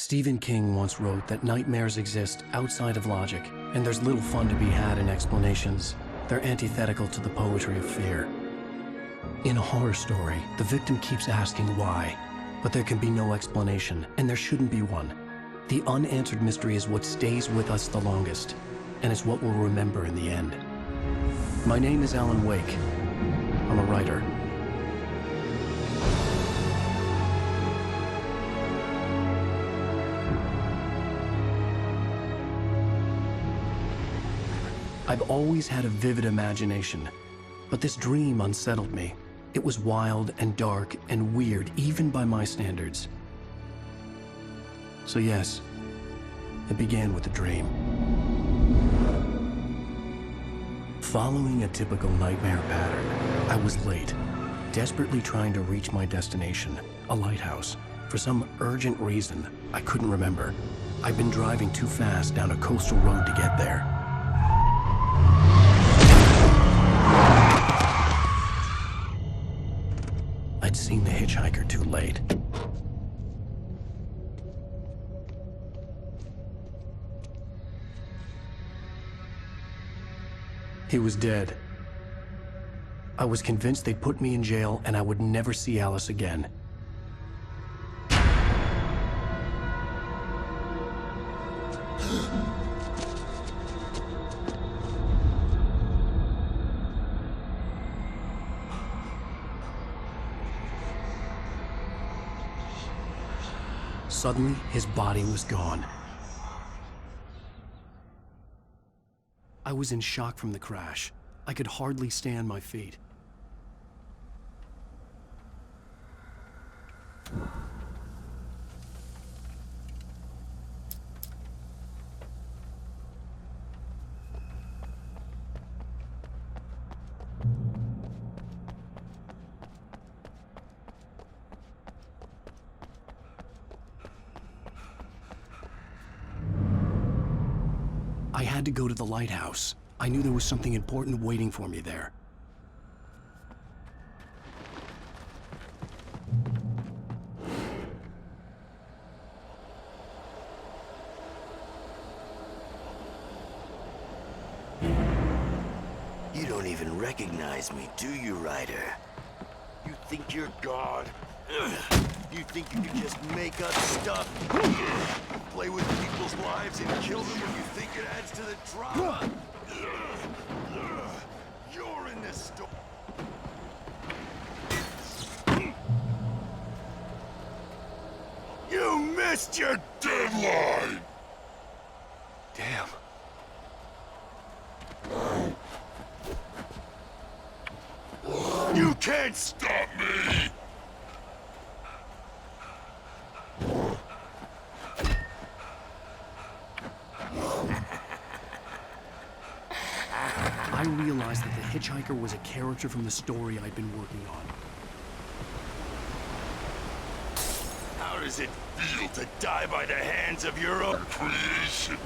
Stephen King once wrote that nightmares exist outside of logic, and there's little fun to be had in explanations. They're antithetical to the poetry of fear. In a horror story, the victim keeps asking why, but there can be no explanation, and there shouldn't be one. The unanswered mystery is what stays with us the longest, and it's what we'll remember in the end. My name is Alan Wake. I'm a writer. I've always had a vivid imagination, but this dream unsettled me. It was wild and dark and weird, even by my standards. So yes, it began with a dream. Following a typical nightmare pattern, I was late, desperately trying to reach my destination, a lighthouse. For some urgent reason, I couldn't remember. I'd been driving too fast down a coastal road to get there. I'd seen the hitchhiker too late. He was dead. I was convinced they'd put me in jail and I would never see Alice again. Suddenly, his body was gone. I was in shock from the crash. I could hardly stand my feet. I had to go to the lighthouse. I knew there was something important waiting for me there. You don't even recognize me, do you, Ryder? You think you're God? You think you can just make up stuff? Play with people's lives and kill them when you think it adds to the drama? You're in this story. You missed your deadline! Damn. You can't stop me! I realized that the hitchhiker was a character from the story I'd been working on. How does it feel to die by the hands of your own creation?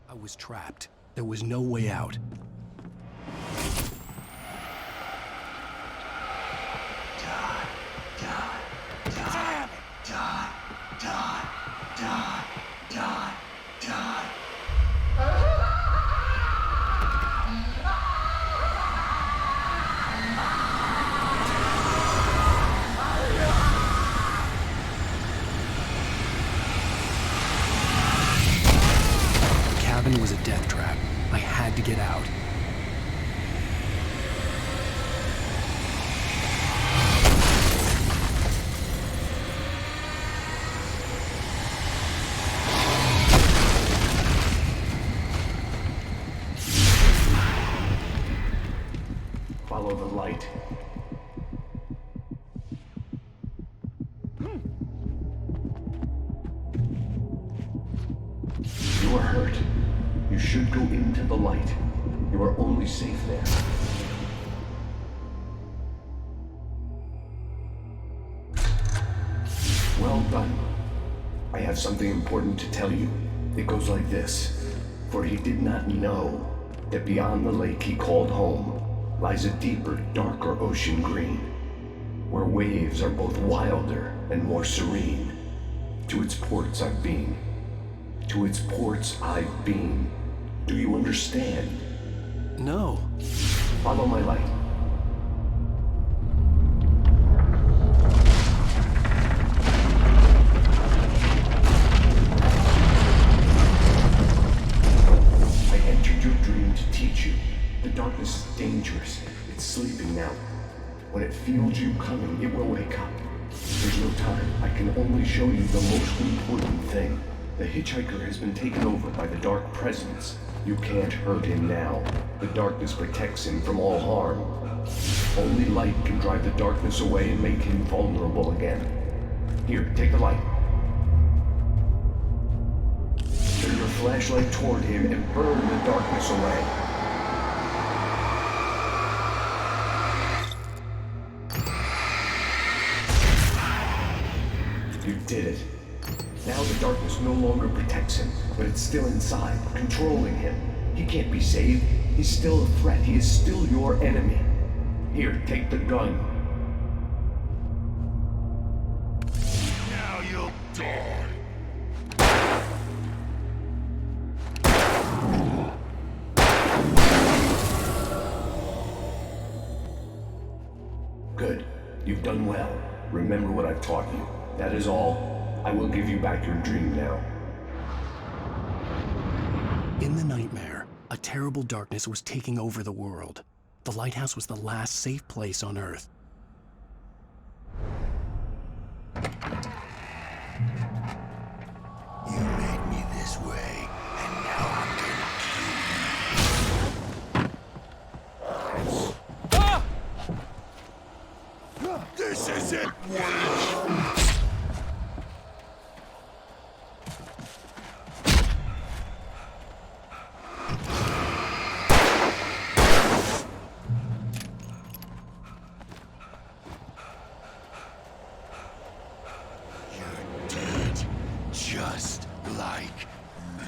I was trapped. There was no way out. had to get out. Follow the light. You are hurt. You should go into the light. You are only safe there. Well done. I have something important to tell you. It goes like this. For he did not know that beyond the lake he called home lies a deeper, darker ocean green, where waves are both wilder and more serene. To its ports I've been. To its ports I've been. Do you understand? No. Follow my light. I entered your dream to teach you. The darkness is dangerous. It's sleeping now. When it feels you coming, it will wake up. There's no time. I can only show you the most important thing. The hitchhiker has been taken over by the dark presence. You can't hurt him now. The darkness protects him from all harm. Only light can drive the darkness away and make him vulnerable again. Here, take the light. Turn your flashlight toward him and burn the darkness away. You did it. Now the darkness no longer protects him, but it's still inside, controlling him. He can't be saved. He's still a threat. He is still your enemy. Here, take the gun. Now you'll die. Good. You've done well. Remember what I've taught you. That is all. I will give you back your dream now. In the Nightmare, a terrible darkness was taking over the world. The lighthouse was the last safe place on Earth. You made me this way, and now I'm gonna kill you. This isn't work! Just like me.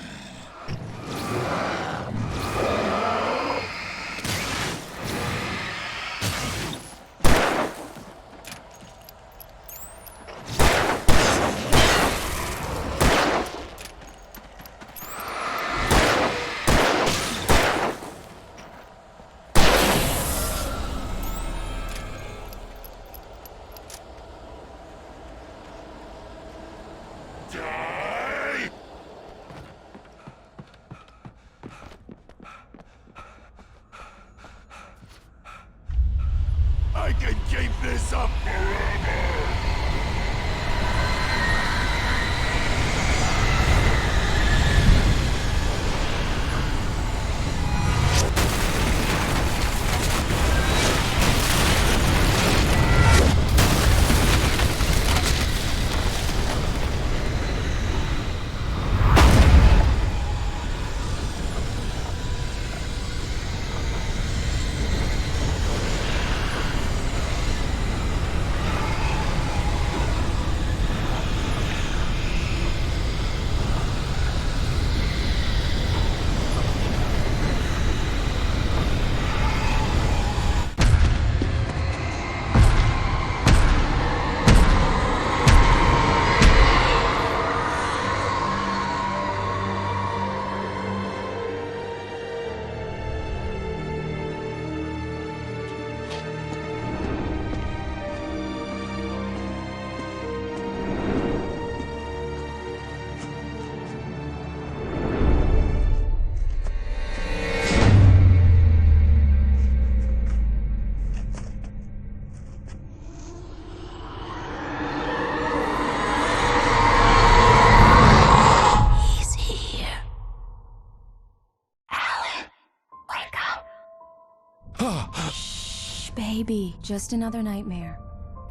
I can keep this up forever! Just another nightmare.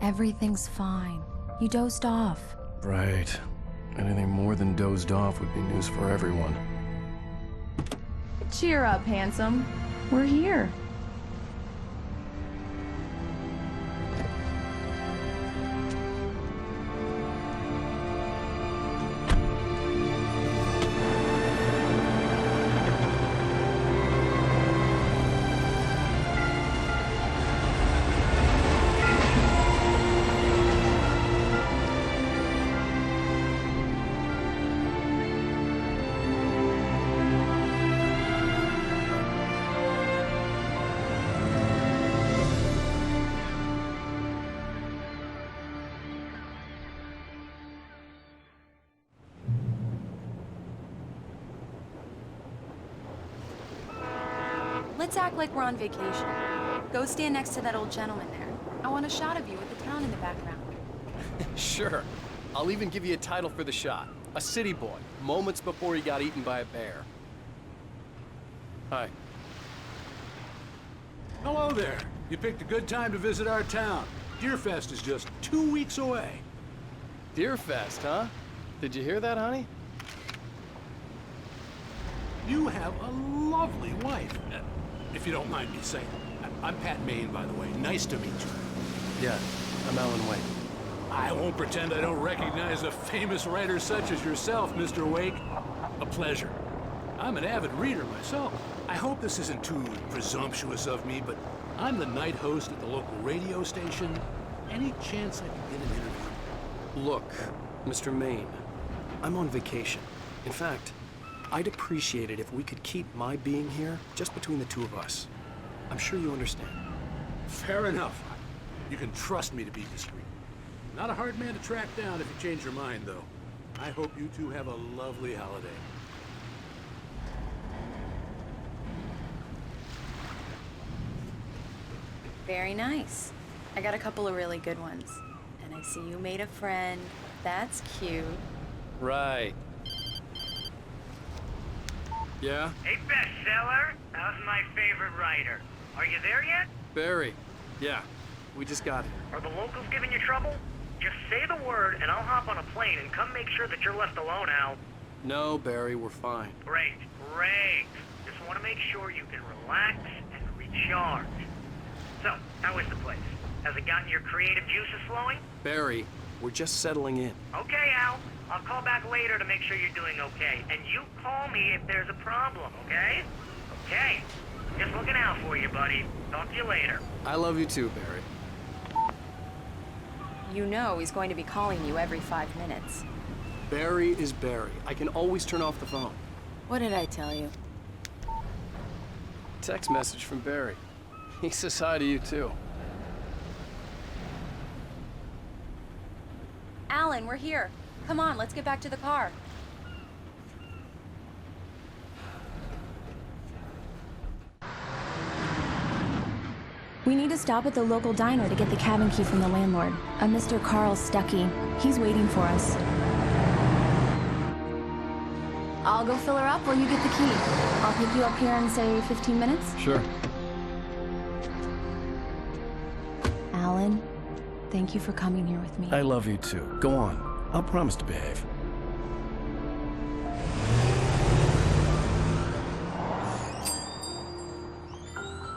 Everything's fine. You dozed off. Right. Anything more than dozed off would be news for everyone. Cheer up, handsome. We're here. Let's act like we're on vacation. Go stand next to that old gentleman there. I want a shot of you with the town in the background. Sure. I'll even give you a title for the shot. A city boy, moments before he got eaten by a bear. Hi. Hello there. You picked a good time to visit our town. Deerfest is just 2 weeks away. Deerfest, huh? Did you hear that, honey? You have a lovely wife, if you don't mind me saying. I'm Pat Maine, by the way. Nice to meet you. Yeah, I'm Alan Wake. I won't pretend I don't recognize a famous writer such as yourself, Mr. Wake. A pleasure. I'm an avid reader myself. I hope this isn't too presumptuous of me, but I'm the night host at the local radio station. Any chance I could get an interview? Look, Mr. Maine, I'm on vacation. In fact, I'd appreciate it if we could keep my being here just between the two of us. I'm sure you understand. Fair enough. You can trust me to be discreet. Not a hard man to track down if you change your mind, though. I hope you two have a lovely holiday. Very nice. I got a couple of really good ones. And I see you made a friend. That's cute. Right. Yeah? Hey, bestseller. How's my favorite writer? Are you there yet? Barry. Yeah, we just got here. Are the locals giving you trouble? Just say the word and I'll hop on a plane and come make sure that you're left alone, Al. No, Barry, we're fine. Great, great. Just want to make sure you can relax and recharge. So, how is the place? Has it gotten your creative juices flowing? Barry, we're just settling in. Okay, Al. I'll call back later to make sure you're doing okay. And you call me if there's a problem, okay? Okay. Just looking out for you, buddy. Talk to you later. I love you too, Barry. You know he's going to be calling you every 5 minutes. Barry is Barry. I can always turn off the phone. What did I tell you? Text message from Barry. He says hi to you too. Alan, we're here. Come on, let's get back to the car. We need to stop at the local diner to get the cabin key from the landlord, a Mr. Carl Stuckey. He's waiting for us. I'll go fill her up while you get the key. I'll pick you up here in, say, 15 minutes? Sure. Alan, thank you for coming here with me. I love you too. Go on. I'll promise to behave.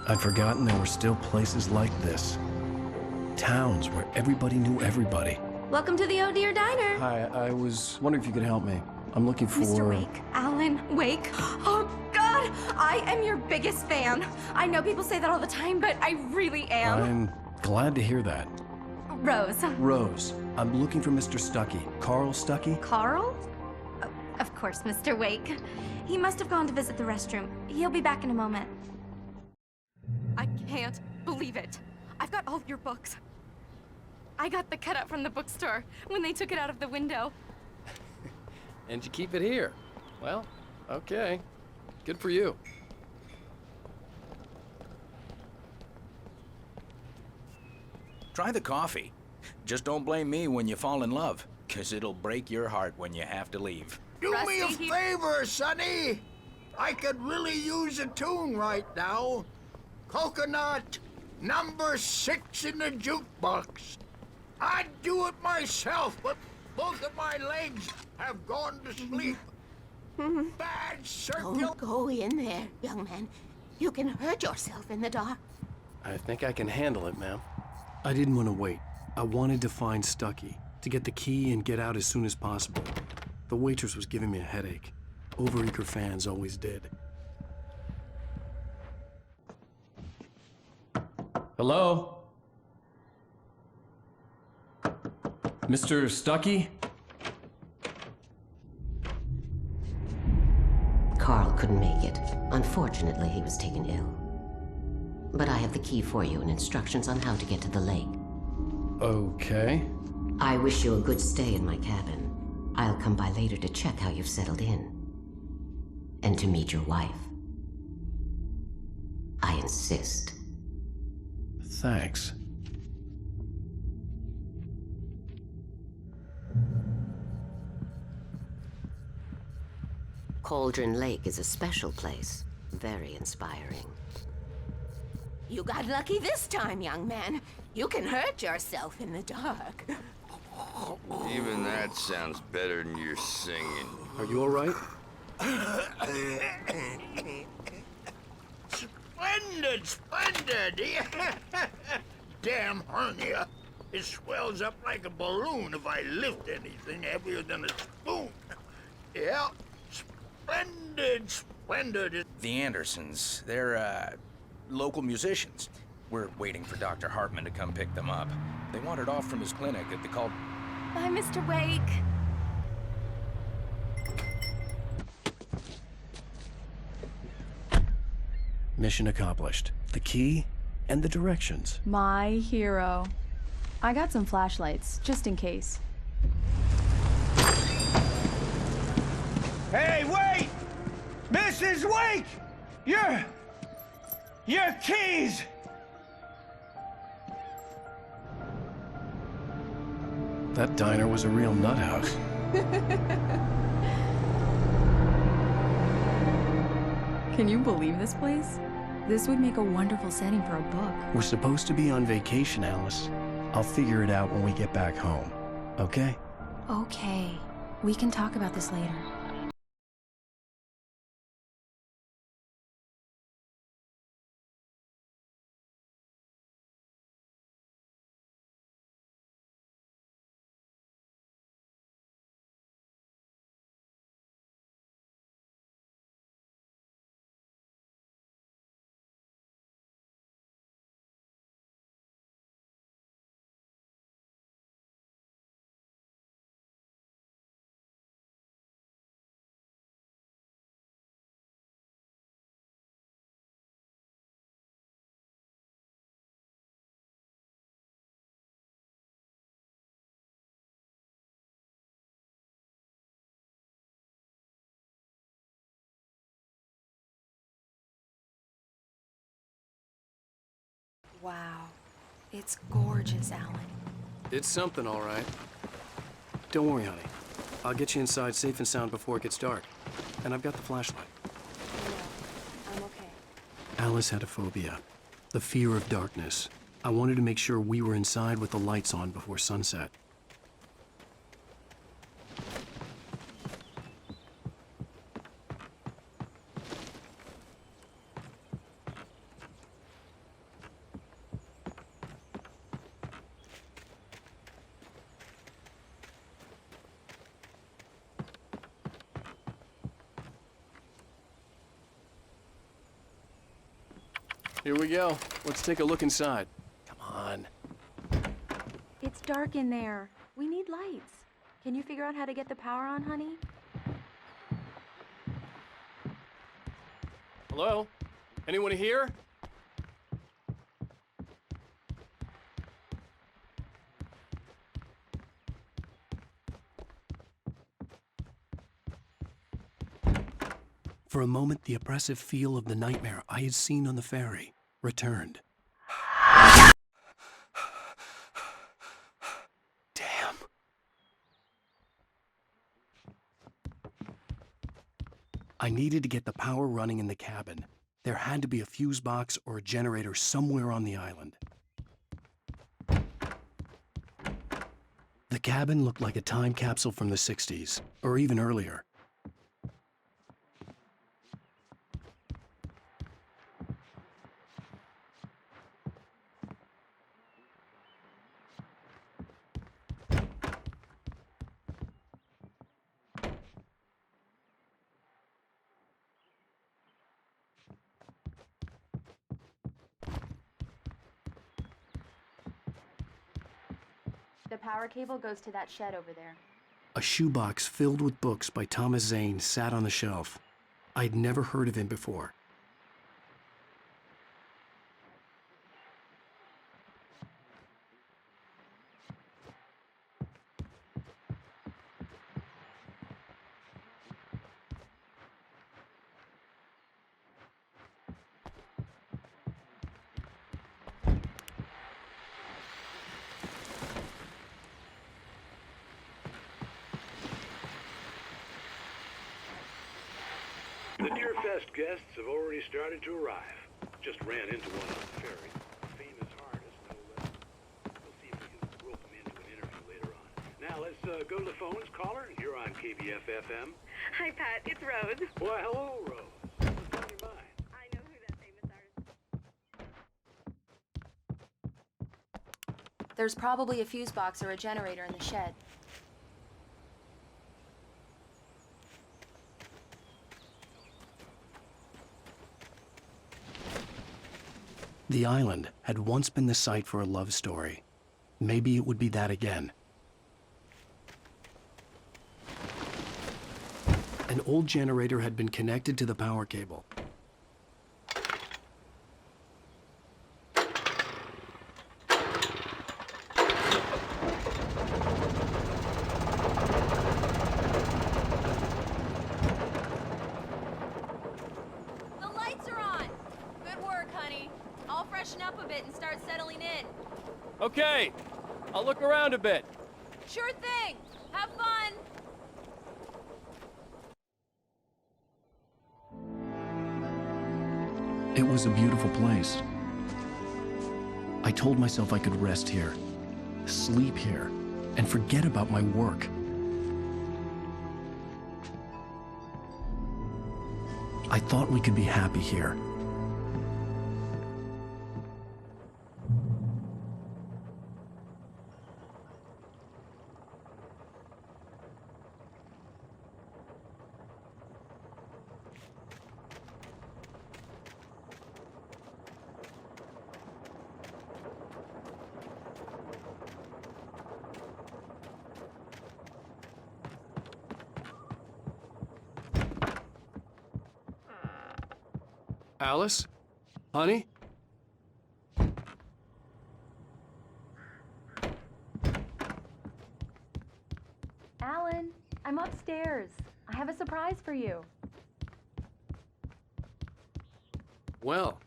I'd forgotten there were still places like this. Towns where everybody knew everybody. Welcome to the Oh Dear Diner. Hi, I was wondering if you could help me. I'm looking for... Mr. Wake. Alan Wake. Oh, God! I am your biggest fan. I know people say that all the time, but I really am. I'm glad to hear that. Rose. Rose, I'm looking for Mr. Stuckey. Carl Stuckey? Carl? Oh, of course, Mr. Wake. He must have gone to visit the restroom. He'll be back in a moment. I can't believe it. I've got all of your books. I got the cutout from the bookstore when they took it out of the window. And you keep it here. Well, okay. Good for you. Try the coffee. Just don't blame me when you fall in love, 'cause it'll break your heart when you have to leave. Do me a favor, Sonny. I could really use a tune right now. Coconut, Number 6 in the jukebox. I'd do it myself, but both of my legs have gone to sleep. Bad circulation. Don't go in there, young man. You can hurt yourself in the dark. I think I can handle it, ma'am. I didn't want to wait. I wanted to find Stucky, to get the key and get out as soon as possible. The waitress was giving me a headache. Overeager fans always did. Hello? Mr. Stucky? Carl couldn't make it. Unfortunately, he was taken ill. But I have the key for you and instructions on how to get to the lake. Okay. I wish you a good stay in my cabin. I'll come by later to check how you've settled in. And to meet your wife. I insist. Thanks. Cauldron Lake is a special place. Very inspiring. You got lucky this time, young man. You can hurt yourself in the dark. Even that sounds better than your singing. Are you all right? Splendid, splendid! Damn hernia. It swells up like a balloon if I lift anything heavier than a spoon. Yeah, splendid, splendid. The Andersons, they're, local musicians. We're waiting for Dr. Hartman to come pick them up. They wandered off from his clinic at the call. Bye, Mr. Wake. Mission accomplished. The key and the directions. My hero. I got some flashlights, just in case. Hey, wait! Mrs. Wake! Your keys! That diner was a real nut house. Can you believe this place? This would make a wonderful setting for a book. We're supposed to be on vacation, Alice. I'll figure it out when we get back home. Okay? Okay. We can talk about this later. Wow. It's gorgeous, Alan. It's something, all right. Don't worry, honey. I'll get you inside safe and sound before it gets dark. And I've got the flashlight. I'm okay. Alice had a phobia. The fear of darkness. I wanted to make sure we were inside with the lights on before sunset. Here we go. Let's take a look inside. Come on. It's dark in there. We need lights. Can you figure out how to get the power on, honey? Hello? Anyone here? For a moment, the oppressive feel of the nightmare I had seen on the ferry returned. Damn. I needed to get the power running in the cabin. There had to be a fuse box or a generator somewhere on the island. The cabin looked like a time capsule from the 60s, or even earlier. The power cable goes to that shed over there. A shoebox filled with books by Thomas Zane sat on the shelf. I'd never heard of him before. The Deerfest guests have already started to arrive. Just ran into one on the ferry. Famous artist, no less. We'll see if we can rope him into an interview later on. Now let's go to the phones. Caller, you're on KBF-FM. Hi, Pat. It's Rose. Why, hello, Rose. What's on your mind? I know who that famous artist is. There's probably a fuse box or a generator in the shed. The island had once been the site for a love story. Maybe it would be that again. An old generator had been connected to the power cable. The lights are on! Good work, honey. I'll freshen up a bit and start settling in. Okay, I'll look around a bit. Sure thing! Have fun! It was a beautiful place. I told myself I could rest here, sleep here, and forget about my work. I thought we could be happy here. Alice? Honey? Alan, I'm upstairs. I have a surprise for you. Well,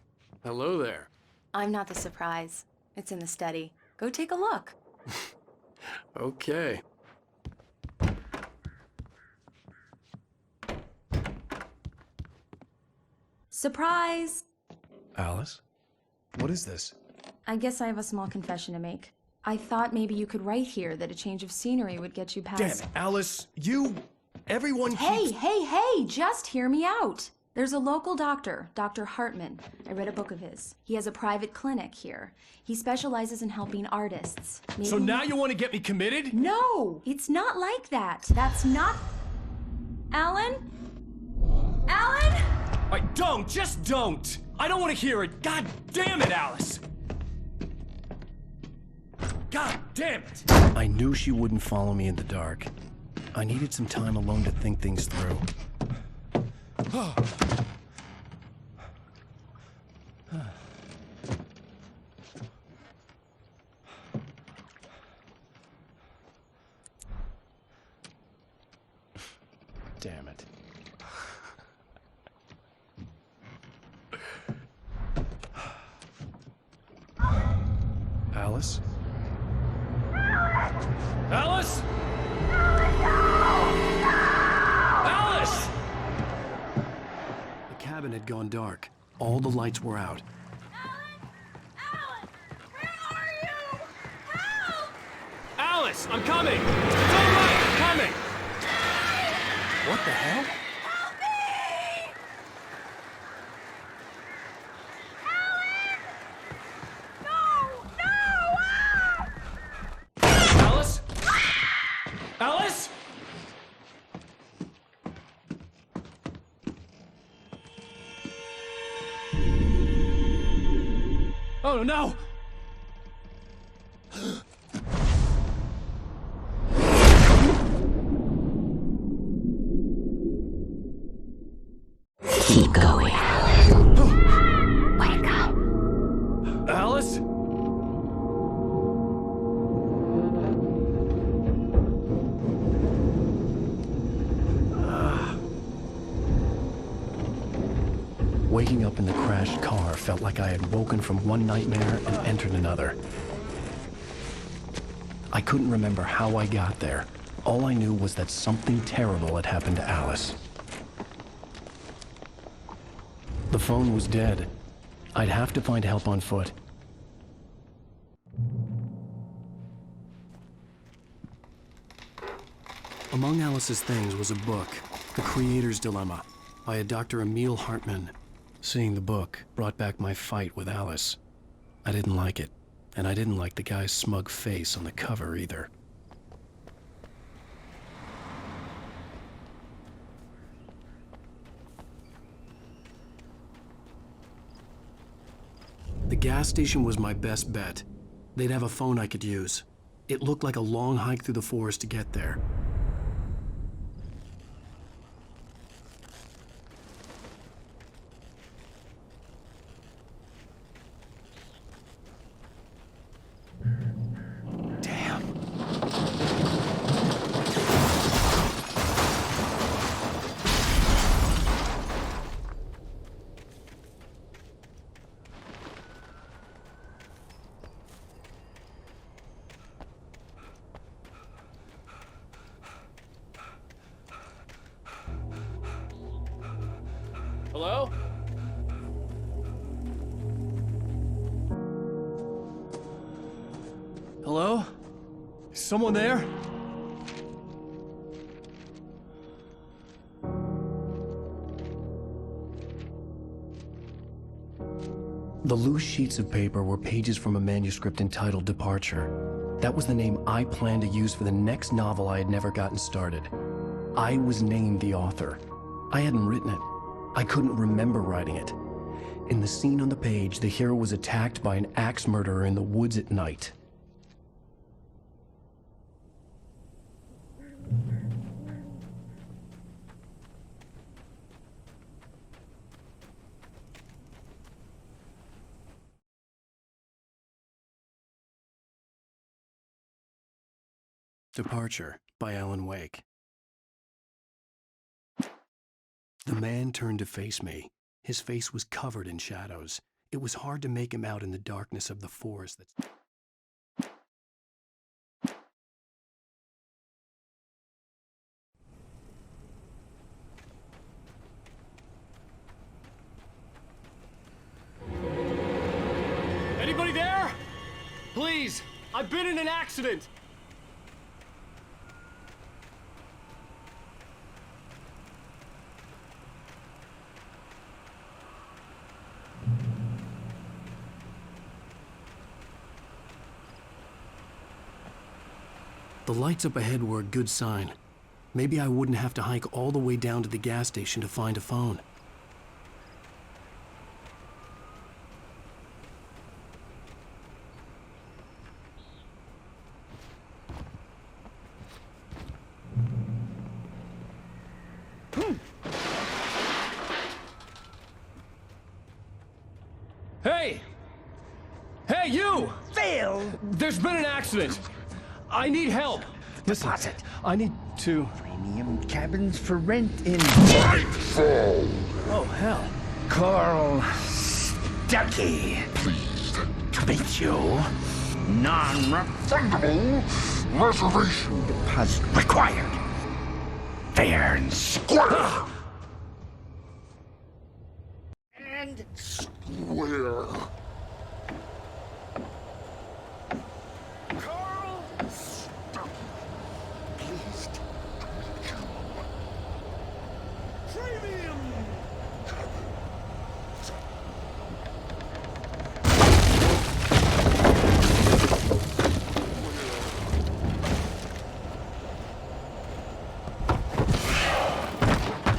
hello there. I'm not the surprise. It's in the study. Go take a look. Okay. Surprise! Alice? What is this? I guess I have a small confession to make. I thought maybe you could write here that a change of scenery would get you past— Damn it, Alice, everyone keeps— Hey, just hear me out. There's a local doctor, Dr. Hartman. I read a book of his. He has a private clinic here. He specializes in helping artists. So now you want to get me committed? No, it's not like that. That's not— Alan? Alan? Just don't! I don't want to hear it! God damn it, Alice! God damn it! I knew she wouldn't follow me in the dark. I needed some time alone to think things through. Damn it. Alice? Alice? Alice! The cabin had gone dark. All the lights were out. Alice, I'm coming! It's all right, I'm coming! What the hell? Alice? Alice? Oh no! Keep going. Wake up. Alice? Waking up in the crashed car felt like I had woken from one nightmare and entered another. I couldn't remember how I got there. All I knew was that something terrible had happened to Alice. The phone was dead. I'd have to find help on foot. Among Alice's things was a book, The Creator's Dilemma, by a Dr. Emil Hartmann. Seeing the book brought back my fight with Alice. I didn't like it, and I didn't like the guy's smug face on the cover either. The gas station was my best bet. They'd have a phone I could use. It looked like a long hike through the forest to get there. Hello? Hello? Is someone there? The loose sheets of paper were pages from a manuscript entitled Departure. That was the name I planned to use for the next novel I had never gotten started. I was named the author. I hadn't written it. I couldn't remember writing it. In the scene on the page, the hero was attacked by an axe murderer in the woods at night. Departure by Alan Wake. The man turned to face me. His face was covered in shadows. It was hard to make him out in the darkness of the forest that's... Anybody there? Please, I've been in an accident. The lights up ahead were a good sign. Maybe I wouldn't have to hike all the way down to the gas station to find a phone. Hey! Hey, you! Phil! There's been an accident. I need help. Listen, I need to... Premium cabins for rent in... Nightfall! Oh, hell. Carl Stuckey. Pleased to meet you. Non-refundable reservation deposit required. Fair and square. And Square. Carl! Stop. Pleased to meet you. Premium!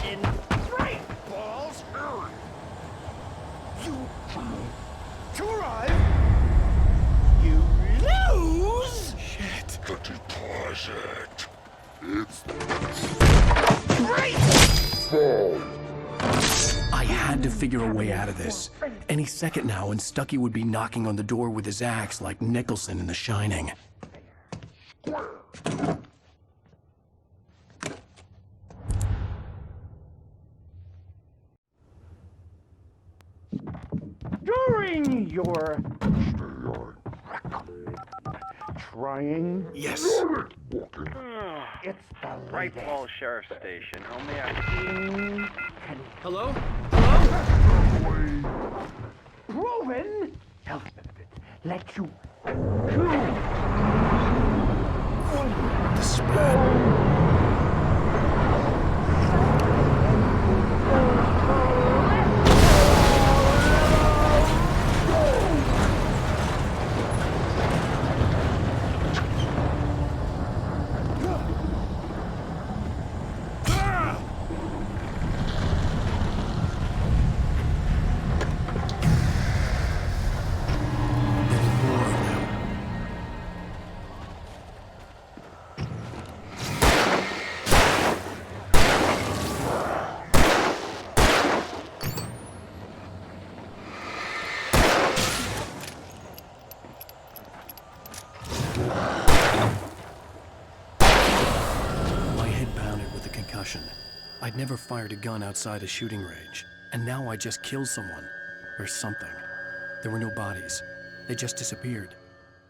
In right balls! You to arrive. You lose! Shit. The deposit. It's Right! fall. I had to figure a way out of this. Any second now, and Stucky would be knocking on the door with his axe like Nicholson in The Shining. During your trying. Yes. It's the Right latest. Falls Sheriff Station. How may I... Hello? Proven. Let you. The spread. I'd never fired a gun outside a shooting range, and now I just killed someone. Or something. There were no bodies. They just disappeared.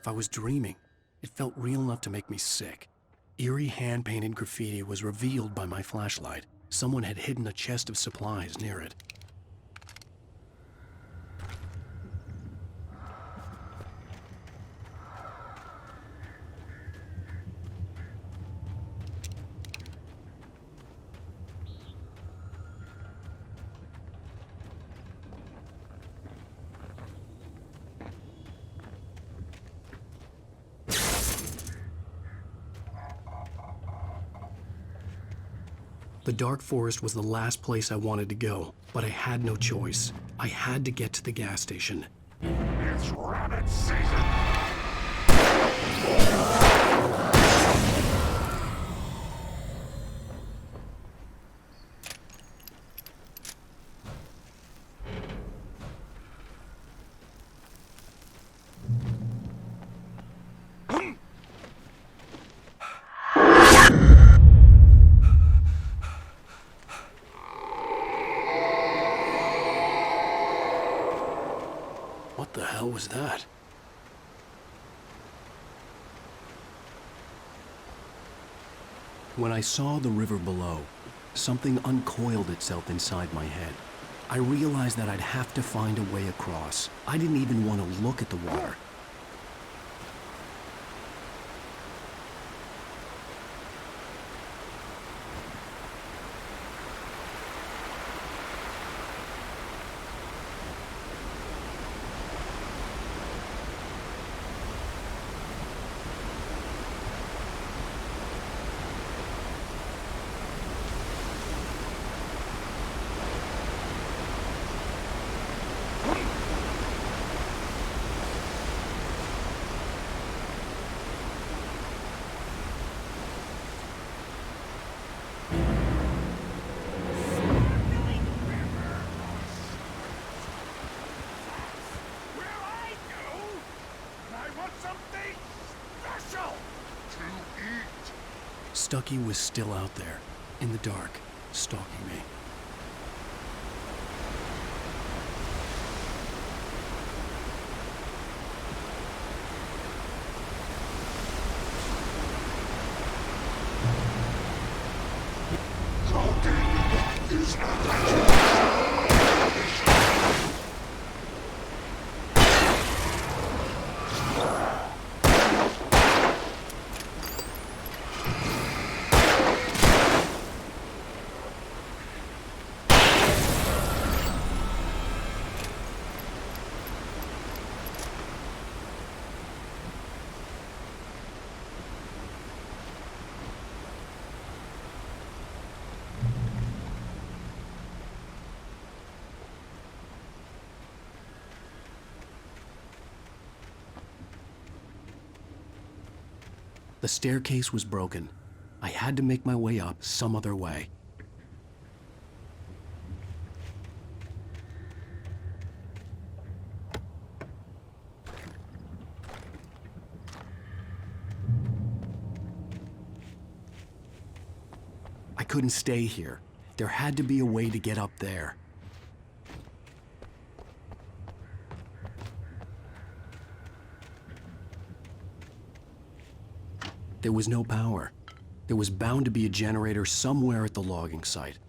If I was dreaming, it felt real enough to make me sick. Eerie hand-painted graffiti was revealed by my flashlight. Someone had hidden a chest of supplies near it. The dark forest was the last place I wanted to go, but I had no choice. I had to get to the gas station. It's rabbit season. What the hell was that? When I saw the river below, something uncoiled itself inside my head. I realized that I'd have to find a way across. I didn't even want to look at the water. Stucky was still out there, in the dark, stalking me. The staircase was broken. I had to make my way up some other way. I couldn't stay here. There had to be a way to get up there. There was no power. There was bound to be a generator somewhere at the logging site.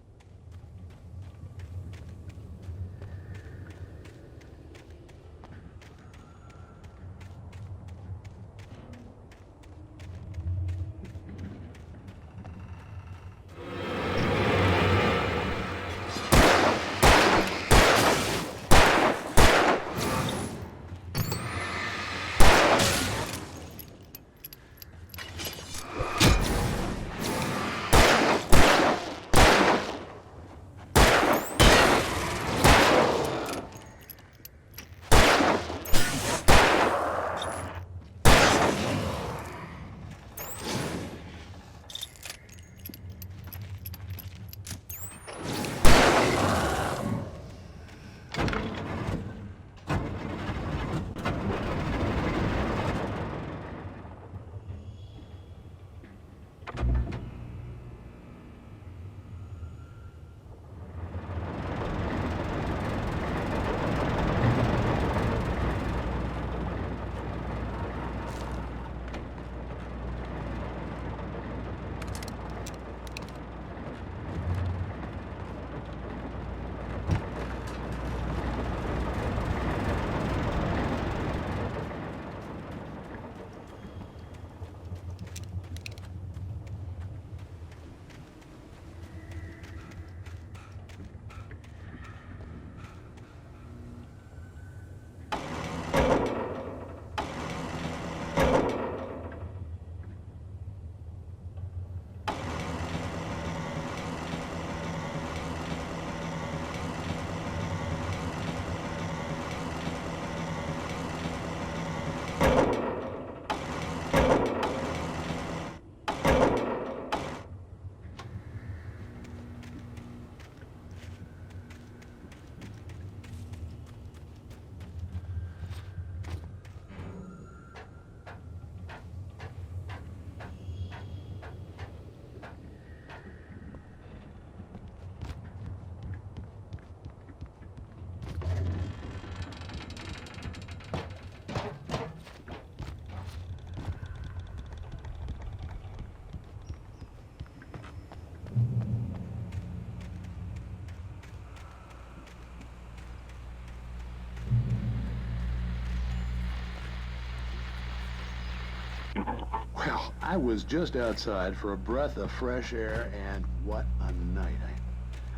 Well, I was just outside for a breath of fresh air, and what a night.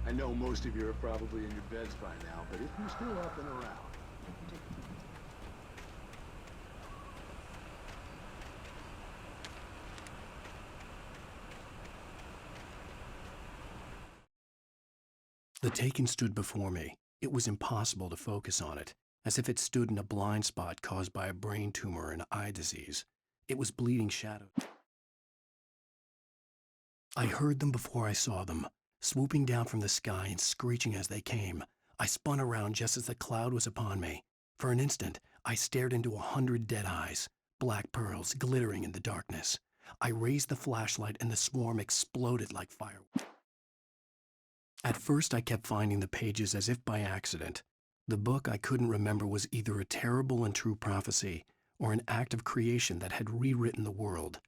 I know most of you are probably in your beds by now, but if you're still up and around, The Taken stood before me. It was impossible to focus on it, as if it stood in a blind spot caused by a brain tumor and eye disease. It was bleeding shadows. I heard them before I saw them, swooping down from the sky and screeching as they came. I spun around just as the cloud was upon me. For an instant, I stared into 100 dead eyes, black pearls glittering in the darkness. I raised the flashlight and the swarm exploded like fireworks. At first, I kept finding the pages as if by accident. The book I couldn't remember was either a terrible and true prophecy or an act of creation that had rewritten the world.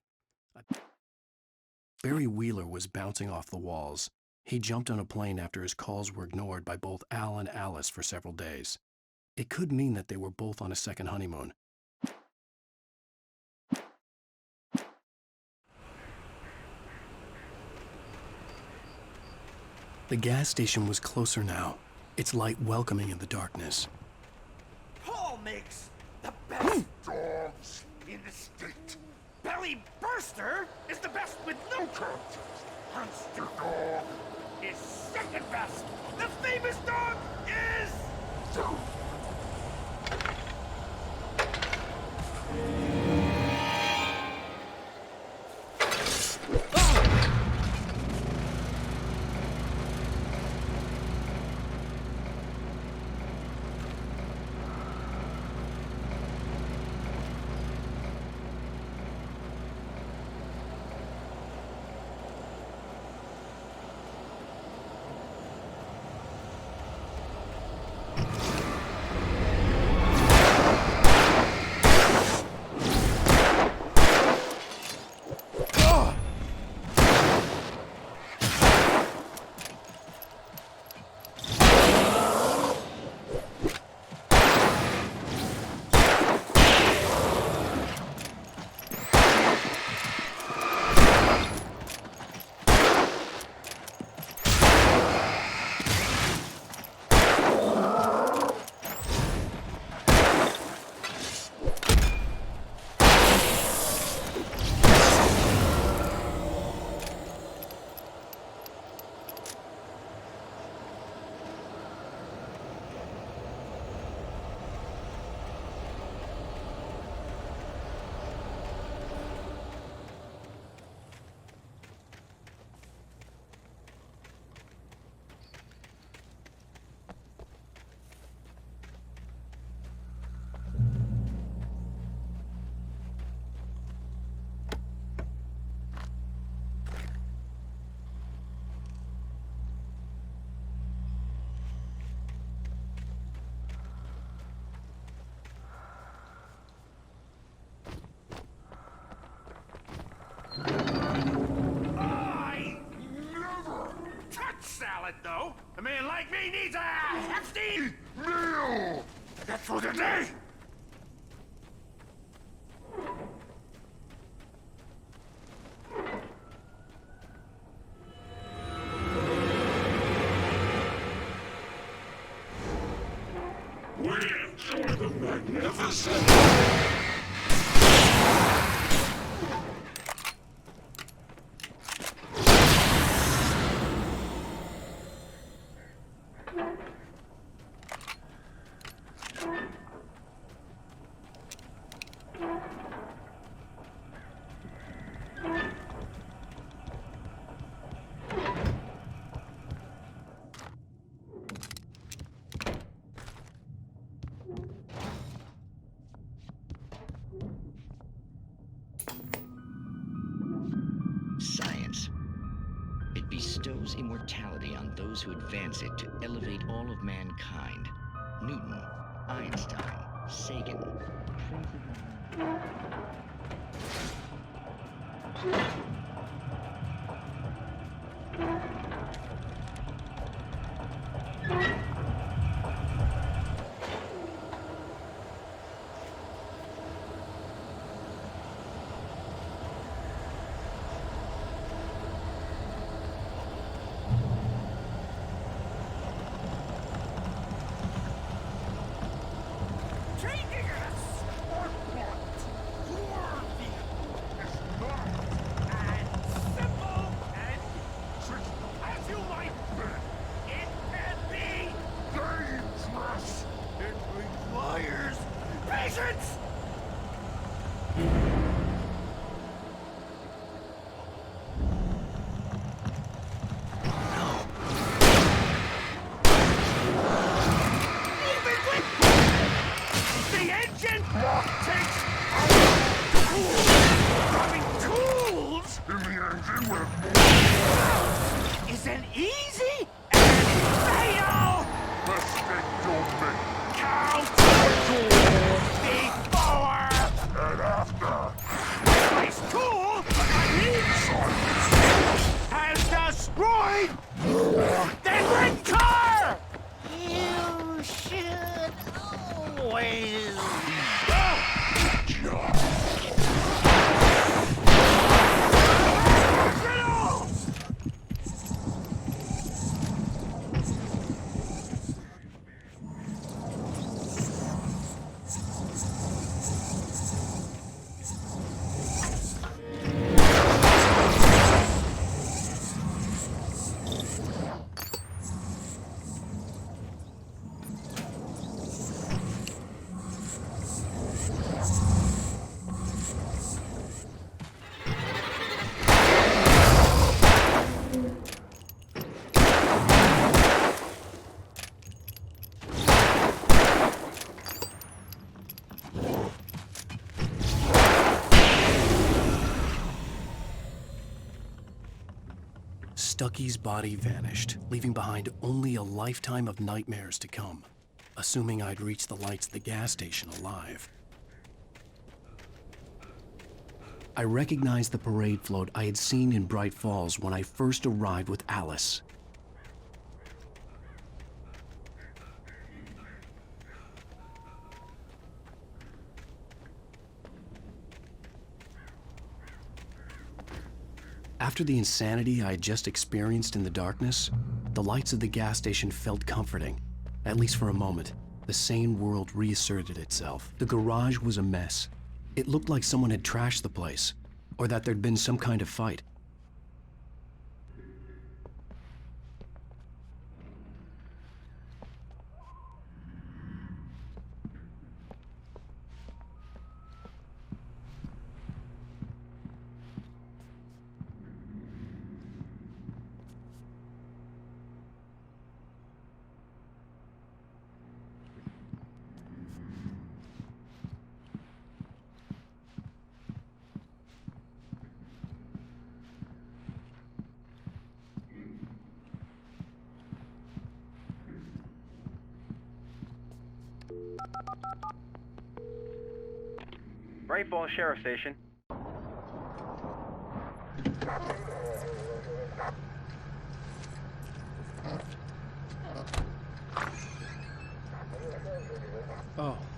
Barry Wheeler was bouncing off the walls. He jumped on a plane after his calls were ignored by both Al and Alice for several days. It could mean that they were both on a second honeymoon. The gas station was closer now, its light welcoming in the darkness. Paul makes the best dogs in the state. Belly Burster is the best with no contest. Monster Dog is second best. The famous dog is... palate, though. A man like me needs a hefty Meal! That's for the day! We enjoy the magnificent! Science. It bestows immortality on those who advance it to elevate all of mankind. Newton, Einstein, Sagan, Isn't easy and fatal! Mistake don't make. Count before And after. this tool has destroyed the red car! You should always Stucky's body vanished, leaving behind only a lifetime of nightmares to come, assuming I'd reach the lights at the gas station alive. I recognized the parade float I had seen in Bright Falls when I first arrived with Alice. After the insanity I had just experienced in the darkness, the lights of the gas station felt comforting, at least for a moment. The sane world reasserted itself. The garage was a mess. It looked like someone had trashed the place, or that there'd been some kind of fight. Bright Falls Sheriff Station.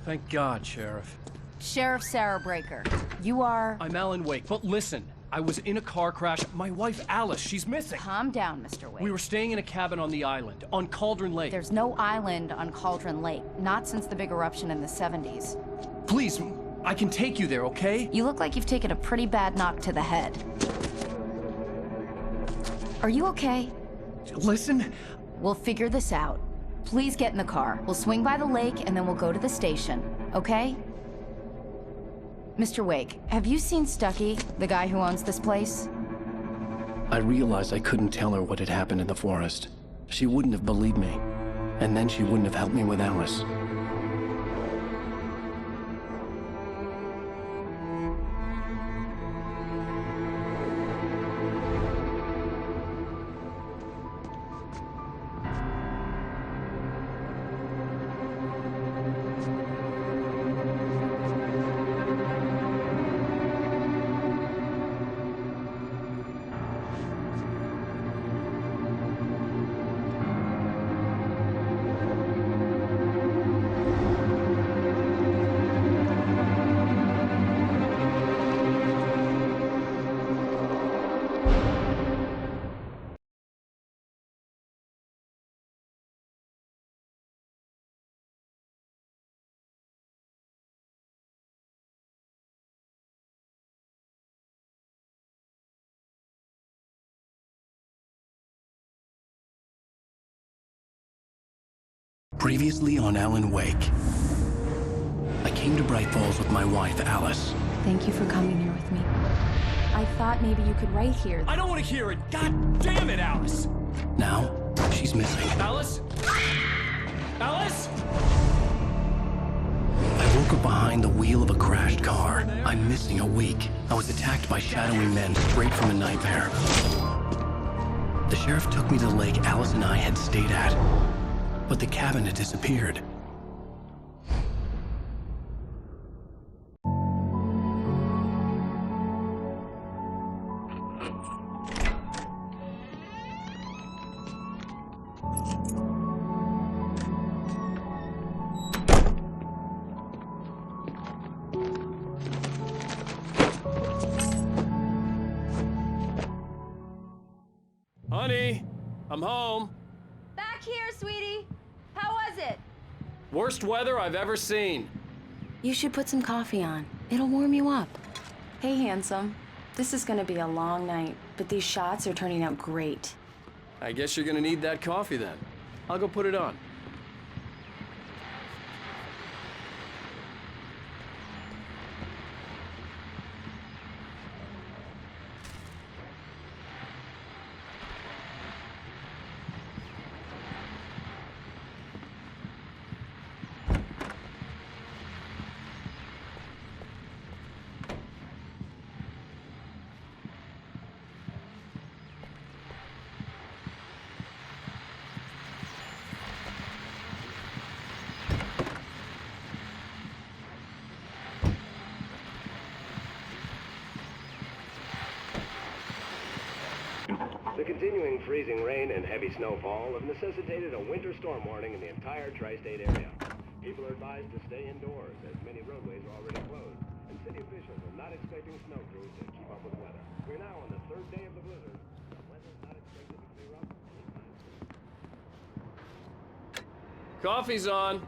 Thank God, Sheriff. Sheriff Sarah Breaker. You are... I'm Alan Wake, but listen. I was in a car crash. My wife, Alice, she's missing. Calm down, Mr. Wake. We were staying in a cabin on the island, on Cauldron Lake. There's no island on Cauldron Lake. Not since the big eruption in the 70s. Please, I can take you there, okay? You look like you've taken a pretty bad knock to the head. Are you okay? Listen. We'll figure this out. Please get in the car. We'll swing by the lake and then we'll go to the station, okay? Mr. Wake, have you seen Stucky, the guy who owns this place? I realized I couldn't tell her what had happened in the forest. She wouldn't have believed me. And then she wouldn't have helped me with Alice. Previously on Alan Wake. I came to Bright Falls with my wife, Alice. Thank you for coming here with me. I thought maybe you could write here. I don't want to hear it! God damn it, Alice! Now, she's missing. Alice? Alice? I woke up behind the wheel of a crashed car. I'm missing a week. I was attacked by shadowy men straight from a nightmare. The sheriff took me to the lake Alice and I had stayed at. But the cabin had disappeared. Honey, I'm home. Back here, sweetie. How was it? Worst weather I've ever seen. You should put some coffee on. It'll warm you up. Hey, handsome. This is gonna be a long night, but these shots are turning out great. I guess you're gonna need that coffee then. I'll go put it on. The continuing freezing rain and heavy snowfall have necessitated a winter storm warning in the entire tri-state area. People are advised to stay indoors as many roadways are already closed, and city officials are not expecting snow crews to keep up with weather. We're now on the third day of the blizzard. The weather's not expected to clear up anytime soon. Coffee's on.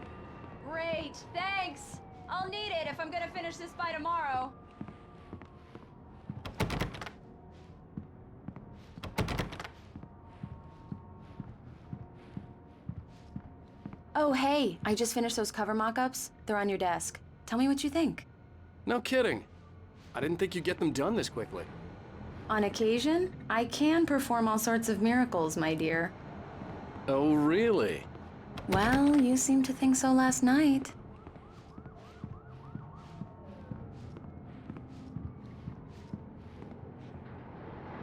Great, thanks. I'll need it if I'm gonna finish this by tomorrow. Oh, hey, I just finished those cover mock-ups. They're on your desk. Tell me what you think. No kidding. I didn't think you'd get them done this quickly. On occasion, I can perform all sorts of miracles, my dear. Oh, really? Well, you seemed to think so last night.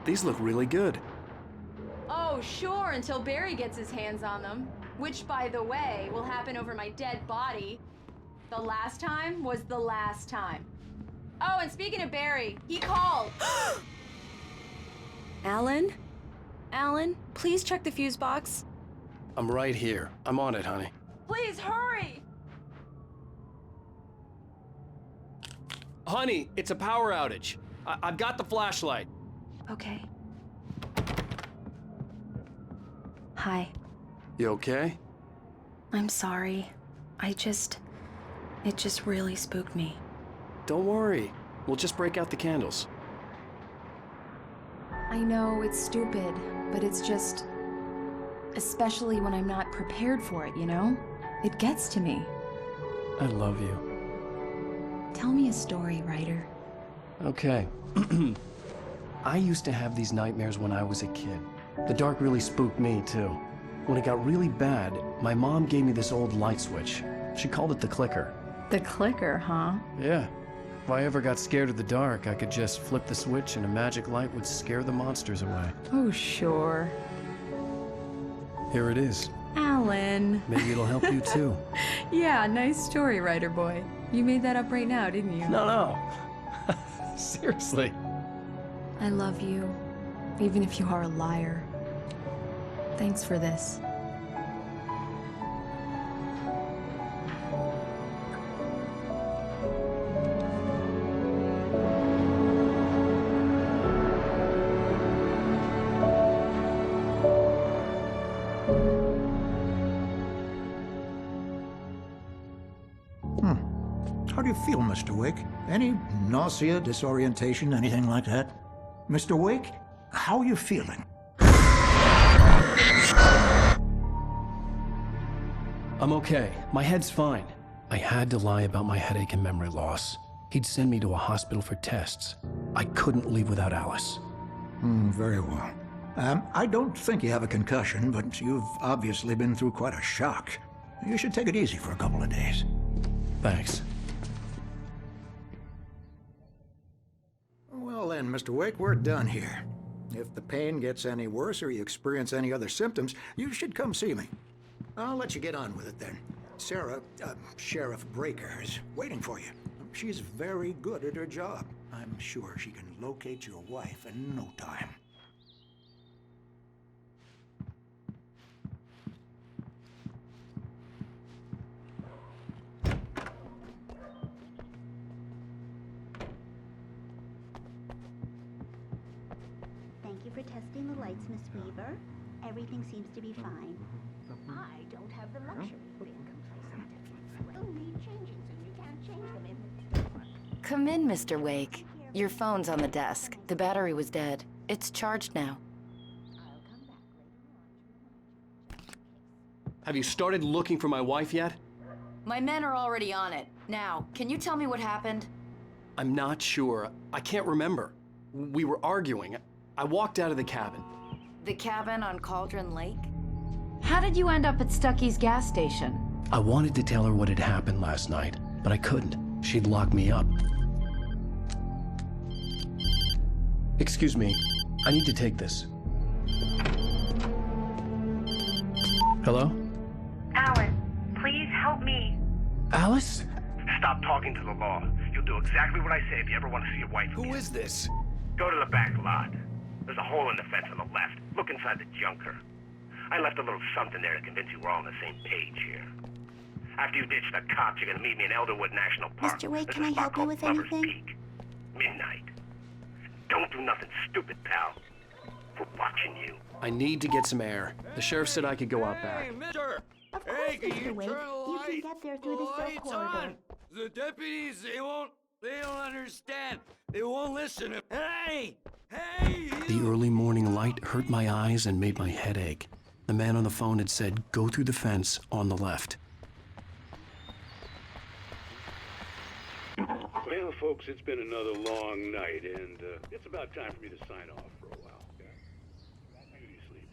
These look really good. Oh, sure, until Barry gets his hands on them. Which, by the way, will happen over my dead body. The last time was the last time. Oh, and speaking of Barry, he called. Alan? Alan, please check the fuse box. I'm right here. I'm on it, honey. Please hurry! Honey, it's a power outage. I've got the flashlight. Okay. Hi. You okay? I'm sorry. It just really spooked me. Don't worry. We'll just break out the candles. I know it's stupid, but it's just... Especially when I'm not prepared for it, you know? It gets to me. I love you. Tell me a story, writer. Okay. I used to have these nightmares when I was a kid. The dark really spooked me, too. When it got really bad, my mom gave me this old light switch. She called it the clicker. The clicker, huh? Yeah. If I ever got scared of the dark, I could just flip the switch and a magic light would scare the monsters away. Oh, sure. Here it is. Alan. Maybe it'll help you, too. Yeah, nice story, writer boy. You made that up right now, didn't you? No. Seriously. I love you, even if you are a liar. Thanks for this. How do you feel, Mr. Wake? Any nausea, disorientation, anything like that? Mr. Wake, how are you feeling? I'm okay. My head's fine. I had to lie about my headache and memory loss. He'd send me to a hospital for tests. I couldn't leave without Alice. Very well. I don't think you have a concussion, but you've obviously been through quite a shock. You should take it easy for a couple of days. Thanks. Well then, Mr. Wake, we're done here. If the pain gets any worse or you experience any other symptoms, you should come see me. I'll let you get on with it then. Sarah, Sheriff Breaker, is waiting for you. She's very good at her job. I'm sure she can locate your wife in no time. Thank you for testing the lights, Miss Weaver. Everything seems to be fine. I don't have the luxury of being complacent. We'll need changing soon. You can't change them in... Come in, Mr. Wake. Your phone's on the desk. The battery was dead. It's charged now. Have you started looking for my wife yet? My men are already on it. Now, can you tell me what happened? I'm not sure. I can't remember. We were arguing. I walked out of the cabin. The cabin on Cauldron Lake? How did you end up at Stucky's gas station? I wanted to tell her what had happened last night, but I couldn't. She'd lock me up. Excuse me. I need to take this. Hello? Alan, please help me. Alice? Stop talking to the law. You'll do exactly what I say if you ever want to see your wife again. Who is this? Go to the back lot. There's a hole in the fence on the left. Look inside the junker. I left a little something there to convince you we're all on the same page here. After you ditch the cops, you're gonna meet me in Elderwood National Park. Mr. Wake, There's can a I spot help you called with Lover's anything? Peak. Midnight. Don't do nothing stupid, pal. We're watching you. I need to get some air. The sheriff said I could go out back. Of course, Mr. Wake. You can get there through the silk corridor. The deputies, they don't understand. They won't listen. Hey! The early morning light hurt my eyes and made my head ache. The man on the phone had said, go through the fence on the left. Well, folks, it's been another long night, and it's about time for me to sign off for a while. Okay? Beauty sleep.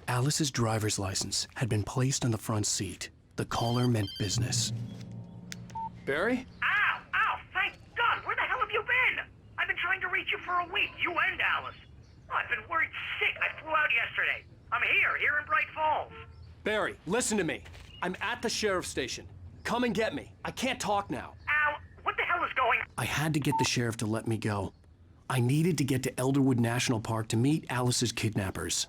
Alice's driver's license had been placed on the front seat. The caller meant business. Barry? Ow! Ow! Thank God! Where the hell have you been? I've been trying to reach you for a week, you and Alice. Oh, I've been worried sick. I flew out yesterday. I'm here in Bright Falls. Barry, listen to me. I'm at the sheriff's station. Come and get me. I can't talk now. Al, what the hell is going on? I had to get the sheriff to let me go. I needed to get to Elderwood National Park to meet Alice's kidnappers.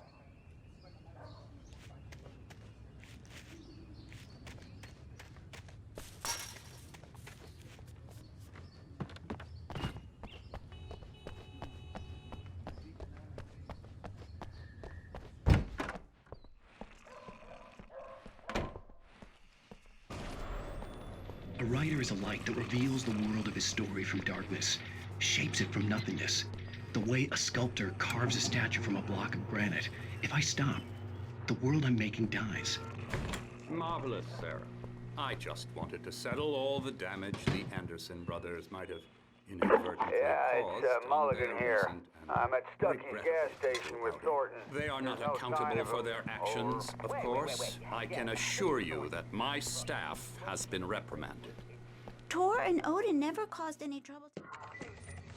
A writer is a light that reveals the world of his story from darkness, shapes it from nothingness. The way a sculptor carves a statue from a block of granite. If I stop, the world I'm making dies. Marvelous, Sarah. I just wanted to settle all the damage the Anderson brothers might have inadvertently caused. It's Mulligan here. I'm at Stucky's gas station with Thornton. They are not There's no sign accountable of for him. their actions, of course. I can assure you that my staff has been reprimanded. Tor and Odin never caused any trouble.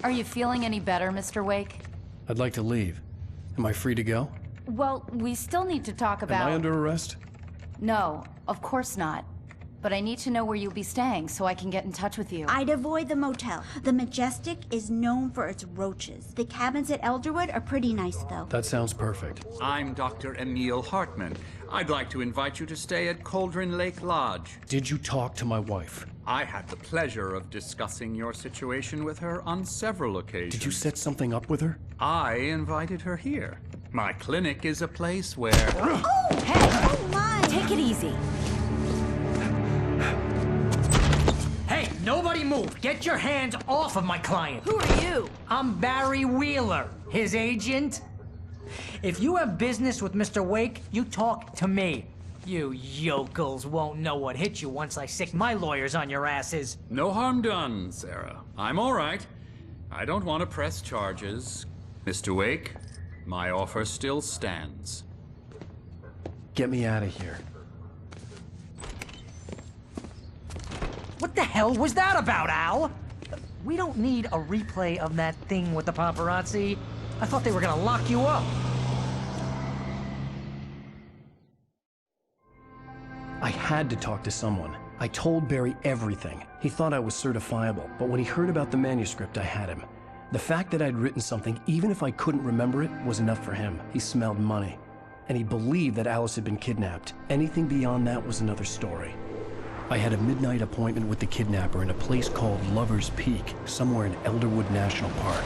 Are you feeling any better, Mr. Wake? I'd like to leave. Am I free to go? Well, we still need to talk about... Am I under arrest? No, of course not. But I need to know where you'll be staying so I can get in touch with you. I'd avoid the motel. The Majestic is known for its roaches. The cabins at Elderwood are pretty nice, though. That sounds perfect. I'm Dr. Emil Hartman. I'd like to invite you to stay at Cauldron Lake Lodge. Did you talk to my wife? I had the pleasure of discussing your situation with her on several occasions. Did you set something up with her? I invited her here. My clinic is a place where... Oh, hey! Oh, my! Take it easy. Hey, nobody move! Get your hands off of my client! Who are you? I'm Barry Wheeler, his agent. If you have business with Mr. Wake, you talk to me. You yokels won't know what hit you once I sick my lawyers on your asses. No harm done, Sarah. I'm all right. I don't want to press charges. Mr. Wake, my offer still stands. Get me out of here. What the hell was that about, Al? We don't need a replay of that thing with the paparazzi. I thought they were gonna lock you up. I had to talk to someone. I told Barry everything. He thought I was certifiable, but when he heard about the manuscript, I had him. The fact that I'd written something, even if I couldn't remember it, was enough for him. He smelled money. And he believed that Alice had been kidnapped. Anything beyond that was another story. I had a midnight appointment with the kidnapper in a place called Lover's Peak, somewhere in Elderwood National Park.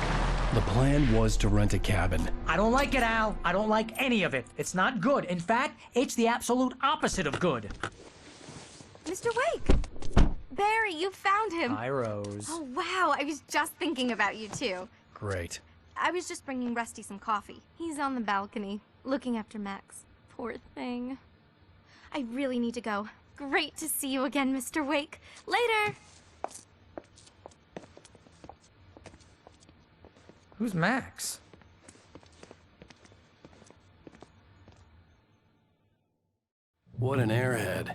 The plan was to rent a cabin. I don't like it, Al. I don't like any of it. It's not good. In fact, it's the absolute opposite of good. Mr. Wake! Barry, you found him. Hi, Rose. Oh, wow. I was just thinking about you, too. Great. I was just bringing Rusty some coffee. He's on the balcony, looking after Max. Poor thing. I really need to go. Great to see you again, Mr. Wake. Later! Who's Max? What an airhead.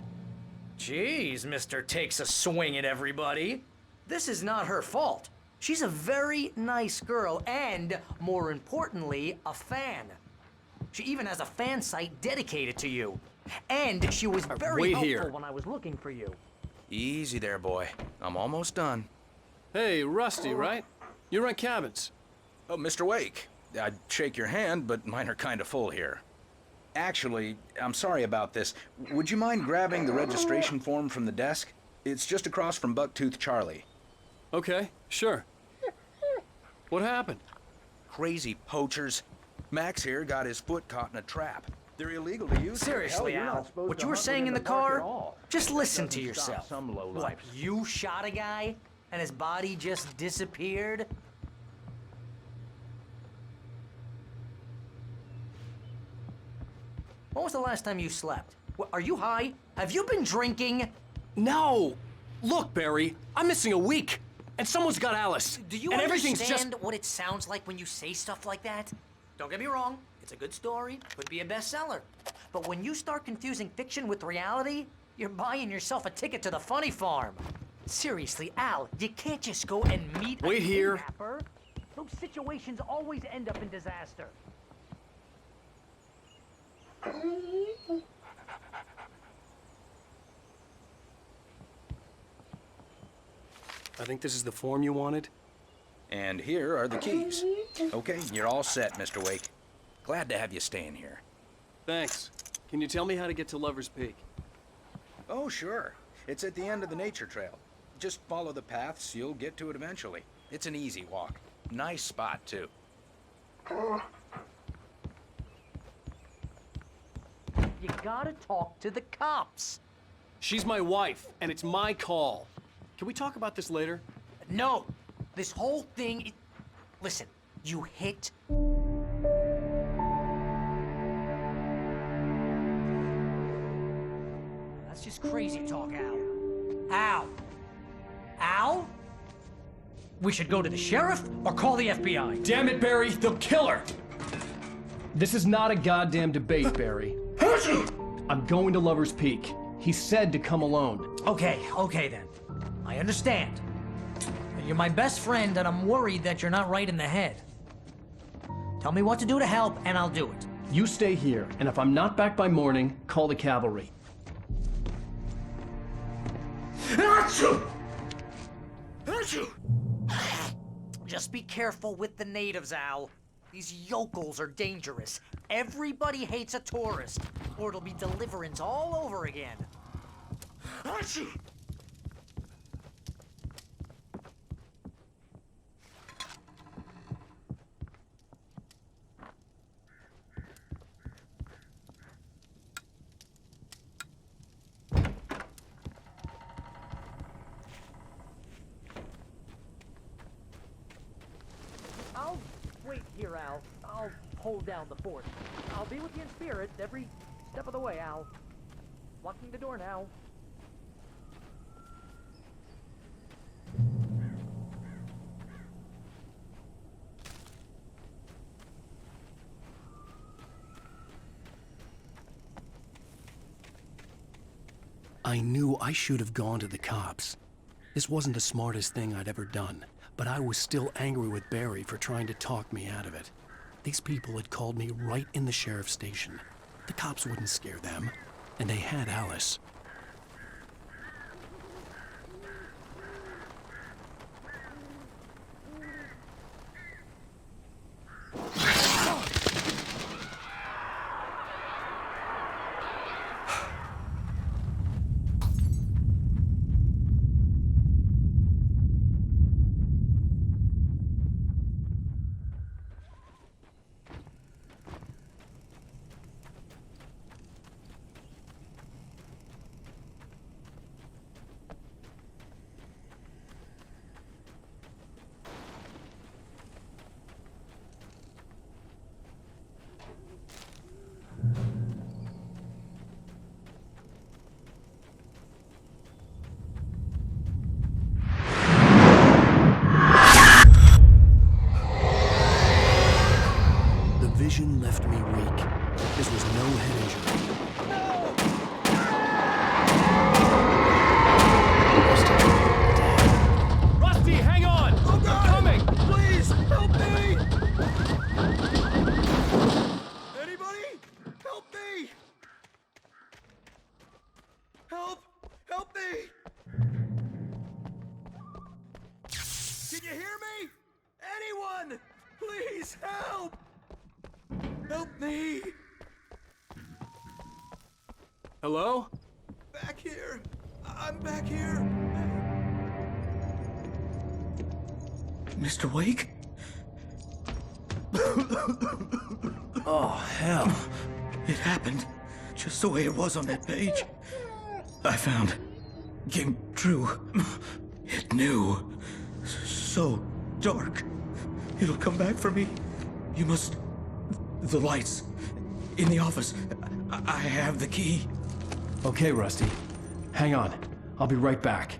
Jeez, Mr. Takes a swing at everybody. This is not her fault. She's a very nice girl and, more importantly, a fan. She even has a fan site dedicated to you. And she was very helpful when I was looking for you. Easy there, boy. I'm almost done. Hey, Rusty, right? You rent cabins. Oh, Mr. Wake. I'd shake your hand, but mine are kind of full here. Actually, I'm sorry about this. Would you mind grabbing the registration form from the desk? It's just across from Bucktooth Charlie. Okay, sure. What happened? Crazy poachers. Max here got his foot caught in a trap. They're illegal to use. Seriously, Hell, Al, what you were saying in the car, just listen to yourself. What, you shot a guy and his body just disappeared? When was the last time you slept? What, are you high? Have you been drinking? No! Look, Barry, I'm missing a week, and someone's got Alice. Do you and everything's understand just... what it sounds like when you say stuff like that? Don't get me wrong, it's a good story, could be a bestseller. But when you start confusing fiction with reality, you're buying yourself a ticket to the funny farm. Seriously, Al, you can't just go and meet Wait a here. kidnapper. Those situations always end up in disaster. I think this is the form you wanted. And here are the keys. Okay, you're all set, Mr. Wake. Glad to have you staying here. Thanks. Can you tell me how to get to Lover's Peak? Oh, sure. It's at the end of the nature trail. Just follow the paths, you'll get to it eventually. It's an easy walk. Nice spot, too. You gotta talk to the cops. She's my wife, and it's my call. Can we talk about this later? No. This whole thing... Listen, you hit... That's just crazy talk, Al. Al? Al? We should go to the sheriff or call the FBI. Damn it, Barry, they'll kill her! This is not a goddamn debate, Barry. I'm going to Lover's Peak. He said to come alone. Okay then. I understand. You're my best friend, and I'm worried that you're not right in the head. Tell me what to do to help, and I'll do it. You stay here, and if I'm not back by morning, call the cavalry. Just be careful with the natives, Al. These yokels are dangerous. Everybody hates a tourist, or it'll be Deliverance all over again. I'll wait here, Al. I'll hold down the fort. I'll be with you in spirit every step of the way, Al. Locking the door now. I knew I should have gone to the cops. This wasn't the smartest thing I'd ever done, but I was still angry with Barry for trying to talk me out of it. These people had called me right in the sheriff's station. The cops wouldn't scare them, and they had Alice. Vision left me weak. This was no head injury. Rusty, hang on! Oh God! I'm coming! Please, help me! Anybody? Help me! Help! Help me! Can you hear me? Anyone? Please help! Help me! Hello? Back here! I'm back here! Mr. Wake? Oh, hell. It happened just the way it was on that page. I found. Came true. It knew. So dark. It'll come back for me. You must... The lights. In the office. I have the key. Okay, Rusty. Hang on. I'll be right back.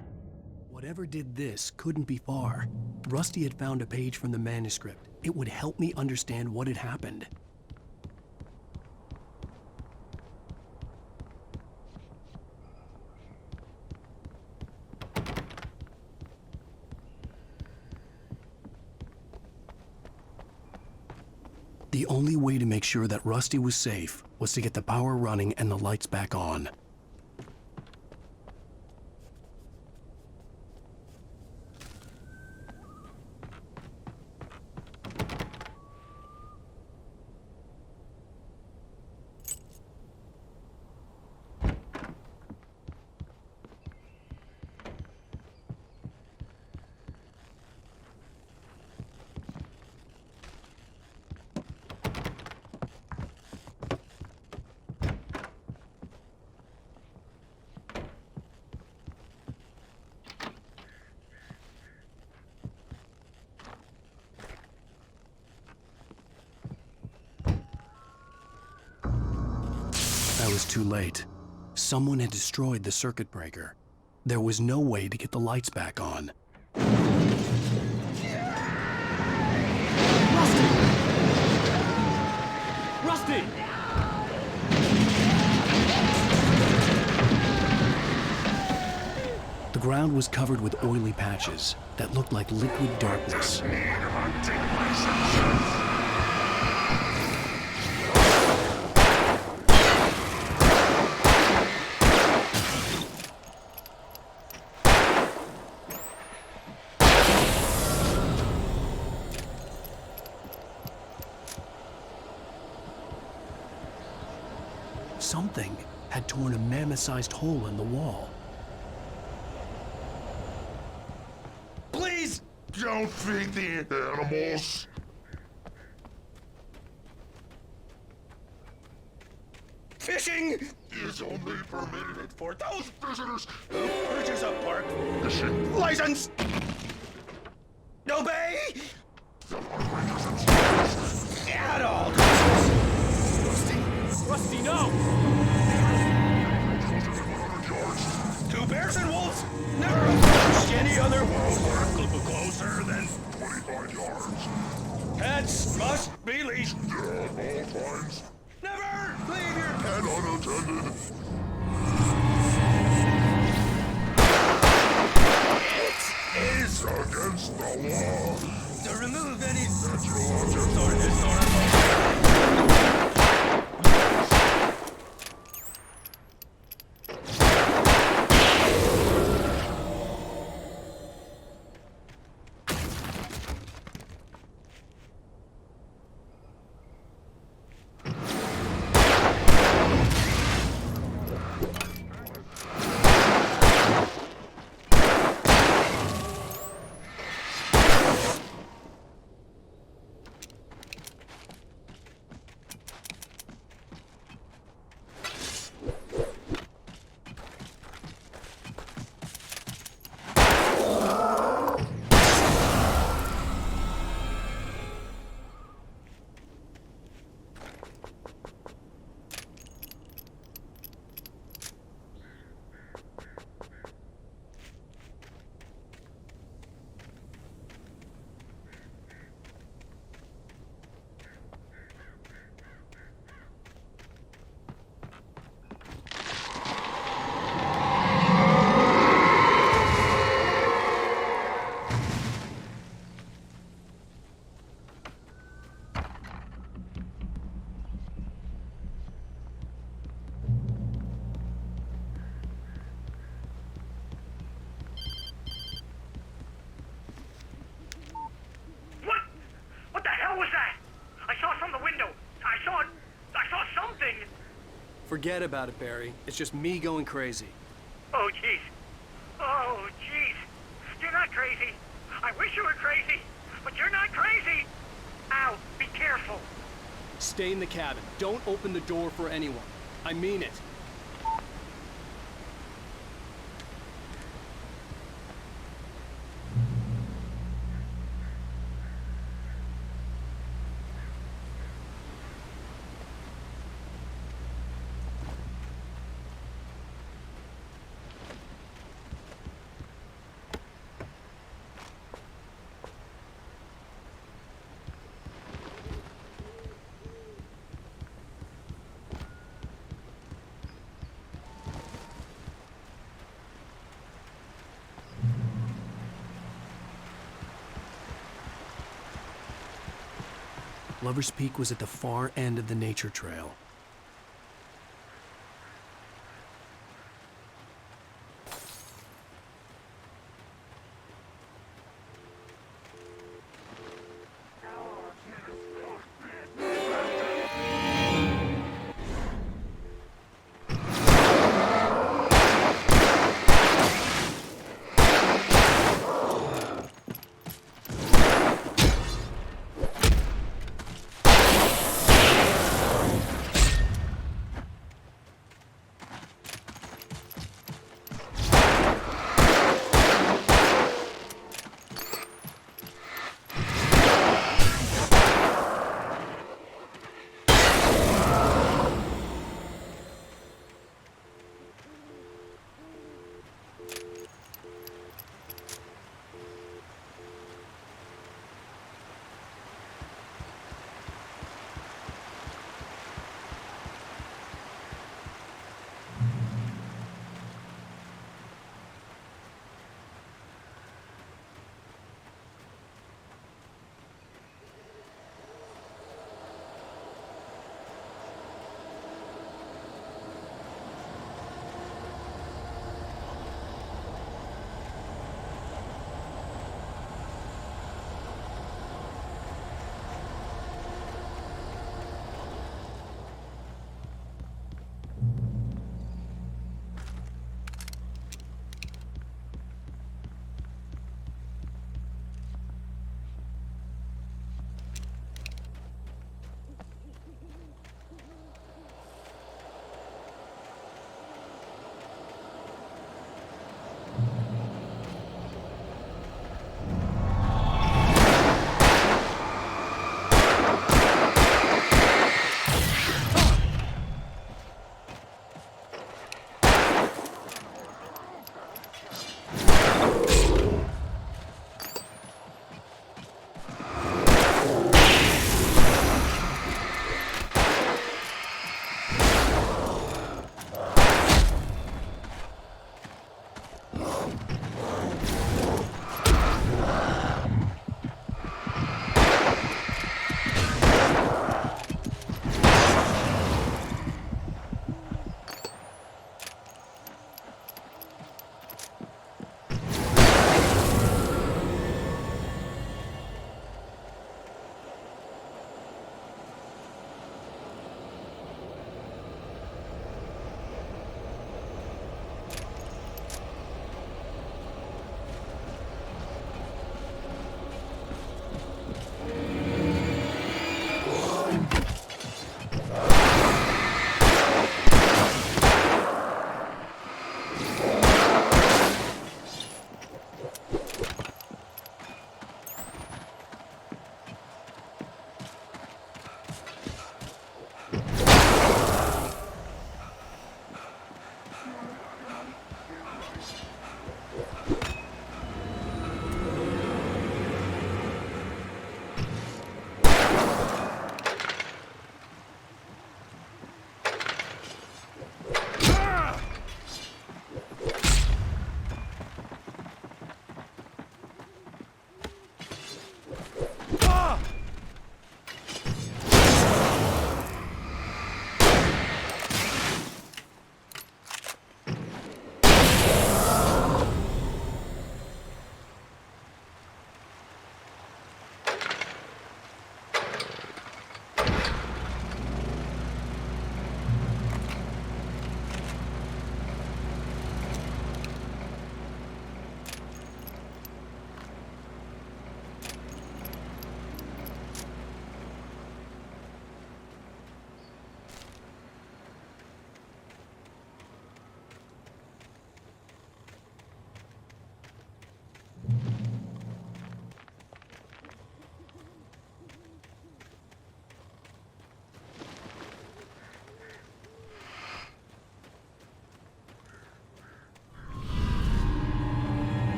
Whatever did this couldn't be far. Rusty had found a page from the manuscript. It would help me understand what had happened. The only way to make sure that Rusty was safe was to get the power running and the lights back on. was too late. Someone had destroyed the circuit breaker. There was no way to get the lights back on. Rusty! The ground was covered with oily patches that looked like liquid darkness. Something had torn a mammoth-sized hole in the wall. Please don't feed the animals. Fishing is only permitted for those visitors who purchase a park fishing license. Obey! At all costs. Rusty, no! 2 bears and wolves never approached any other wolf closer than 25 yards. Pets must be leashed. All times. Never leave your pet unattended. It is against the law to remove any natural objects or historical. Forget about it, Barry. It's just me going crazy. Oh, jeez. Oh, jeez. You're not crazy. I wish you were crazy, but you're not crazy. Ow, be careful. Stay in the cabin. Don't open the door for anyone. I mean it. Lover's Peak was at the far end of the nature trail.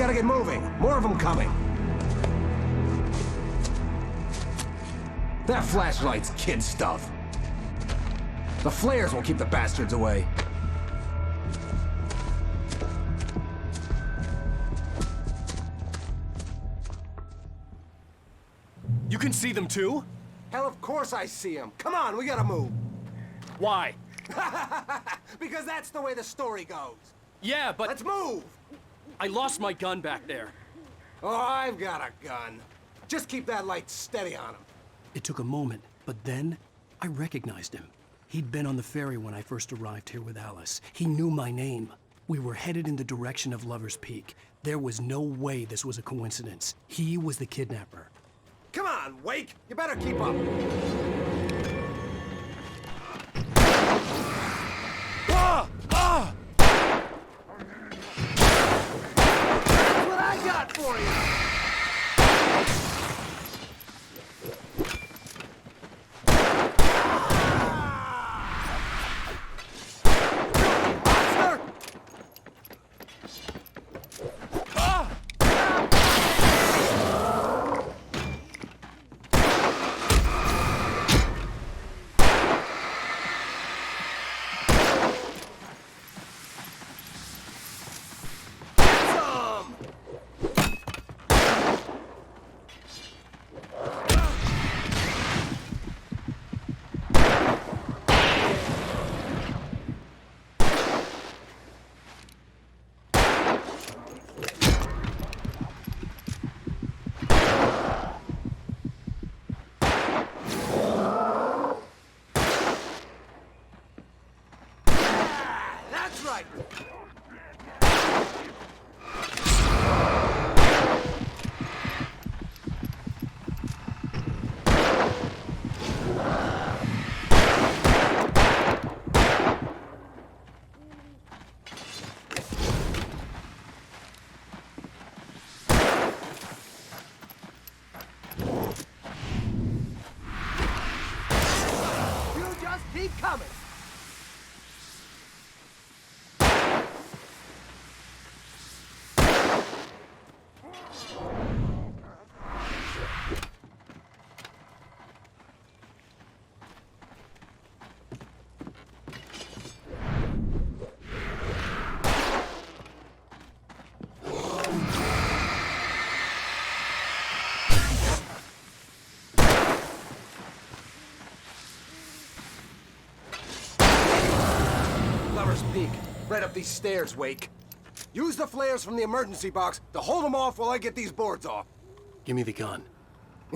gotta get moving. More of them coming. That flashlight's kid stuff. The flares will keep the bastards away. You can see them too? Hell, of course I see them. Come on, we gotta move. Why? Because that's the way the story goes. Yeah, but... Let's move! I lost my gun back there. Oh, I've got a gun. Just keep that light steady on him. It took a moment, but then I recognized him. He'd been on the ferry when I first arrived here with Alice. He knew my name. We were headed in the direction of Lover's Peak. There was no way this was a coincidence. He was the kidnapper. Come on, Wake! You better keep up. Ah! Ah! That's what I got for you! Peak. Right up these stairs, Wake. Use the flares from the emergency box to hold them off while I get these boards off. Give me the gun.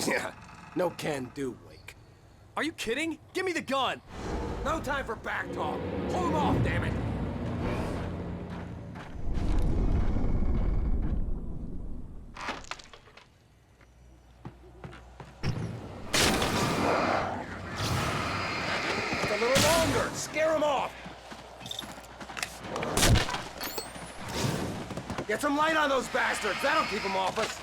Yeah, no can do, Wake. Are you kidding? Give me the gun! No time for back talk. Hold them off, damn it! It's a little longer. Scare them off. Get some light on those bastards! That'll keep them off us!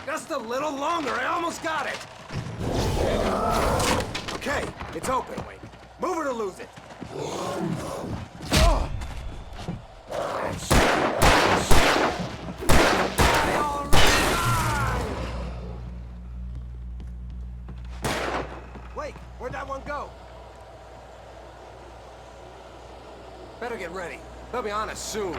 Just a little longer, I almost got it! Okay, it's open, Wait. Move it or lose it! Oh. Wait, where'd that one go? Better get ready. They'll be on us soon.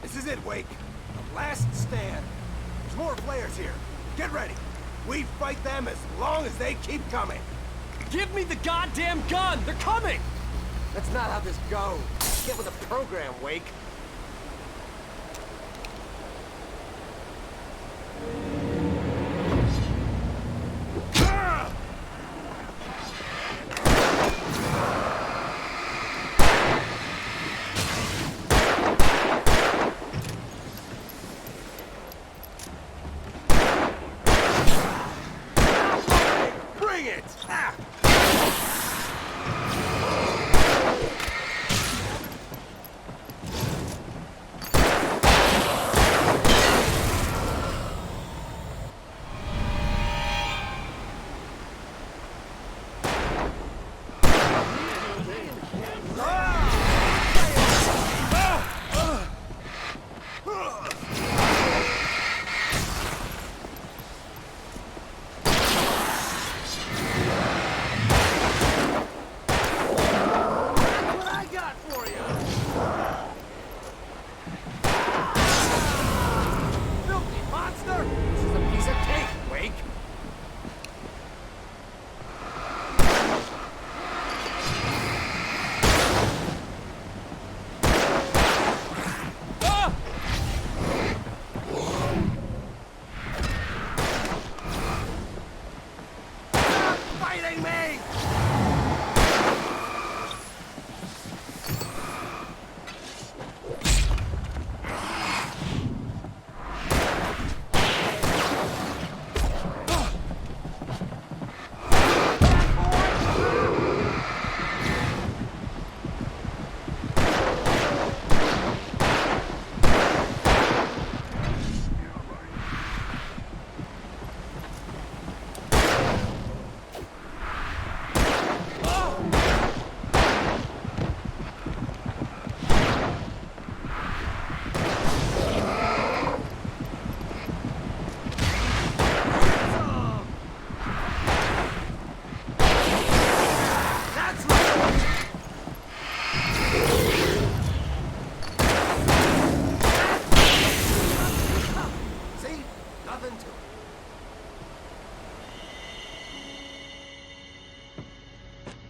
This is it, Wake. The last stand. There's more flares here. Get ready. We fight them as long as they keep coming. Give me the goddamn gun! They're coming! That's not how this goes. Get with the program, Wake. Bring it! Ah.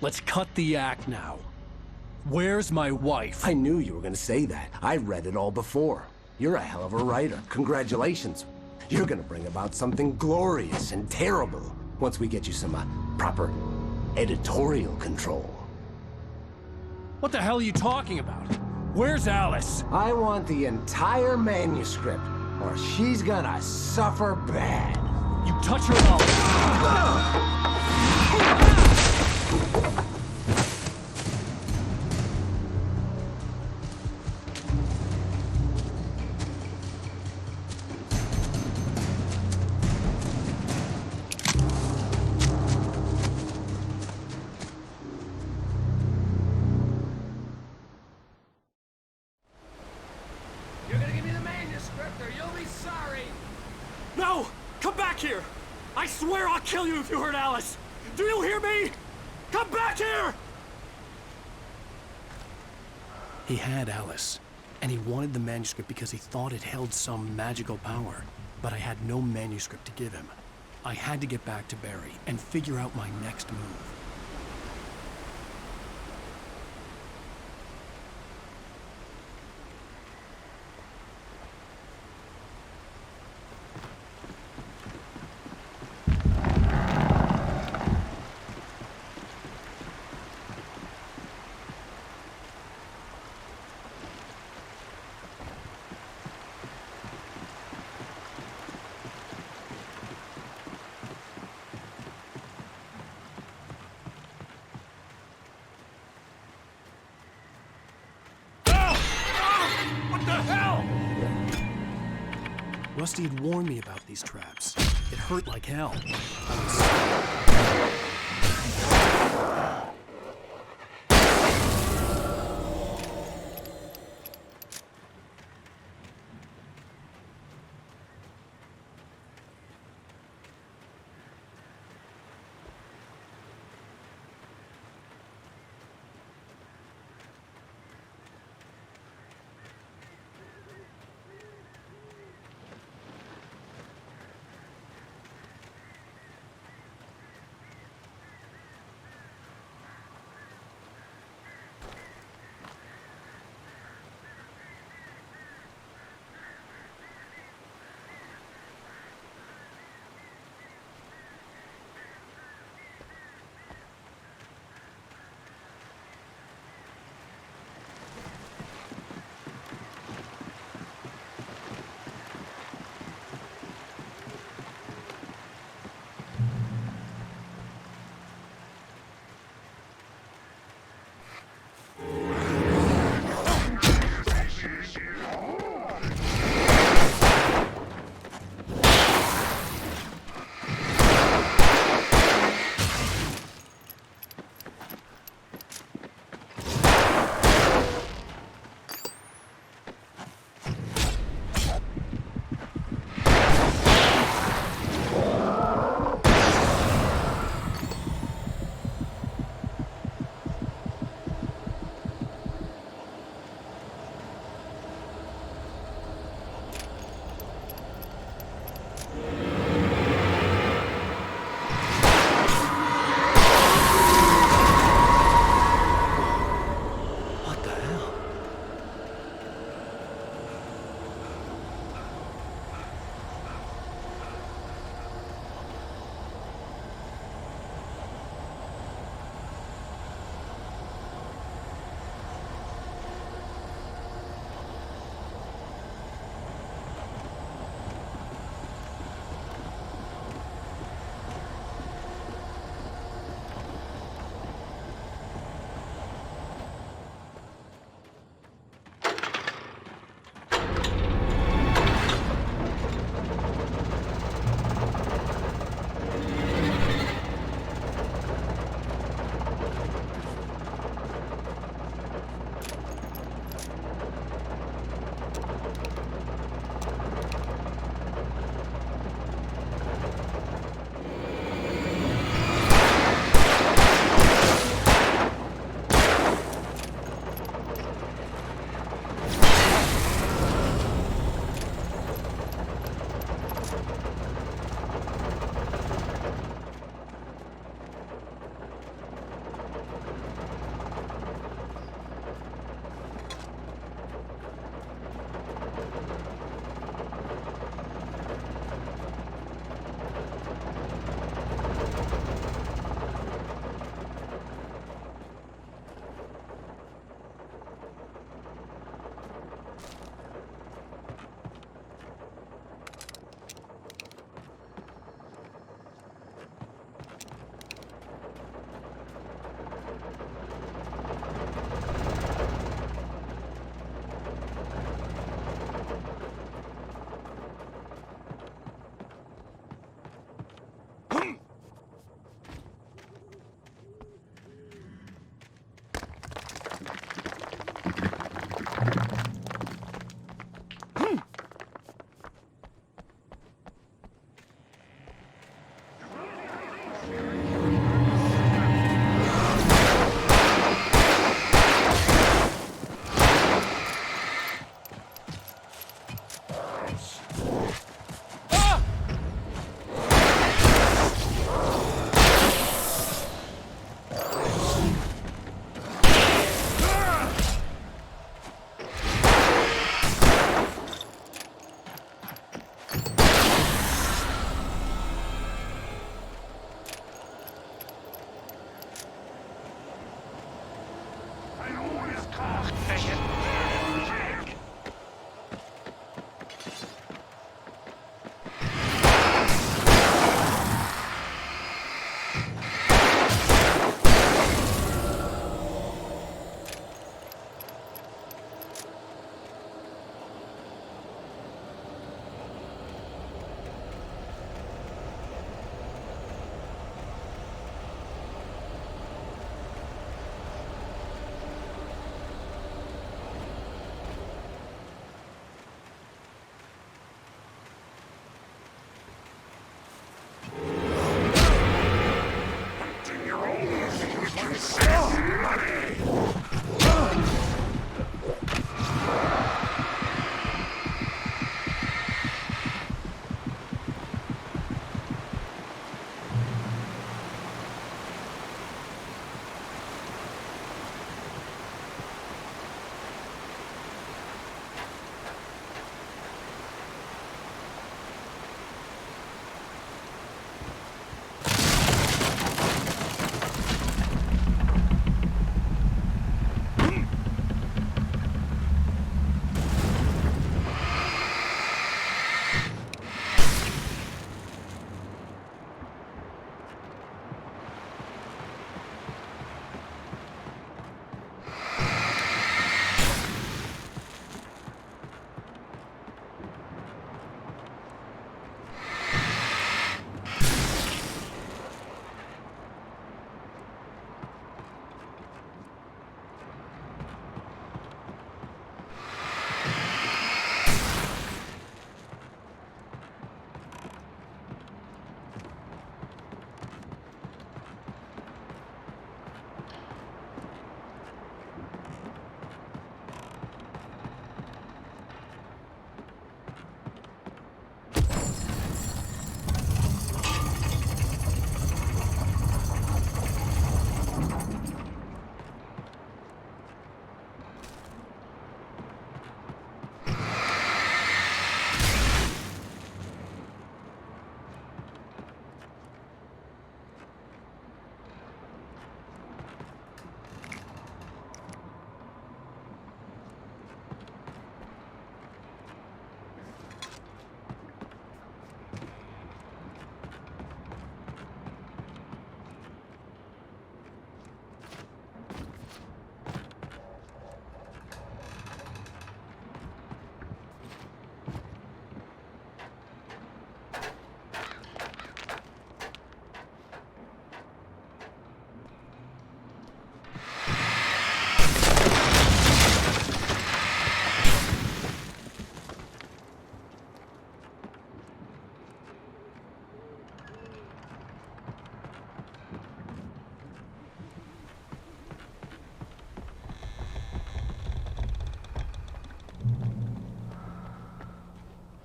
let's cut the act now. Where's my wife? I knew you were gonna say that. I read it all before. You're a hell of a writer. Congratulations. You're gonna bring about something glorious and terrible once we get you some proper editorial control. What the hell are you talking about? Where's Alice? I want the entire manuscript, or she's gonna suffer bad. You touch her up. You're gonna give me the manuscript or you'll be sorry! No! Come back here! I swear I'll kill you if you hurt Alice! Do you hear me? Come back here! He had Alice, and he wanted the manuscript because he thought it held some magical power. But I had no manuscript to give him. I had to get back to Barry and figure out my next move. Rusty had warned me about these traps. It hurt like hell.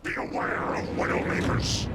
Beware of Widowmakers!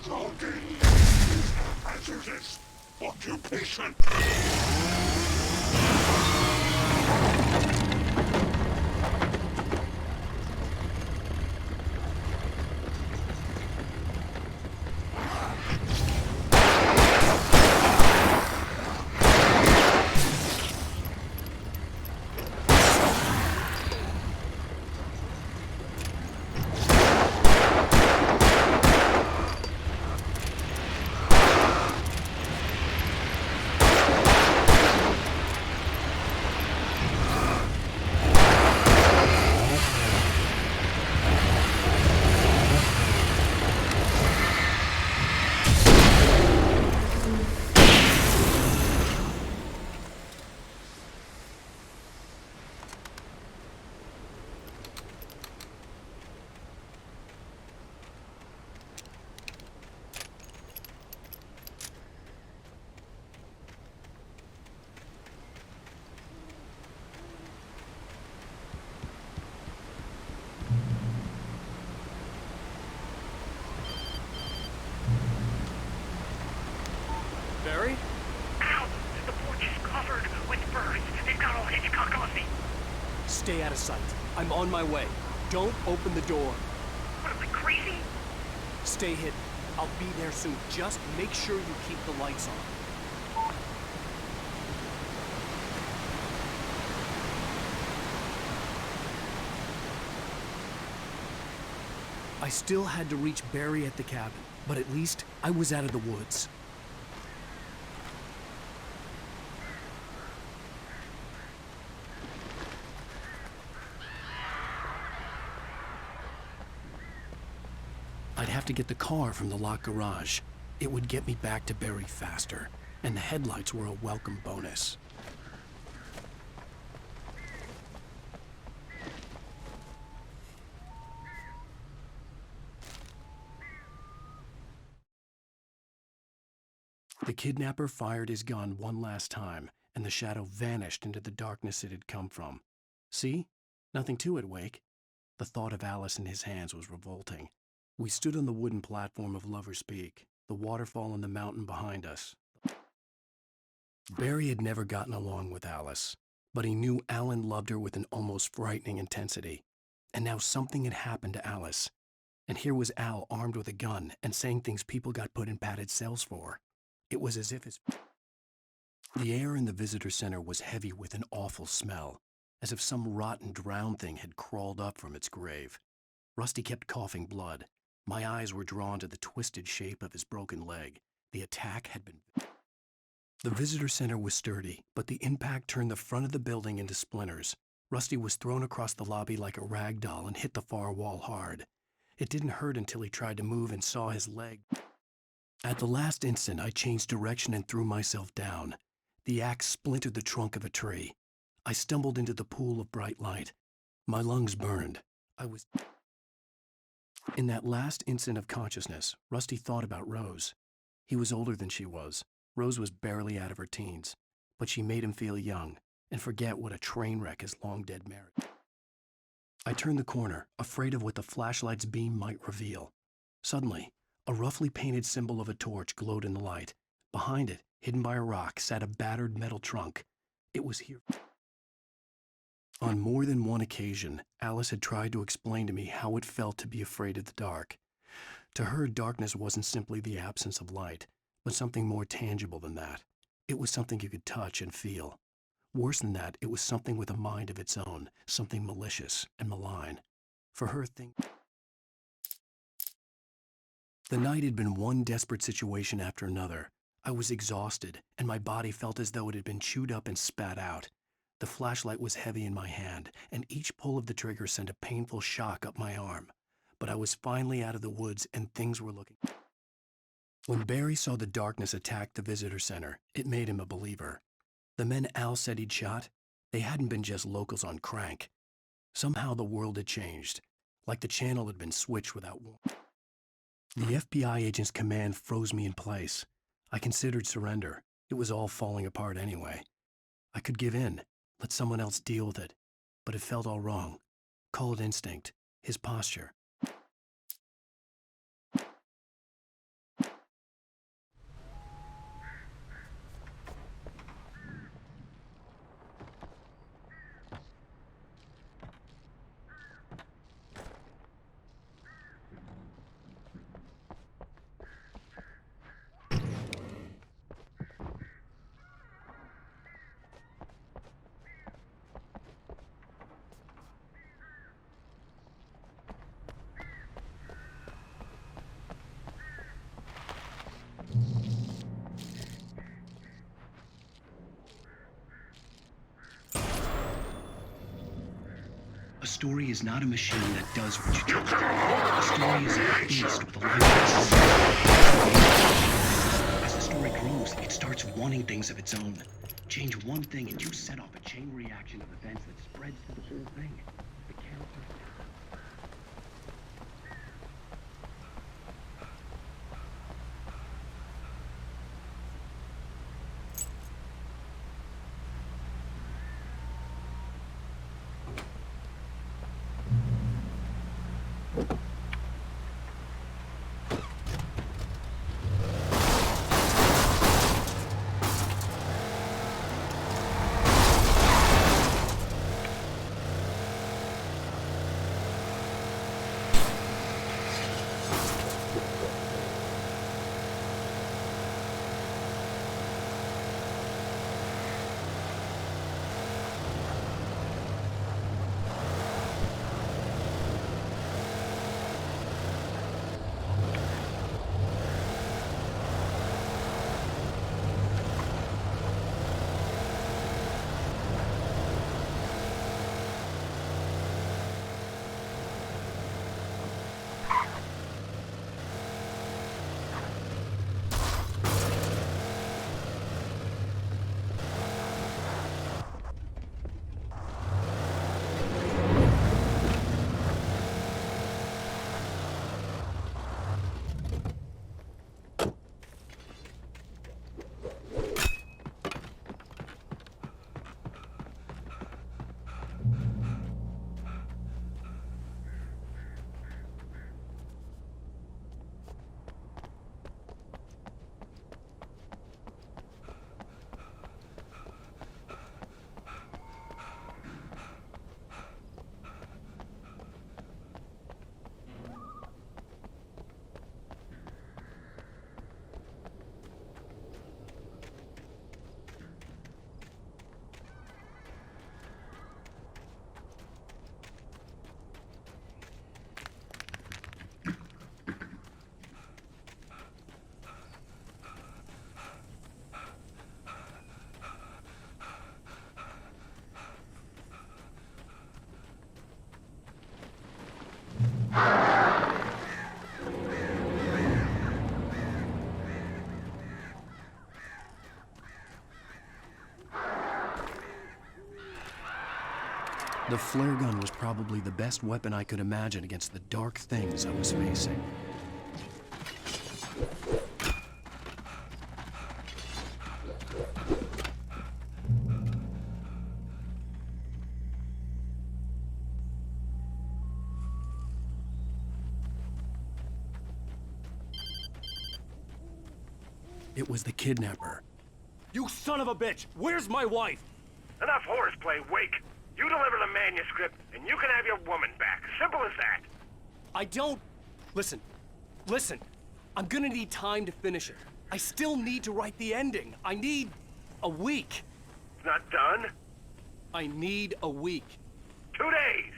Talking answers its occupation. Barry? Ow! The porch is covered with birds. They've got all Hitchcock on me. Stay out of sight. I'm on my way. Don't open the door. What am I, crazy? Stay hidden. I'll be there soon. Just make sure you keep the lights on. I still had to reach Barry at the cabin, but at least I was out of the woods. I'd have to get the car from the locked garage. It would get me back to Barry faster, and the headlights were a welcome bonus. The kidnapper fired his gun one last time, and the shadow vanished into the darkness it had come from. See? Nothing to it, Wake. The thought of Alice in his hands was revolting. We stood on the wooden platform of Lover's Peak, the waterfall and the mountain behind us. Barry had never gotten along with Alice, but he knew Alan loved her with an almost frightening intensity. And now something had happened to Alice. And here was Al armed with a gun and saying things people got put in padded cells for. It was as if The air in the visitor center was heavy with an awful smell, as if some rotten drowned thing had crawled up from its grave. Rusty kept coughing blood. My eyes were drawn to the twisted shape of his broken leg. The attack had been... The visitor center was sturdy, but the impact turned the front of the building into splinters. Rusty was thrown across the lobby like a rag doll and hit the far wall hard. It didn't hurt until he tried to move and saw his leg. At the last instant, I changed direction and threw myself down. The axe splintered the trunk of a tree. I stumbled into the pool of bright light. My lungs burned. I was... In that last instant of consciousness, Rusty thought about Rose. He was older than she was. Rose was barely out of her teens, but she made him feel young and forget what a train wreck his long-dead marriage. I turned the corner, afraid of what the flashlight's beam might reveal. Suddenly, a roughly painted symbol of a torch glowed in the light. Behind it, hidden by a rock, sat a battered metal trunk. It was here. On more than one occasion, Alice had tried to explain to me how it felt to be afraid of the dark. To her, darkness wasn't simply the absence of light, but something more tangible than that. It was something you could touch and feel. Worse than that, it was something with a mind of its own, something malicious and malign. For her, The night had been one desperate situation after another. I was exhausted, and my body felt as though it had been chewed up and spat out. The flashlight was heavy in my hand, and each pull of the trigger sent a painful shock up my arm. But I was finally out of the woods, and things were looking... When Barry saw the darkness attack the visitor center, it made him a believer. The men Al said he'd shot, they hadn't been just locals on crank. Somehow the world had changed, like the channel had been switched without warning. The FBI agent's command froze me in place. I considered surrender. It was all falling apart anyway. I could give in, let someone else deal with it, but it felt all wrong. Call it instinct, his posture. story is not a machine that does what you tell it. A story is a beast with a life of its own. As the story grows, it starts wanting things of its own. Change one thing and you set off a chain reaction of events that spreads to the whole thing. The character... The flare gun was probably the best weapon I could imagine against the dark things I was facing. It was the kidnapper. You son of a bitch! Where's my wife? Enough horseplay, Wake. You deliver the manuscript, and you can have your woman back. Simple as that. I don't... Listen. I'm gonna need time to finish it. I still need to write the ending. I need a week. It's not done? I need a week. 2 days.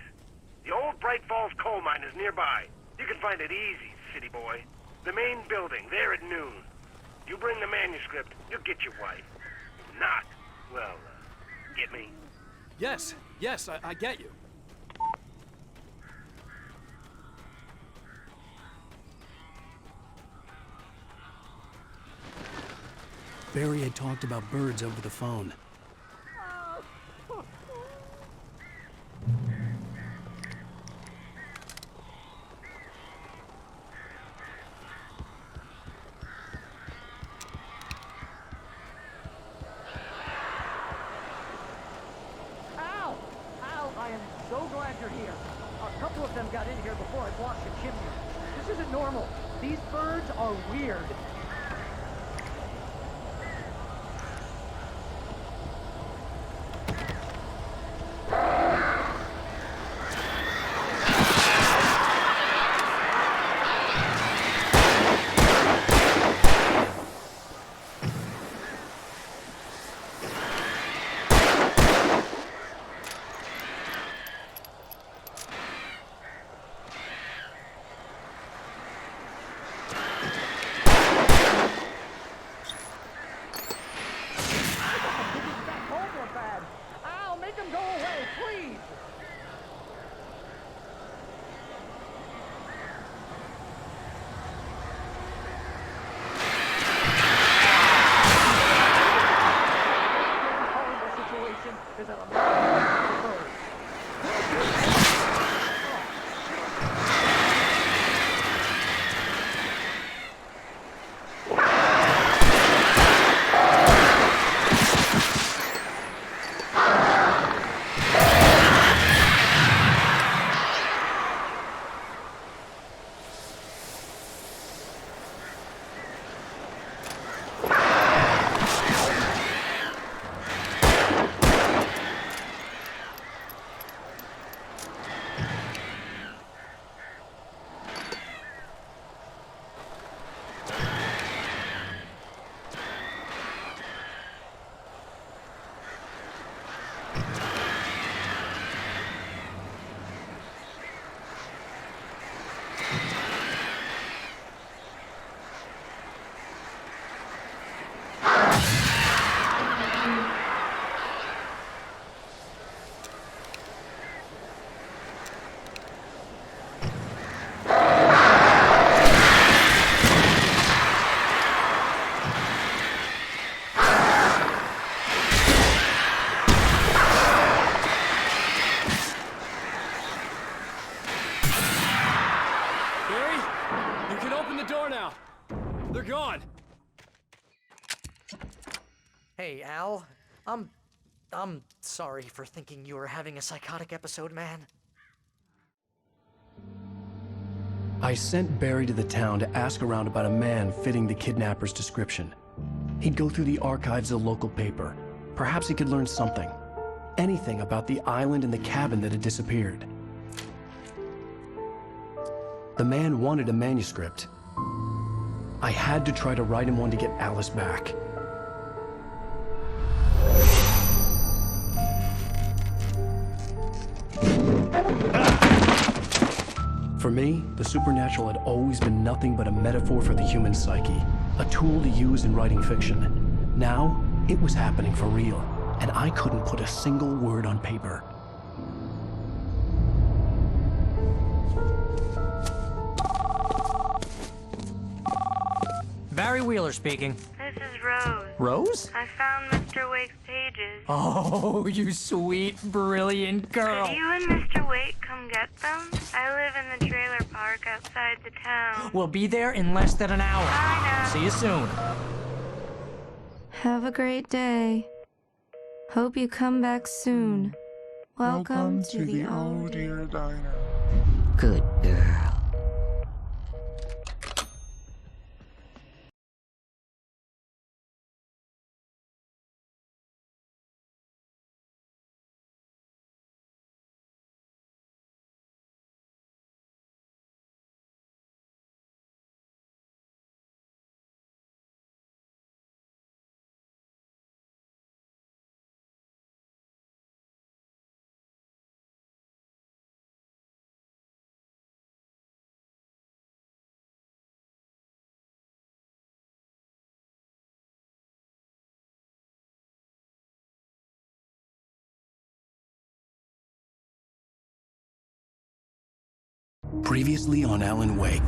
The old Bright Falls coal mine is nearby. You can find it easy, city boy. The main building, there at noon. You bring the manuscript, you'll get your wife. Not, well, get me? Yes, I get you. Barry had talked about birds over the phone. I am so glad you're here. A couple of them got in here before I blocked the chimney. This isn't normal. These birds are weird. They're gone! Hey, Al. I'm sorry for thinking you were having a psychotic episode, man. I sent Barry to the town to ask around about a man fitting the kidnapper's description. He'd go through the archives of the local paper. Perhaps he could learn something. Anything about the island and the cabin that had disappeared. The man wanted a manuscript. I had to try to write him one to get Alice back. For me, the supernatural had always been nothing but a metaphor for the human psyche, a tool to use in writing fiction. Now, it was happening for real, and I couldn't put a single word on paper. Barry Wheeler speaking. This is Rose. Rose? I found Mr. Wake's pages. Oh, you sweet, brilliant girl. Could you and Mr. Wake come get them? I live in the trailer park outside the town. We'll be there in less than an hour. I know. See you soon. Have a great day. Hope you come back soon. Welcome to the Oh Dear Diner. Good girl. Previously on Alan Wake,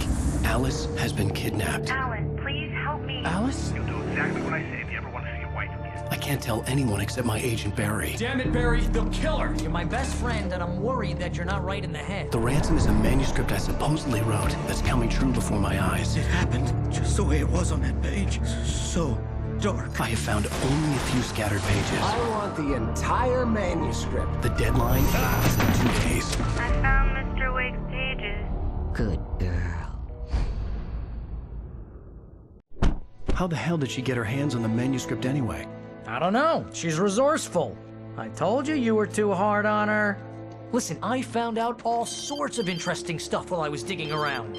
Alice has been kidnapped. Alan, please help me. Alice? You'll do exactly what I say if you ever want to see your wife again. I can't tell anyone except my agent Barry. Damn it, Barry, they'll kill her! You're my best friend, and I'm worried that you're not right in the head. The ransom is a manuscript I supposedly wrote that's coming true before my eyes. It happened just the way it was on that page. So dark. I have found only a few scattered pages. I want the entire manuscript. The deadline is in 2 days. I found Mr. Wake's pages. Good girl. How the hell did she get her hands on the manuscript anyway? I don't know. She's resourceful. I told you you were too hard on her. Listen, I found out all sorts of interesting stuff while I was digging around.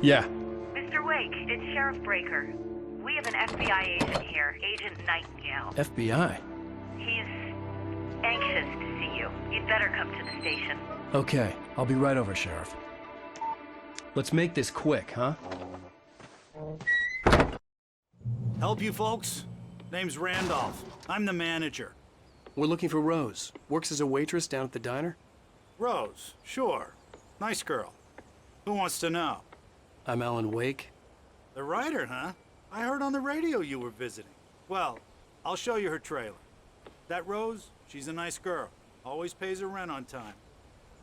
Yeah. Mr. Wake, it's Sheriff Breaker. We have an FBI agent here, Agent Nightingale. FBI? He's anxious to see you. You'd better come to the station. Okay, I'll be right over, Sheriff. Let's make this quick, huh? Help you folks? Name's Randolph. I'm the manager. We're looking for Rose. Works as a waitress down at the diner. Rose, sure. Nice girl. Who wants to know? I'm Alan Wake. The writer, huh? I heard on the radio you were visiting. Well, I'll show you her trailer. That Rose, she's a nice girl. Always pays her rent on time.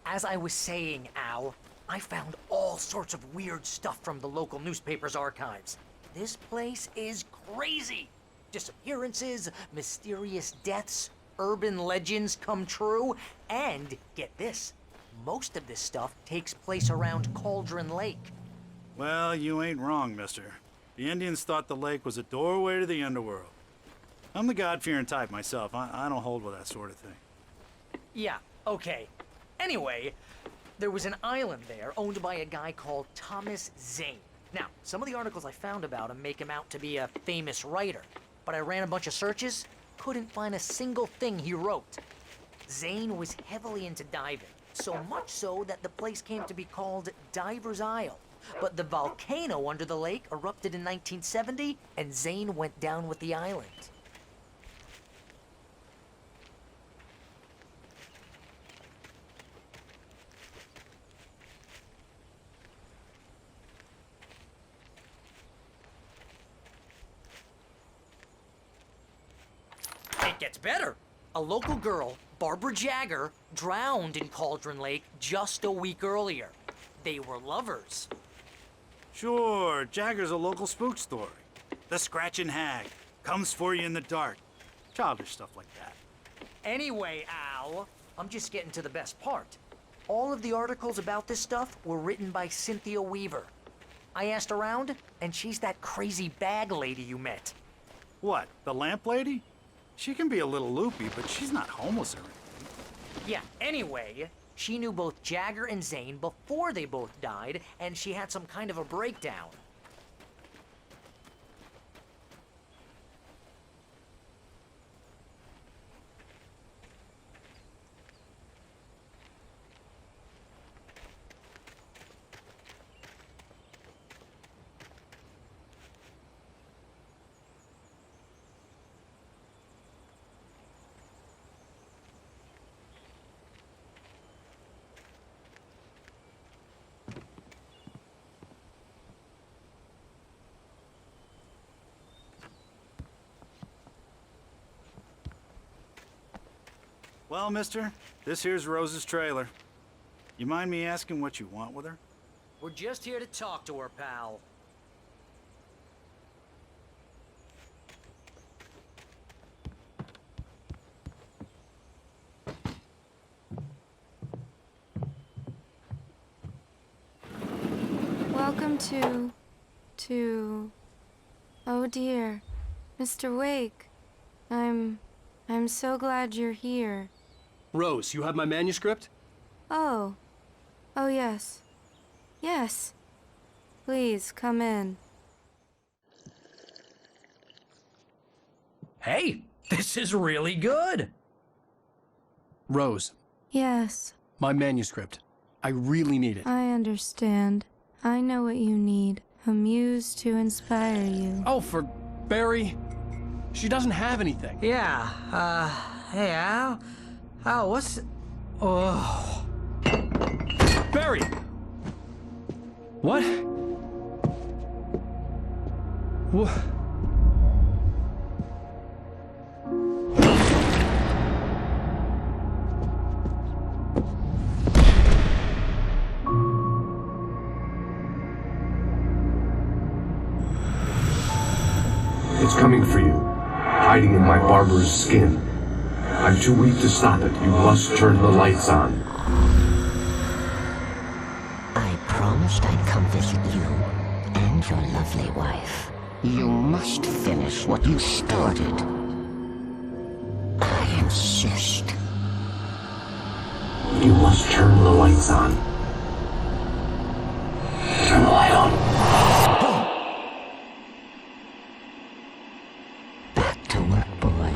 As I was saying, Al, I found all sorts of weird stuff from the local newspaper's archives. This place is crazy. Disappearances, mysterious deaths, urban legends come true, and get this, most of this stuff takes place around Cauldron Lake. Well, you ain't wrong, mister. The Indians thought the lake was a doorway to the underworld. I'm the God-fearing type myself. I don't hold with that sort of thing. Yeah, okay. Anyway, there was an island there owned by a guy called Thomas Zane. Now, some of the articles I found about him make him out to be a famous writer, but I ran a bunch of searches, couldn't find a single thing he wrote. Zane was heavily into diving, so much so that the place came to be called Diver's Isle. But the volcano under the lake erupted in 1970, and Zane went down with the island. It gets better. A local girl, Barbara Jagger, drowned in Cauldron Lake just a week earlier. They were lovers. Sure, Jagger's a local spook story. The Scratching Hag. Comes for you in the dark. Childish stuff like that. Anyway, Al, I'm just getting to the best part. All of the articles about this stuff were written by Cynthia Weaver. I asked around, and she's that crazy bag lady you met. What, the lamp lady? She can be a little loopy, but she's not homeless or anything. Yeah, anyway, she knew both Jagger and Zane before they both died, and she had some kind of a breakdown. Well, mister, this here's Rose's trailer. You mind me asking what you want with her? We're just here to talk to her, pal. Welcome to... Oh dear, Mr. Wake. I'm so glad you're here. Rose, you have my manuscript? Oh. Oh, yes. Yes. Please, come in. Hey, this is really good. Rose, Yes, my manuscript. I really need it. I understand. I know what you need. A muse to inspire you. Oh, for Barry? She doesn't have anything. Yeah, hey, Al? Al, what's... Oh... Barry! What? What? It's coming for you, hiding in my barber's skin. I'm too weak to stop it. You must turn the lights on. I promised I'd come visit you and your lovely wife. You must finish what you started. I insist. You must turn the lights on. Turn the light on. Back to work, boy.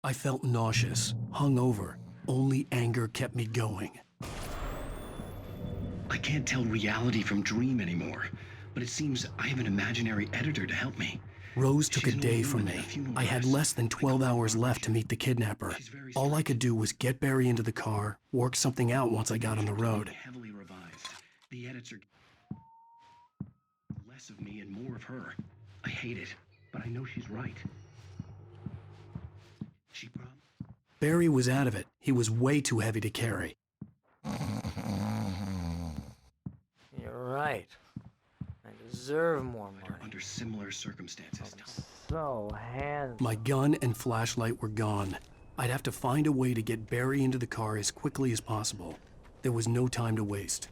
I felt nauseous, hungover. Only anger kept me going. I can't tell reality from dream anymore, but it seems I have an imaginary editor to help me. Rose took a day from me. I had less than 12 hours left to meet the kidnapper. All I could do was get Barry into the car, work something out once I got on the road. Heavily revised. The edits are less of me and more of her. I hate it, but I know she's right. Barry was out of it. He was way too heavy to carry. You're right. I deserve more money. Under similar circumstances. So handsome. My gun and flashlight were gone. I'd have to find a way to get Barry into the car as quickly as possible. There was no time to waste.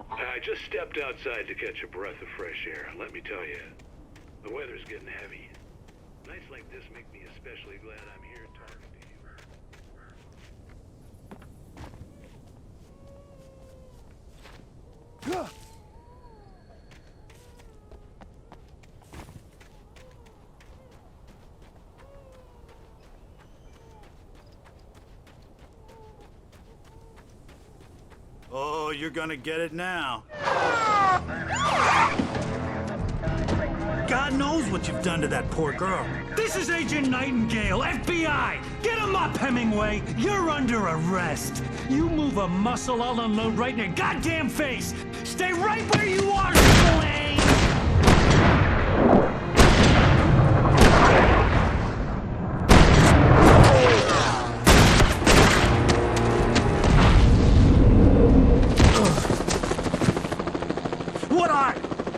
I just stepped outside to catch a breath of fresh air. Let me tell you, the weather's getting heavy. Nights like this make me especially glad I'm here talking to you. Oh, you're gonna get it now. God knows what you've done to that poor girl. This is Agent Nightingale, FBI! Get him up, Hemingway! You're under arrest! You move a muscle, I'll unload right in your goddamn face! Stay right where you are, Slane! What are?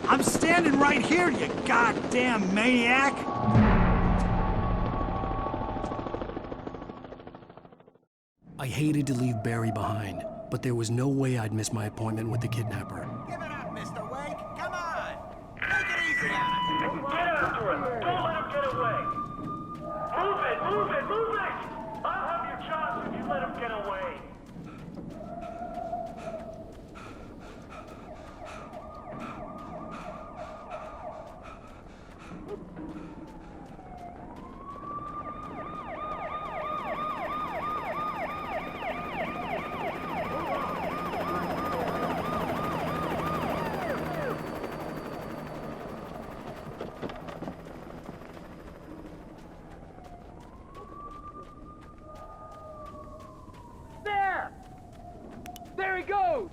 I'm standing right here, you goddamn maniac! I hated to leave Barry behind, but there was no way I'd miss my appointment with the kidnapper. Give it up, Mr. Wake. Come on. Take it easy on us. Get after him. Don't let him get away. Move it, move it, move it! I'll have your chance if you let him get away. There he goes!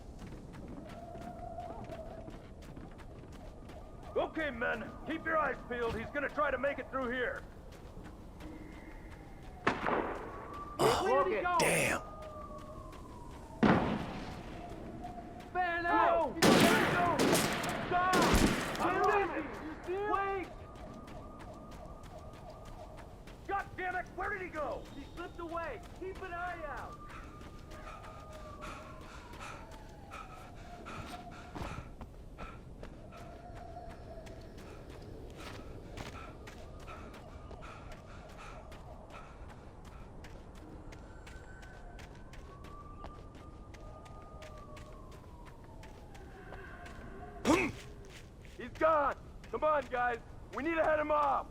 Okay, men, keep your eyes peeled. He's gonna try to make it through here. Oh, damn! Fan out! Stop! Wait! God damn it! Where did he go? He slipped away. Keep an eye out. He's gone! Come on, guys! We need to head him off!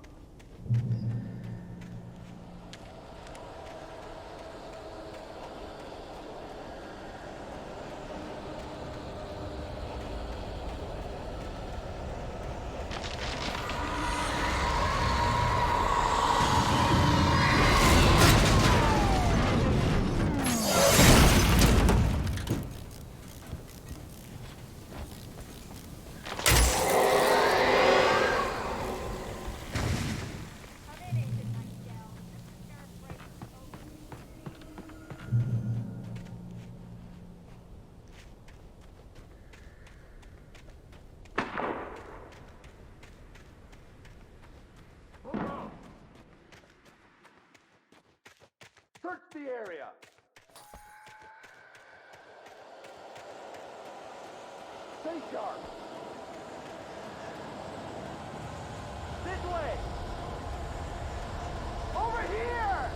Search the area! Stay sharp! This way! Over here!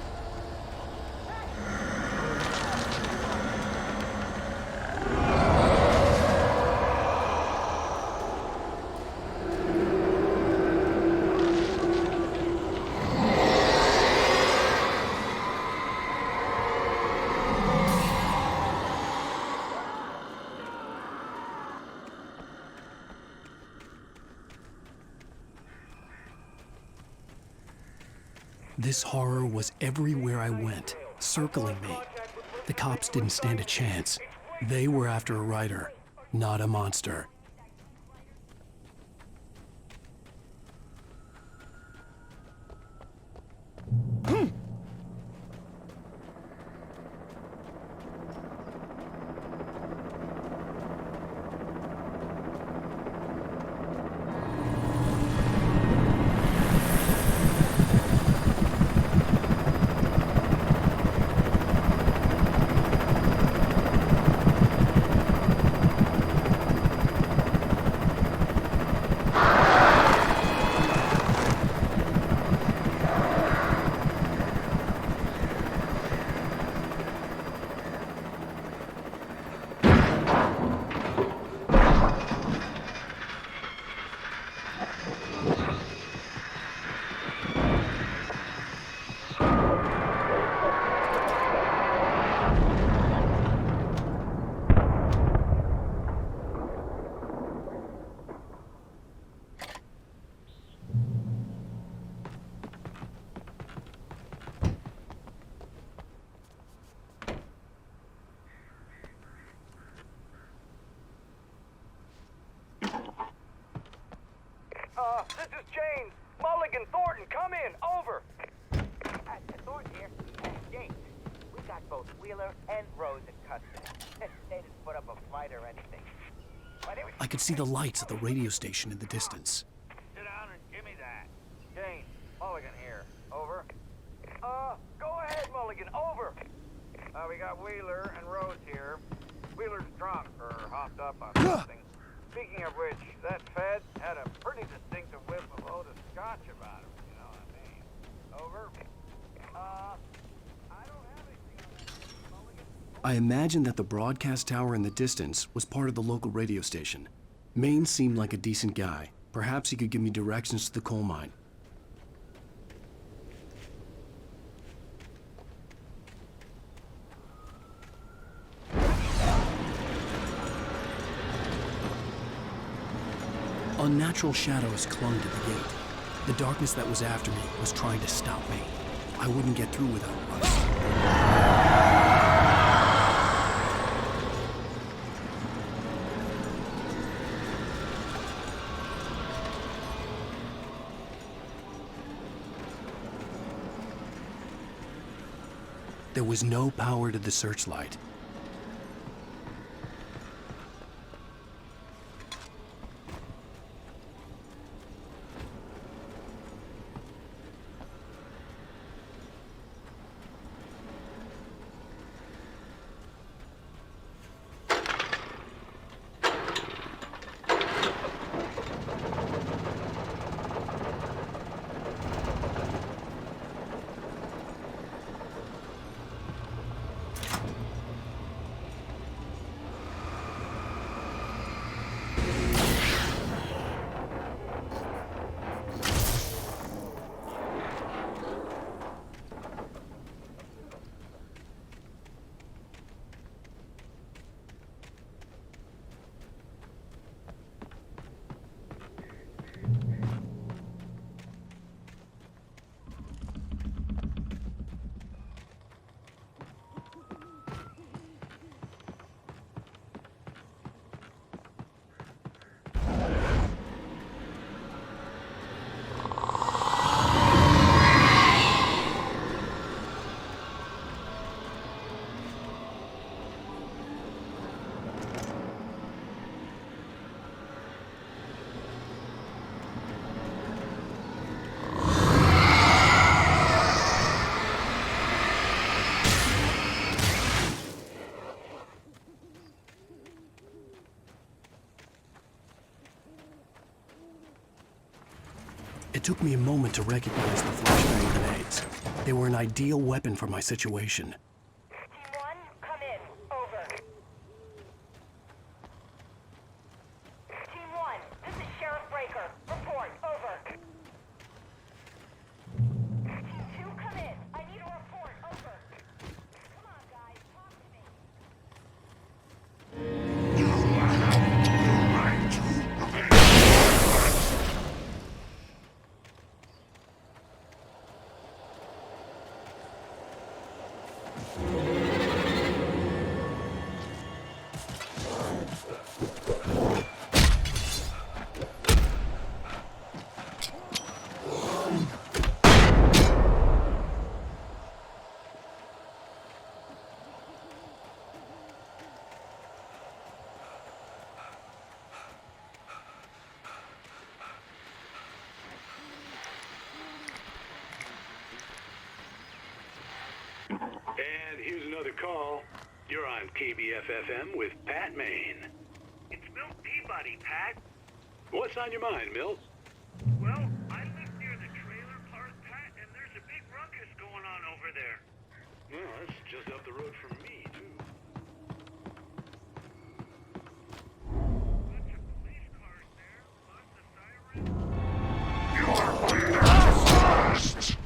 This horror was everywhere I went, circling me. The cops didn't stand a chance. They were after a writer, not a monster. James, Mulligan, Thornton, come in. Over. Thornton here. James, we got both Wheeler and Rose in custody. They didn't put up a fight or anything. I could see the lights of the radio station in the distance. Sit down and give me that. James, Mulligan here. Over. Go ahead, Mulligan. Over. We got Wheeler and Rose here. Wheeler's drunk or hopped up on something. Speaking of which, that Fed had a pretty distinctive whiff of load of scotch about him, you know what I mean? Over. I don't have anything on that, Mulligan. I imagined that the broadcast tower in the distance was part of the local radio station. Maine seemed like a decent guy. Perhaps he could give me directions to the coal mine. Unnatural shadows clung to the gate. The darkness that was after me was trying to stop me. I wouldn't get through without Rust. There was no power to the searchlight. It took me a moment to recognize the flashbang grenades. They were an ideal weapon for my situation. Team 1, come in. Over. Team 1, this is Sheriff Breaker. Report. Over. Team 2, come in. I need a report. Over. Come on, guys. Talk to me. And here's another call. You're on KBF-FM with Pat Maine. It's Milt Peabody, Pat. What's on your mind, Milt? Well, I live near the trailer park, Pat, and there's a big ruckus going on over there. Well, that's just up the road from me, too. Bunch of police cars there, lots of sirens. You're first!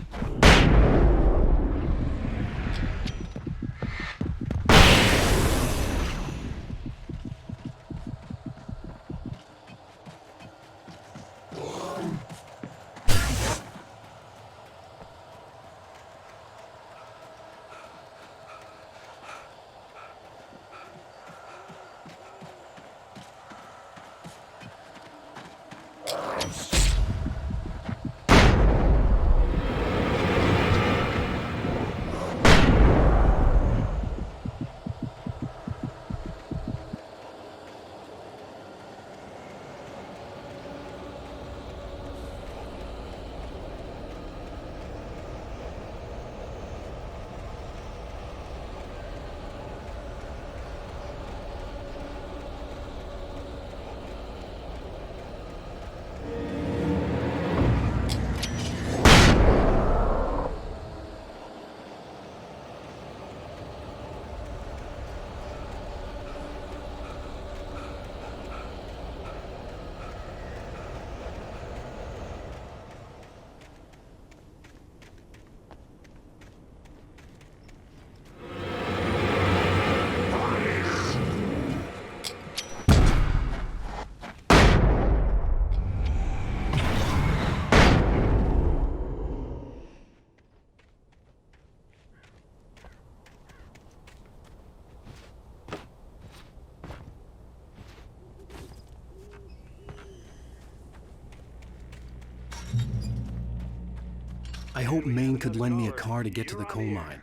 I hoped Maine could lend me a car to get to the coal mine.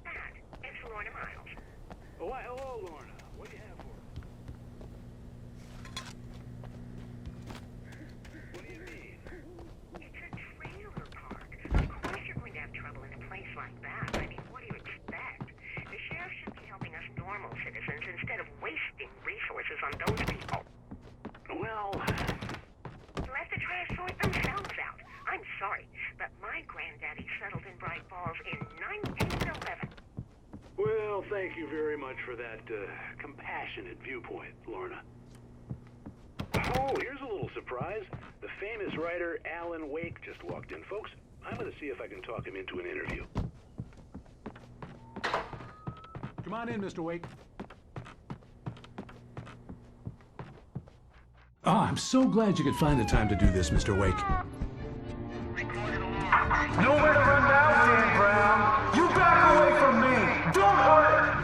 It's Lorna Miles. Oh, why, hello, Lorna. What do you have for us? What do you mean? It's a trailer park. Of course you're going to have trouble in a place like that. I mean, what do you expect? The sheriff should be helping us normal citizens instead of wasting resources on those people. Well, Let the trash sort themselves out. I'm sorry, but my granddaddy settled in Bright Falls in 1911. well, thank you very much for that compassionate viewpoint, Lorna. Oh, here's a little surprise. The famous writer Alan Wake just walked in. Folks, I'm going to see if I can talk him into an interview. Come on in, Mr. Wake. Oh, I'm so glad you could find the time to do this, Mr. Wake. Nowhere to run now, Dan Brown. You back away from me. Don't hurt.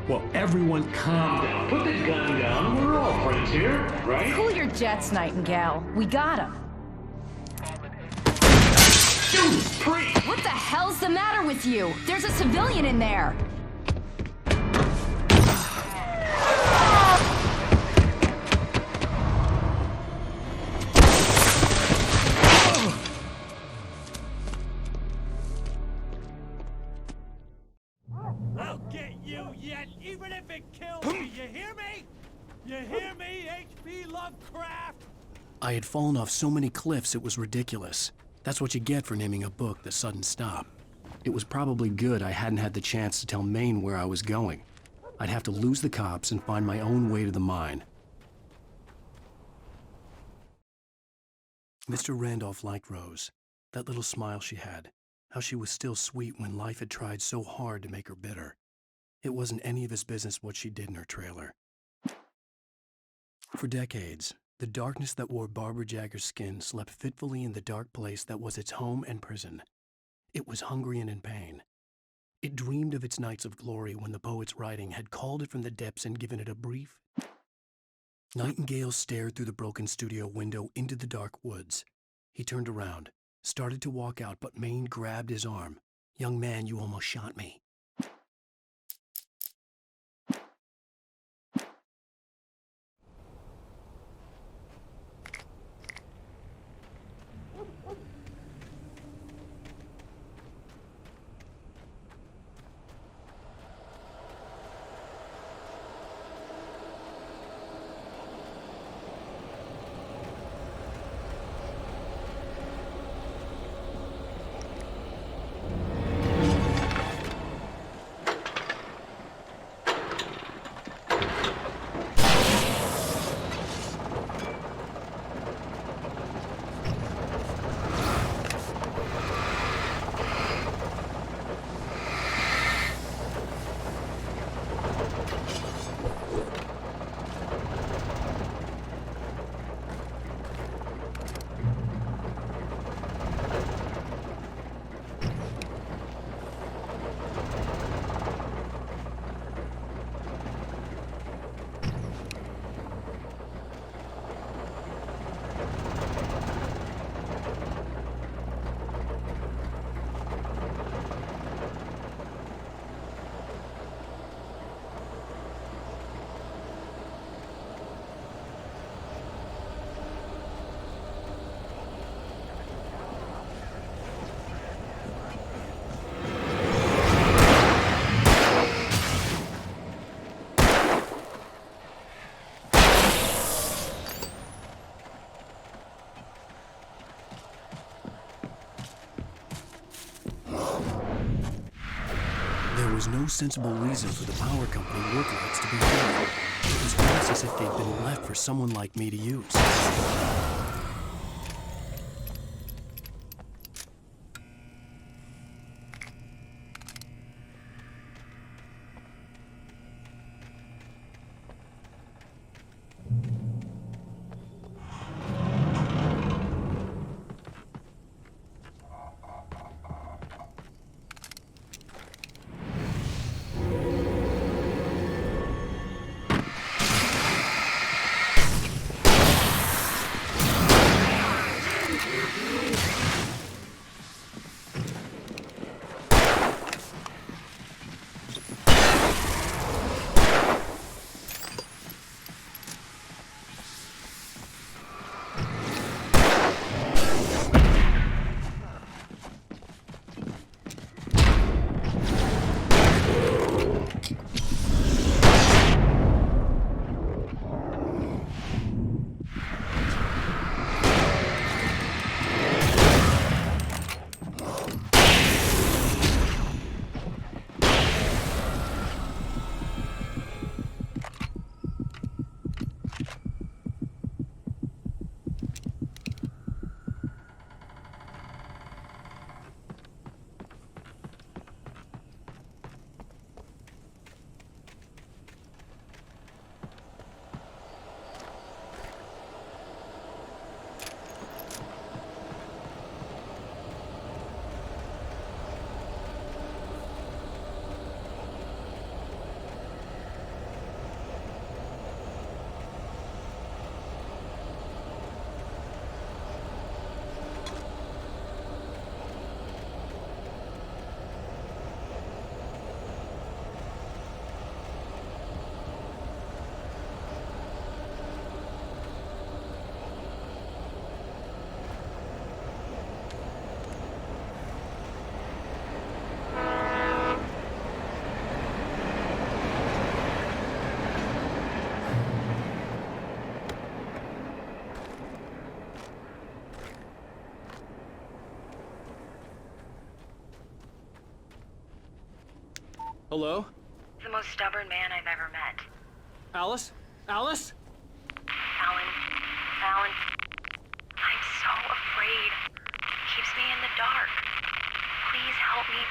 Whoa. Everyone calm down. Put the gun down. We're all friends here, right? Cool your jets, Nightingale. We got him. What the hell's the matter with you? There's a civilian in there. I'll get you yet, even if it kills me. You hear me? You hear me, H.P. Lovecraft? I had fallen off so many cliffs it was ridiculous. That's what you get for naming a book The Sudden Stop. It was probably good I hadn't had the chance to tell Maine where I was going. I'd have to lose the cops and find my own way to the mine. Mr. Randolph liked Rose. That little smile she had. How she was still sweet when life had tried so hard to make her bitter. It wasn't any of his business what she did in her trailer. For decades, the darkness that wore Barbara Jagger's skin slept fitfully in the dark place that was its home and prison. It was hungry and in pain. It dreamed of its nights of glory when the poet's writing had called it from the depths and given it a brief. Nightingale stared through the broken studio window into the dark woods. He turned around, started to walk out, but Maine grabbed his arm. "Young man, you almost shot me." There was no sensible reason for the power company work lights to be here. It was almost as if they'd been left for someone like me to use. Hello? The most stubborn man I've ever met. Alice? Alice? Alan, I'm so afraid. He keeps me in the dark. Please help me.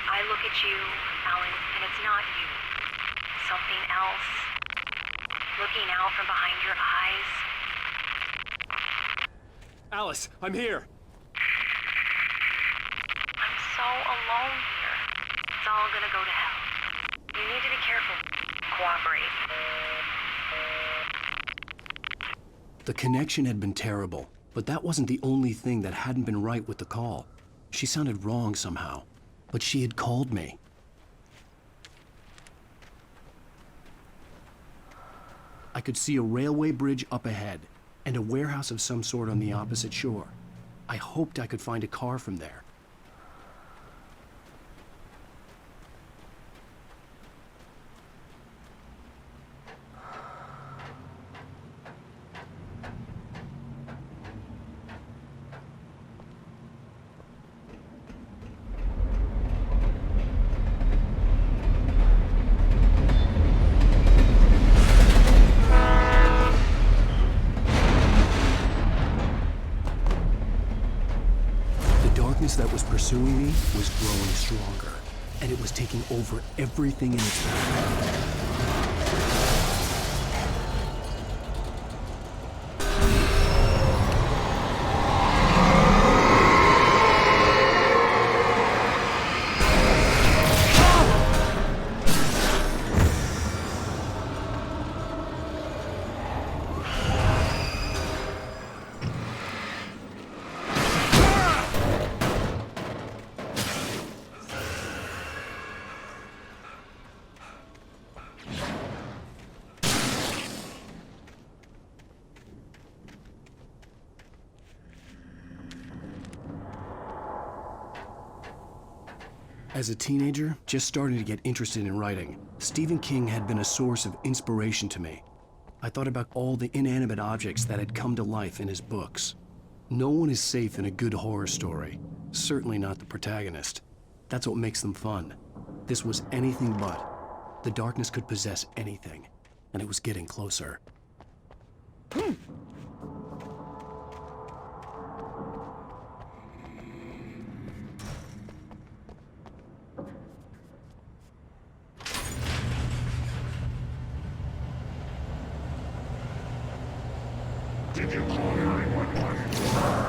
I look at you, Alan, and it's not you. Something else. Looking out from behind your eyes. Alice, I'm here. I'm so alone here. It's all gonna go to hell. You need to be careful. Cooperate. The connection had been terrible, but that wasn't the only thing that hadn't been right with the call. She sounded wrong somehow, but she had called me. I could see a railway bridge up ahead, and a warehouse of some sort on the opposite shore. I hoped I could find a car from there. That was pursuing me was growing stronger, and it was taking over everything in its path. As a teenager, just starting to get interested in writing, Stephen King had been a source of inspiration to me. I thought about all the inanimate objects that had come to life in his books. No one is safe in a good horror story, certainly not the protagonist. That's what makes them fun. This was anything but. The darkness could possess anything, and it was getting closer. Did you call 911?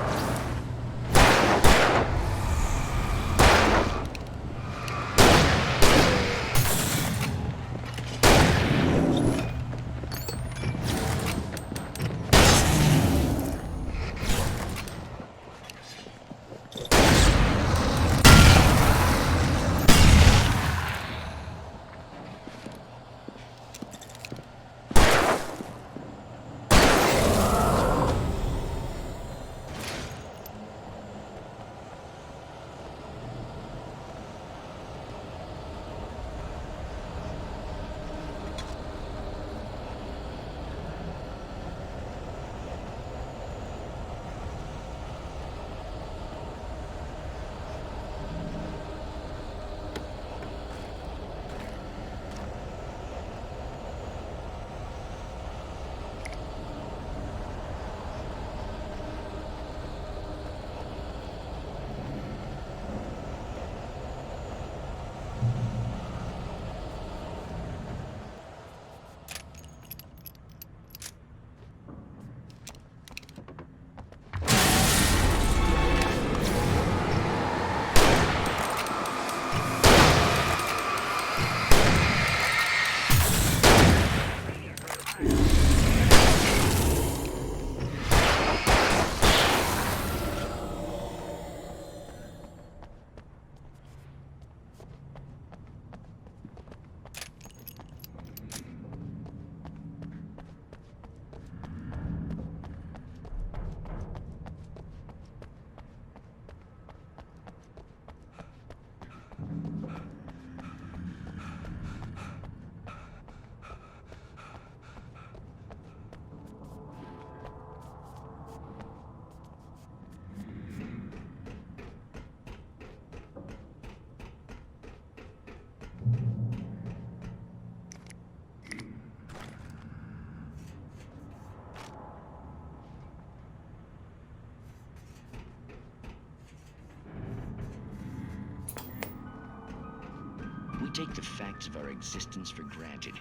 take the facts of our existence for granted,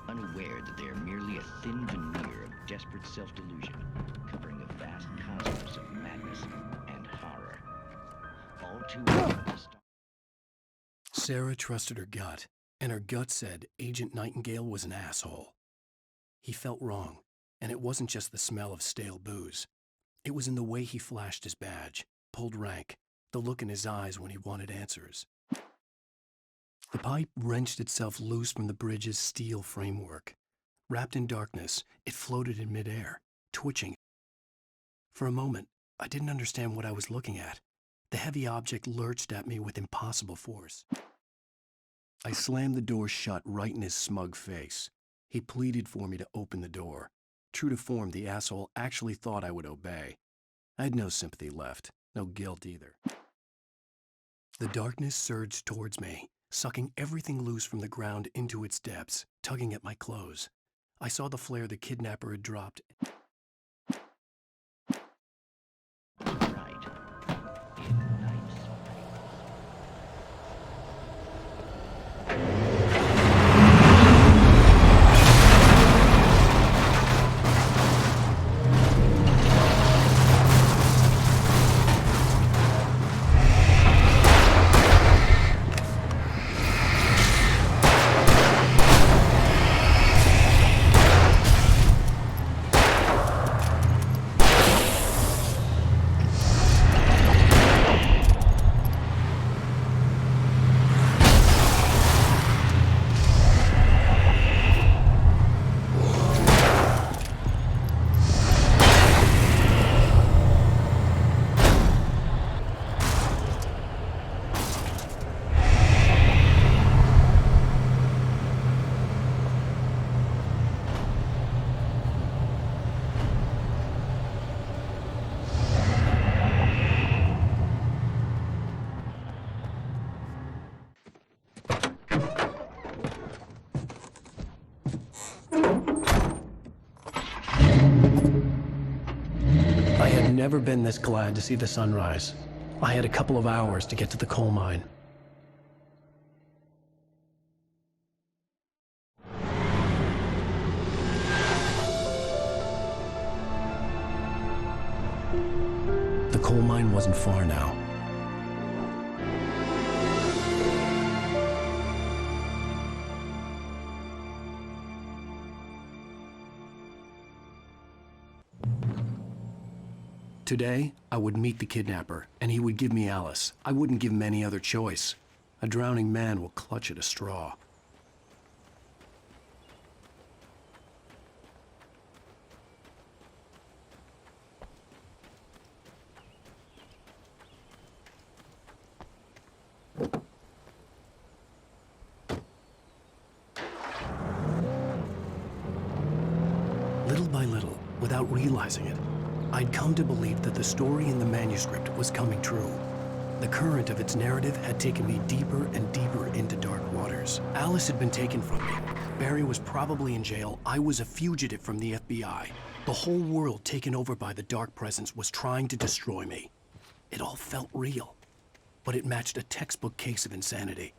unaware that they are merely a thin veneer of desperate self-delusion, covering a vast cosmos of madness and horror. All too often, Sarah trusted her gut, and her gut said Agent Nightingale was an asshole. He felt wrong, and it wasn't just the smell of stale booze. It was in the way he flashed his badge, pulled rank, the look in his eyes when he wanted answers. The pipe wrenched itself loose from the bridge's steel framework. Wrapped in darkness, it floated in midair, twitching. For a moment, I didn't understand what I was looking at. The heavy object lurched at me with impossible force. I slammed the door shut right in his smug face. He pleaded for me to open the door. True to form, the asshole actually thought I would obey. I had no sympathy left, no guilt either. The darkness surged towards me, sucking everything loose from the ground into its depths, tugging at my clothes. I saw the flare the kidnapper had dropped. Never been this glad to see the sunrise. I had a couple of hours to get to the coal mine. The coal mine wasn't far now. Today, I would meet the kidnapper, and he would give me Alice. I wouldn't give him any other choice. A drowning man will clutch at a straw. Little by little, without realizing it, I'd come to believe that the story in the manuscript was coming true. The current of its narrative had taken me deeper and deeper into dark waters. Alice had been taken from me. Barry was probably in jail. I was a fugitive from the FBI. The whole world taken over by the dark presence was trying to destroy me. It all felt real, but it matched a textbook case of insanity.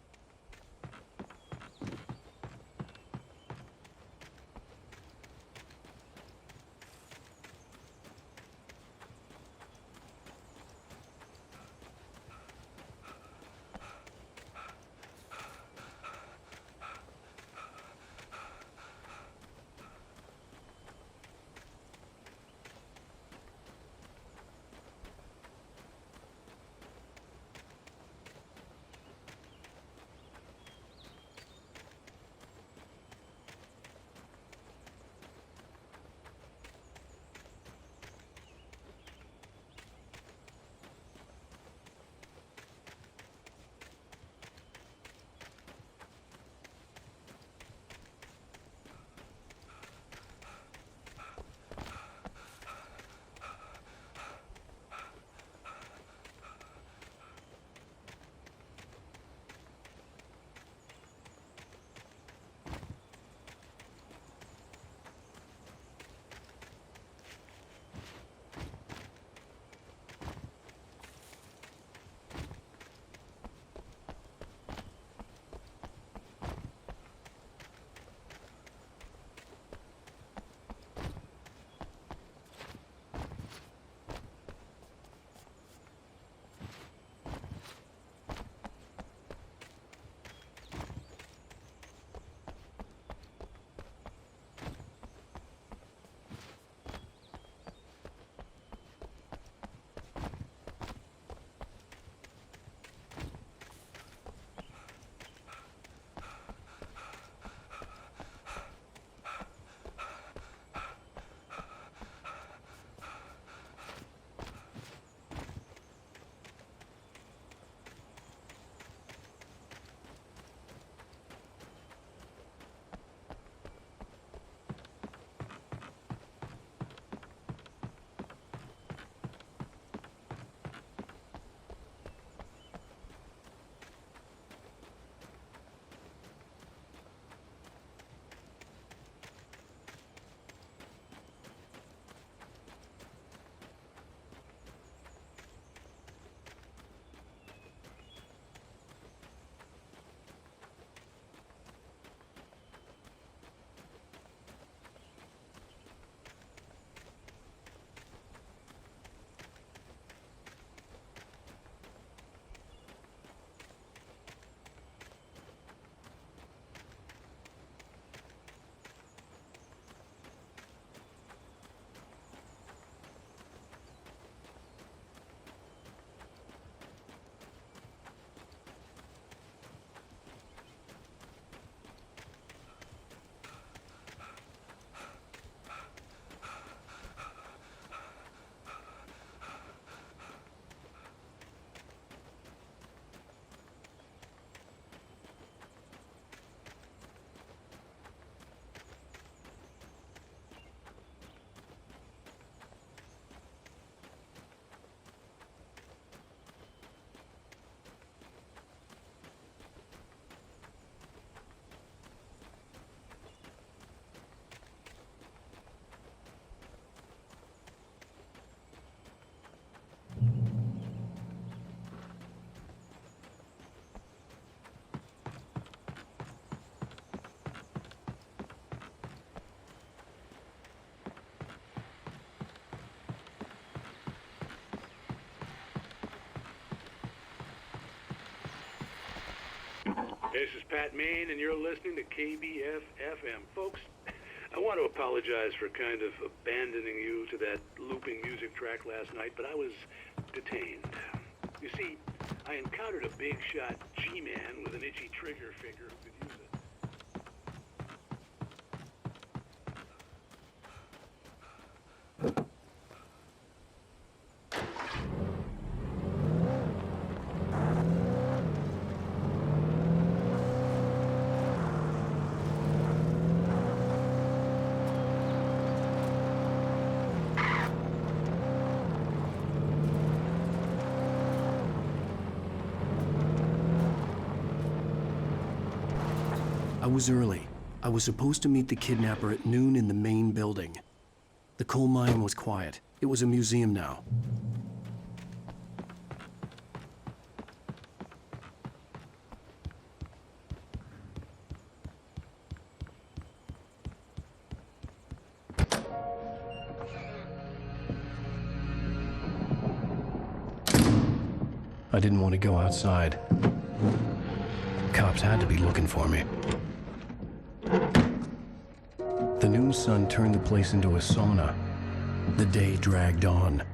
This is Pat Main, and you're listening to KBF-FM. Folks, I want to apologize for kind of abandoning you to that looping music track last night, but I was detained. You see, I encountered a big shot G-man with an itchy trigger finger who could use it. I was early. I was supposed to meet the kidnapper at noon in the main building. The coal mine was quiet. It was a museum now. I didn't want to go outside. Cops had to be looking for me. The noon sun turned the place into a sauna. The day dragged on.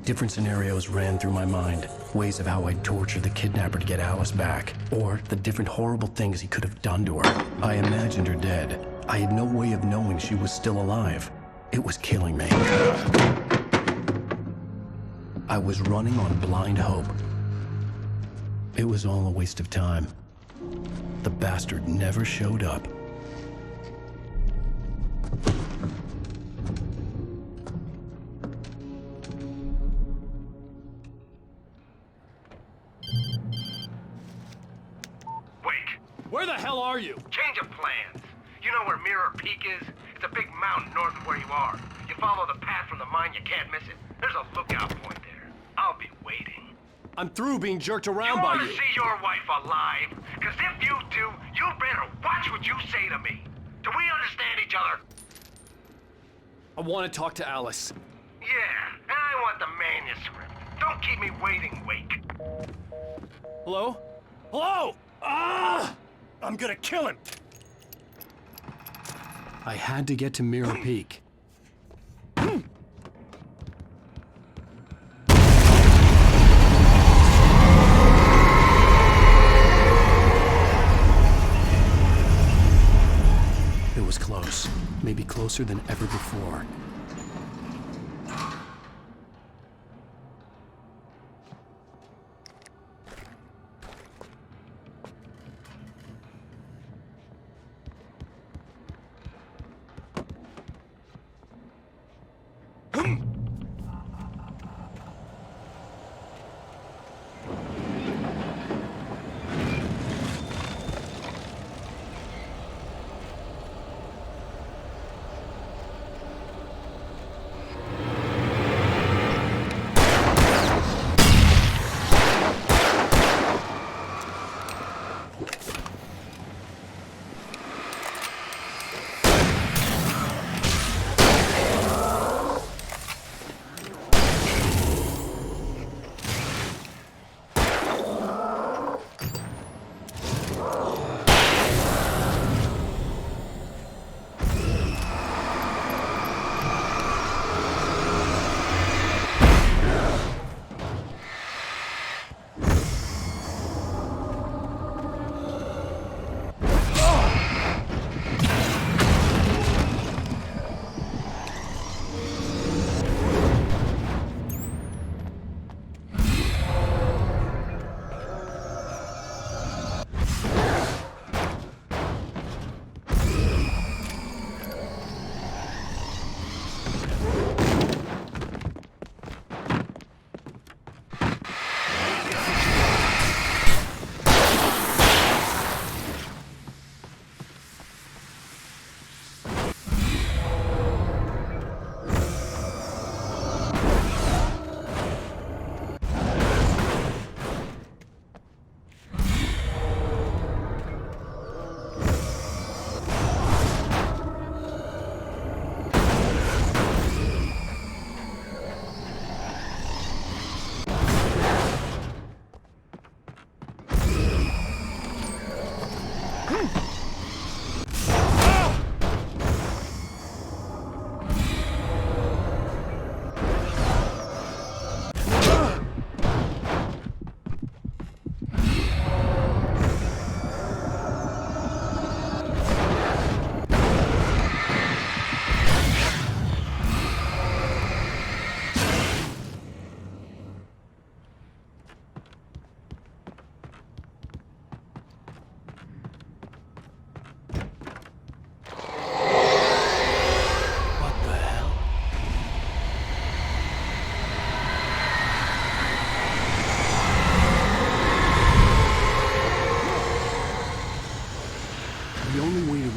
Different scenarios ran through my mind. Ways of how I'd torture the kidnapper to get Alice back. Or the different horrible things he could have done to her. I imagined her dead. I had no way of knowing she was still alive. It was killing me. I was running on blind hope. It was all a waste of time. The bastard never showed up. Where the hell are you? Change of plans. You know where Mirror Peak is? It's a big mountain north of where you are. You follow the path from the mine, you can't miss it. There's a lookout point there. I'll be waiting. I'm through being jerked around by you. You want to see your wife alive? Because if you do, you better watch what you say to me. Do we understand each other? I want to talk to Alice. Yeah, and I want the manuscript. Don't keep me waiting, Wake. Hello? Hello! Ah! I'm gonna kill him! I had to get to Mirror Peak. It was close. Maybe closer than ever before.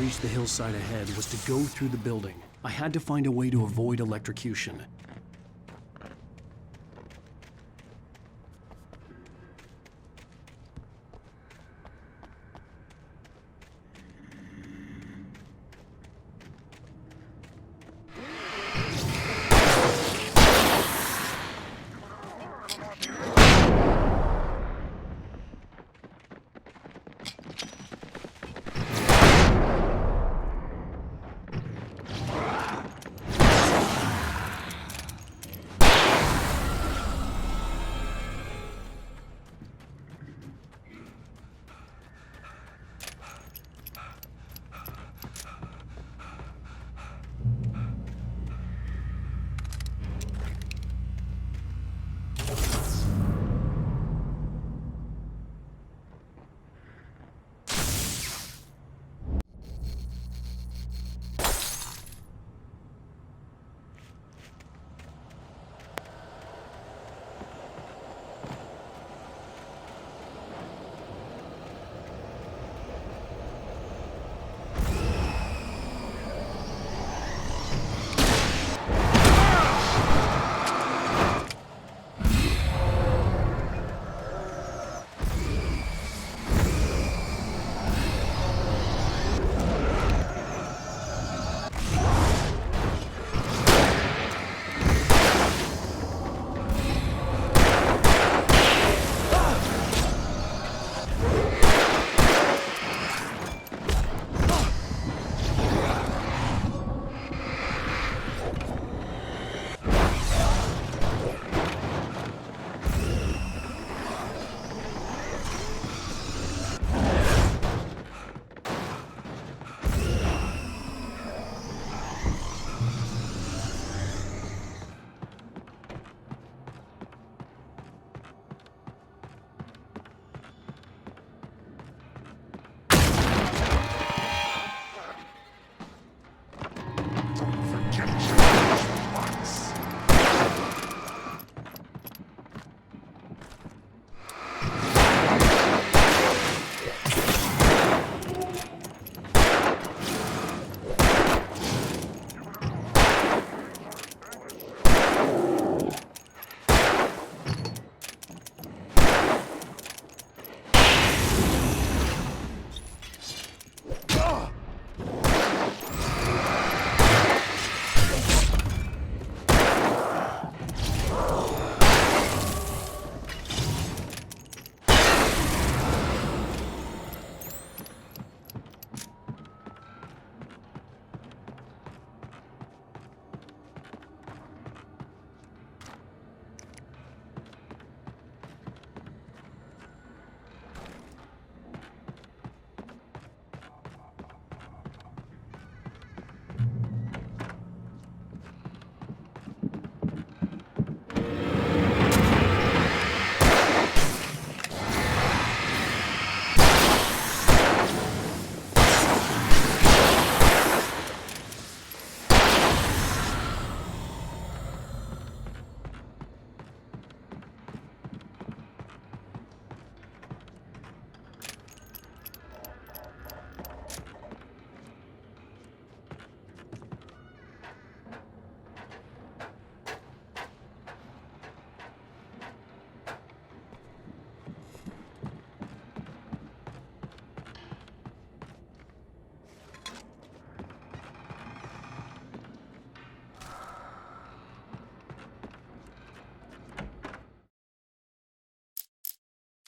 reach the hillside ahead was to go through the building. I had to find a way to avoid electrocution.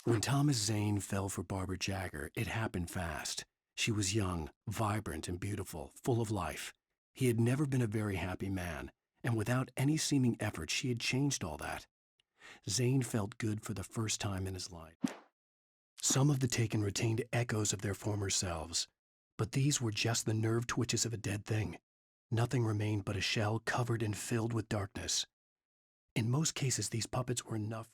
When Thomas Zane fell for Barbara Jagger, it happened fast. She was young, vibrant, and beautiful, full of life. He had never been a very happy man, and without any seeming effort, she had changed all that. Zane felt good for the first time in his life. Some of the Taken retained echoes of their former selves, but these were just the nerve twitches of a dead thing. Nothing remained but a shell covered and filled with darkness. In most cases, these puppets were enough.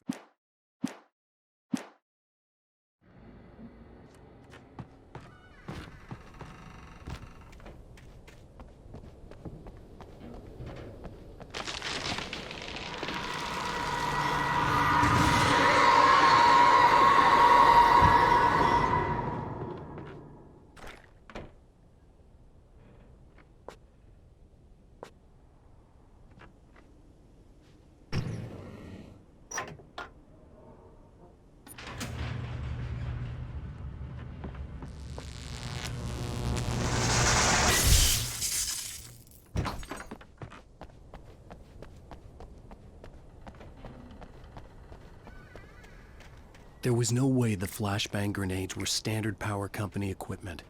There was no way the flashbang grenades were standard power company equipment.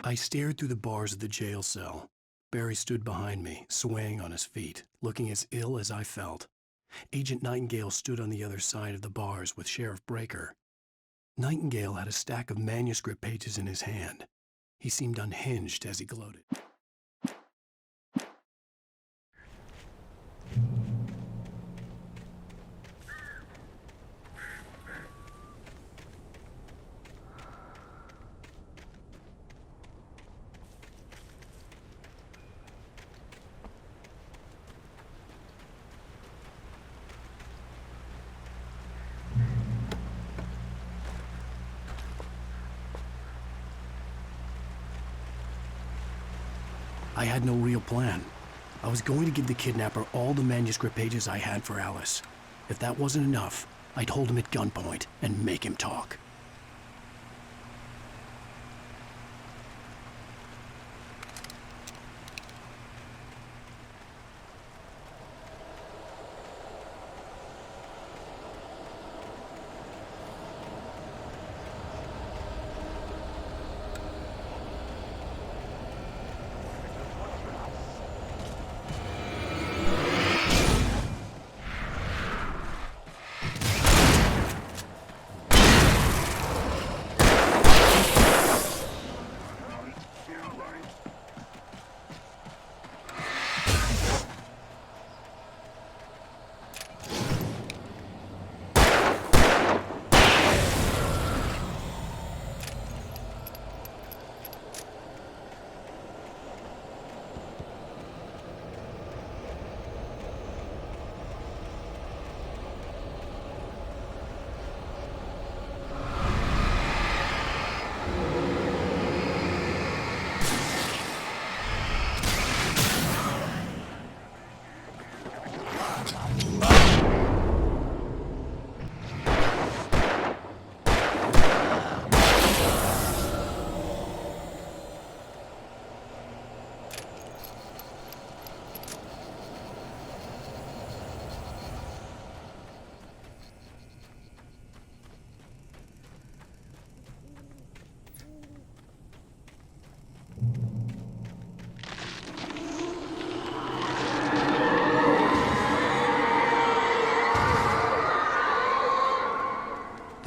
I stared through the bars of the jail cell. Barry stood behind me, swaying on his feet, looking as ill as I felt. Agent Nightingale stood on the other side of the bars with Sheriff Breaker. Nightingale had a stack of manuscript pages in his hand. He seemed unhinged as he gloated. I had no real plan. I was going to give the kidnapper all the manuscript pages I had for Alice. If that wasn't enough, I'd hold him at gunpoint and make him talk.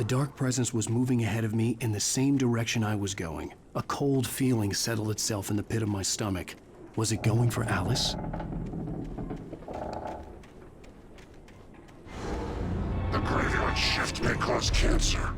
The dark presence was moving ahead of me in the same direction I was going. A cold feeling settled itself in the pit of my stomach. Was it going for Alice? The graveyard shift may cause cancer.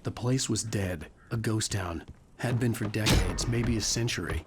The place was dead, a ghost town. Had been for decades, maybe a century.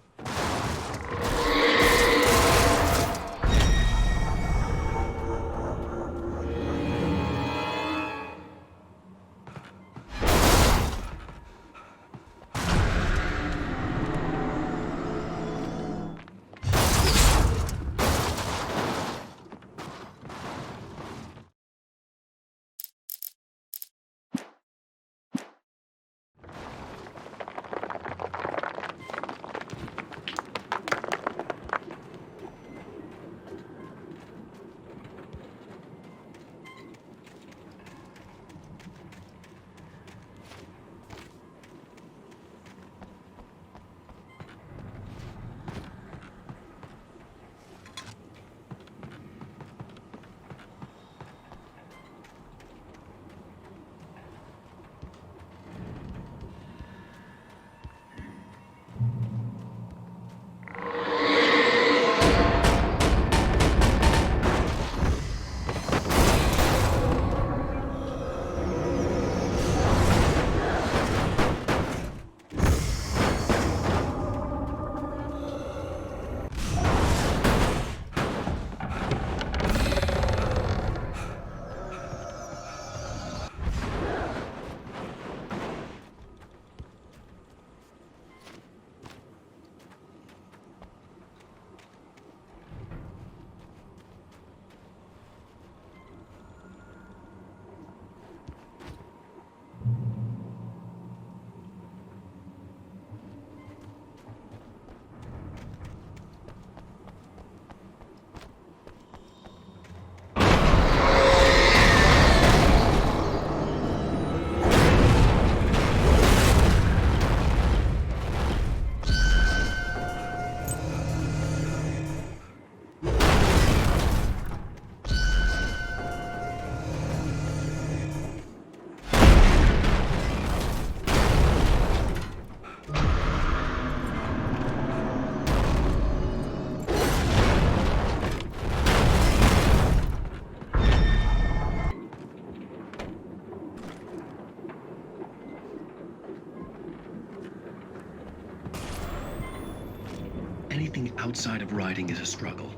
Anything outside of writing is a struggle.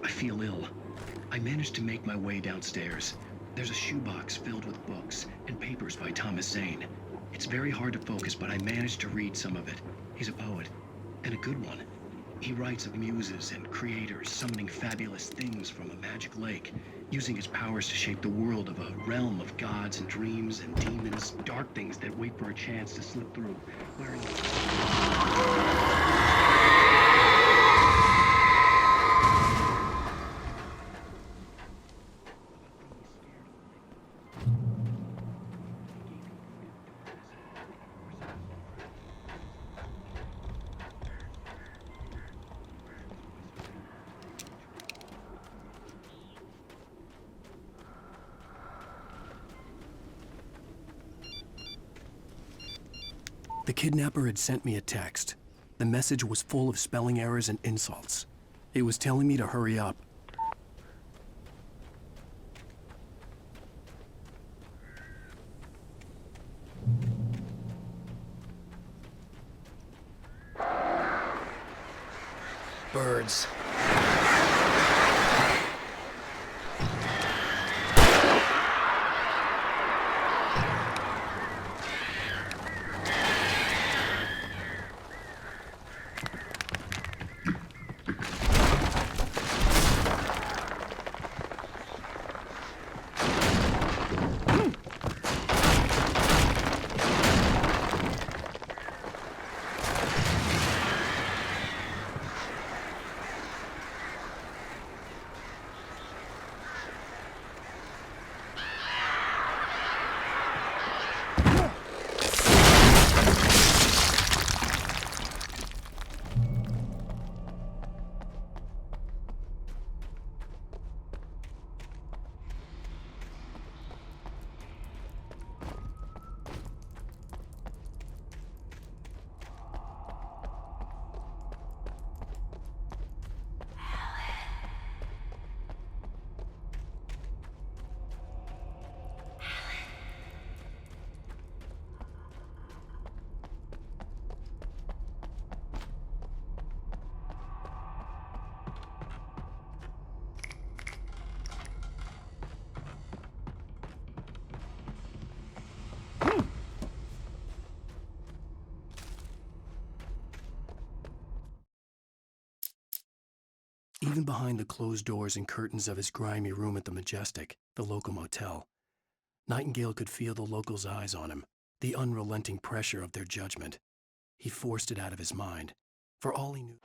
I feel ill. I managed to make my way downstairs. There's a shoebox filled with books and papers by Thomas Zane. It's very hard to focus, but I managed to read some of it. He's a poet, and a good one. He writes of muses and creators summoning fabulous things from a magic lake, using his powers to shape the world of a realm of gods and dreams and demons, dark things that wait for a chance to slip through, wearing... The kidnapper had sent me a text. The message was full of spelling errors and insults. It was telling me to hurry up. Birds. Even behind the closed doors and curtains of his grimy room at the Majestic, the local motel, Nightingale could feel the locals' eyes on him, the unrelenting pressure of their judgment. He forced it out of his mind. For all he knew...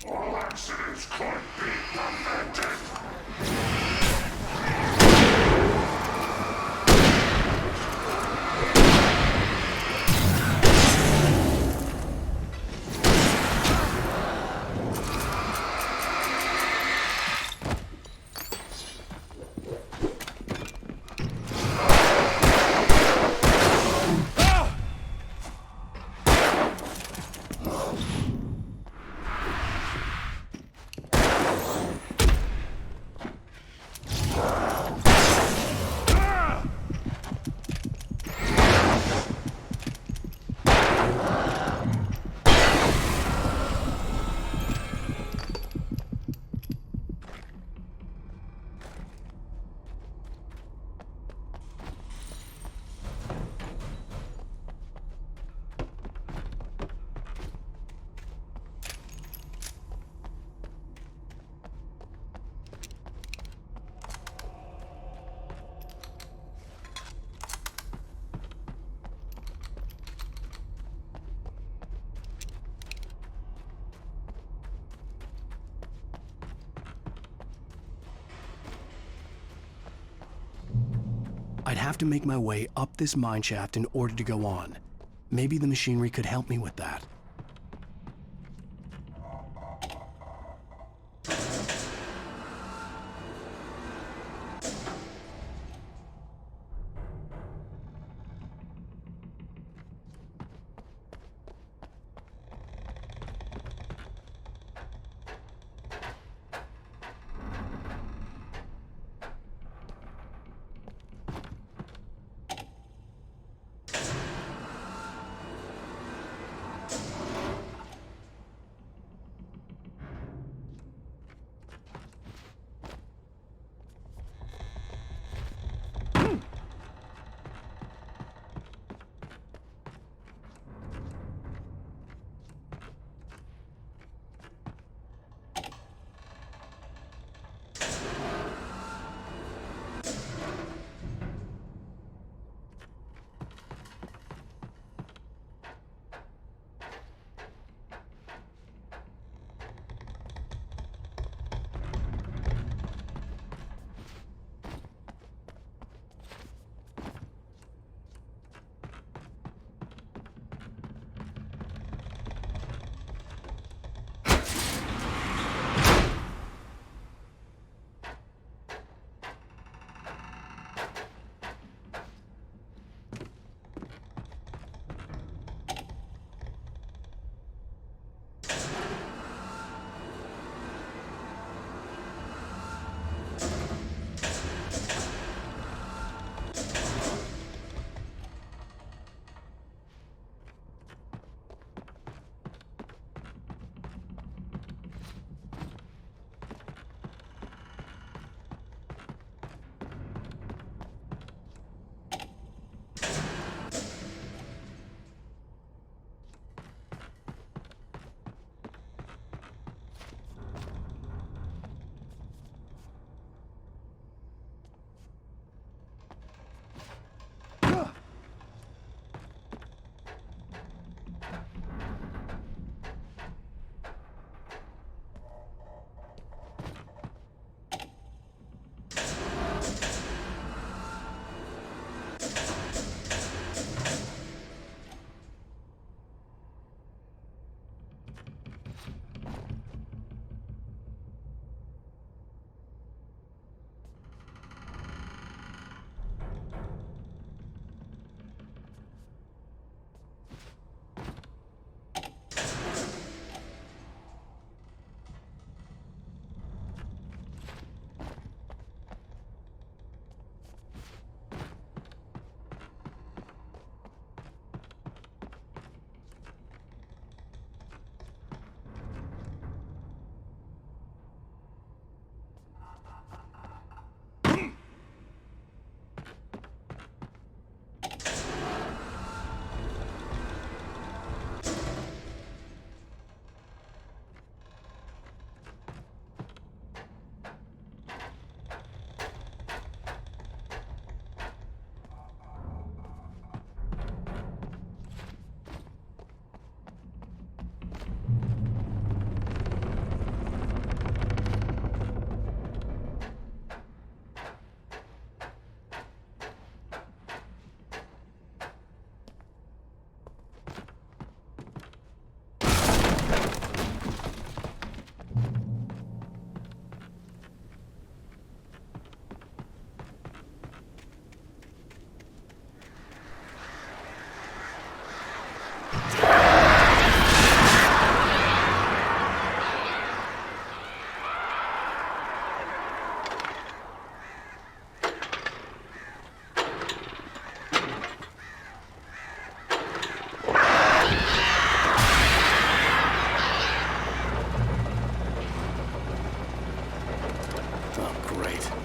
All accidents could be prevented. I'd have to make my way up this mineshaft in order to go on. Maybe the machinery could help me with that.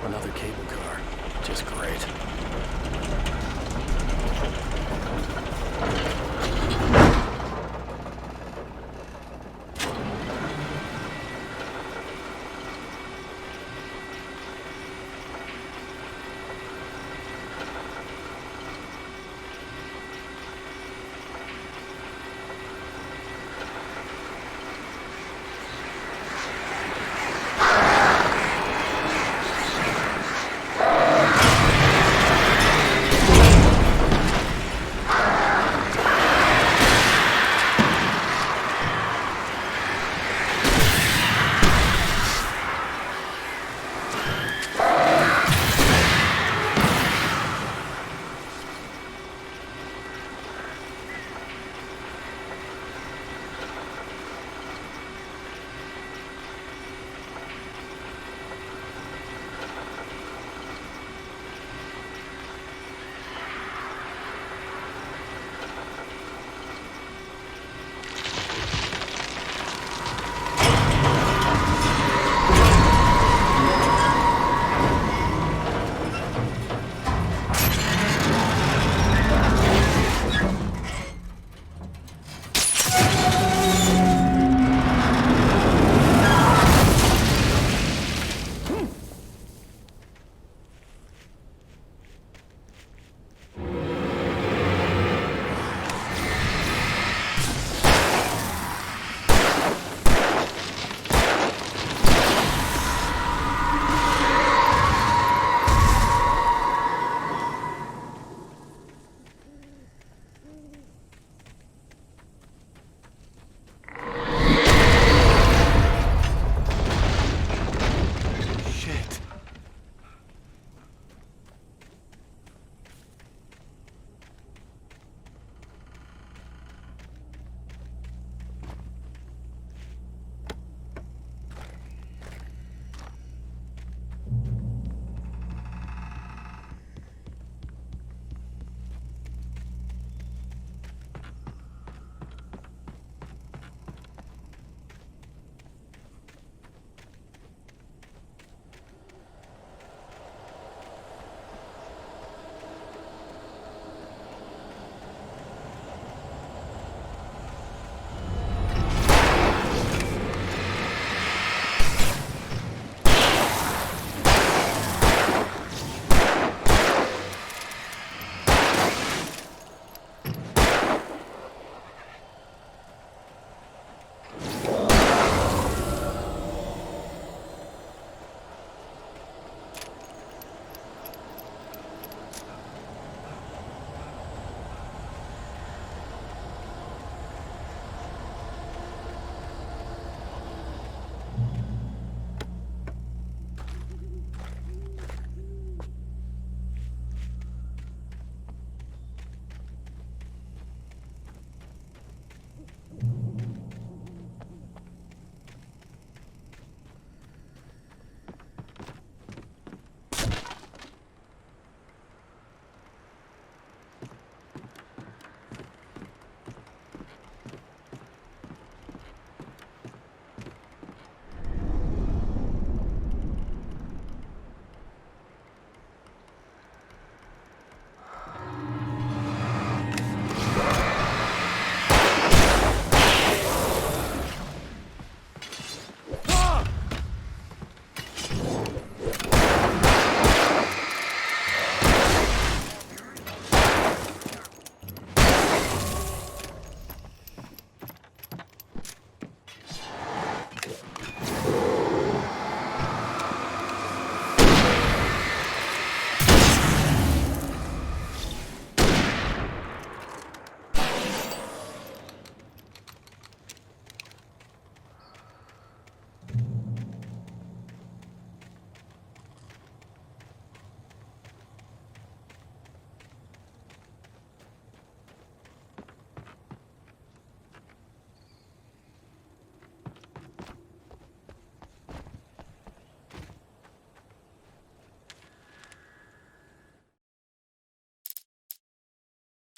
Another cable car. Just great.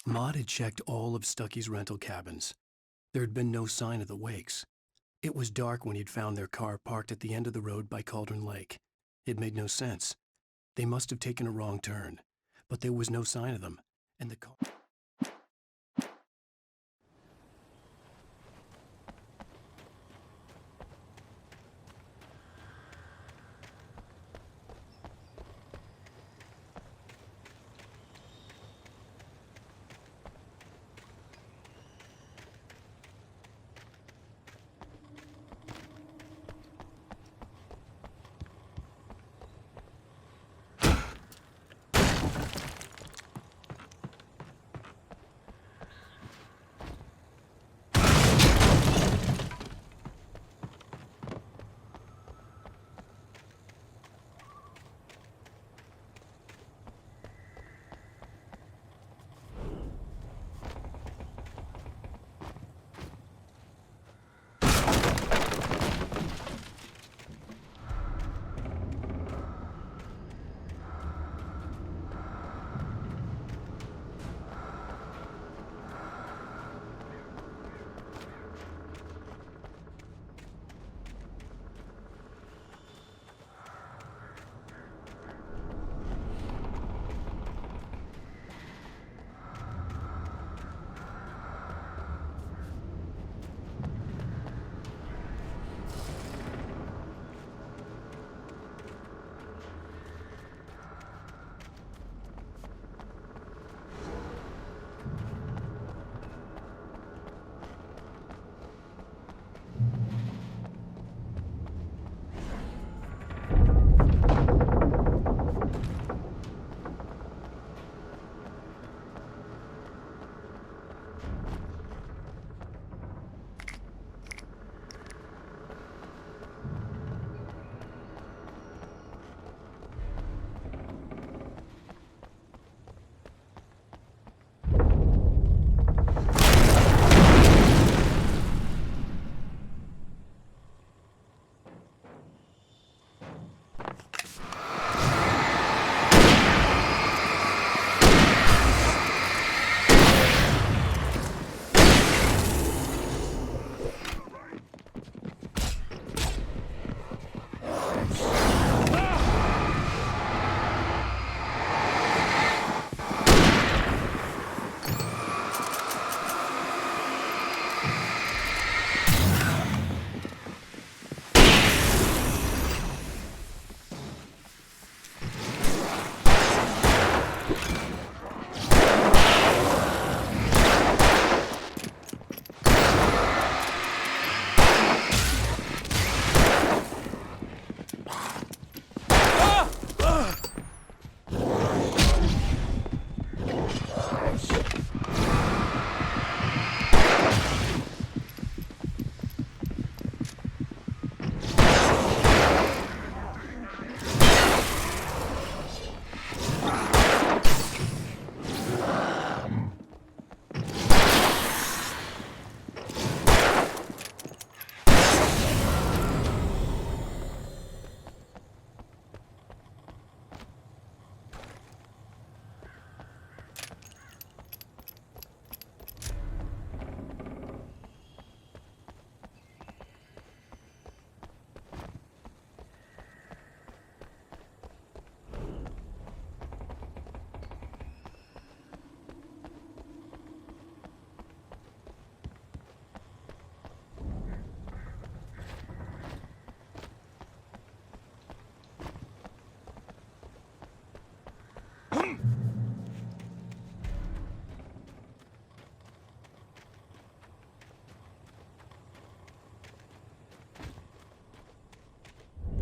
Maud had checked all of Stucky's rental cabins. There had been no sign of the Wakes. It was dark when he'd found their car parked at the end of the road by Cauldron Lake. It made no sense. They must have taken a wrong turn, but there was no sign of them, and the car...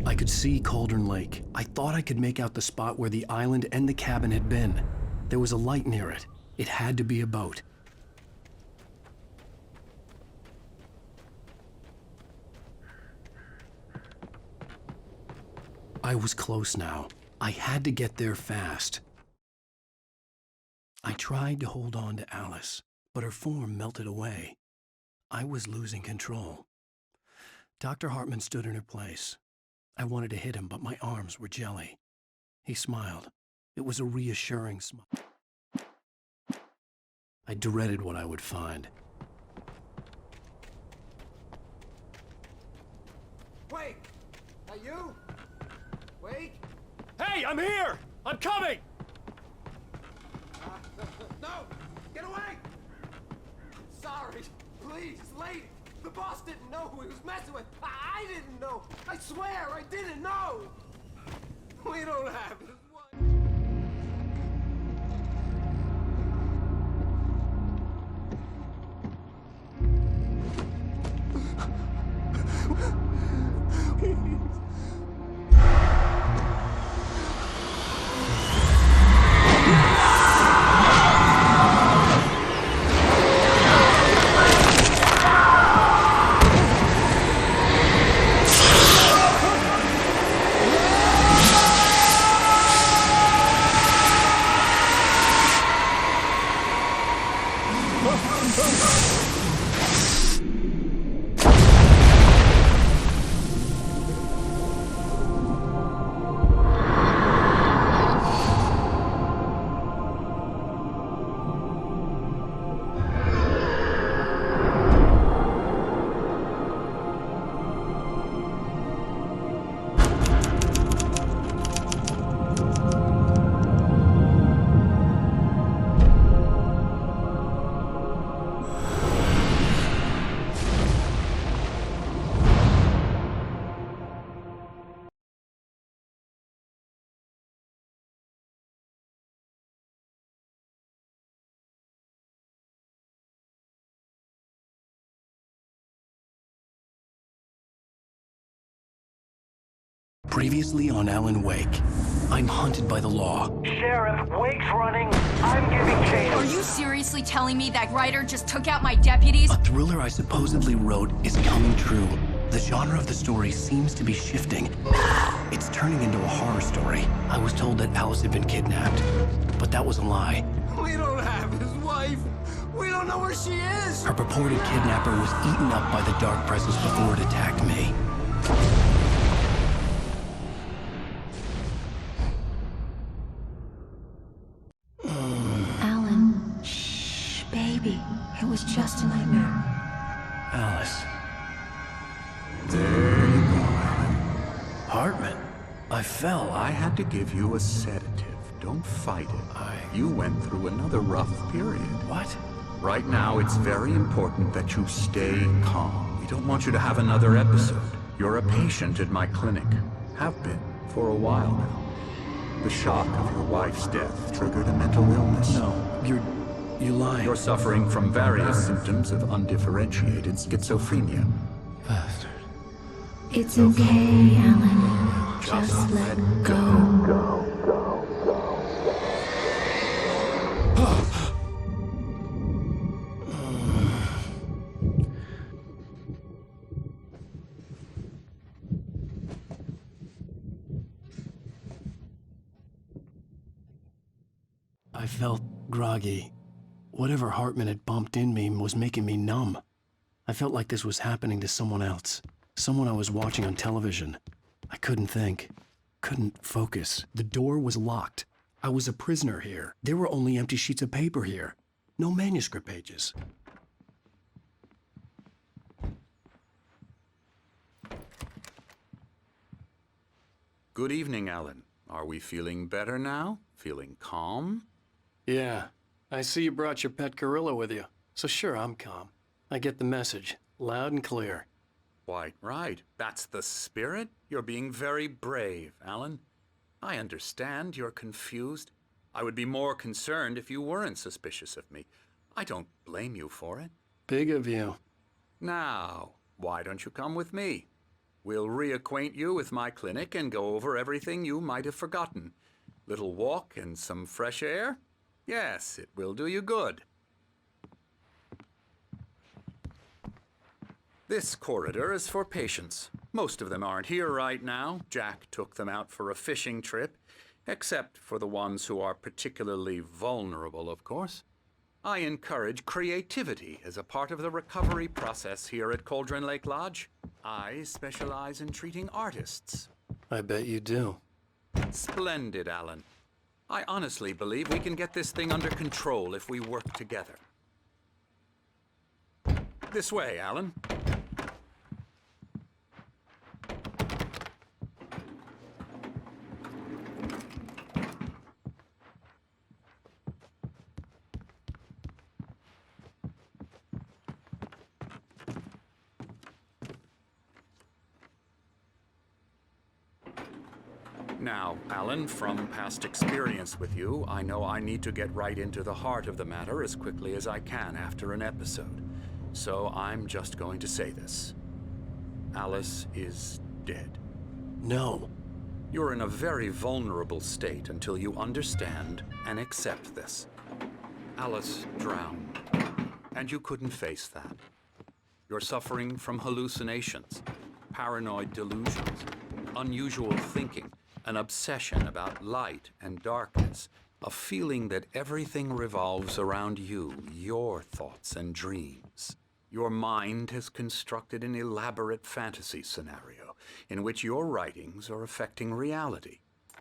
I could see Cauldron Lake. I thought I could make out the spot where the island and the cabin had been. There was a light near it. It had to be a boat. I was close now. I had to get there fast. I tried to hold on to Alice, but her form melted away. I was losing control. Dr. Hartman stood in her place. I wanted to hit him, but my arms were jelly. He smiled. It was a reassuring smile. I dreaded what I would find. Wake! Are you? Wake? Hey! Hey, I'm here! I'm coming! No! Get away! Sorry. Please, lady. The boss didn't know who he was messing with. I didn't know. I swear, I didn't know. We don't have his wife. Previously on Alan Wake, I'm hunted by the law. Sheriff, Wake's running. I'm giving chase. Are you seriously telling me that writer just took out my deputies? A thriller I supposedly wrote is coming true. The genre of the story seems to be shifting. It's turning into a horror story. I was told that Alice had been kidnapped, but that was a lie. We don't have his wife. We don't know where she is. Her purported kidnapper was eaten up by the dark presence before it attacked me. Alan, shh, baby. It was just a nightmare. Alice. There you go, Alan. Hartman, I fell. I had to give you a sedative. Don't fight it. You went through another rough period. What? Right now, it's very important that you stay calm. We don't want you to have another episode. You're a patient at my clinic. Have been for a while now. The shock of your wife's death triggered a mental illness. No, you lie. You're suffering from various symptoms of undifferentiated schizophrenia. Bastard. It's okay, Alan. Just let go. I felt groggy. Whatever Hartman had bumped in me was making me numb. I felt like this was happening to someone else. Someone I was watching on television. I couldn't think. Couldn't focus. The door was locked. I was a prisoner here. There were only empty sheets of paper here. No manuscript pages. Good evening, Alan. Are we feeling better now? Feeling calm? Yeah. I see you brought your pet gorilla with you. So sure, I'm calm. I get the message. Loud and clear. Quite right. That's the spirit. You're being very brave, Alan. I understand you're confused. I would be more concerned if you weren't suspicious of me. I don't blame you for it. Big of you. Now, why don't you come with me? We'll reacquaint you with my clinic and go over everything you might have forgotten. Little walk and some fresh air? Yes, it will do you good. This corridor is for patients. Most of them aren't here right now. Jack took them out for a fishing trip, except for the ones who are particularly vulnerable, of course. I encourage creativity as a part of the recovery process here at Cauldron Lake Lodge. I specialize in treating artists. I bet you do. Splendid, Alan. I honestly believe we can get this thing under control if we work together. This way, Alan. Now, Alan, from past experience with you, I know I need to get right into the heart of the matter as quickly as I can after an episode. So I'm just going to say this. Alice is dead. No. You're in a very vulnerable state until you understand and accept this. Alice drowned, and you couldn't face that. You're suffering from hallucinations, paranoid delusions, unusual thinking, an obsession about light and darkness, a feeling that everything revolves around you, your thoughts and dreams. Your mind has constructed an elaborate fantasy scenario in which your writings are affecting reality.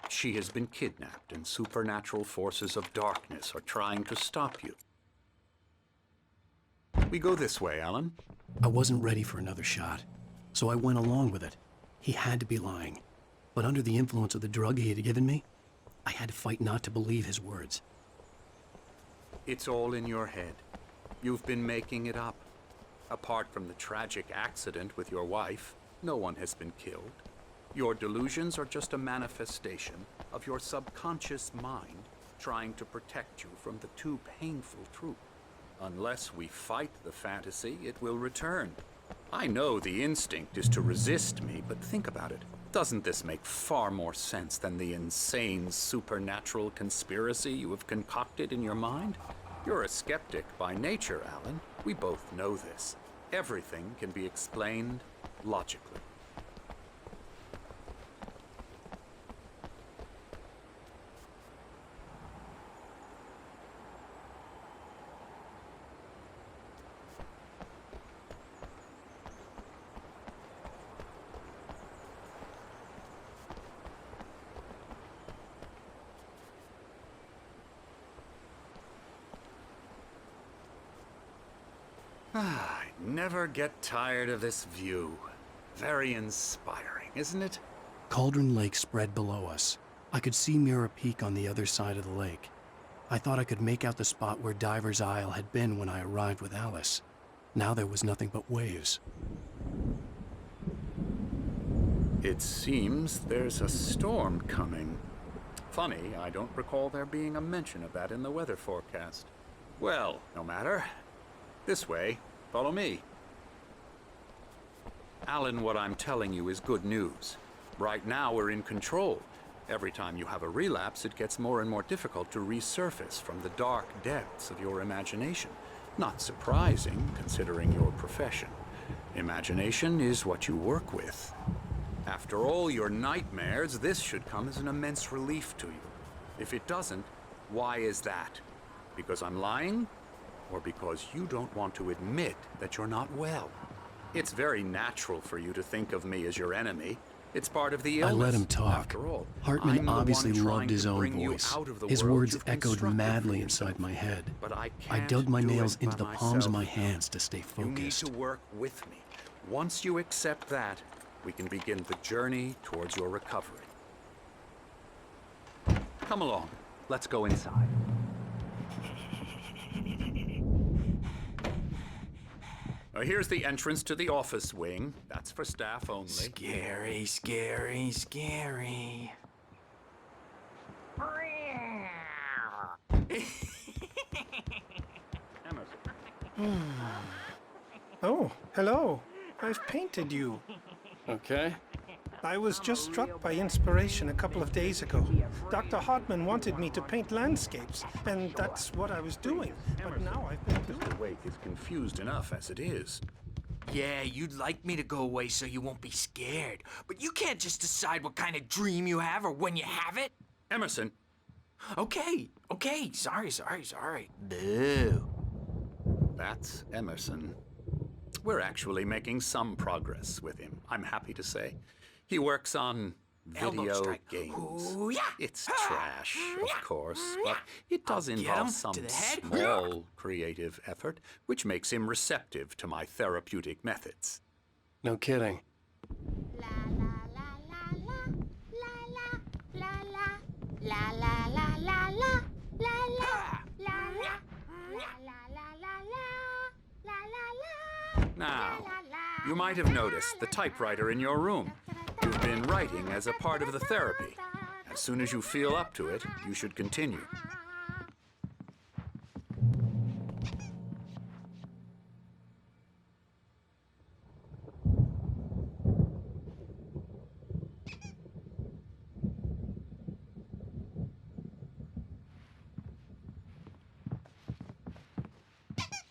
She has been kidnapped, and supernatural forces of darkness are trying to stop you. We go this way, Alan. I wasn't ready for another shot, so I went along with it. He had to be lying. But under the influence of the drug he had given me, I had to fight not to believe his words. It's all in your head. You've been making it up. Apart from the tragic accident with your wife, no one has been killed. Your delusions are just a manifestation of your subconscious mind trying to protect you from the too painful truth. Unless we fight the fantasy, it will return. I know the instinct is to resist me, but think about it. Doesn't this make far more sense than the insane supernatural conspiracy you have concocted in your mind? You're a skeptic by nature, Alan. We both know this. Everything can be explained logically. I never get tired of this view. Very inspiring, isn't it? Cauldron Lake spread below us. I could see Mirror Peak on the other side of the lake. I thought I could make out the spot where Diver's Isle had been when I arrived with Alice. Now there was nothing but waves. It seems there's a storm coming. Funny, I don't recall there being a mention of that in the weather forecast. Well, no matter. This way. Follow me. Alan, what I'm telling you is good news. Right now, we're in control. Every time you have a relapse, it gets more and more difficult to resurface from the dark depths of your imagination. Not surprising, considering your profession. Imagination is what you work with. After all your nightmares, this should come as an immense relief to you. If it doesn't, why is that? Because I'm lying? Or because you don't want to admit that you're not well? It's very natural for you to think of me as your enemy. It's part of the illness. I let him talk. After all, Hartman obviously loved his own voice. His words echoed madly inside my head. But I dug my nails into the palms of my hands to stay You need focused. to work with me. Once you accept that, we can begin the journey towards your recovery. Come along. Let's go inside. Here's the entrance to the office wing. That's for staff only. Scary, scary, scary. Oh, hello. I've painted you. Okay. I was just struck by inspiration a couple of days ago. Dr. Hartman wanted me to paint landscapes, and that's what I was doing. But now I've been doing Mr. Wake is confused enough as it is. Yeah, you'd like me to go away so you won't be scared. But you can't just decide what kind of dream you have or when you have it. Emerson. Okay. Sorry. Boo. That's Emerson. We're actually making some progress with him, I'm happy to say. He works on video games. Ooh, yeah. It's trash, of course, but it does involve some small creative effort, which makes him receptive to my therapeutic methods. No kidding. Now, you might have noticed the typewriter in your room. You've been writing as a part of the therapy. As soon as you feel up to it, you should continue.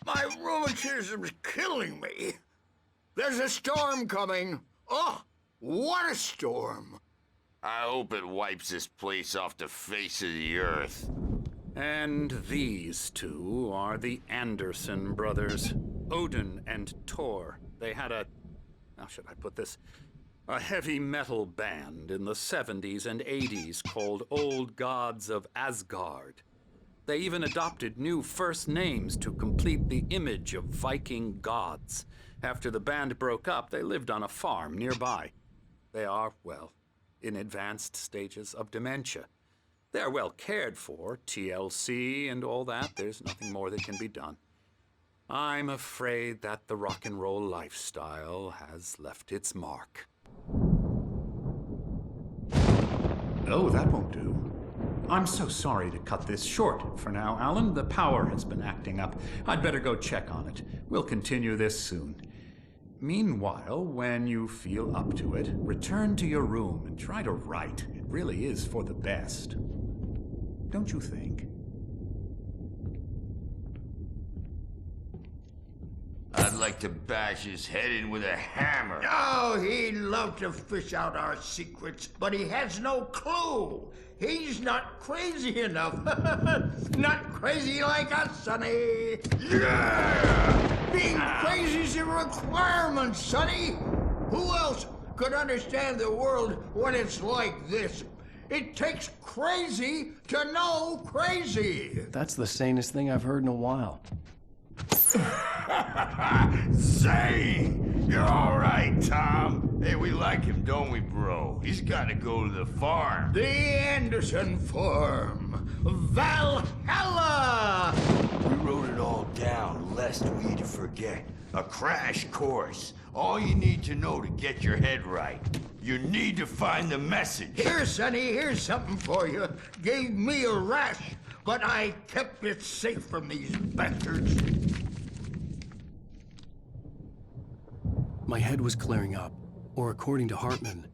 My rheumatism's killing me. There's a storm coming. Oh, what a storm. I hope it wipes this place off the face of the earth. And these two are the Anderson brothers, Odin and Tor. They had how should I put this? A heavy metal band in the 70s and 80s called Old Gods of Asgard. They even adopted new first names to complete the image of Viking gods. After the band broke up, they lived on a farm nearby. They are, well, in advanced stages of dementia. They're well cared for, TLC and all that. There's nothing more that can be done. I'm afraid that the rock and roll lifestyle has left its mark. Oh, that won't do. I'm so sorry to cut this short for now, Alan. The power has been acting up. I'd better go check on it. We'll continue this soon. Meanwhile, when you feel up to it, return to your room and try to write. It really is for the best. Don't you think? I'd like to bash his head in with a hammer. Oh, he'd love to fish out our secrets, but he has no clue. He's not crazy enough. Not crazy like us, Sonny. Yeah! Being crazy's a requirement, Sonny. Who else could understand the world when it's like this? It takes crazy to know crazy. That's the sanest thing I've heard in a while. Zane! You're all right, Tom. Hey, we like him, don't we, bro? He's got to go to the farm. The Anderson farm. Valhalla! We wrote it all down, lest we forget. A crash course. All you need to know to get your head right. You need to find the message. Here, Sonny, here's something for you. Gave me a rash, but I kept it safe from these bastards. My head was clearing up, or according to Hartman,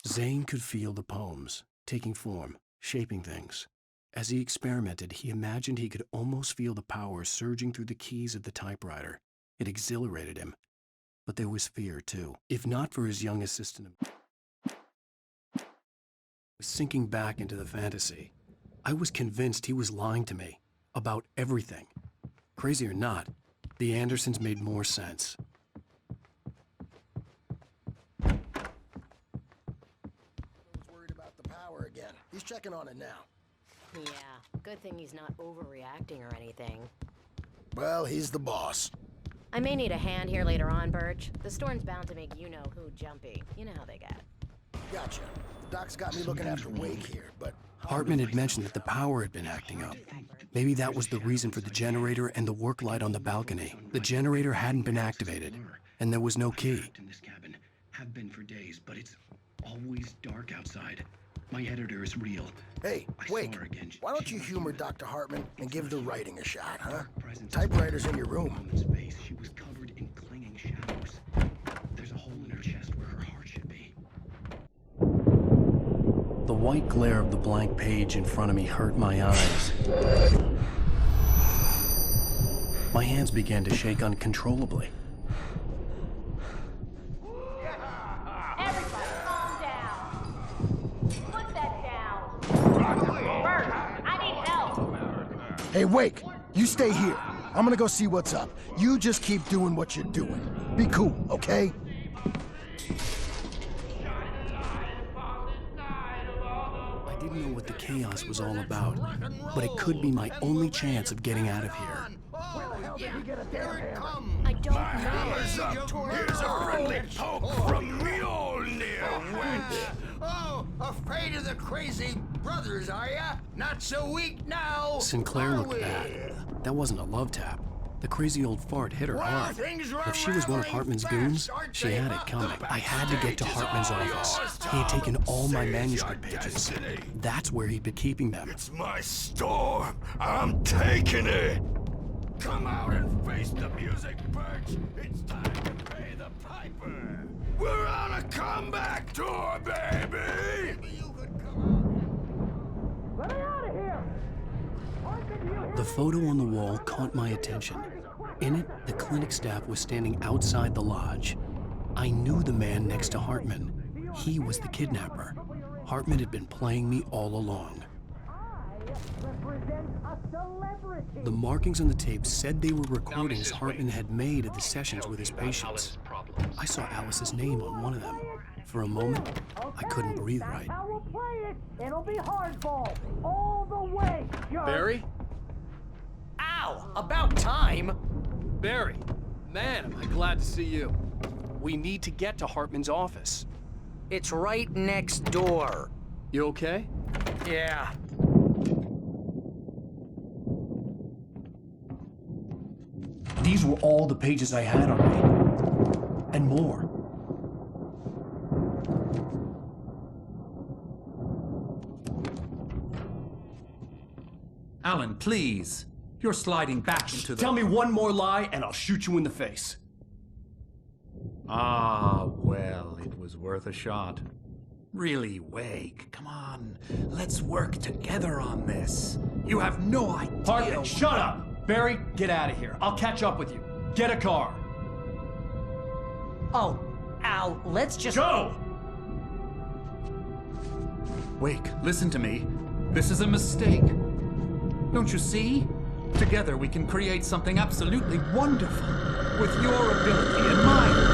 Zane could feel the poems, taking form, shaping things. As he experimented, he imagined he could almost feel the power surging through the keys of the typewriter. It exhilarated him. But there was fear, too. If not for his young assistant, sinking back into the fantasy. I was convinced he was lying to me about everything. Crazy or not, the Andersons made more sense. Worried about the power again. He's checking on it now. Yeah, good thing he's not overreacting or anything. Well, he's the boss. I may need a hand here later on, Birch. The storm's bound to make you-know-who jumpy. You know how they get. Gotcha. The doc's got me looking after Wake here, but... Hartman had mentioned that the power had been acting up. Maybe that was the reason for the generator and the work light on the balcony. The generator hadn't been activated, and there was no key. In this cabin, have been for days, but it's always dark outside. My editor is real. Hey, Wake, why don't you humor Dr. Hartman and give the writing a shot, huh? Typewriter's in your room. She was covered in clinging shadows. There's a hole in her chest where her heart should be. The white glare of the blank page in front of me hurt my eyes. My hands began to shake uncontrollably. Everybody, calm down. Put that down. Birch, I need help. Hey, Wake, you stay here. I'm gonna go see what's up. You just keep doing what you're doing. Be cool, okay? I didn't know what the chaos was all about, but it could be my only chance of getting out of here. I don't know. Here's a friendly poke from Mjolnir, wench. Oh, afraid of the crazy brothers, are ya? Not so weak now, Sinclair are looked we? bad. That wasn't a love tap. The crazy old fart hit her hard. If she was one of Hartman's goons, she had it coming. I had to get to Hartman's office. He had taken all my manuscript pages. That's where he'd been keeping them. It's my storm. I'm taking it. Come out and face the music, Birch. It's time to pay the piper. We're on a comeback tour, baby. Let me out of here! The photo on the wall caught my attention. In it, the clinic staff was standing outside the lodge. I knew the man next to Hartman. He was the kidnapper. Hartman had been playing me all along. The markings on the tape said they were recordings Hartman had made of the sessions with his patients. I saw Alice's name on one of them. For a moment, I couldn't breathe right. How we'll play it. It'll be hardball all the way. Barry? Ow! About time! Barry, man, am I glad to see you. We need to get to Hartman's office. It's right next door. You okay? Yeah. These were all the pages I had on me. And more. Alan, please. You're sliding back into the... Tell me one more lie and I'll shoot you in the face. Ah, well, it was worth a shot. Really, Wake, come on. Let's work together on this. You have no idea... Hartman, shut up! Barry, get out of here. I'll catch up with you. Get a car. Oh, Al, let's just... Go! Wake, listen to me. This is a mistake. Don't you see? Together we can create something absolutely wonderful. With your ability and mine.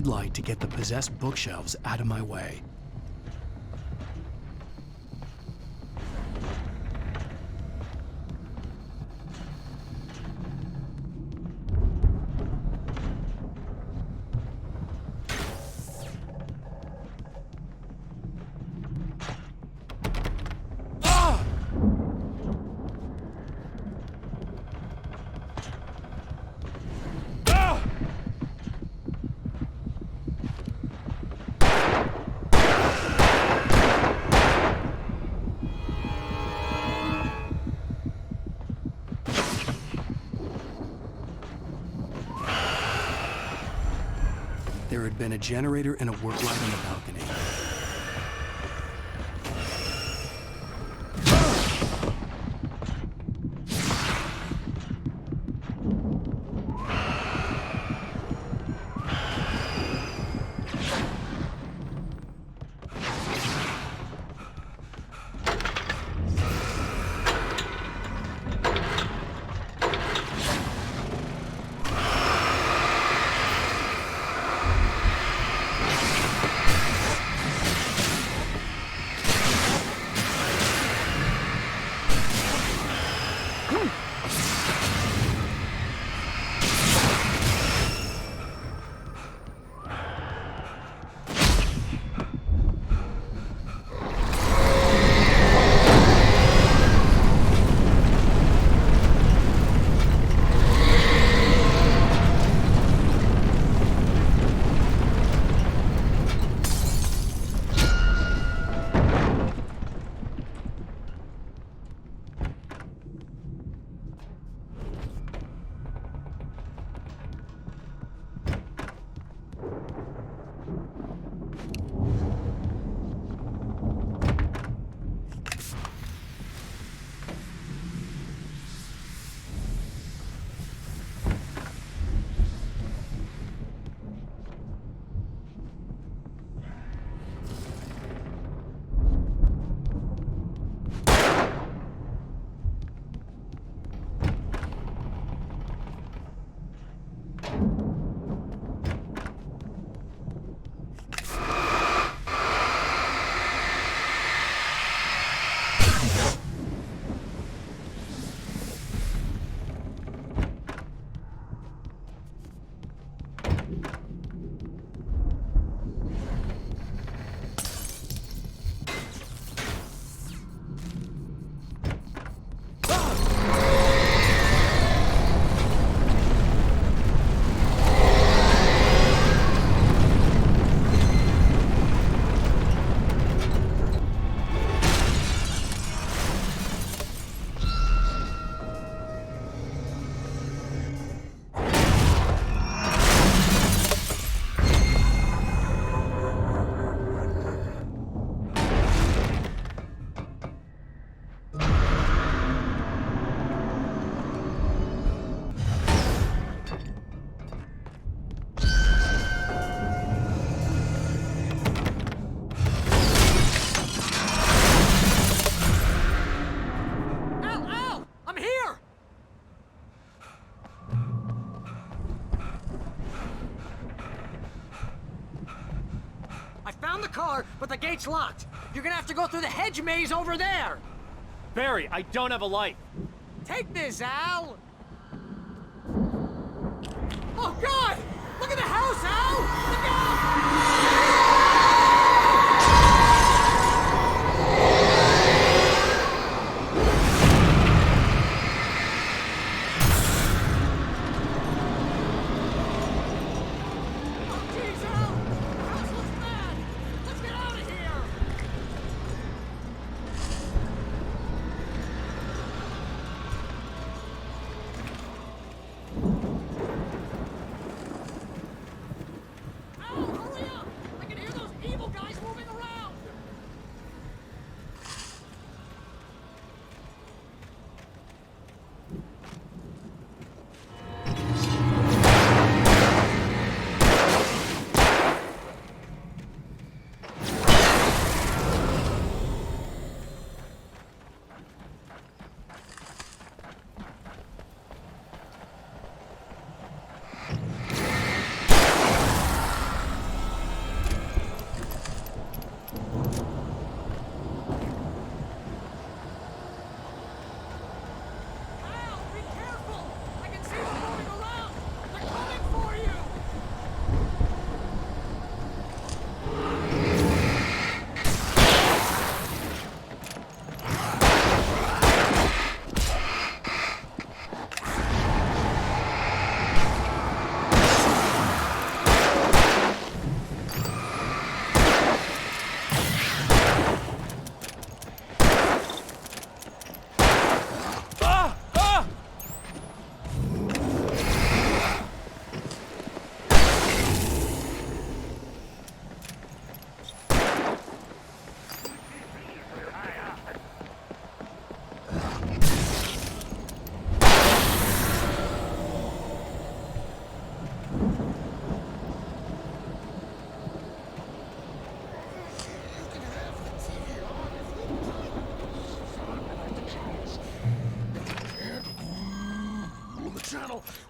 Light to get the possessed bookshelves out of my way. There had been a generator and a work light on the balcony. But the gate's locked. You're gonna have to go through the hedge maze over there. Barry, I don't have a light. Take this, Al. Oh, God! Look at the house, Al! Look out!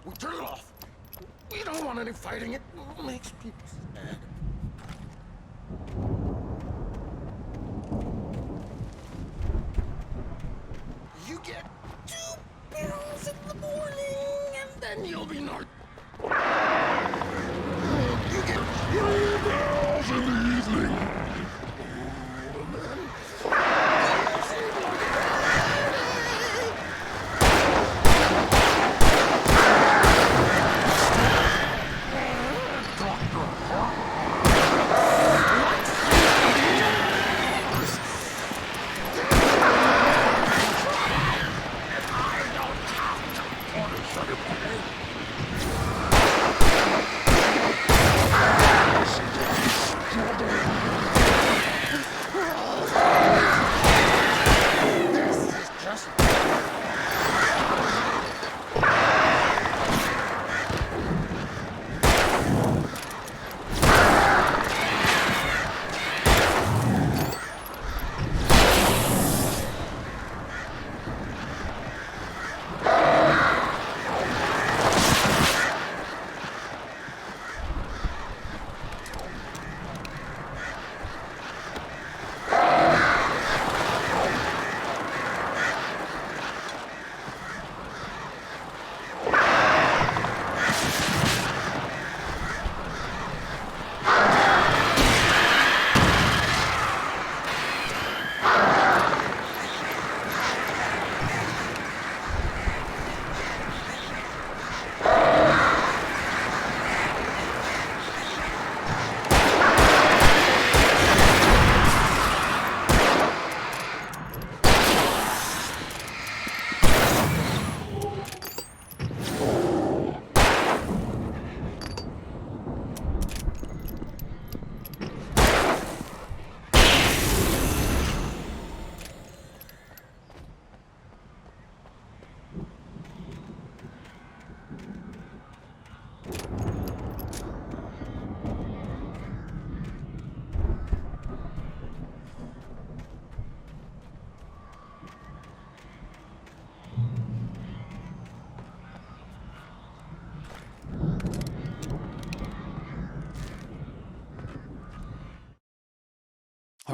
We turn it off. We don't want any fighting. It makes people sad. You get 2 pills in the morning, and then you'll be north. You get 3 pills in the evening.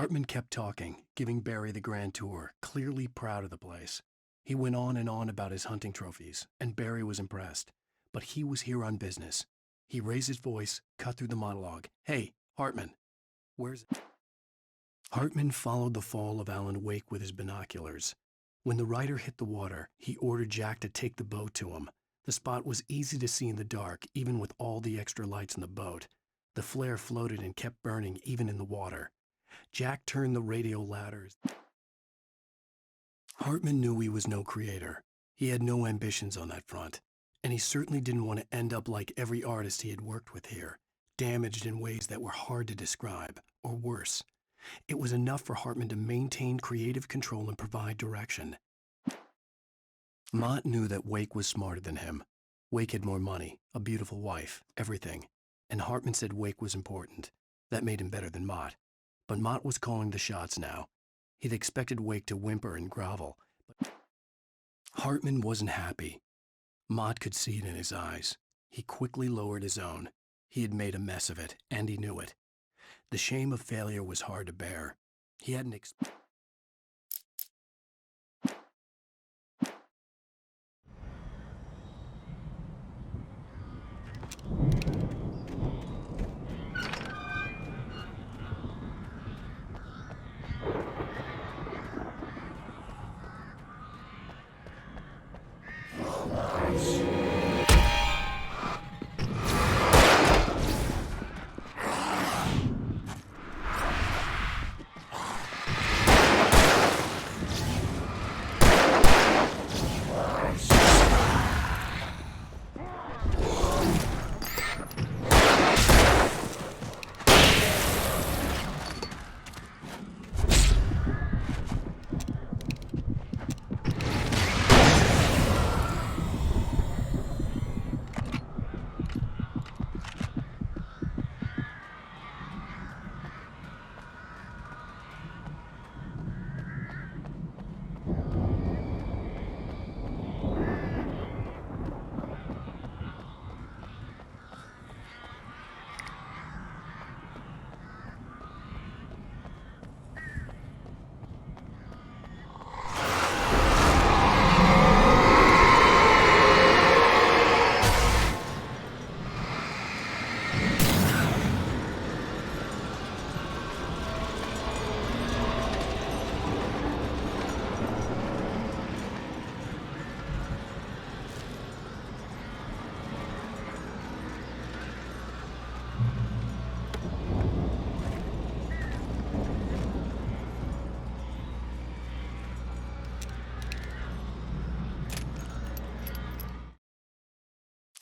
Hartman kept talking, giving Barry the grand tour, clearly proud of the place. He went on and on about his hunting trophies, and Barry was impressed. But he was here on business. He raised his voice, cut through the monologue. Hey, Hartman, where's it? Hartman followed the fall of Alan Wake with his binoculars. When the rider hit the water, he ordered Jack to take the boat to him. The spot was easy to see in the dark, even with all the extra lights in the boat. The flare floated and kept burning even in the water. Jack turned the radio ladders. Hartman knew he was no creator. He had no ambitions on that front. And he certainly didn't want to end up like every artist he had worked with here, damaged in ways that were hard to describe, or worse. It was enough for Hartman to maintain creative control and provide direction. Mott knew that Wake was smarter than him. Wake had more money, a beautiful wife, everything. And Hartman said Wake was important. That made him better than Mott. But Mott was calling the shots now. He'd expected Wake to whimper and grovel. But Hartman wasn't happy. Mott could see it in his eyes. He quickly lowered his own. He had made a mess of it, and he knew it. The shame of failure was hard to bear. He hadn't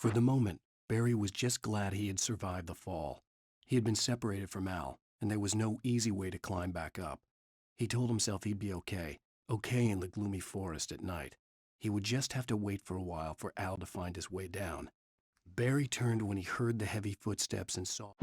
For the moment, Barry was just glad he had survived the fall. He had been separated from Al, and there was no easy way to climb back up. He told himself he'd be okay in the gloomy forest at night. He would just have to wait for a while for Al to find his way down. Barry turned when he heard the heavy footsteps and saw...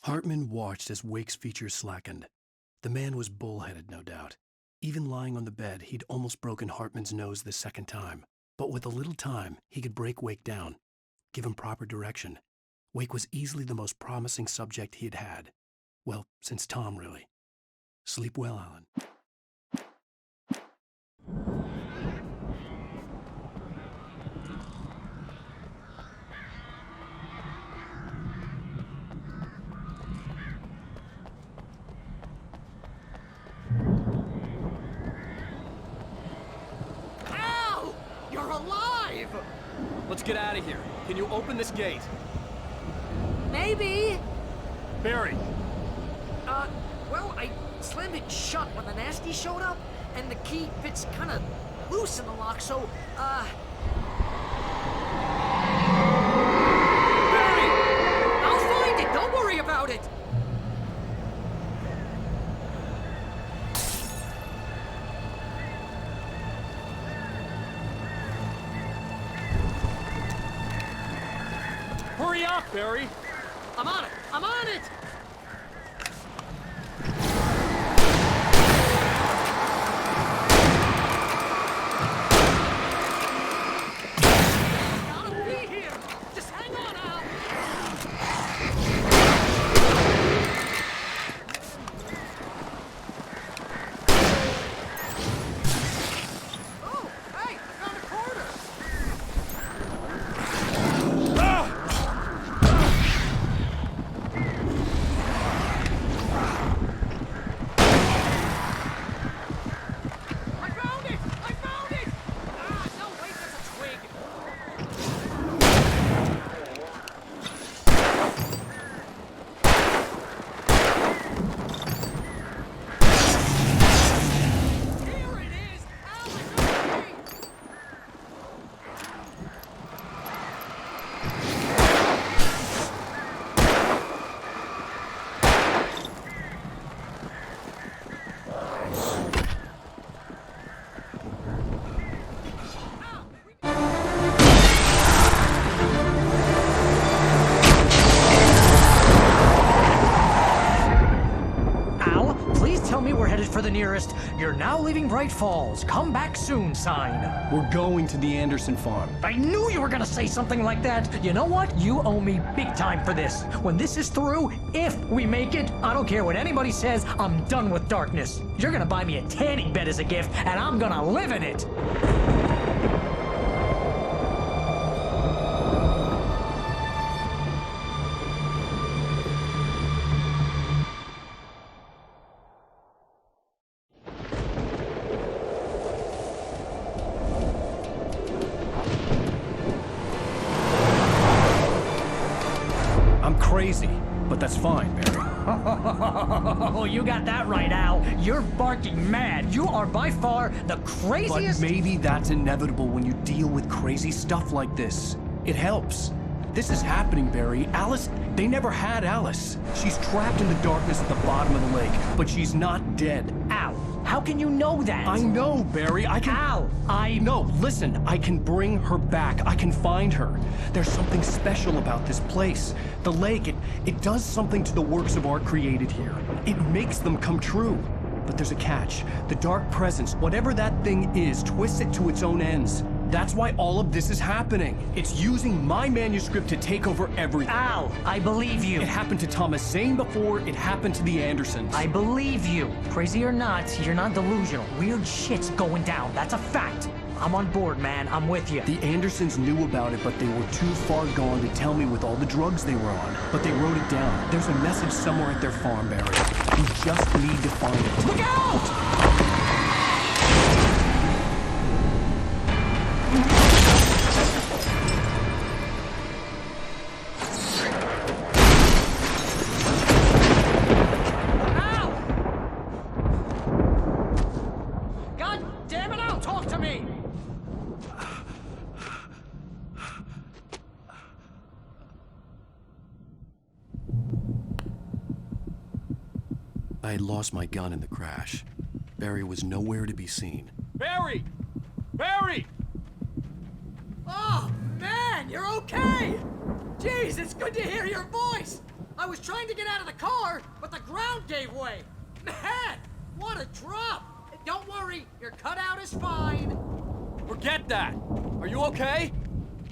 Hartman watched as Wake's features slackened. The man was bullheaded, no doubt. Even lying on the bed, he'd almost broken Hartman's nose the second time. But with a little time, he could break Wake down, give him proper direction. Wake was easily the most promising subject he'd had. Well, since Tom, really. Sleep well, Alan. alive! Let's get out of here. Can you open this gate? Maybe. Barry! Well, I slammed it shut when the nasty showed up, and the key fits kind of loose in the lock, so, Barry! I'll find it! Don't worry about it! Hurry up, Barry! I'm on it! I'm on it! Gotta be here! Just hang on, Al! Oh, hey! I found a quarter! I found it! I found it! Ah, no, wait, that's a twig. Here it is! Alex, Al, please tell me we're headed for the nearest "You're now leaving Bright Falls. Come back soon" sign. We're going to the Anderson farm. I knew you were gonna say something like that. You know what? You owe me big time for this. When this is through, if we make it, I don't care what anybody says, I'm done with darkness. You're gonna buy me a tanning bed as a gift, and I'm gonna live in it. I'm crazy, but that's fine, Barry. Oh, you got that right, Al. You're barking mad. You are by far the craziest. But maybe that's inevitable when you deal with crazy stuff like this. It helps. This is happening, Barry. Alice, they never had Alice. She's trapped in the darkness at the bottom of the lake, but she's not dead. Al, how can you know that? I know, Barry. I can... Al, No, listen. I can bring her back. I can find her. There's something special about this place. The lake, it does something to the works of art created here. It makes them come true. But there's a catch. The dark presence, whatever that thing is, twists it to its own ends. That's why all of this is happening. It's using my manuscript to take over everything. Al, I believe you. It happened to Thomas Zane before, it happened to the Andersons. I believe you. Crazy or not, you're not delusional. Weird shit's going down. That's a fact. I'm on board, man. I'm with you. The Andersons knew about it, but they were too far gone to tell me with all the drugs they were on. But they wrote it down. There's a message somewhere at their farm, Barry. We just need to find it. Look out! God damn it, Al, talk to me! I had lost my gun in the crash. Barry was nowhere to be seen. Barry! Barry! Oh, man, you're okay! Jeez, it's good to hear your voice! I was trying to get out of the car, but the ground gave way! Man, what a drop! Don't worry, your cutout is fine. Forget that! Are you okay?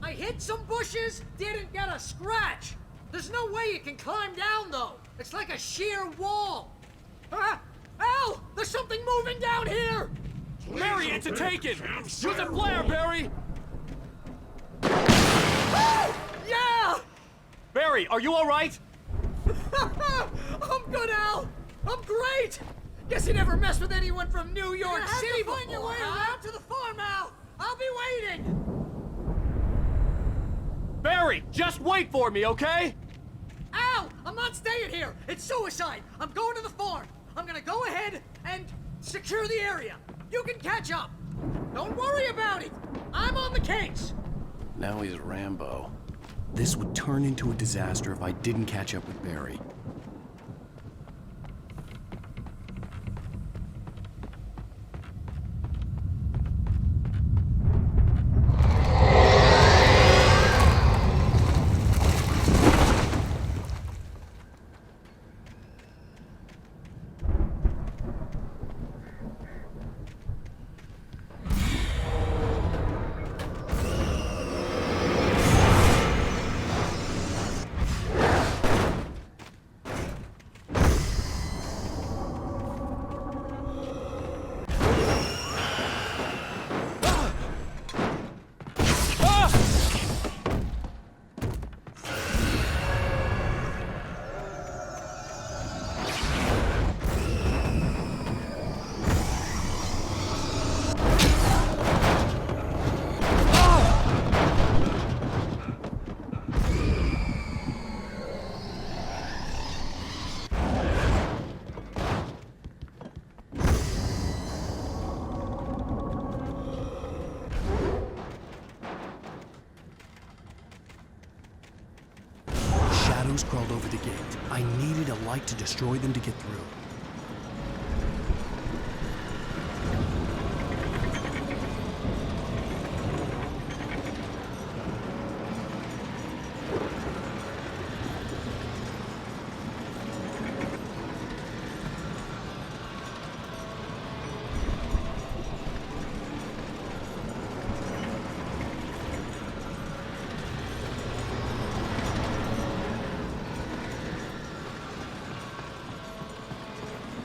I hit some bushes, didn't get a scratch! There's no way you can climb down, though! It's like a sheer wall! Ah! Al! There's something moving down here! Barry, it's a taken! Use a flare, Barry! Oh! Yeah! Barry, are you alright? I'm good, Al! I'm great! Guess you never messed with anyone from New York City before, find your way around to the farm, Al! I'll be waiting! Barry, just wait for me, okay? Al, I'm not staying here. It's suicide. I'm going to the farm. I'm gonna go ahead and secure the area. You can catch up. Don't worry about it. I'm on the case. Now he's Rambo. This would turn into a disaster if I didn't catch up with Barry. Crawled over the gate. I needed a light to destroy them to get through.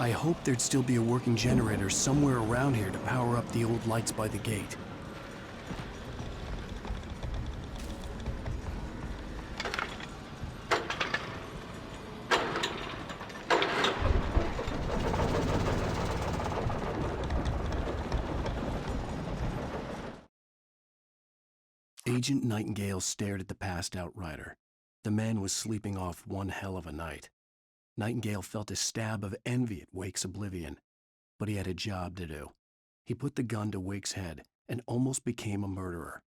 I hoped there'd still be a working generator somewhere around here to power up the old lights by the gate. Agent Nightingale stared at the passed-out rider. The man was sleeping off one hell of a night. Nightingale felt a stab of envy at Wake's oblivion, but he had a job to do. He put the gun to Wake's head and almost became a murderer.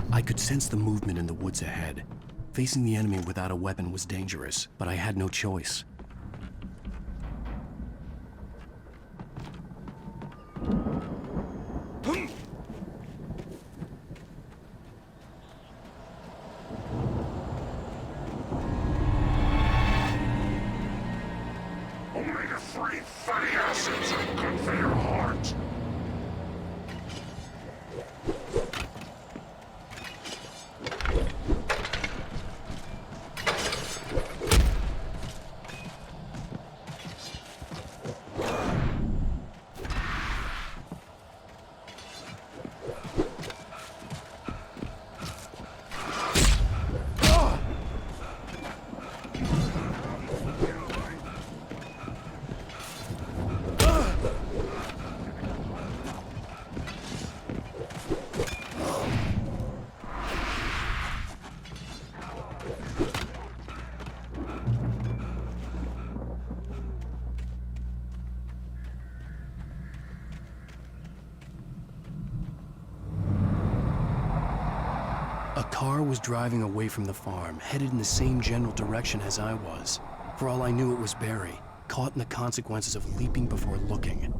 I could sense the movement in the woods ahead. Facing the enemy without a weapon was dangerous, but I had no choice. Omega-3 fatty acids are good for your heart. A car was driving away from the farm, headed in the same general direction as I was. For all I knew, it was Barry, caught in the consequences of leaping before looking.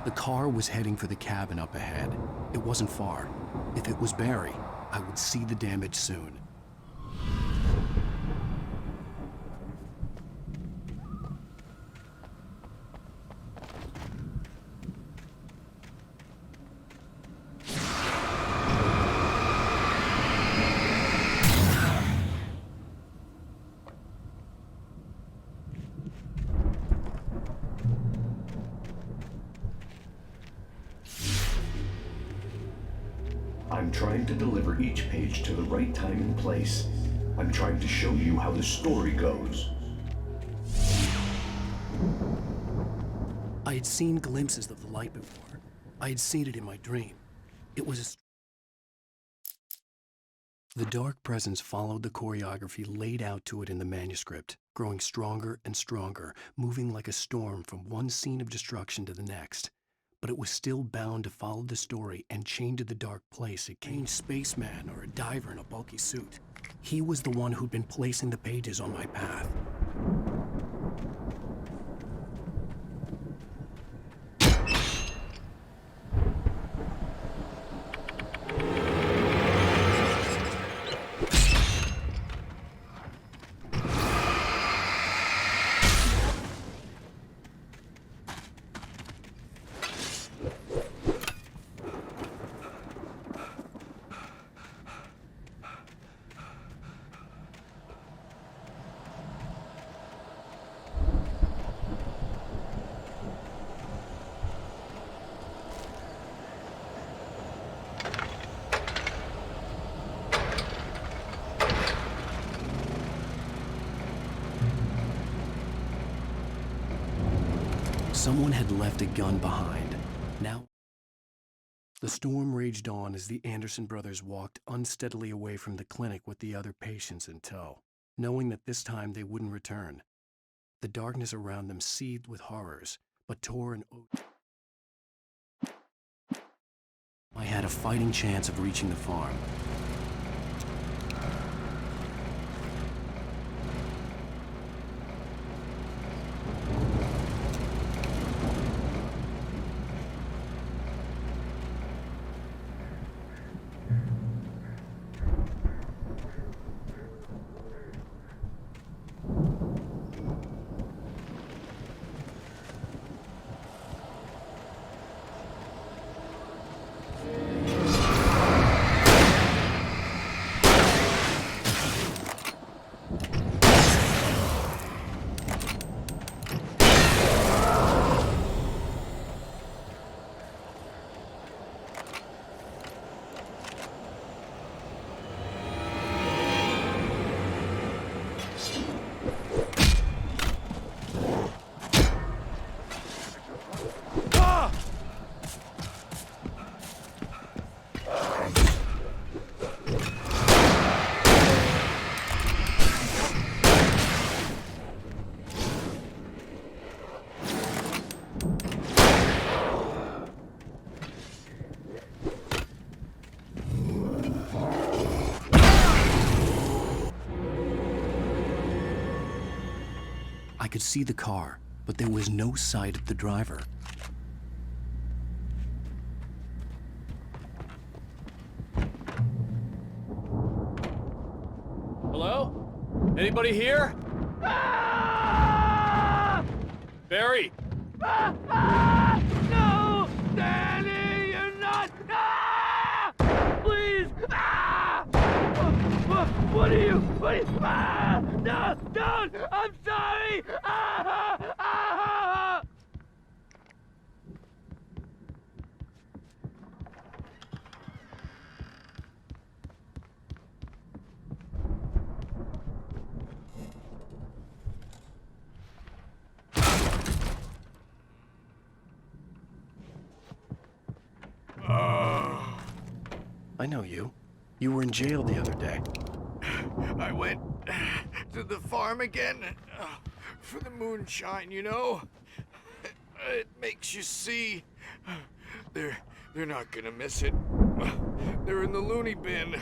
The car was heading for the cabin up ahead. It wasn't far. If it was Barry, I would see the damage soon. I'm trying to deliver each page to the right time and place. I'm trying to show you how the story goes. I had seen glimpses of the light before. I had seen it in my dream. It was The dark presence followed the choreography laid out to it in the manuscript, growing stronger and stronger, moving like a storm from one scene of destruction to the next. But it was still bound to follow the story and chained to the dark place it came. Spaceman or a diver in a bulky suit. He was the one who'd been placing the pages on my path. Someone had left a gun behind. Now, the storm raged on as the Anderson brothers walked unsteadily away from the clinic with the other patients in tow, knowing that this time they wouldn't return. The darkness around them seethed with horrors, but Tor and I had a fighting chance of reaching the farm. I could see the car, but there was no sight of the driver. Hello? Anybody here? Ah! Barry! No! Danny, you're not! Ah! Please! Ah! What are you? Ah! No! Don't! I'm sorry! Ah! Ah! I know you. You were in jail the other day. I went to the farm again for the moonshine, you know? It makes you see. They're not gonna miss it. They're in the loony bin.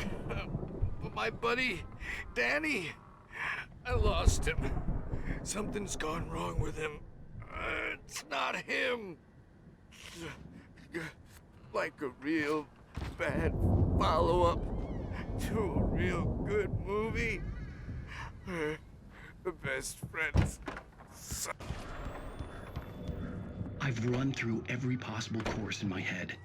But my buddy, Danny, I lost him. Something's gone wrong with him. It's not him. Like a real bad follow-up to a real good movie. The best friends. I've run through every possible course in my head.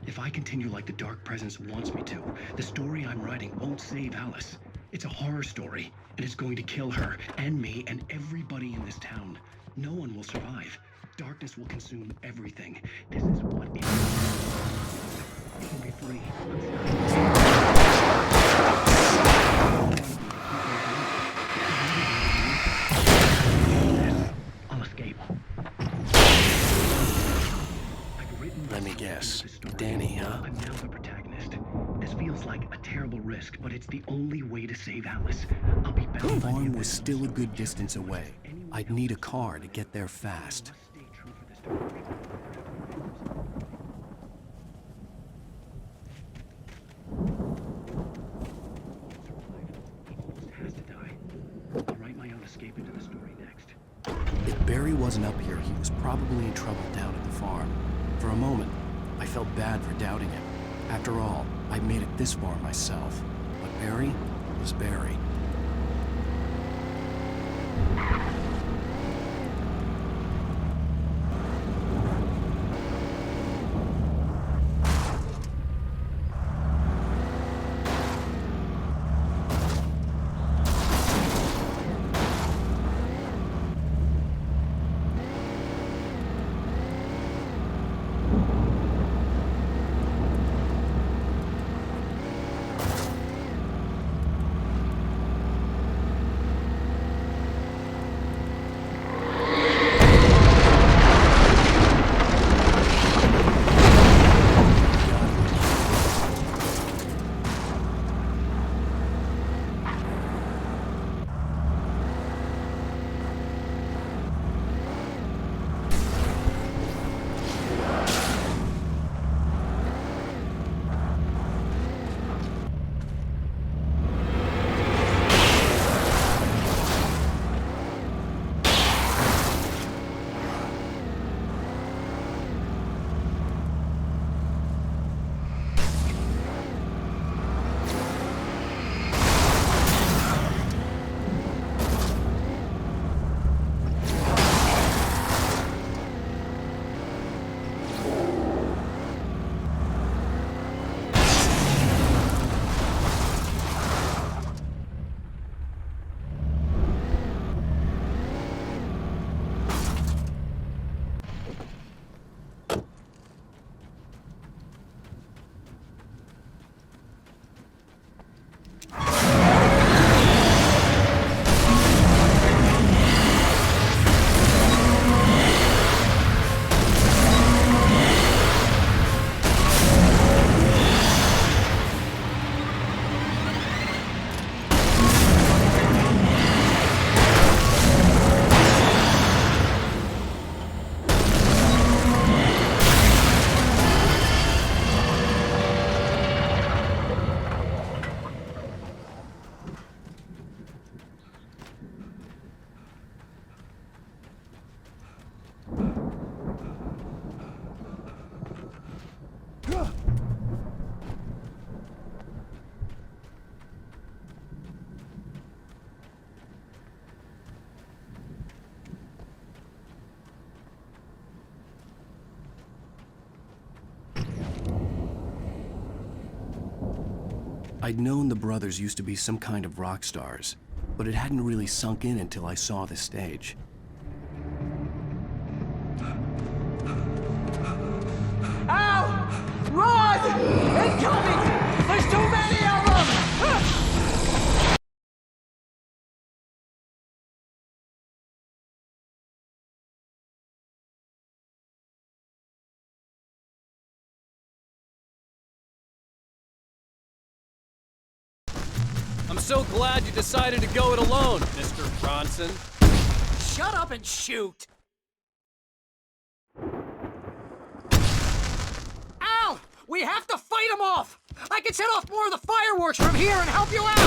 If I continue like the Dark Presence wants me to, the story I'm writing won't save Alice. It's a horror story, and it's going to kill her, and me, and everybody in this town. No one will survive. Darkness will consume everything. This is what it is. You can be free. I'll escape. Let me guess. Danny, huh? I'm now the protagonist. This feels like a terrible risk, but it's the only way to save Alice. I'll be bound. The farm was still a good distance away. I'd need a car to get there fast. I'll write my own escape into the story next. If Barry wasn't up here, he was probably in trouble down at the farm. For a moment, I felt bad for doubting him. After all, I made it this far myself. But Barry was Barry. I'd known the brothers used to be some kind of rock stars, but it hadn't really sunk in until I saw the stage. Ow! Run! Incoming! There's too many of them! I'm so glad you decided to go it alone, Mr. Bronson. Shut up and shoot! Al! We have to fight them off! I can set off more of the fireworks from here and help you out!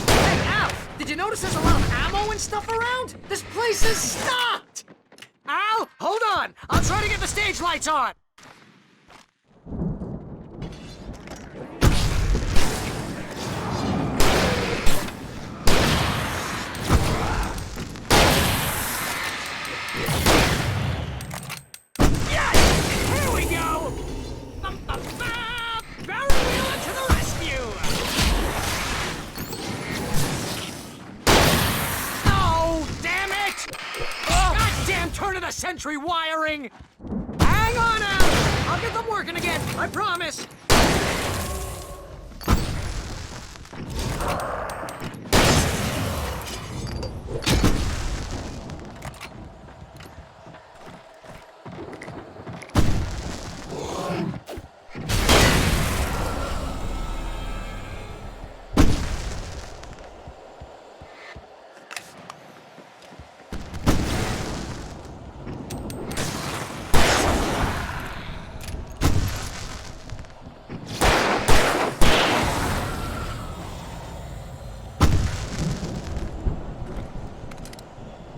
Hey, Al! Did you notice there's a lot of ammo and stuff around? This place is stocked! Al, hold on! I'll try to get the stage lights on! Yes! Here we go! Barrel wheeler to the rescue! Oh, damn it! Goddamn turn of the century wiring! Hang on, Al! I'll get them working again, I promise!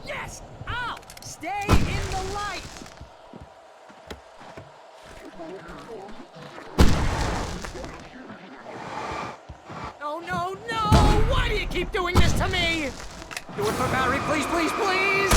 Yes! Al! Stay in the light! No, no, no! Why do you keep doing this to me? Do it for Barry, please, please, please!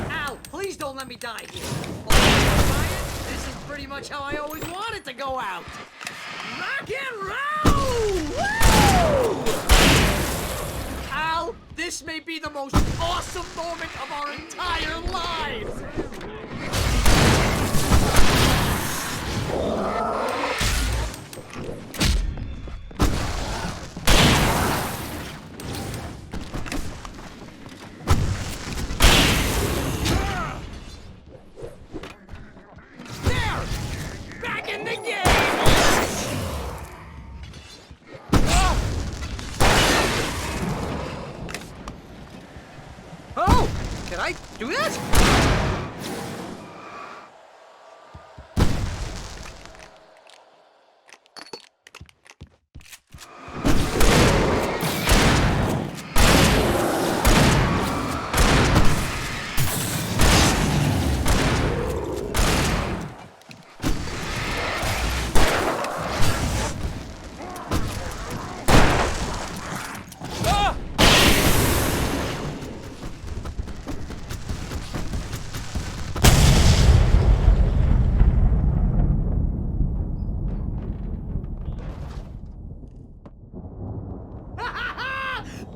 Al, please don't let me die here. This is pretty much how I always wanted to go out. Rock and roll! Woo! Al, this may be the most awesome moment of our entire lives. There! Back in the game! Oh! Can I do that?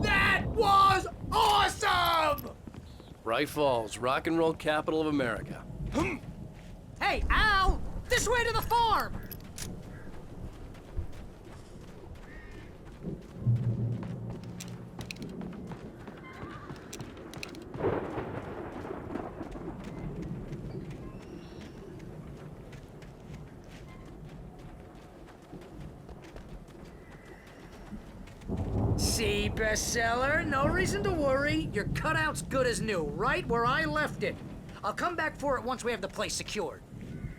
That was awesome! Bright Falls, rock and roll capital of America. Hey, Al! This way to the farm! See, bestseller? No reason to worry. Your cutout's good as new, right where I left it. I'll come back for it once we have the place secured.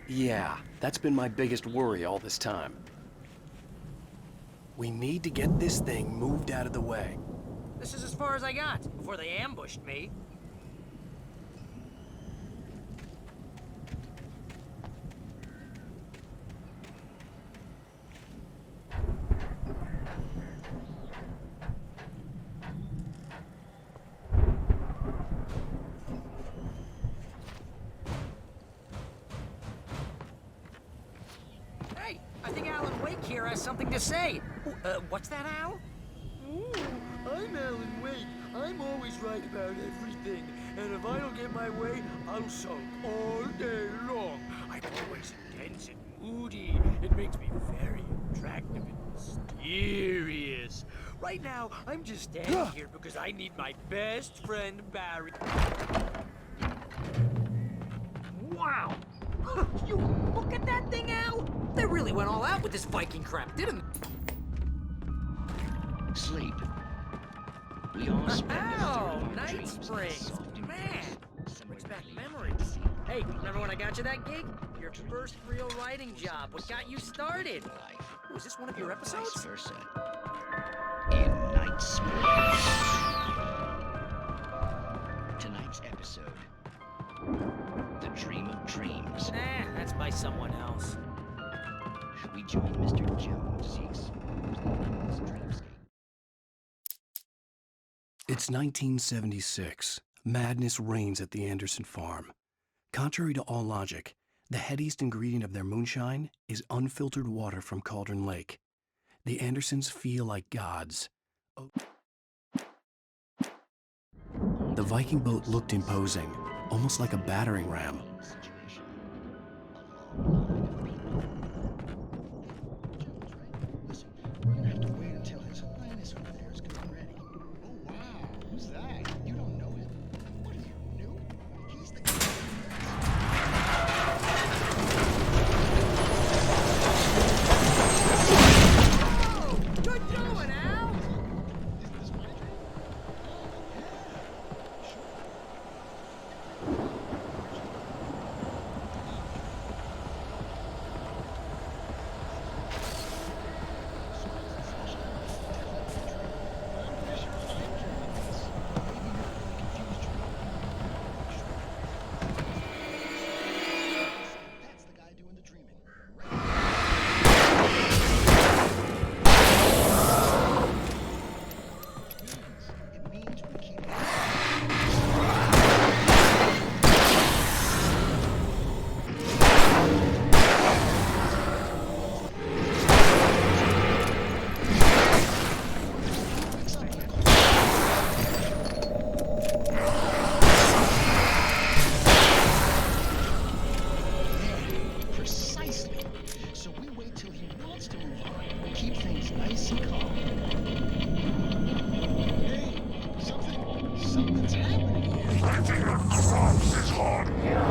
Yeah, that's been my biggest worry all this time. We need to get this thing moved out of the way. This is as far as I got before they ambushed me. Hey, I think Alan Wake here has something to say. What's that, Al? I'm Alan Wake. I'm always right about everything. And if I don't get my way, I'll sulk all day long. I'm always intense and moody. It makes me very attractive and mysterious. Right now, I'm just standing here because I need my best friend, Barry. Wow! You look at that thing, Al! They really went all out with this Viking crap, didn't they? Sleep. We all spend Oh, Night Springs! Man! Brings back memories. Hey, remember when I got you that gig? Your first real writing job. What got you started? Was this one of your episodes? Vice versa. In Night Springs. Tonight's episode. The Dream of Dreams. That's by someone else. We join Mr. Jones as he explores his dreamscape. It's 1976. Madness reigns at the Anderson farm. Contrary to all logic, the headiest ingredient of their moonshine is unfiltered water from Cauldron Lake. The Andersons feel like gods. The Viking boat looked imposing, almost like a battering ram. We're gonna have to wait until His Highness over there is good and ready. Oh wow, who's that? You don't know him? What are you, new? He's the guy. Oh, good going, Al! Isn't this my dream? Yeah, sure. That's the guy doing the dreaming. It means we keep precisely. So we wait till he wants to move on. Keep things nice and calm. Hey, something's happening here. Radeon crops his hard work.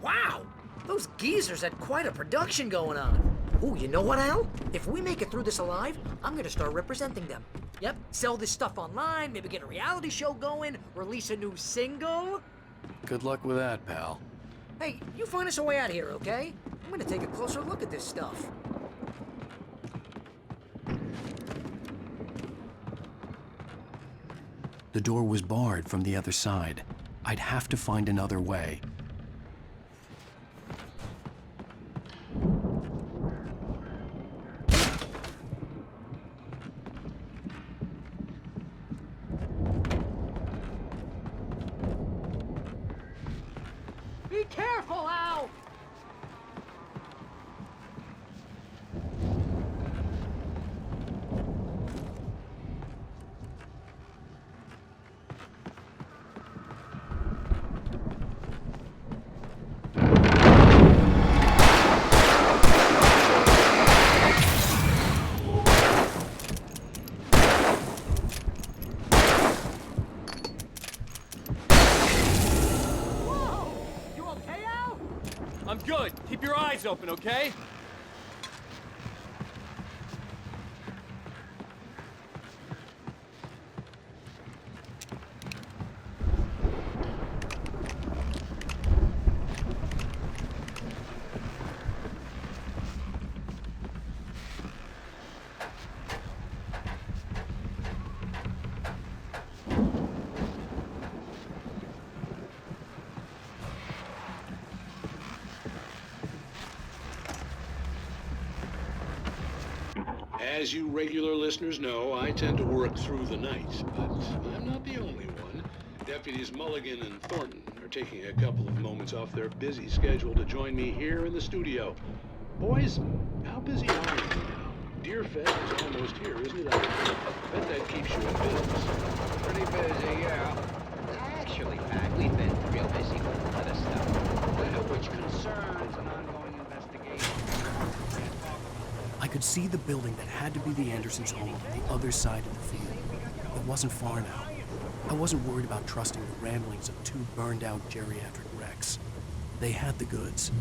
Wow! Those geezers had quite a production going on. Ooh, you know what, Al? If we make it through this alive, I'm gonna start representing them. Yep, sell this stuff online, maybe get a reality show going, release a new single. Good luck with that, pal. Hey, you find us a way out of here, okay? I'm gonna take a closer look at this stuff. The door was barred from the other side. I'd have to find another way. Be careful, Al! eyes open, okay? As you regular listeners know, I tend to work through the night, but I'm not the only one. Deputies Mulligan and Thornton are taking a couple of moments off their busy schedule to join me here in the studio. Boys, how busy are you now? Deerfest is almost here, isn't it? I bet that keeps you in business. Pretty busy, yeah. Actually, Pat, we've been real busy with other stuff, which concerns an ongoing investigation. I could see the building that had to be the Andersons' home on the other side of the field. It wasn't far now. I wasn't worried about trusting the ramblings of two burned-out geriatric wrecks. They had the goods.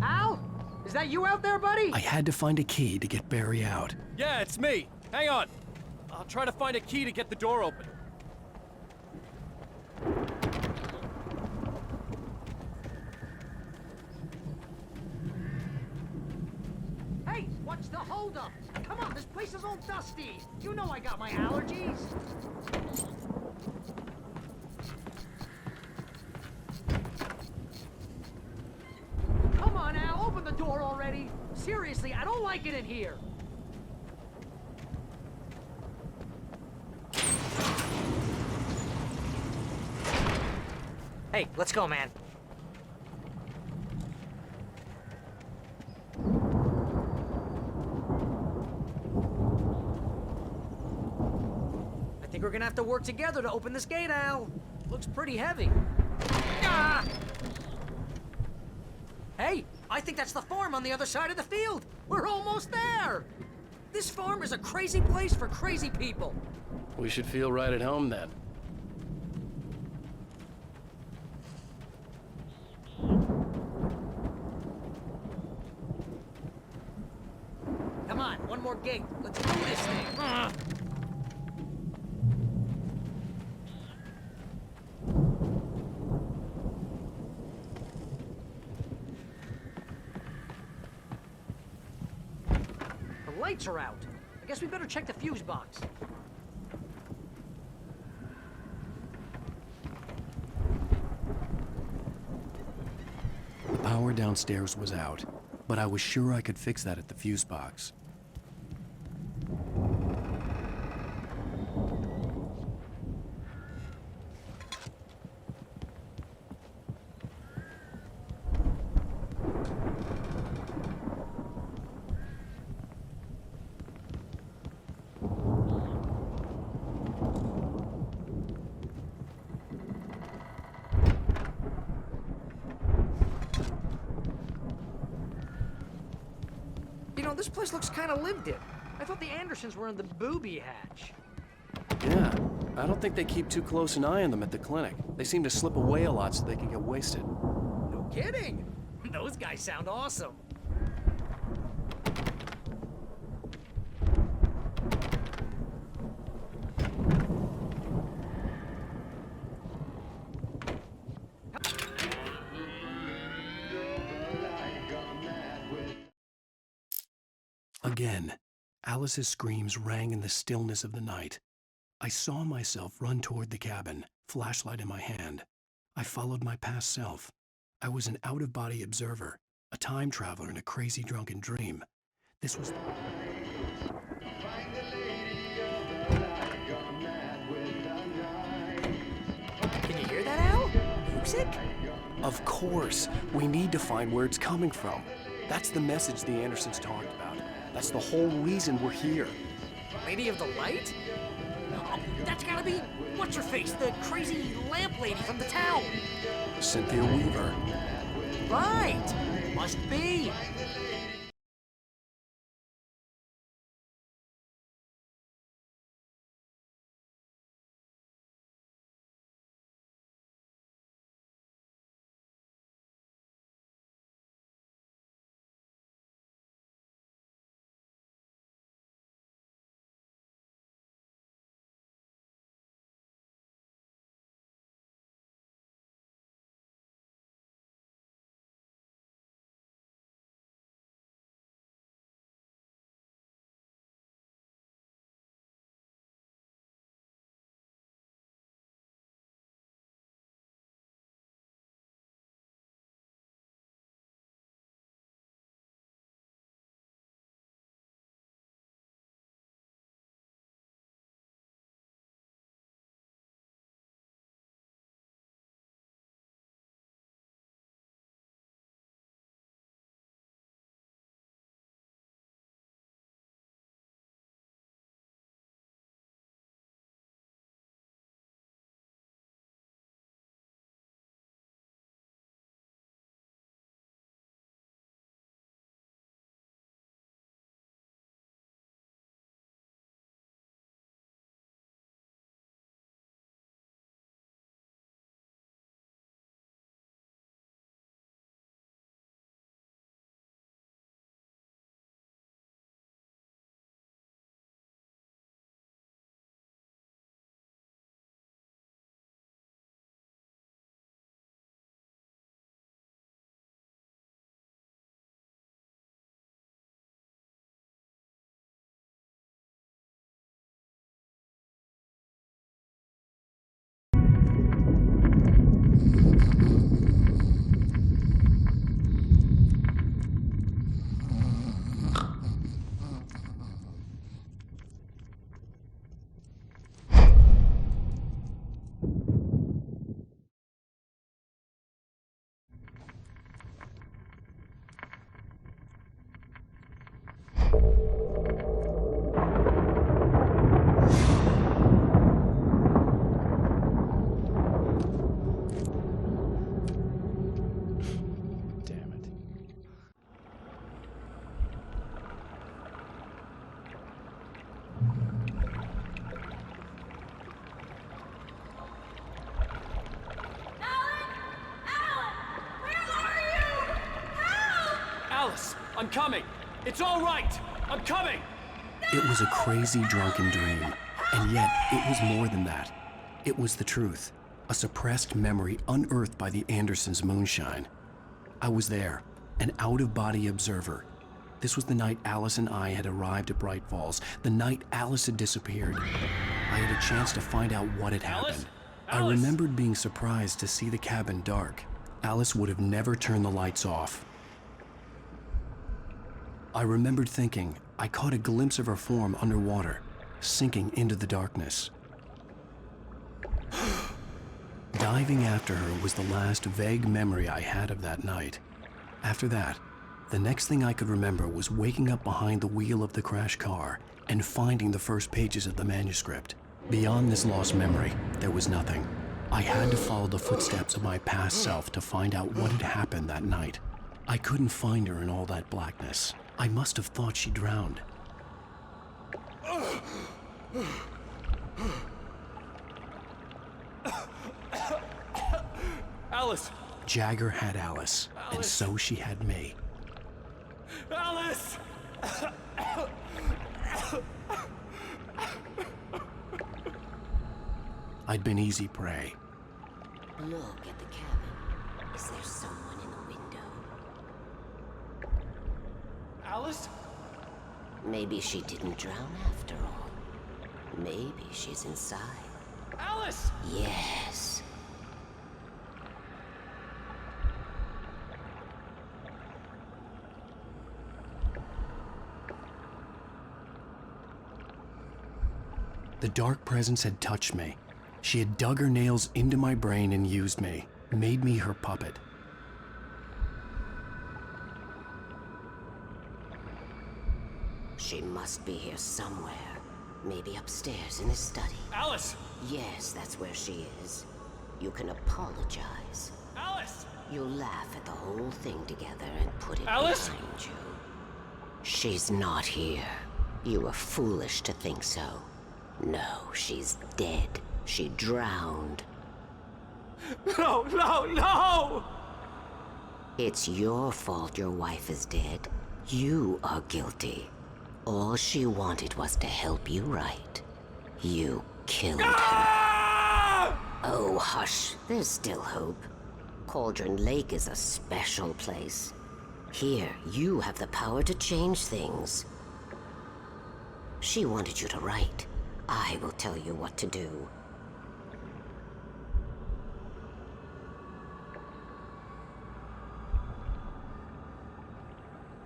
Al? Is that you out there, buddy? I had to find a key to get Barry out. Yeah, it's me. Hang on. I'll try to find a key to get the door open. Hey, what's the holdup? Come on, this place is all dusty. You know I got my allergies. Come on, Al, open the door already. Seriously, I don't like it in here. Hey, let's go, man. I think we're gonna have to work together to open this gate, Al. Looks pretty heavy. Ah! Hey, I think that's the farm on the other side of the field. We're almost there. This farm is a crazy place for crazy people. We should feel right at home then. Come on, one more gate. Let's do this thing. The lights are out. I guess we better check the fuse box. The power downstairs was out, but I was sure I could fix that at the fuse box. You know, this place looks kind of lived in. I thought the Andersons were in the booby hatch. Yeah, I don't think they keep too close an eye on them at the clinic. They seem to slip away a lot so they can get wasted. No kidding. Those guys sound awesome. Again, Alice's screams rang in the stillness of the night. I saw myself run toward the cabin, flashlight in my hand. I followed my past self. I was an out-of-body observer, a time traveler in a crazy drunken dream. This was... Can you hear that, Al? Music? Of course. We need to find where it's coming from. That's the message the Andersons talked about. That's the whole reason we're here. Lady of the Light? Oh, that's gotta be... What's-her-face? The crazy lamp lady from the town. Cynthia Weaver. Right! Must be. I'm coming! It's all right! I'm coming! It was a crazy, drunken dream, and yet it was more than that. It was the truth, a suppressed memory unearthed by the Andersons' moonshine. I was there, an out-of-body observer. This was the night Alice and I had arrived at Bright Falls, the night Alice had disappeared. I had a chance to find out what had happened. I remembered being surprised to see the cabin dark. Alice would have never turned the lights off. I remembered thinking I caught a glimpse of her form underwater, sinking into the darkness. Diving after her was the last vague memory I had of that night. After that, the next thing I could remember was waking up behind the wheel of the crashed car and finding the first pages of the manuscript. Beyond this lost memory, there was nothing. I had to follow the footsteps of my past self to find out what had happened that night. I couldn't find her in all that blackness. I must have thought she drowned. Alice! Jagger had Alice, and so she had me. Alice! I'd been easy prey. Look at the cabin. Is there someone in the window? Alice? Maybe she didn't drown after all. Maybe she's inside. Alice! Yes. The dark presence had touched me. She had dug her nails into my brain and used me, made me her puppet. She must be here somewhere. Maybe upstairs in his study. Alice! Yes, that's where she is. You can apologize. Alice! You'll laugh at the whole thing together and put it Alice? behind you. She's not here. You were foolish to think so. No, she's dead. She drowned. No, no, no! It's your fault your wife is dead. You are guilty. All she wanted was to help you right. You killed her. Oh, hush. There's still hope. Cauldron Lake is a special place. Here, you have the power to change things. She wanted you to write. I will tell you what to do.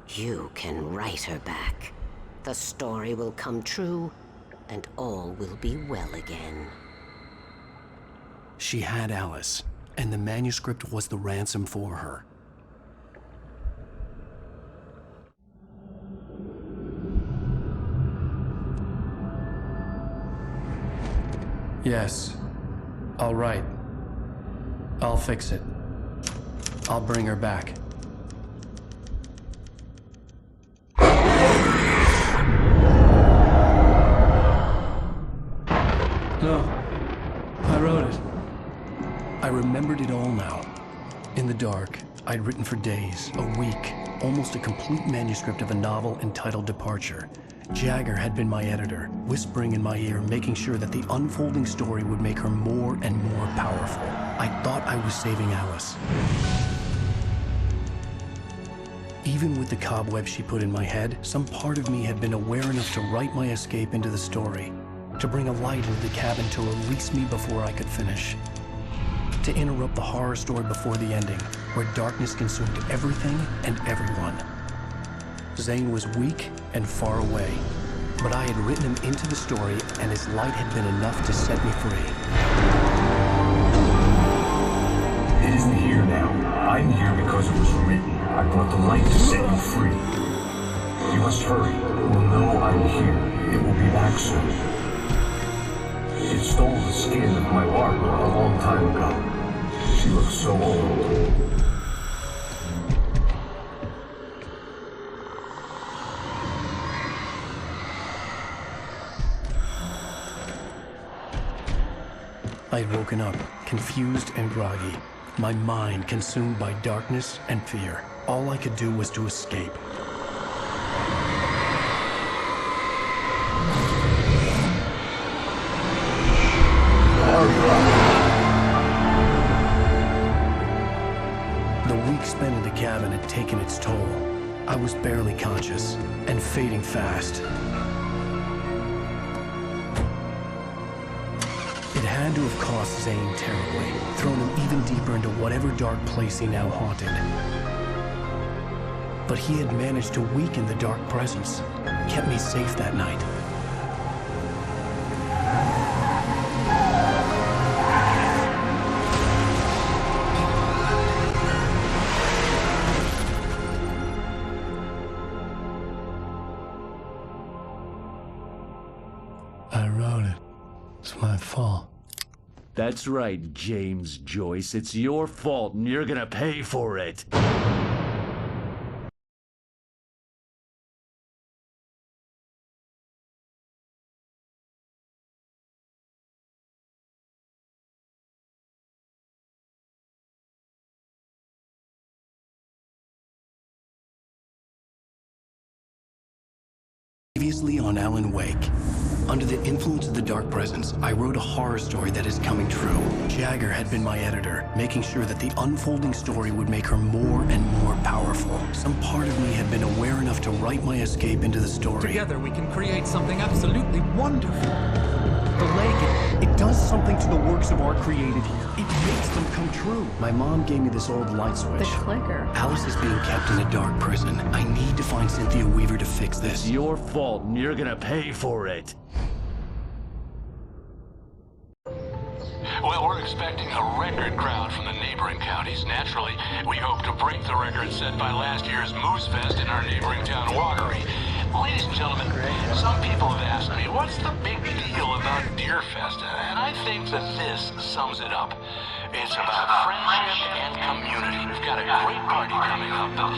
You can write her back. The story will come true, and all will be well again. She had Alice, and the manuscript was the ransom for her. Yes. All right. I'll fix it. I'll bring her back. No. I wrote it. I remembered it all now. In the dark, I'd written for days, a week, almost a complete manuscript of a novel entitled Departure. Jagger had been my editor, whispering in my ear, making sure that the unfolding story would make her more and more powerful. I thought I was saving Alice. Even with the cobweb she put in my head, some part of me had been aware enough to write my escape into the story, to bring a light into the cabin to release me before I could finish, to interrupt the horror story before the ending, where darkness consumed everything and everyone. Zane was weak and far away, but I had written him into the story, and his light had been enough to set me free. It isn't here now. I'm here because it was written. I brought the light to set you free. You must hurry. It will know I'm here. It will be back soon. It stole the skin of my art a long time ago. She looks so old. I had woken up, confused and groggy, my mind consumed by darkness and fear. All I could do was to escape. The week spent in the cabin had taken its toll. I was barely conscious and fading fast. It had to have cost Zane terribly, thrown him even deeper into whatever dark place he now haunted. But he had managed to weaken the dark presence, kept me safe that night. I wrote it. It's my fault. That's right, James Joyce. It's your fault, and you're gonna pay for it. Previously on Alan Wake. Under the influence of the dark presence, I wrote a horror story that is coming true. Jagger had been my editor, making sure that the unfolding story would make her more and more powerful. Some part of me had been aware enough to write my escape into the story. Together we can create something absolutely wonderful. The lake, it does something to the works of art created here. It makes them come true. My mom gave me this old light switch. The clicker. Alice is being kept in a dark prison. I need to find Cynthia Weaver to fix this. It's your fault, and you're gonna pay for it. Well, we're expecting a record crowd from the neighboring counties. Naturally, we hope to break the record set by last year's Moose Fest in our neighboring town, Watery. Ladies and gentlemen, some people have asked me, what's the big deal about Deer Fest? And I think that this sums it up. It's about friendship and community. We've got a great party coming up, but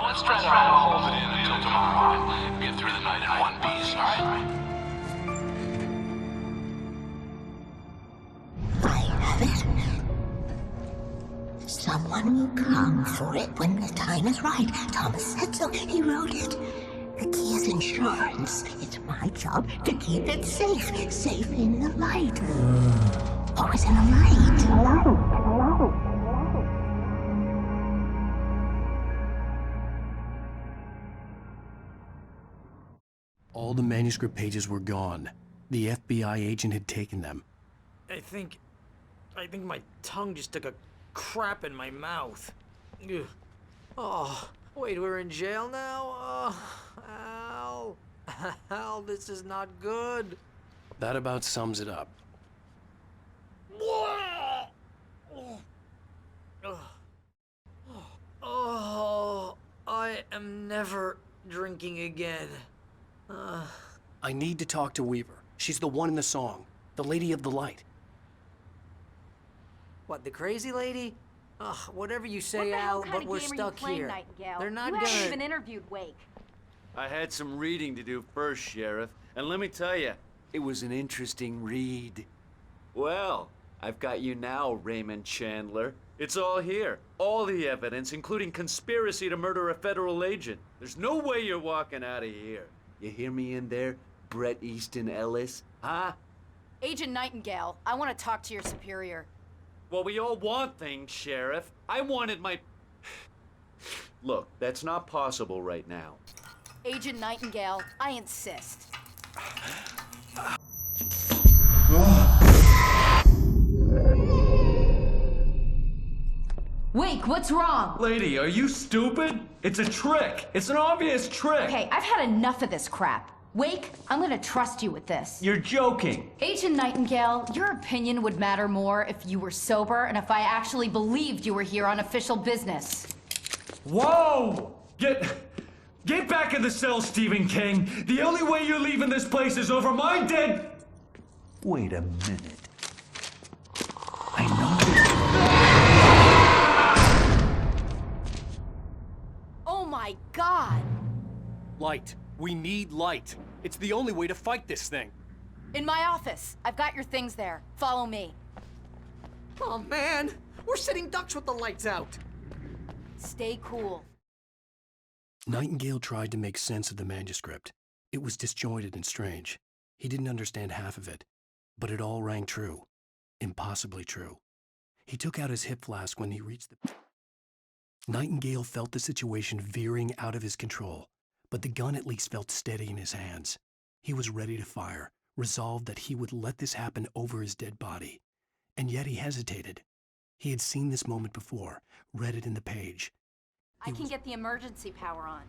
let's try to hold it in until tomorrow and get through the night in one piece, all right? Someone will come for it when the time is right. Thomas said so. He wrote it. The key is insurance. It's my job to keep it safe. Safe in the light. Always in the light. All the manuscript pages were gone. The FBI agent had taken them. I think my tongue just took a crap in my mouth. Ugh. Oh, wait, we're in jail now? Oh, Al. Al, this is not good. That about sums it up. Oh, I am never drinking again. I need to talk to Weaver. She's the one in the song. The Lady of the Light. What, the crazy lady? Ugh, whatever you say, What the hell Al, kind but of we're game are you stuck playing, here. Nightingale? They're not you gonna... haven't even interviewed Wake. I had some reading to do first, Sheriff, and let me tell you, it was an interesting read. Well, I've got you now, Raymond Chandler. It's all here. All the evidence, including conspiracy to murder a federal agent. There's no way you're walking out of here. You hear me in there, Bret Easton Ellis? Huh? Agent Nightingale, I want to talk to your superior. Well, we all want things, Sheriff. I wanted my... Look, that's not possible right now. Agent Nightingale, I insist. Wake, what's wrong? Lady, are you stupid? It's a trick. It's an obvious trick. Okay, I've had enough of this crap. Wake, I'm gonna trust you with this. You're joking. Agent Nightingale, your opinion would matter more if you were sober and if I actually believed you were here on official business. Whoa! Get back in the cell, Stephen King. The only way you're leaving this place is over my dead... Wait a minute. I know... Oh my God! Light. We need light. It's the only way to fight this thing. In my office. I've got your things there. Follow me. Oh man, we're sitting ducks with the lights out. Stay cool. Nightingale tried to make sense of the manuscript. It was disjointed and strange. He didn't understand half of it, but it all rang true. impossibly true. He took out his hip flask when he reached the... Nightingale felt the situation veering out of his control, but the gun at least felt steady in his hands. He was ready to fire, resolved that he would let this happen over his dead body. And yet he hesitated. He had seen this moment before, read it in the page. I can get the emergency power on.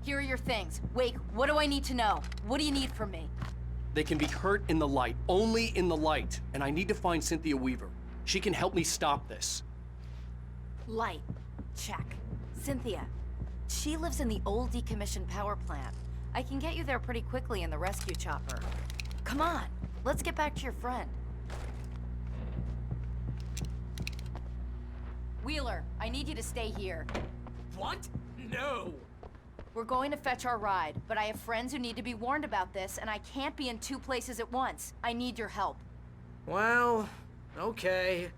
Here are your things. Wake, what do I need to know? What do you need from me? They can be hurt in the light, only in the light. And I need to find Cynthia Weaver. She can help me stop this. Light. Check. Cynthia. She lives in the old decommissioned power plant. I can get you there pretty quickly in the rescue chopper. Come on, let's get back to your friend. Wheeler, I need you to stay here. What? No! We're going to fetch our ride, but I have friends who need to be warned about this, and I can't be in 2 places at once. I need your help. Well, okay.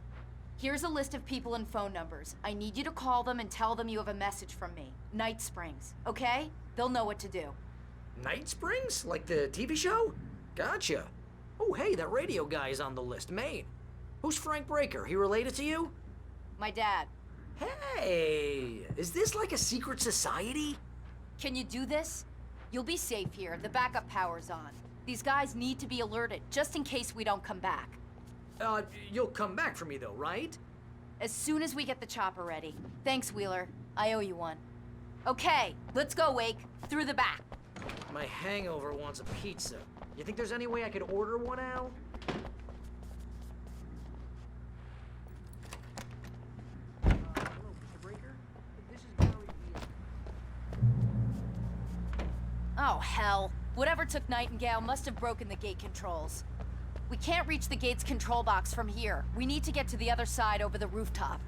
Here's a list of people and phone numbers. I need you to call them and tell them you have a message from me. Night Springs, okay? They'll know what to do. Night Springs? Like the TV show? Gotcha. Oh, hey, that radio guy is on the list, Maine. Who's Frank Breaker? He related to you? My dad. Hey, is this like a secret society? Can you do this? You'll be safe here. The backup power's on. These guys need to be alerted, just in case we don't come back. You'll come back for me though, right? As soon as we get the chopper ready. Thanks, Wheeler. I owe you one. Okay, let's go, Wake. Through the back. My hangover wants a pizza. You think there's any way I could order one, Al? Oh, hell. Whatever took Nightingale must have broken the gate controls. We can't reach the gate's control box from here. We need to get to the other side over the rooftop.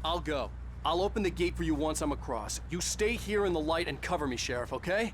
I'll go. I'll open the gate for you once I'm across. You stay here in the light and cover me, Sheriff, okay?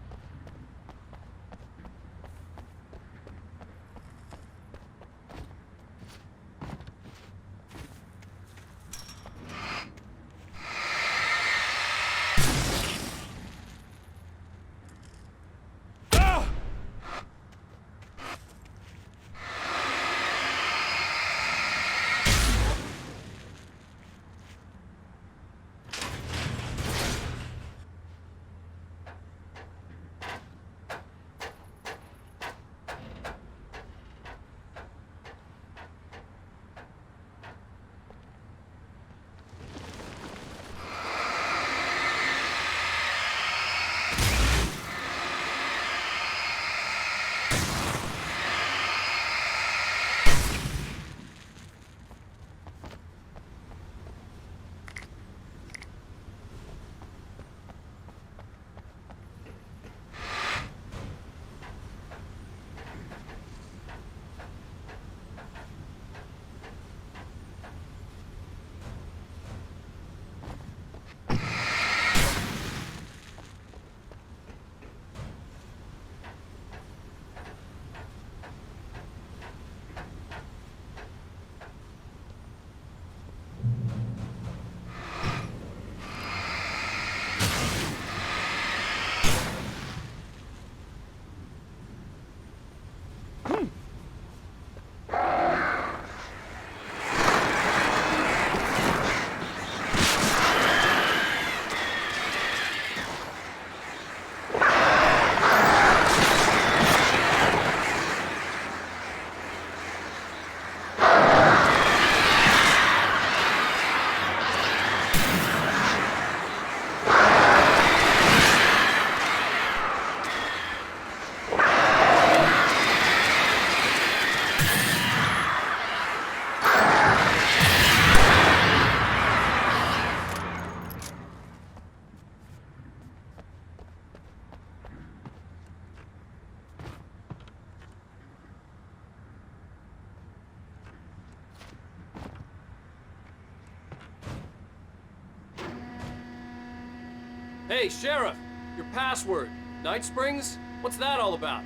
Hey, Sheriff! Your password. Night Springs? What's that all about?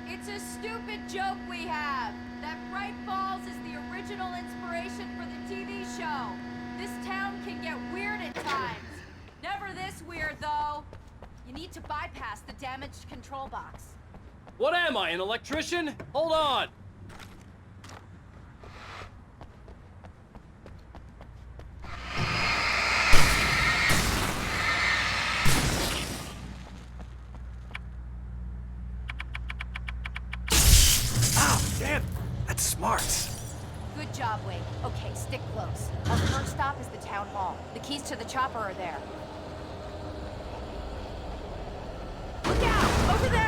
It's a stupid joke we have. That Bright Falls is the original inspiration for the TV show. This town can get weird at times. Never this weird, though. You need to bypass the damaged control box. What am I, an electrician? Hold on! Damn, that's smart. Good job, Wade. Okay, stick close. Our first stop is the town hall. The keys to the chopper are there. Look out! Over there!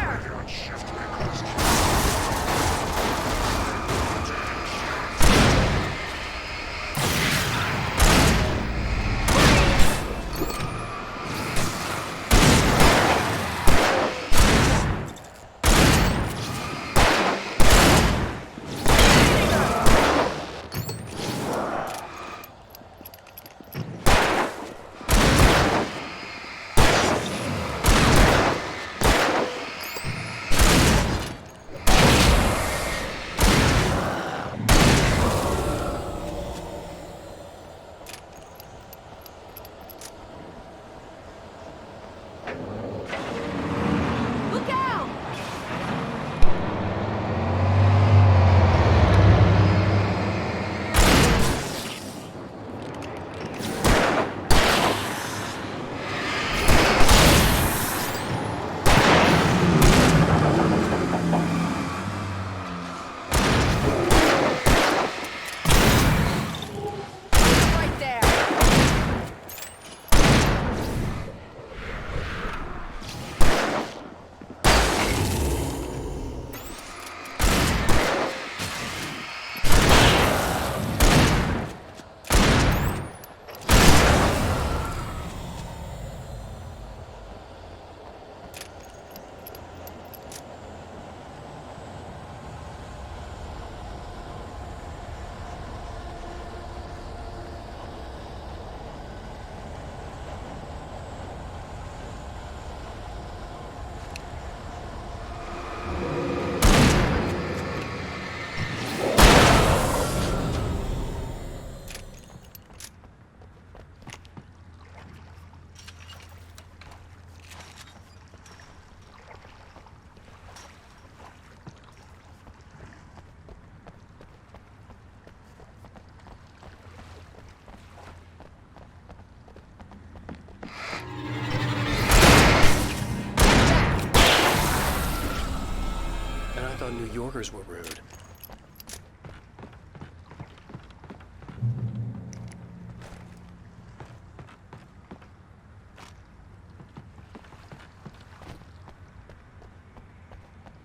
New Yorkers were rude.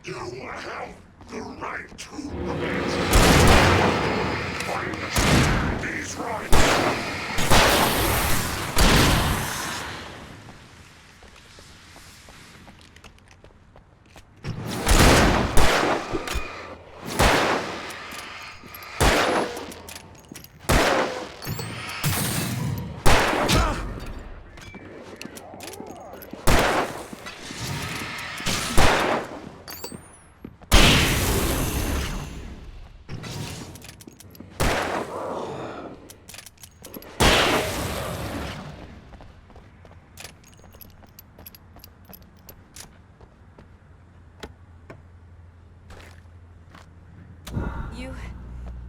You have the right to remain. I understand these rights.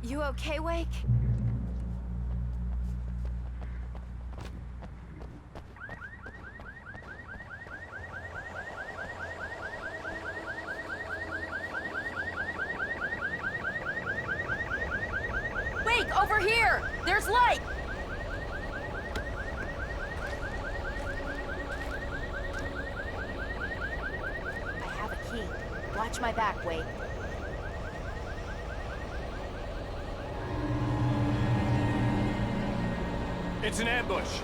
You okay, Wake? Wake, over here! There's light! I have a key. Watch my back, Wake. It's an ambush.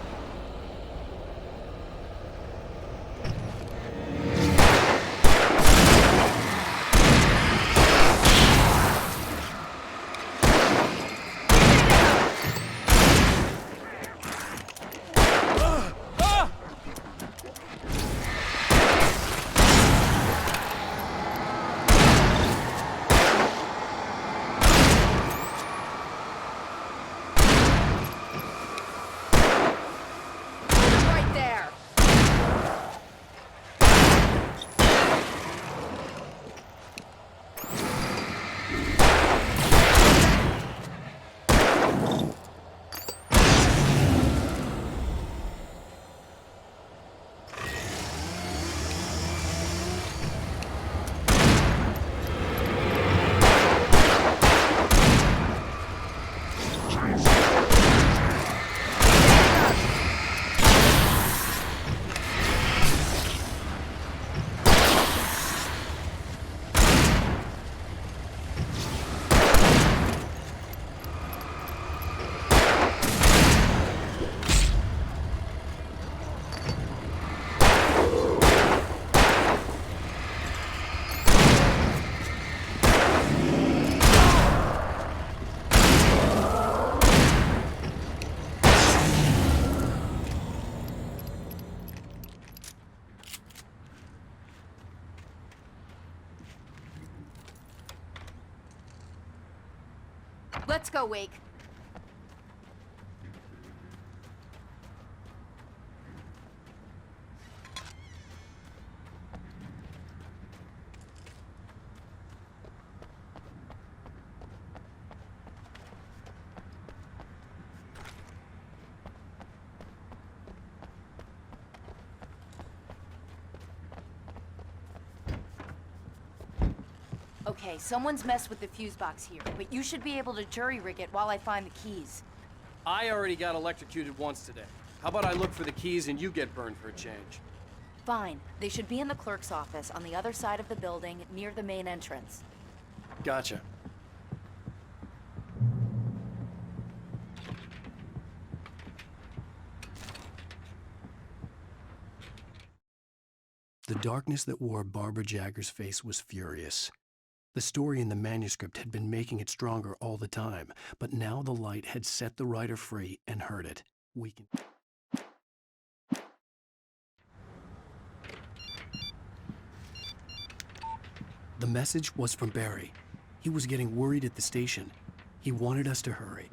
Let's go, Wake. Okay, someone's messed with the fuse box here, but you should be able to jury-rig it while I find the keys. I already got electrocuted once today. How about I look for the keys and you get burned for a change? Fine. They should be in the clerk's office on the other side of the building, near the main entrance. Gotcha. The darkness that wore Barbara Jagger's face was furious. The story in the manuscript had been making it stronger all the time, but now the light had set the writer free and heard it. Weakened. The message was from Barry. He was getting worried at the station. He wanted us to hurry.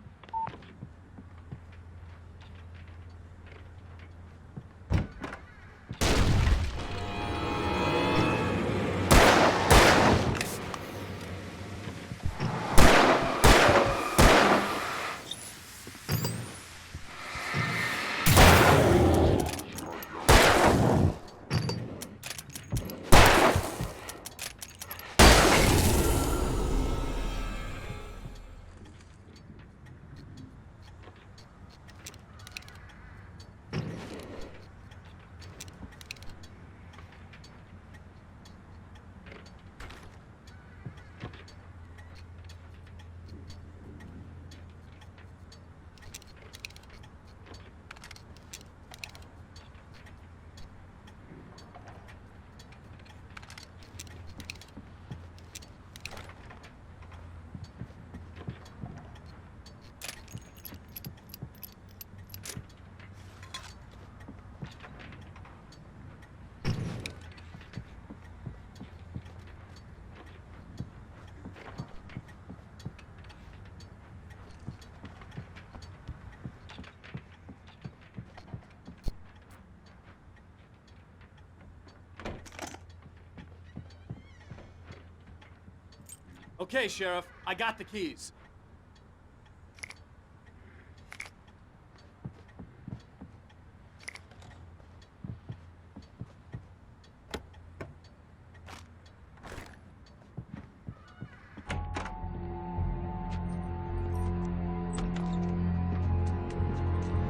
Okay, Sheriff, I got the keys.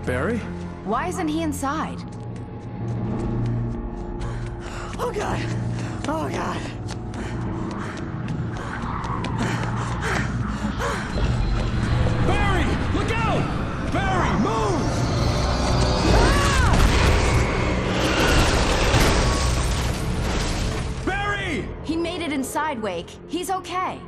Barry? Why isn't he inside? Oh, God! Oh, God! Barry! Look out! Barry, move! Barry! He made it inside, Wake. He's okay.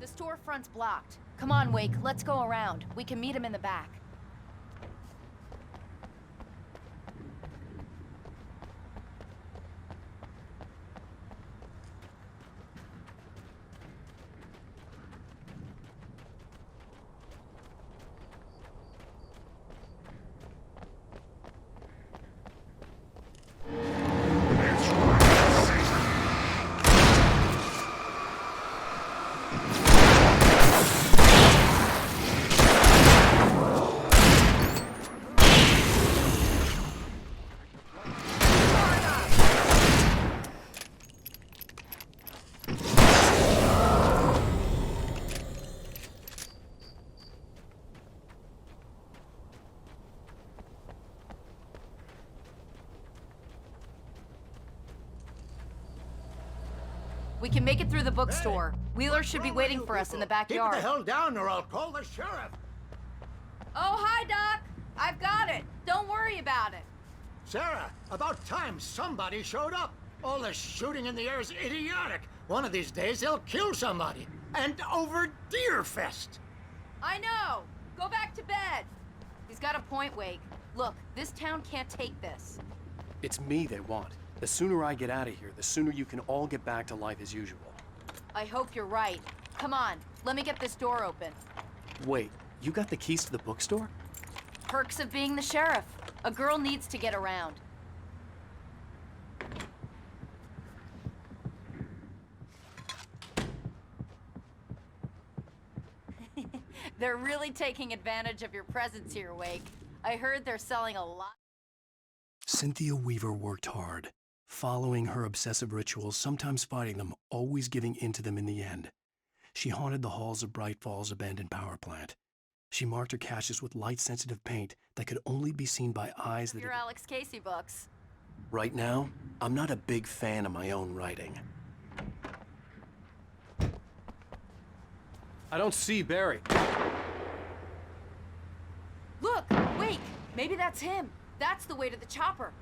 The storefront's blocked. Come on, Wake. Let's go around. We can meet him in the back. We can make it through the bookstore. Wheeler should be waiting for us in the backyard. Keep the hell down or I'll call the sheriff. Oh, hi, Doc. I've got it. Don't worry about it. Sarah, about time somebody showed up. All this shooting in the air is idiotic. One of these days they'll kill somebody. And over Deerfest. I know. Go back to bed. He's got a point, Wake. Look, this town can't take this. It's me they want. The sooner I get out of here, the sooner you can all get back to life as usual. I hope you're right. Come on, let me get this door open. Wait, you got the keys to the bookstore? Perks of being the sheriff. A girl needs to get around. They're really taking advantage of your presence here, Wake. I heard they're selling a lot. Cynthia Weaver worked hard, following her obsessive rituals, sometimes fighting them, always giving in to them in the end. She haunted the halls of Bright Falls abandoned power plant. She marked her caches with light-sensitive paint that could only be seen by eyes that... Your Alex Casey books. Right now, I'm not a big fan of my own writing. I don't see Barry. Look! Wait! Maybe that's him. That's the way to the chopper.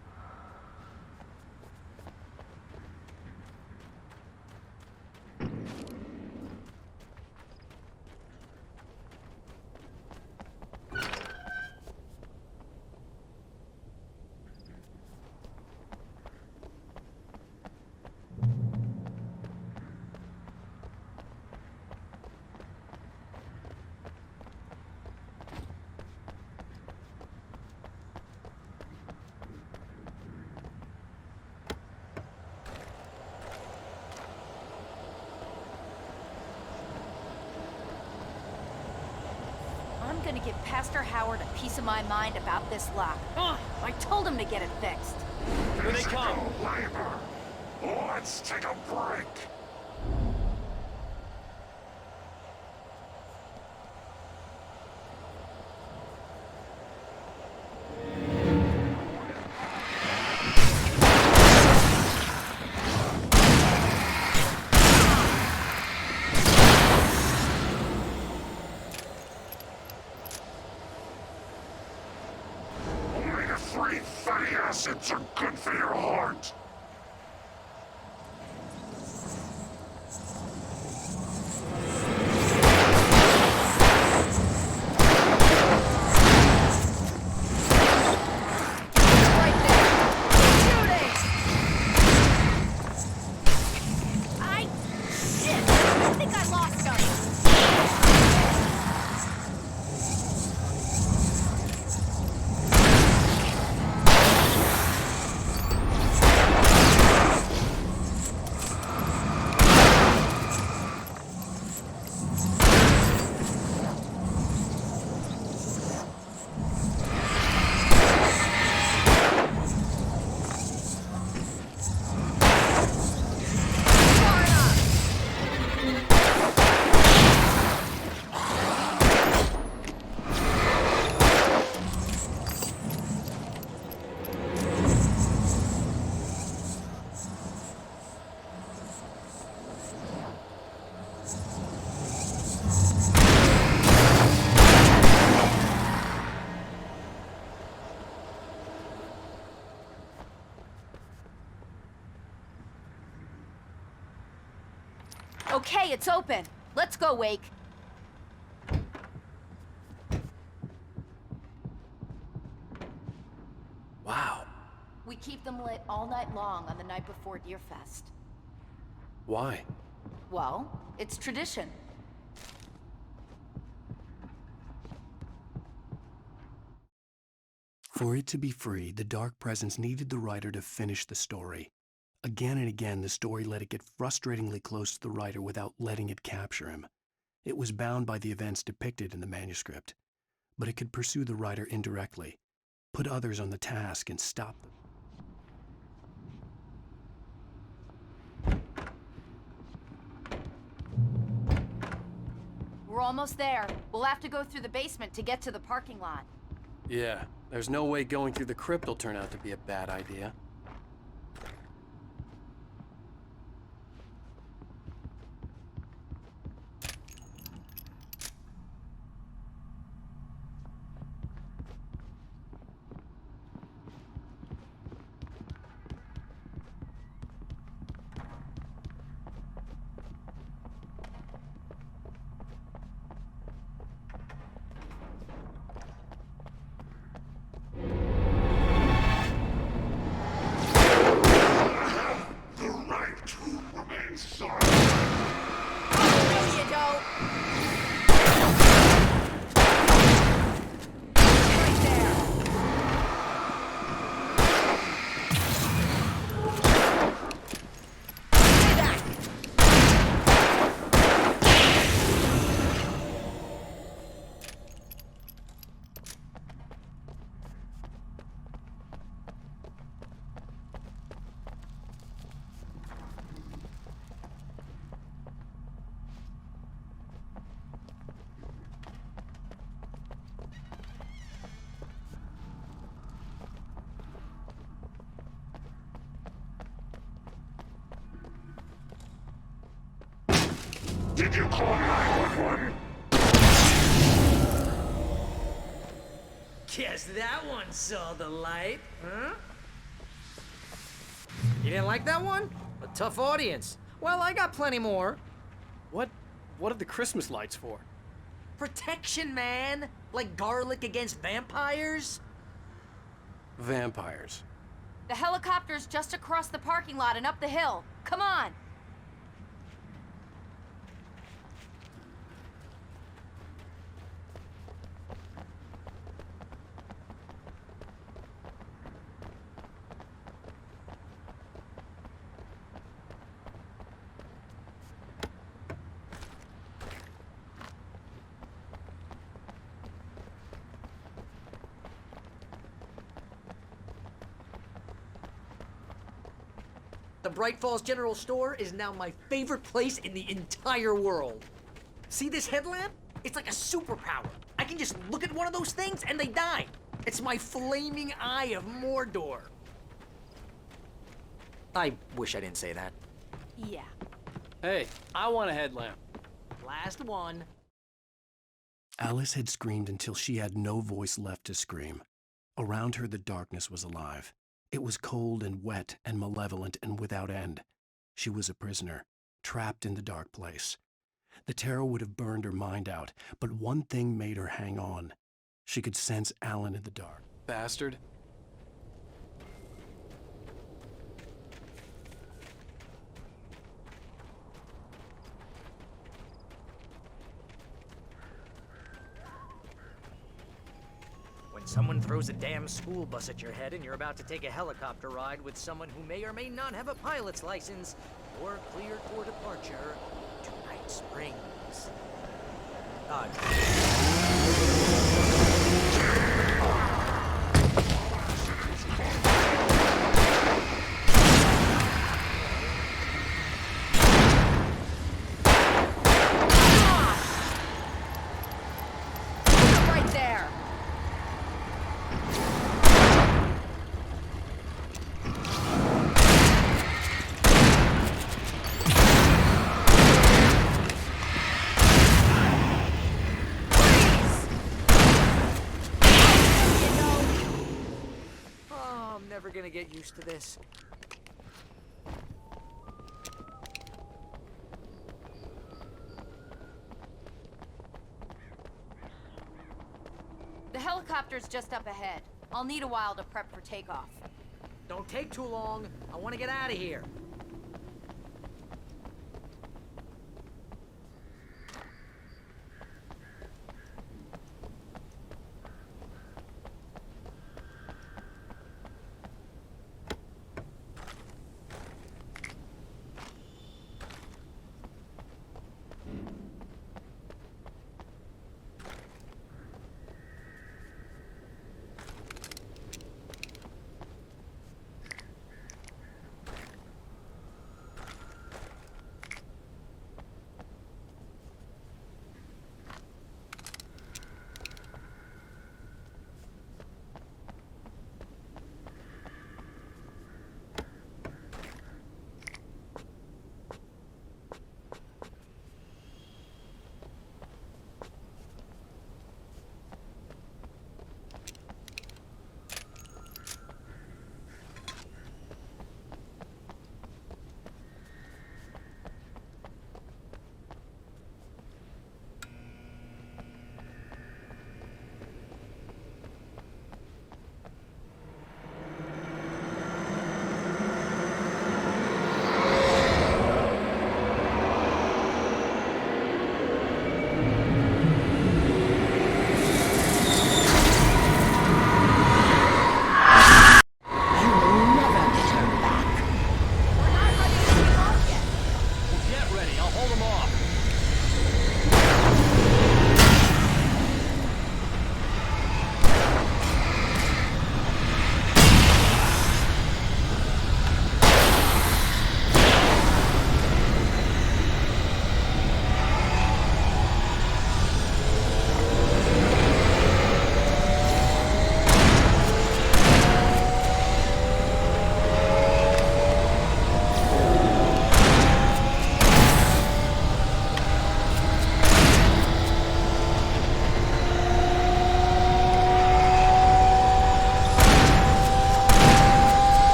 I'm gonna give Pastor Howard a piece of my mind about this lock. I told him to get it fixed. Here they come! Let's take a break! Omega-3 fatty acids are good for your heart. Okay, it's open. Let's go, Wake. Wow. We keep them lit all night long on the night before Deerfest. Why? Well, it's tradition. For it to be free, the Dark Presence needed the writer to finish the story. Again and again, the story let it get frustratingly close to the writer without letting it capture him. It was bound by the events depicted in the manuscript, but it could pursue the writer indirectly, put others on the task, and stop them. We're almost there. We'll have to go through the basement to get to the parking lot. Yeah, there's no way going through the crypt will turn out to be a bad idea. Did you call 911? Guess that one saw the light, huh? You didn't like that one? A tough audience. Well, I got plenty more. What are the Christmas lights for? Protection, man! Like garlic against vampires? Vampires. The helicopter's just across the parking lot and up the hill. Come on! The Bright Falls General Store is now my favorite place in the entire world. See this headlamp? It's like a superpower. I can just look at one of those things and they die. It's my flaming eye of Mordor. I wish I didn't say that. Yeah. Hey, I want a headlamp. Last one. Alice had screamed until she had no voice left to scream. Around her, the darkness was alive. It was cold and wet and malevolent and without end. She was a prisoner, trapped in the dark place. The terror would have burned her mind out, but one thing made her hang on. She could sense Alan in the dark. Bastard. When someone throws a damn school bus at your head and you're about to take a helicopter ride with someone who may or may not have a pilot's license, you're cleared for departure to Night Springs. Right there! Never gonna get used to this. The helicopter's just up ahead. I'll need a while to prep for takeoff. Don't take too long. I want to get out of here.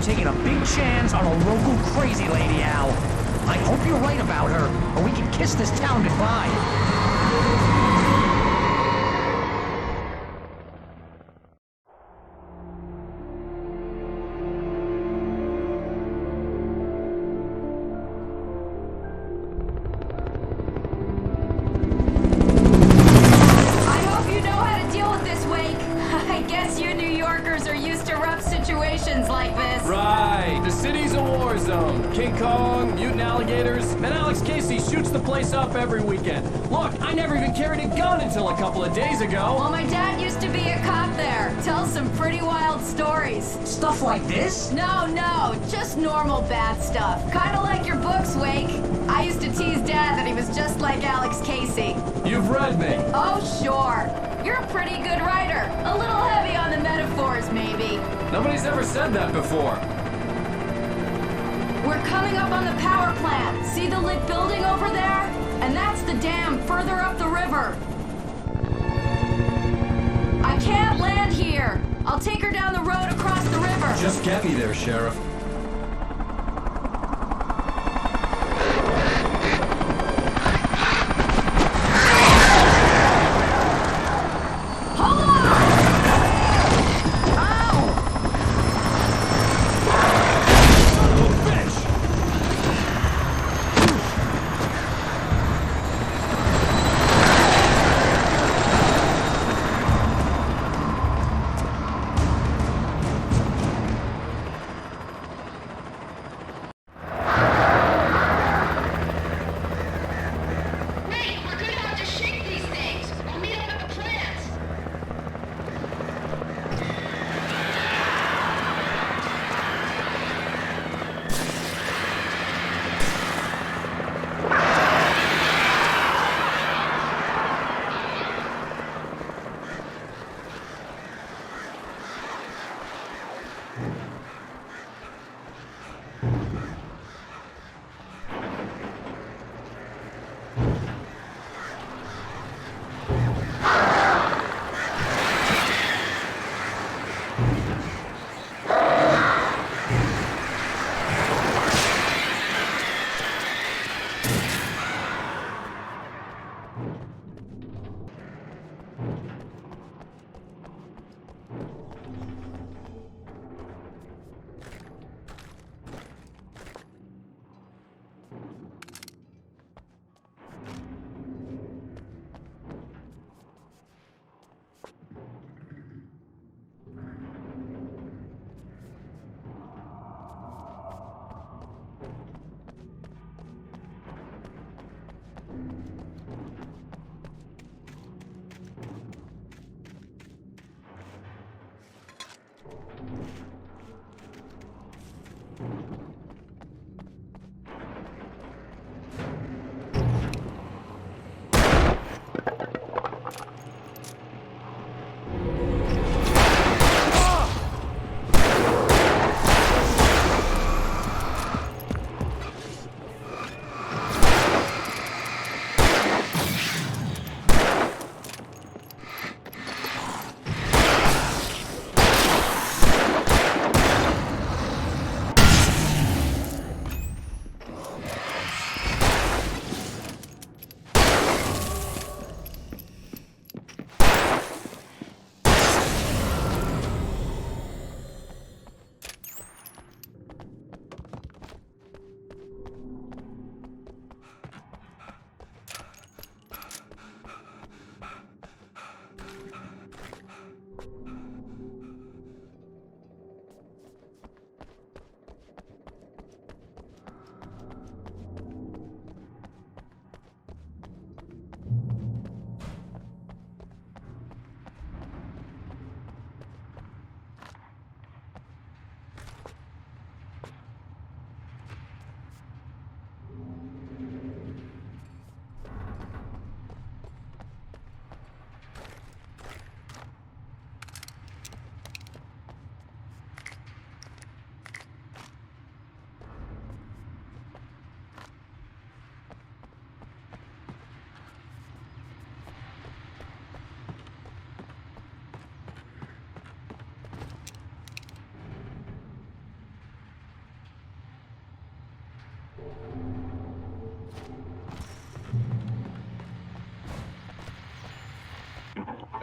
taking a big chance on a local crazy lady, Al. I hope you're right about her, or we can kiss this town goodbye. Like this. Right. The city's a war zone. King Kong, mutant alligators, and Alex Casey shoots the place up every weekend. Look, I never even carried a gun until a couple of days ago. Well, my dad used to be a cop there. Tells some pretty wild stories. Stuff like this? No, just normal bad stuff. Kinda like your books, Wake. I used to tease Dad that he was just like Alex Casey. You've read me. Oh, sure. You're a pretty good writer. A little heavy on the metaphors, maybe. Nobody's ever said that before. We're coming up on the power plant. See the lit building over there? And that's the dam further up the river. I can't land here. I'll take her down the road across the river. Just get me there, Sheriff.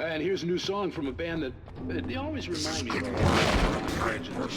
And here's a new song from a band that they always remind me of the old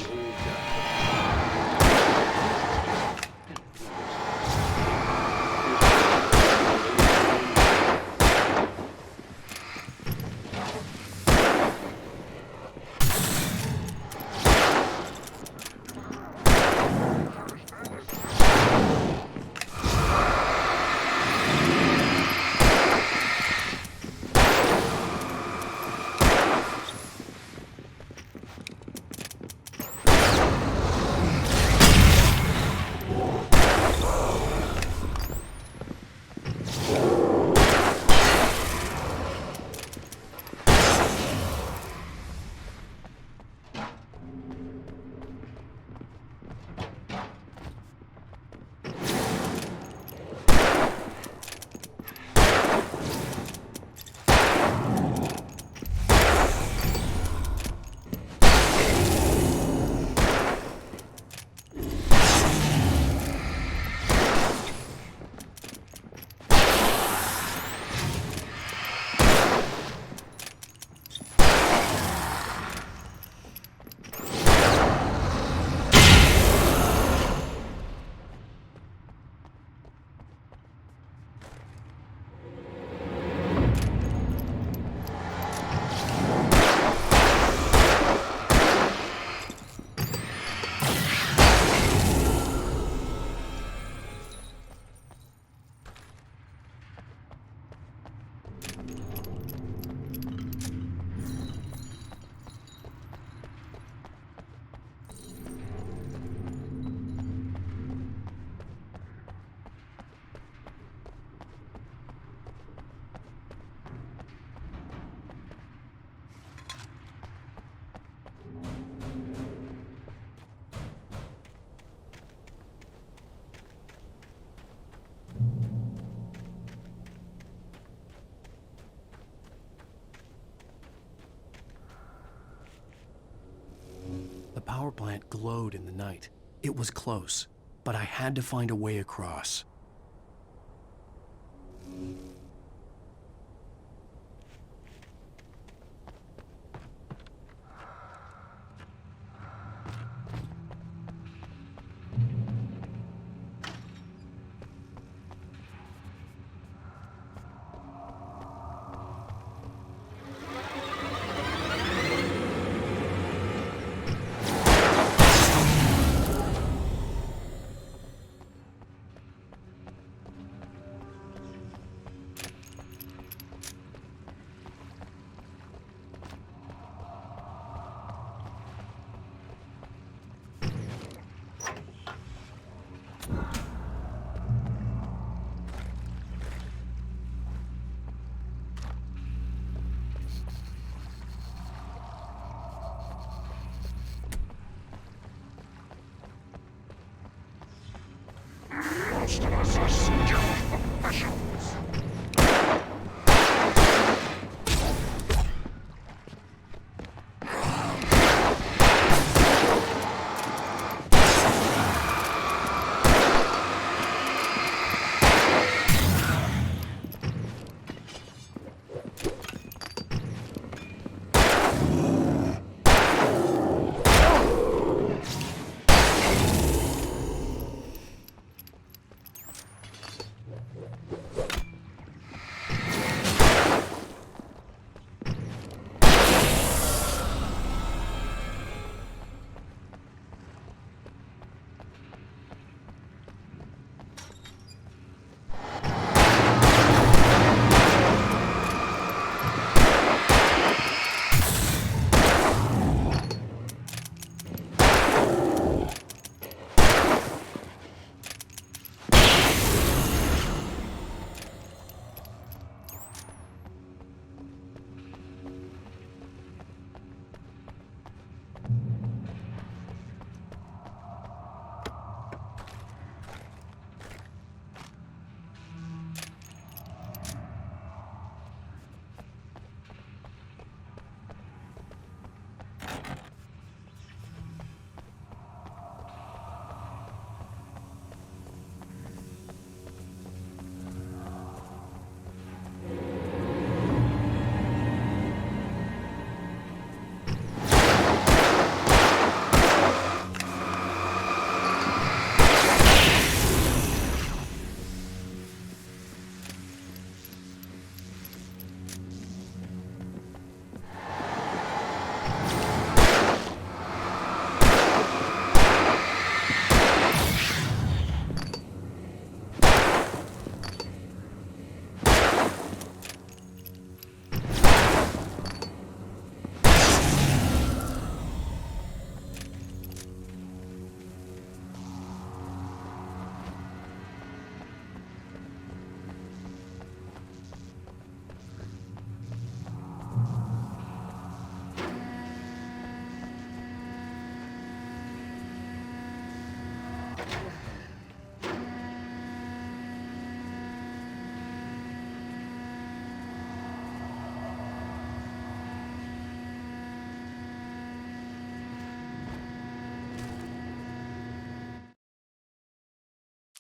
The power plant glowed in the night. It was close, but I had to find a way across.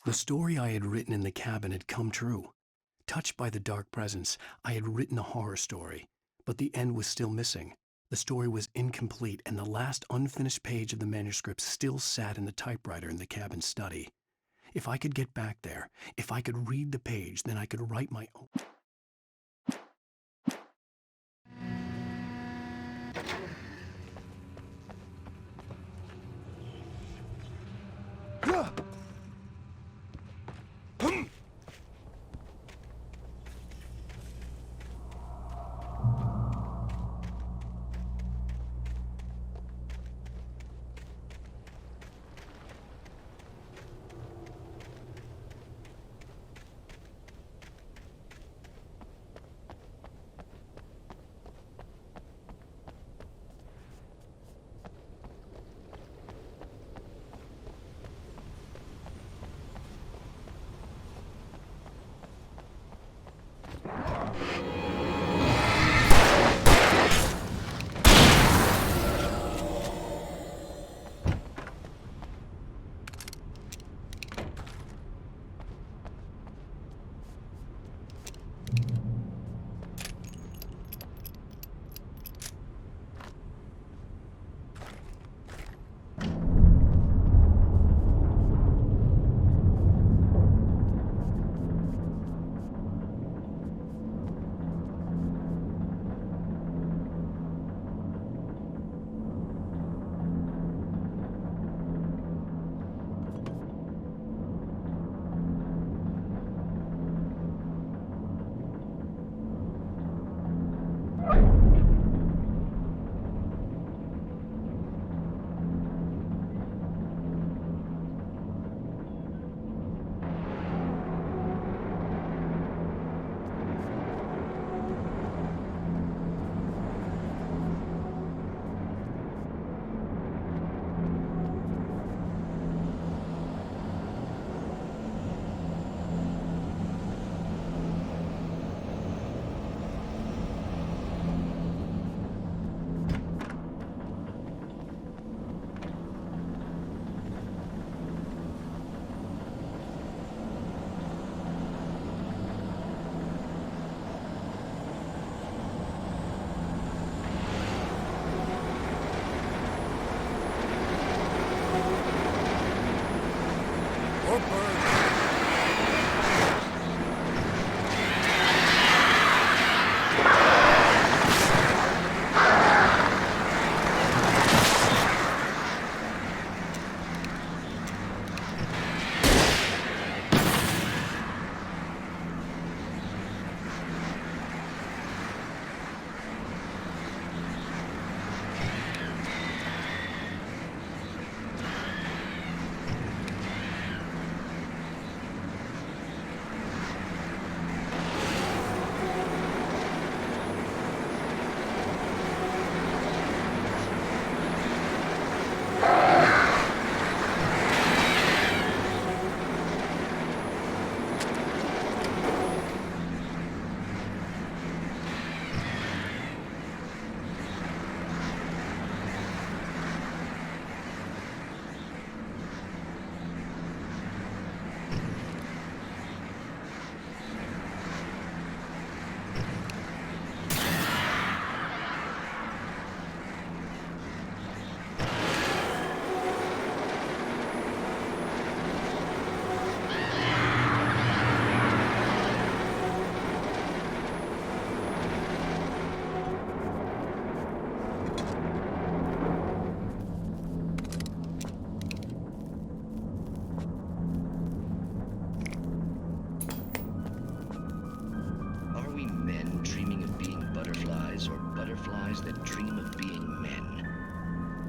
The story I had written in the cabin had come true. Touched by the dark presence, I had written a horror story, but the end was still missing. The story was incomplete, and the last unfinished page of the manuscript still sat in the typewriter in the cabin study. If I could get back there, if I could read the page, then I could write my own.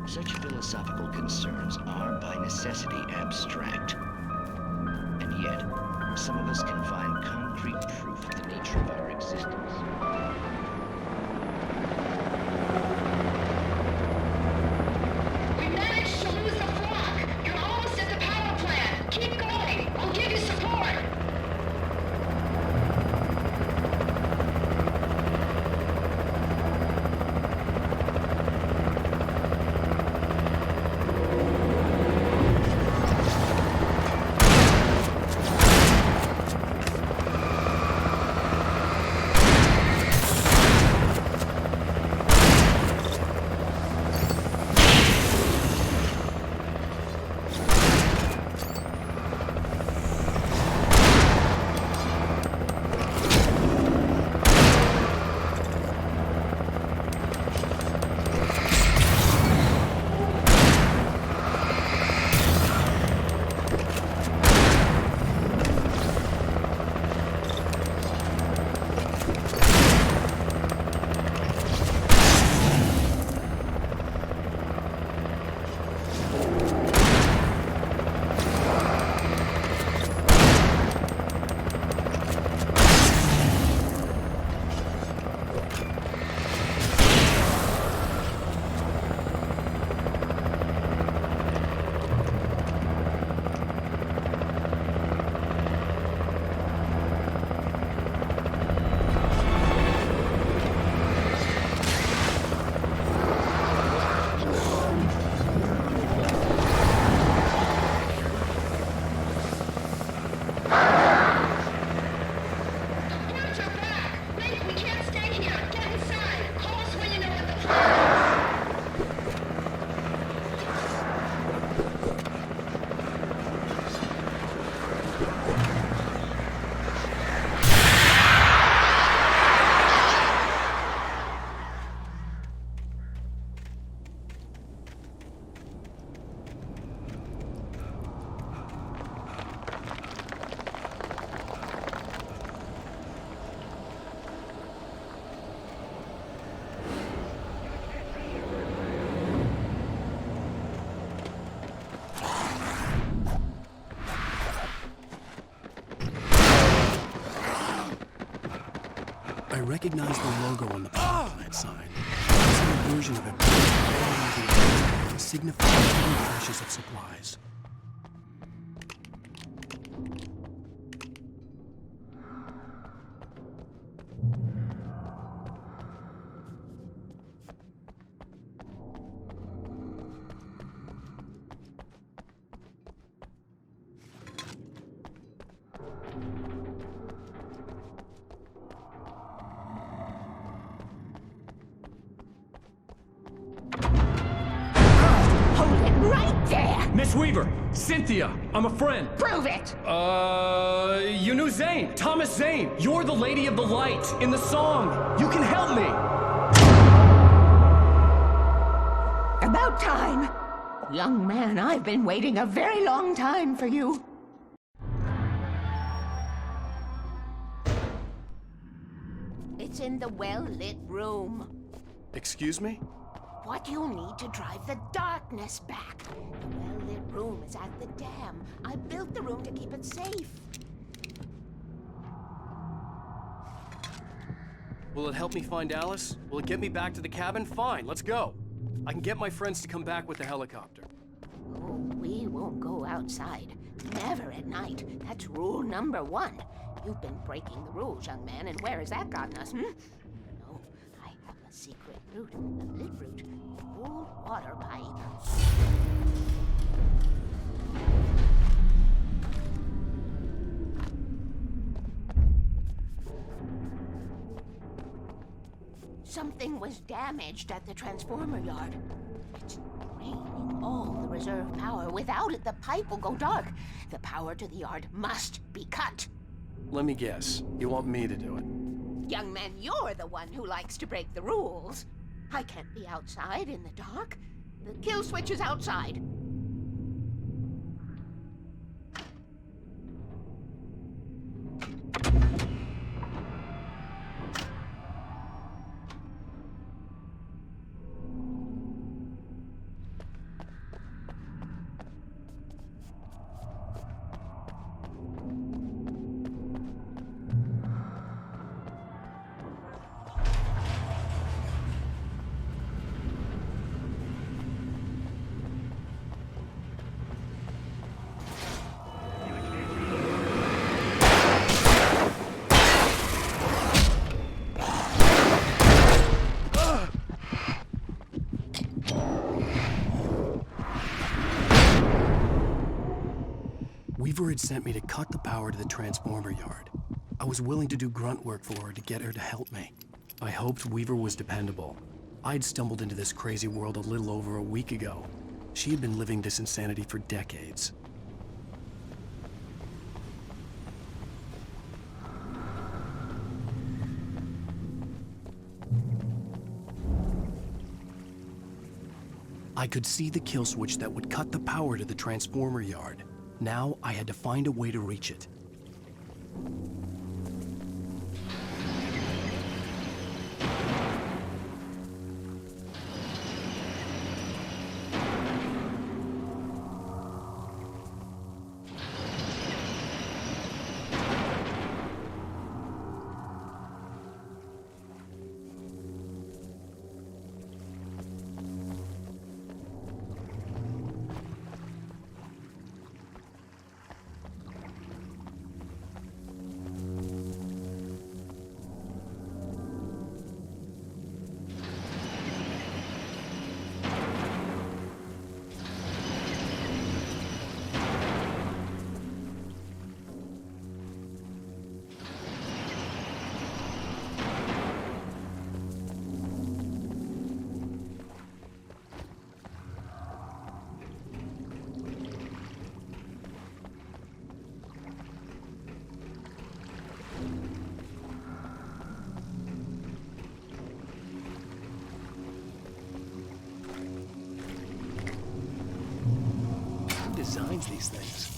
Such philosophical concerns are by necessity abstract. And yet, some of us can find concrete proof of the nature of our existence. We managed to lose the flock! You're almost at the power plant! Keep going! I'll give you support! recognized the logo on the power plant sign. Some version of it signifying hidden caches of supplies. Miss Weaver! Cynthia! I'm a friend! Prove it! You knew Zane! Thomas Zane! You're the Lady of the Light in the song! You can help me! About time! Young man, I've been waiting a very long time for you. It's in the well-lit room. Excuse me? What you need to drive the darkness back. The well-lit room is at the dam. I built the room to keep it safe. Will it help me find Alice? Will it get me back to the cabin? Fine, let's go. I can get my friends to come back with the helicopter. Oh, we won't go outside. Never at night. That's rule number 1. You've been breaking the rules, young man, and where has that gotten us, No, I have a secret route, a lit route, an old water pipe. Something was damaged at the transformer yard. It's draining all the reserve power. Without it, the pipe will go dark. The power to the yard must be cut. Let me guess. You want me to do it? Young man, you're the one who likes to break the rules. I can't be outside in the dark. The kill switch is outside. Weaver had sent me to cut the power to the transformer yard. I was willing to do grunt work for her to get her to help me. I hoped Weaver was dependable. I'd stumbled into this crazy world a little over a week ago. She had been living this insanity for decades. I could see the kill switch that would cut the power to the transformer yard. Now I had to find a way to reach it. Designs these things.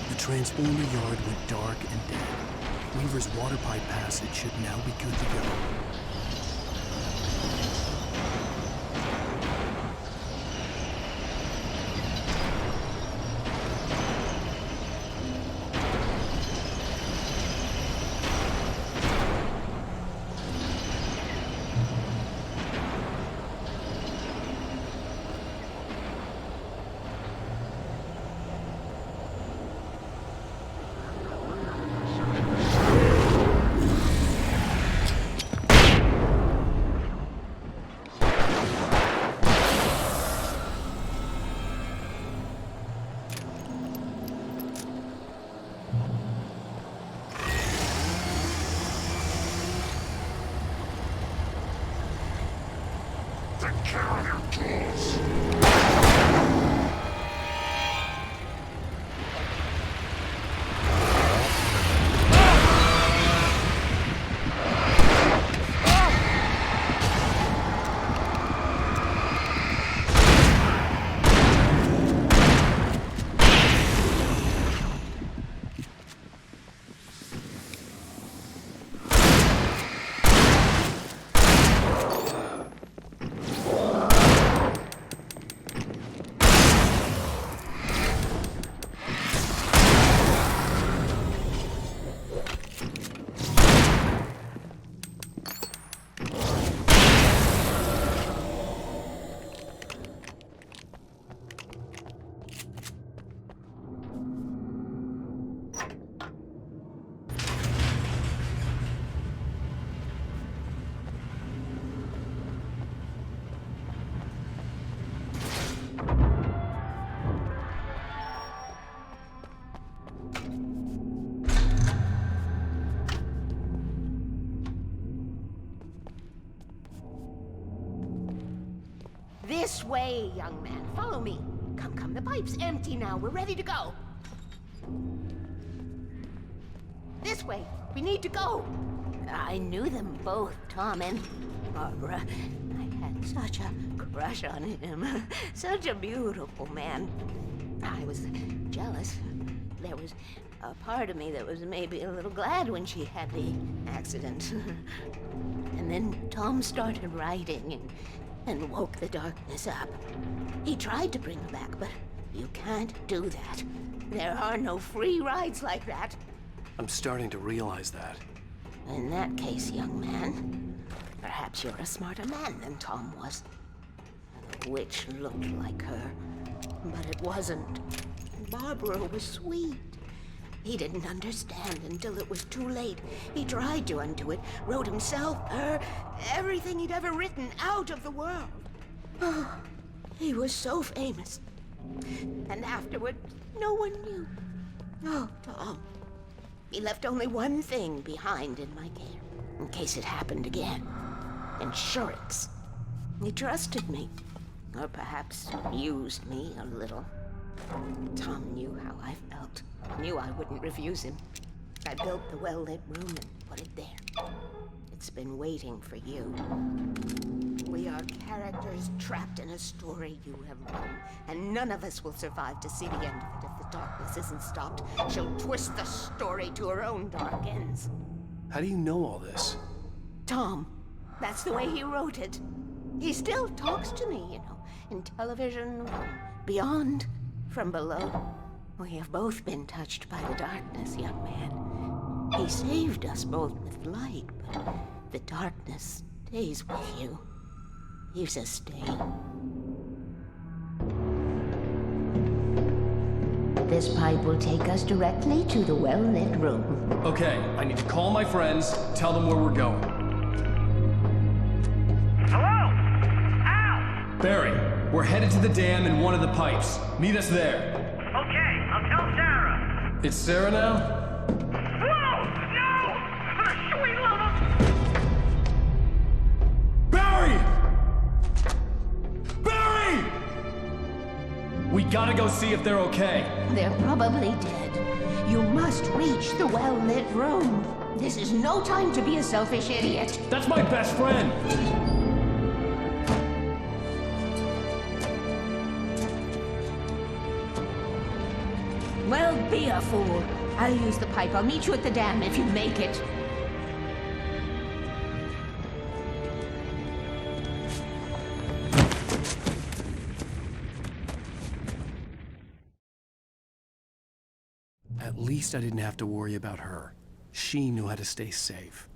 The transformer yard went dark and dead. Weaver's water pipe passage should now be good to go. way, young man. Follow me. Come, come, the pipe's empty now. We're ready to go. This way. We need to go. I knew them both, Tom and Barbara. I had such a crush on him. Such a beautiful man. I was jealous. There was a part of me that was maybe a little glad when she had the accident. And then Tom started writing and woke the darkness up. He tried to bring her back, but you can't do that. There are no free rides like that. I'm starting to realize that. In that case, young man, perhaps you're a smarter man than Tom was. The witch looked like her, but it wasn't. Barbara was sweet. He didn't understand until it was too late. He tried to undo it, wrote himself, her, everything he'd ever written out of the world. Oh, he was so famous. And afterward, no one knew. Oh, Tom. He left only one thing behind in my care, in case it happened again. Insurance. He trusted me. Or perhaps used me a little. Tom knew how I felt. Knew I wouldn't refuse him. I built the well-lit room and put it there. It's been waiting for you. We are characters trapped in a story you have written, and none of us will survive to see the end of it if the darkness isn't stopped. She'll twist the story to her own dark ends. How do you know all this? Tom, that's the way he wrote it. He still talks to me, you know, in television, beyond, from below. We have both been touched by the darkness, young man. He saved us both with light, but the darkness stays with you. Leaves a stain. This pipe will take us directly to the well-lit room. Okay, I need to call my friends, tell them where we're going. Hello? Al! Barry, we're headed to the dam in one of the pipes. Meet us there. Okay, I'll tell Sarah. It's Sarah now? Whoa! No! For the sweet love of... Barry! Barry! We gotta go see if they're okay. They're probably dead. You must reach the well-lit room. This is no time to be a selfish idiot. That's my best friend! Well, be a fool. I'll use the pipe. I'll meet you at the dam if you make it. At least I didn't have to worry about her. She knew how to stay safe.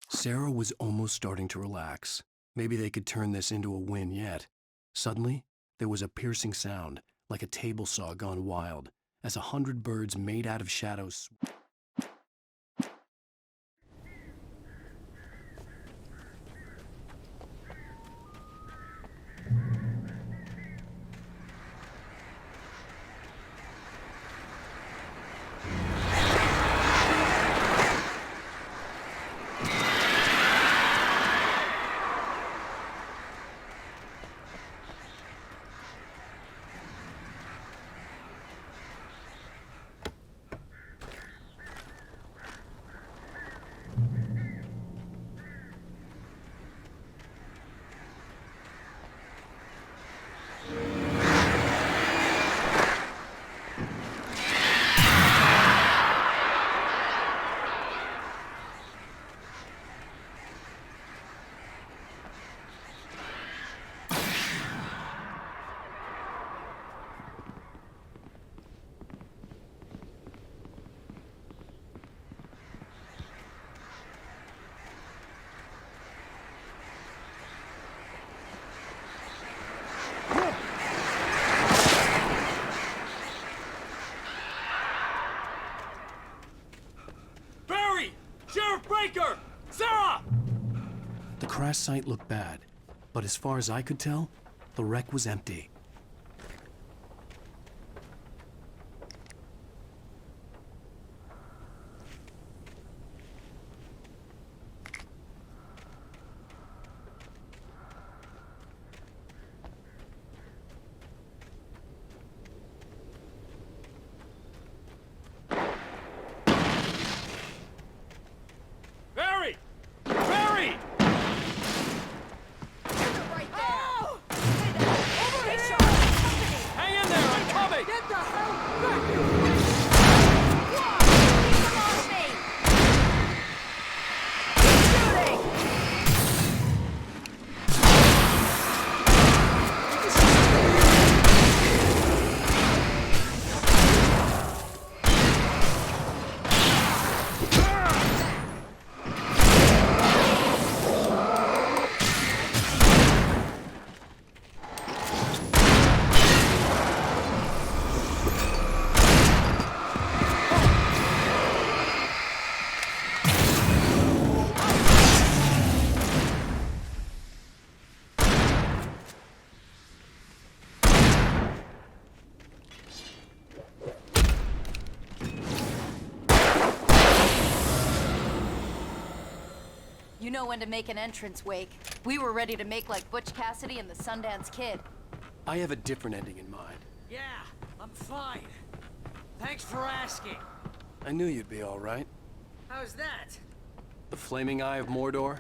Sarah was almost starting to relax. Maybe they could turn this into a win yet. Suddenly, there was a piercing sound, like a table saw gone wild, as 100 birds made out of shadows. The crash site looked bad, but as far as I could tell, The wreck was empty. Barry! Barry! Hang in there, I'm coming! Get the hell back here! You know when to make an entrance, Wake. We were ready to make like Butch Cassidy and the Sundance Kid. I have a different ending in mind. Yeah, I'm fine. Thanks for asking. I knew you'd be all right. How's that? The flaming eye of Mordor?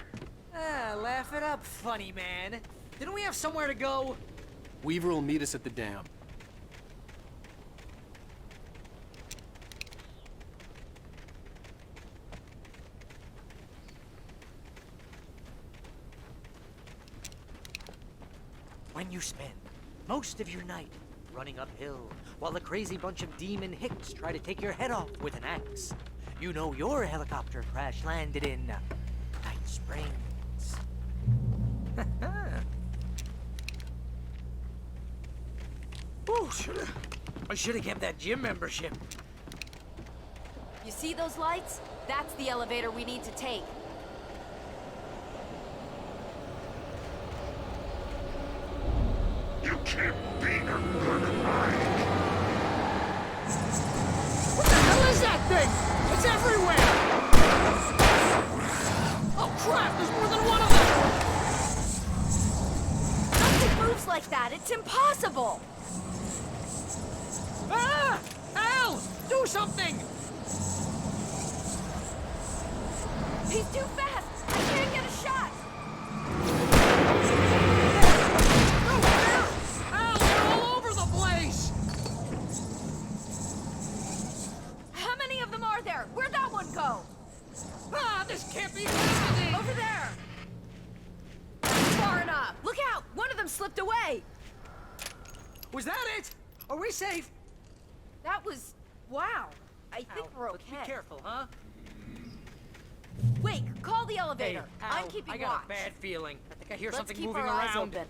Ah, laugh it up, funny man. Didn't we have somewhere to go? Weaver will meet us at the dam. When you spend most of your night running uphill while a crazy bunch of demon hicks try to take your head off with an axe, you know your helicopter crash landed in Night Springs. Ooh, I should have kept that gym membership. You see those lights? That's the elevator we need to take. You can't beat a good mind. What the hell is that thing? It's everywhere! Oh crap, there's more than one of them! Nothing moves like that, it's impossible! Ah! Al! Do something! He's too fast! I can't get a shot! Al, they're all over the place! How many of them are there? Where'd that one go? Ah, this can't be happening! Over there! That's far enough! Look out! One of them slipped away! Was that it? Are we safe? That was... wow. I think we're okay. Be careful, huh? Wait, call the elevator. Hey, I'm Al, keeping I got watch. a bad feeling. I think I hear Let's something keep moving our eyes around. open.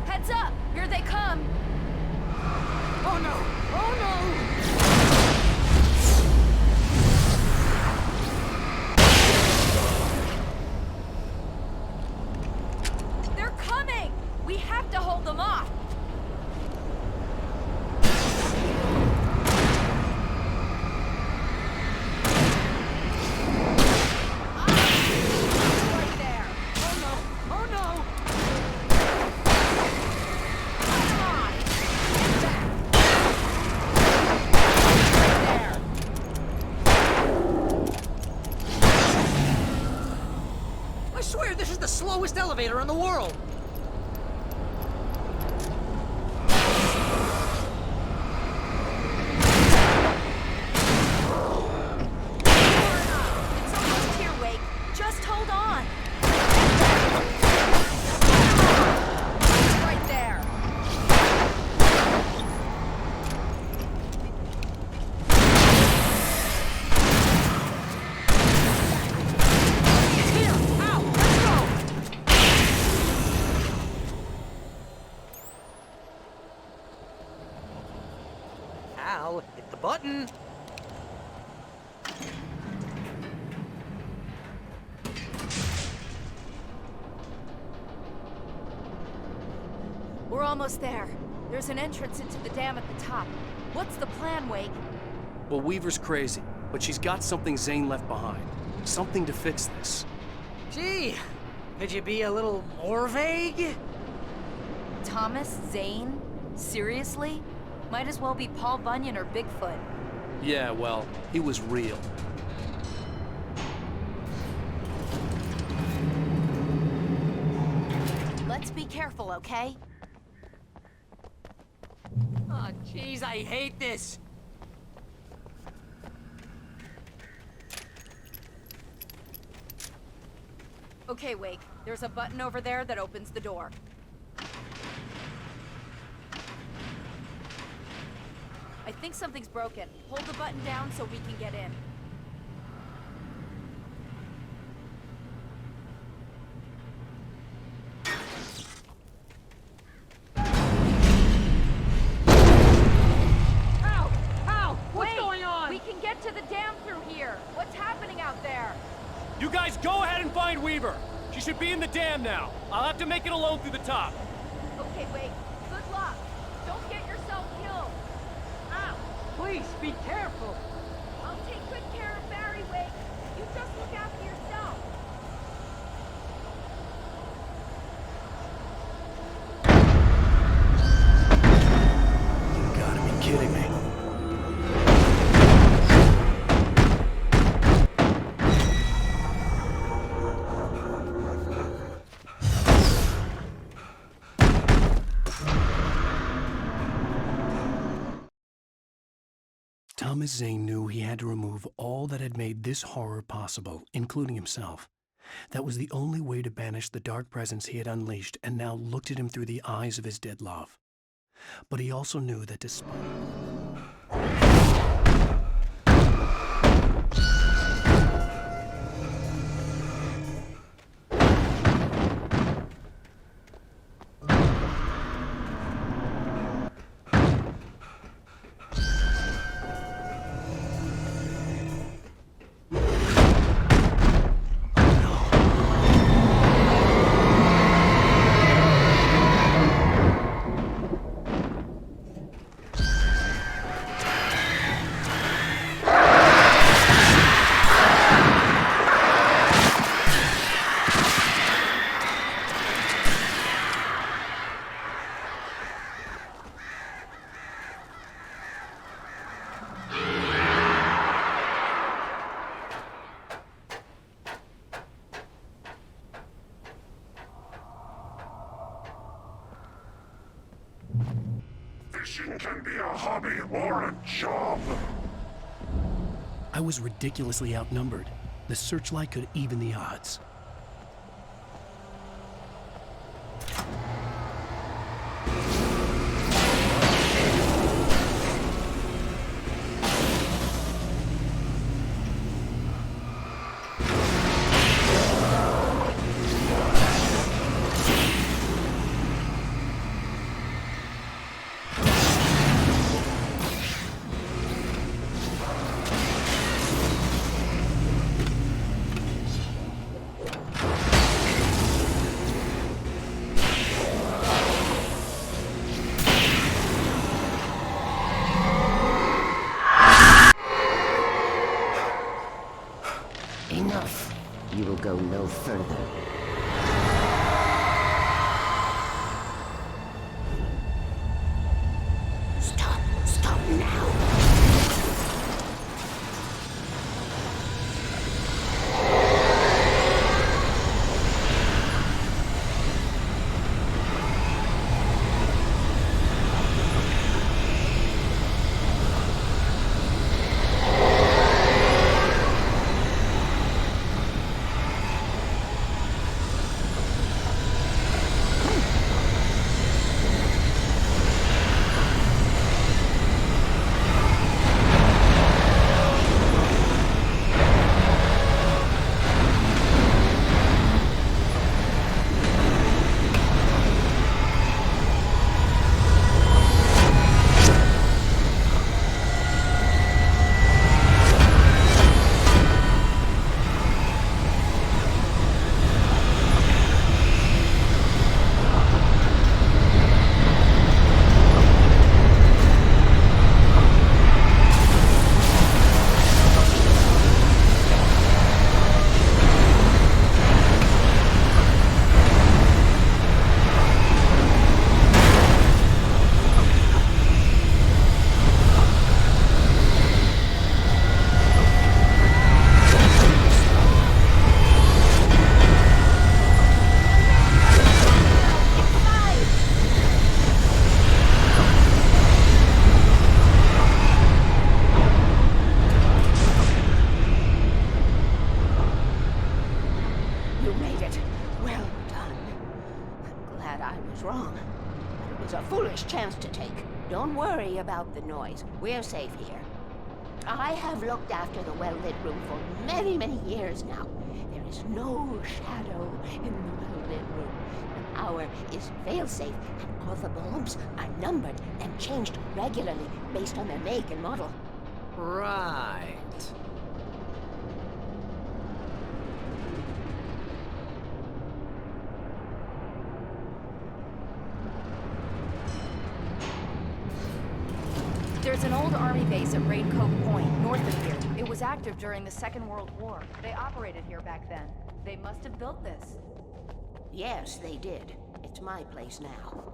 Heads up! Here they come! Oh no! Oh no! They're coming! We have to hold them off! Right there! Oh no! Oh no! I swear this is the slowest elevator in the world! It's almost here, Wake. Just hold on. Right there. It's here. Ow, let's go. Al, hit the button. We're almost there. There's an entrance into the dam at the top. What's the plan, Wake? Well, Weaver's crazy, but she's got something Zane left behind. Something to fix this. Gee, could you be a little more vague? Thomas Zane? Seriously? Might as well be Paul Bunyan or Bigfoot. Yeah, well, he was real. Let's be careful, okay? Oh, jeez, I hate this. Okay, Wake. There's a button over there that opens the door. I think something's broken. Hold the button down so we can get in. What's going on? We can get to the dam through here. What's happening out there? You guys go ahead and find Weaver. She should be in the dam now. I'll have to make it alone through the top. Okay, Wake. Good luck. Don't get yourself killed. Ow! Please, be careful. I'll take good care of Barry, Wake. You just look after yourself. You gotta be kidding me. Thomas Zane knew he had to remove all that had made this horror possible, including himself. That was the only way to banish the dark presence he had unleashed and now looked at him through the eyes of his dead love. But he also knew that despite... Fishing can be a hobby or a job. I was ridiculously outnumbered. The searchlight could even the odds. Enough. You will go no further. Stop. Stop now. last chance to take. Don't worry about the noise. We're safe here. I have looked after the well-lit room for many, many years now. There is no shadow in the well-lit room. The power is fail-safe, and all the bulbs are numbered and changed regularly based on their make and model. Right. There's an old army base at Raid Cove Point, north of here. It was active during the Second World War. They operated here back then. They must have built this. Yes, they did. It's my place now.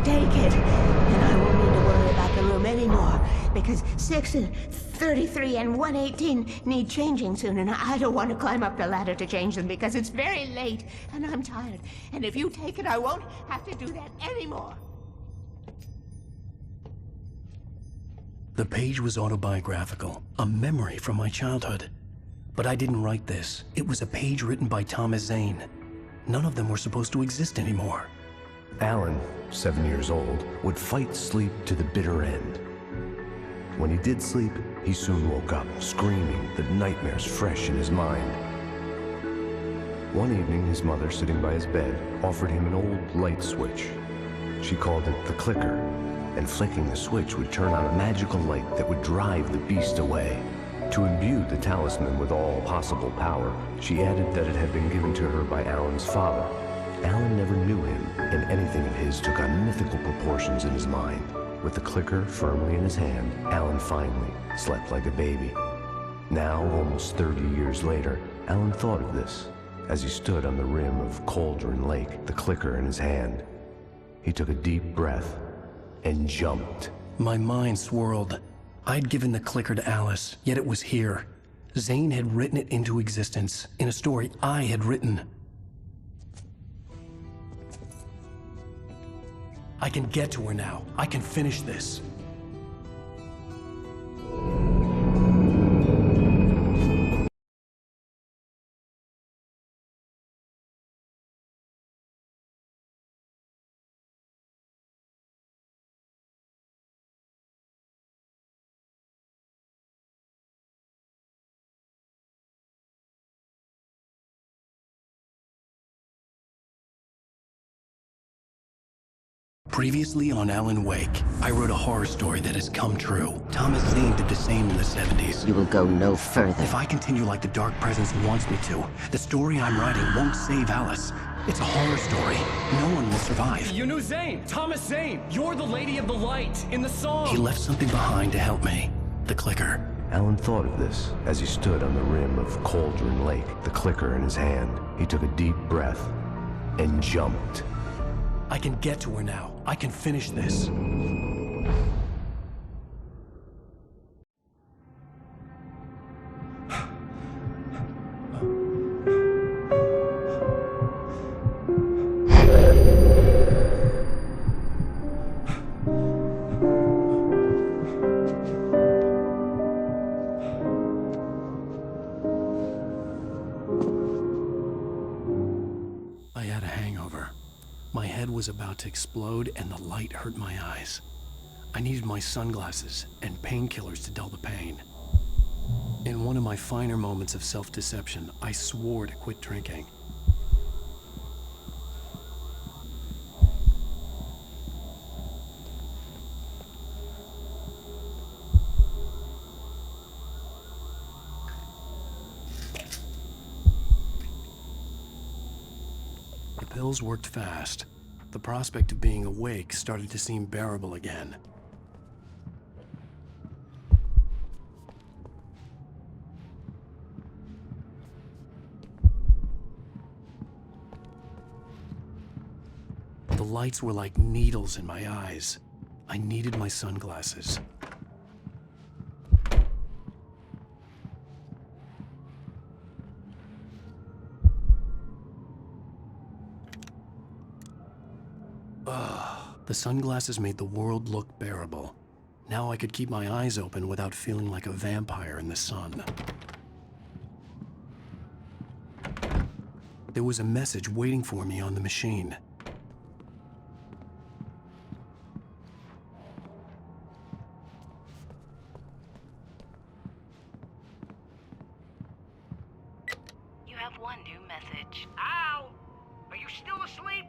Take it, and I won't need to worry about the room anymore, because 6 and 33 and 118 need changing soon, and I don't want to climb up the ladder to change them because it's very late, and I'm tired. And if you take it, I won't have to do that anymore. The page was autobiographical, a memory from my childhood. But I didn't write this. It was a page written by Thomas Zane. None of them were supposed to exist anymore. Alan, 7 years old, would fight sleep to the bitter end. When he did sleep, he soon woke up, screaming, the nightmares fresh in his mind. One evening, his mother, sitting by his bed, offered him an old light switch. She called it the clicker, and flicking the switch would turn on a magical light that would drive the beast away. To imbue the talisman with all possible power, she added that it had been given to her by Alan's father. Alan never knew him, and anything of his took on mythical proportions in his mind. With the clicker firmly in his hand, Alan finally slept like a baby. Now, almost 30 years later, Alan thought of this as he stood on the rim of Cauldron Lake, the clicker in his hand. He took a deep breath and jumped. My mind swirled. I'd given the clicker to Alice, yet it was here. Zane had written it into existence in a story I had written. I can get to her now. I can finish this. Previously on Alan Wake, I wrote a horror story that has come true. Thomas Zane did the same in the 70s. You will go no further. If I continue like the Dark Presence wants me to, the story I'm writing won't save Alice. It's a horror story. No one will survive. You knew Zane! Thomas Zane! You're the Lady of the Light in the song! He left something behind to help me. The clicker. Alan thought of this as he stood on the rim of Cauldron Lake, the clicker in his hand. He took a deep breath and jumped. I can get to her now. I can finish this. I had a hangover. My head was about to explode and the light hurt my eyes. I needed my sunglasses and painkillers to dull the pain. In one of my finer moments of self-deception, I swore to quit drinking. The pills worked fast. The prospect of being awake started to seem bearable again. The lights were like needles in my eyes. I needed my sunglasses. The sunglasses made the world look bearable. Now I could keep my eyes open without feeling like a vampire in the sun. There was a message waiting for me on the machine. You have one new message. Al! Are you still asleep?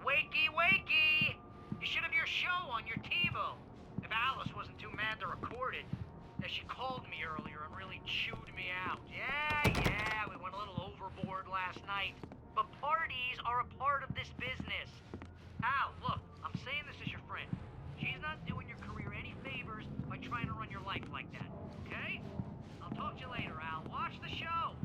Wakey, wakey! You should have your show on your TiVo. If Alice wasn't too mad to record it. As she called me earlier and really chewed me out. Yeah, we went a little overboard last night. But parties are a part of this business. Al, look, I'm saying this as your friend. She's not doing your career any favors by trying to run your life like that, okay? I'll talk to you later, Al. Watch the show.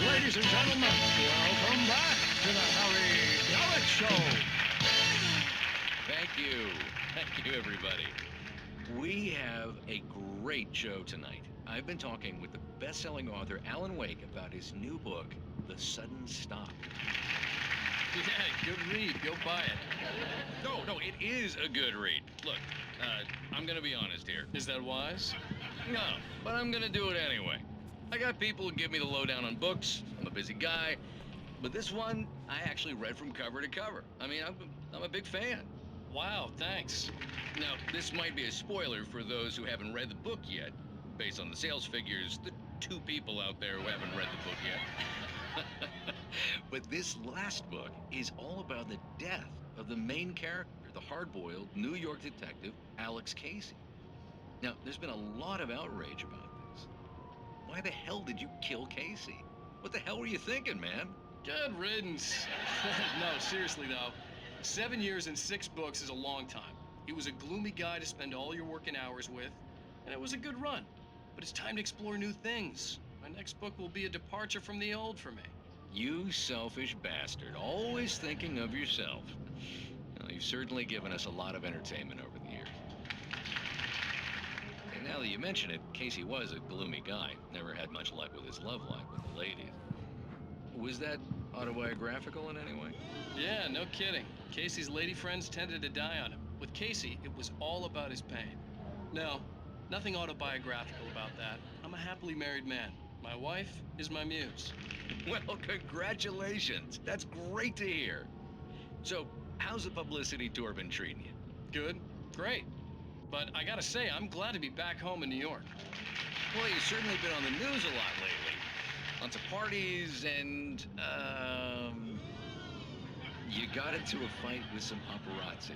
Ladies and gentlemen, welcome back to the Harry Gallic Show. Thank you. Thank you, everybody. We have a great show tonight. I've been talking with the best-selling author Alan Wake about his new book, The Sudden Stop. Yeah, good read. Go buy it. No, it is a good read. Look, I'm gonna be honest here. Is that wise? No, but I'm gonna do it anyway. I got people who give me the lowdown on books. I'm a busy guy. But this one, I actually read from cover to cover. I mean, I'm a big fan. Wow, thanks. Now, this might be a spoiler for those who haven't read the book yet. Based on the sales figures, the 2 people out there who haven't read the book yet. But this last book is all about the death of the main character, the hard-boiled New York detective, Alex Casey. Now, there's been a lot of outrage about this. Why the hell did you kill Casey? What the hell were you thinking, man? Good riddance. No, seriously though, 7 years and 6 books is a long time. He was a gloomy guy to spend all your working hours with, and it was a good run. But it's time to explore new things. My next book will be a departure from the old for me. You selfish bastard, always thinking of yourself. Well, you've certainly given us a lot of entertainment over the years. And now that you mention it, Casey was a gloomy guy. Never had much luck with his love life with the ladies. Was that autobiographical in any way? Yeah, no kidding. Casey's lady friends tended to die on him. With Casey, it was all about his pain. No, nothing autobiographical about that. I'm a happily married man. My wife is my muse. Well, congratulations. That's great to hear. So, how's the publicity tour been treating you? Good, great. But I gotta say, I'm glad to be back home in New York. Well, you've certainly been on the news a lot lately. Lots of parties and, you got into a fight with some paparazzi.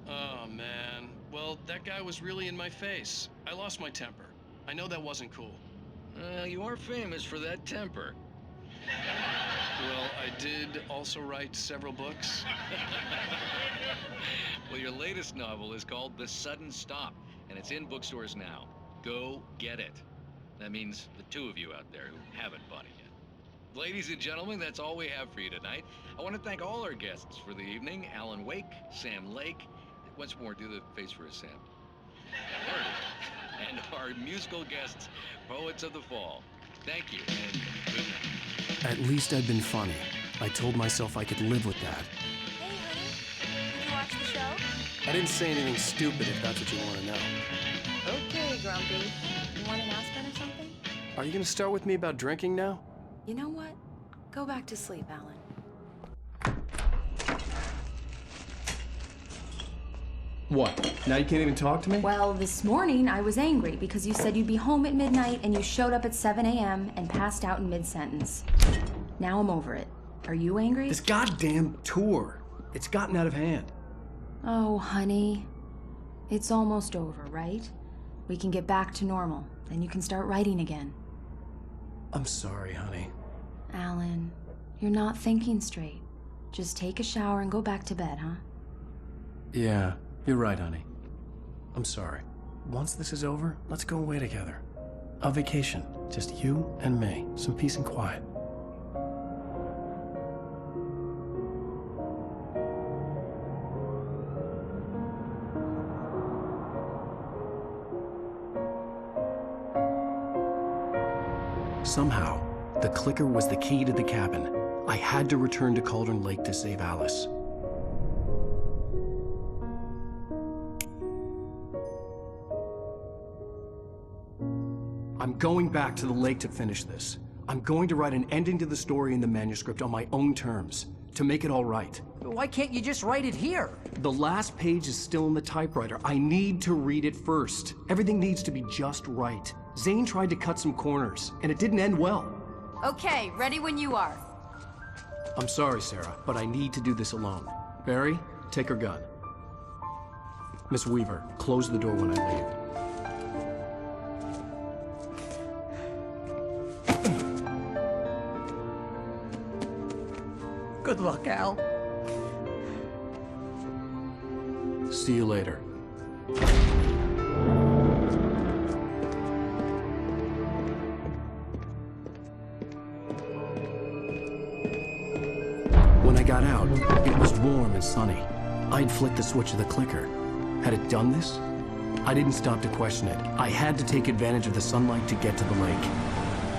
Oh, man. Well, that guy was really in my face. I lost my temper. I know that wasn't cool. You are famous for that temper. Well, I did also write several books. Well, your latest novel is called The Sudden Stop, and it's in bookstores now. Go get it. That means the 2 of you out there who haven't bought it yet. Ladies and gentlemen, that's all we have for you tonight. I want to thank all our guests for the evening. Alan Wake, Sam Lake. Once more, do the face for a Sam. There it is. And our musical guests, Poets of the Fall. Thank you, and good night. At least I'd been funny. I told myself I could live with that. Hey, honey. Did you watch the show? I didn't say anything stupid if that's what you want to know. Okay, Grumpy. You want an aspirin or something? Are you going to start with me about drinking now? You know what? Go back to sleep, Alan. What? Now you can't even talk to me? Well, this morning I was angry because you said you'd be home at midnight and you showed up at 7 a.m. and passed out in mid-sentence. Now I'm over it. Are you angry? This goddamn tour. It's gotten out of hand. Oh, honey. It's almost over, right? We can get back to normal. Then you can start writing again. I'm sorry, honey. Alan, you're not thinking straight. Just take a shower and go back to bed, huh? Yeah, you're right, honey. I'm sorry. Once this is over, let's go away together. A vacation. Just you and me. Some peace and quiet. Somehow, the clicker was the key to the cabin. I had to return to Cauldron Lake to save Alice. I'm going back to the lake to finish this. I'm going to write an ending to the story in the manuscript on my own terms, to make it all right. Why can't you just write it here? The last page is still in the typewriter. I need to read it first. Everything needs to be just right. Zane tried to cut some corners, and it didn't end well. Okay, ready when you are. I'm sorry, Sarah, but I need to do this alone. Barry, take her gun. Miss Weaver, close the door when I leave. Good luck, Al. See you later. When I got out, it was warm and sunny. I'd flicked the switch of the clicker. Had it done this? I didn't stop to question it. I had to take advantage of the sunlight to get to the lake.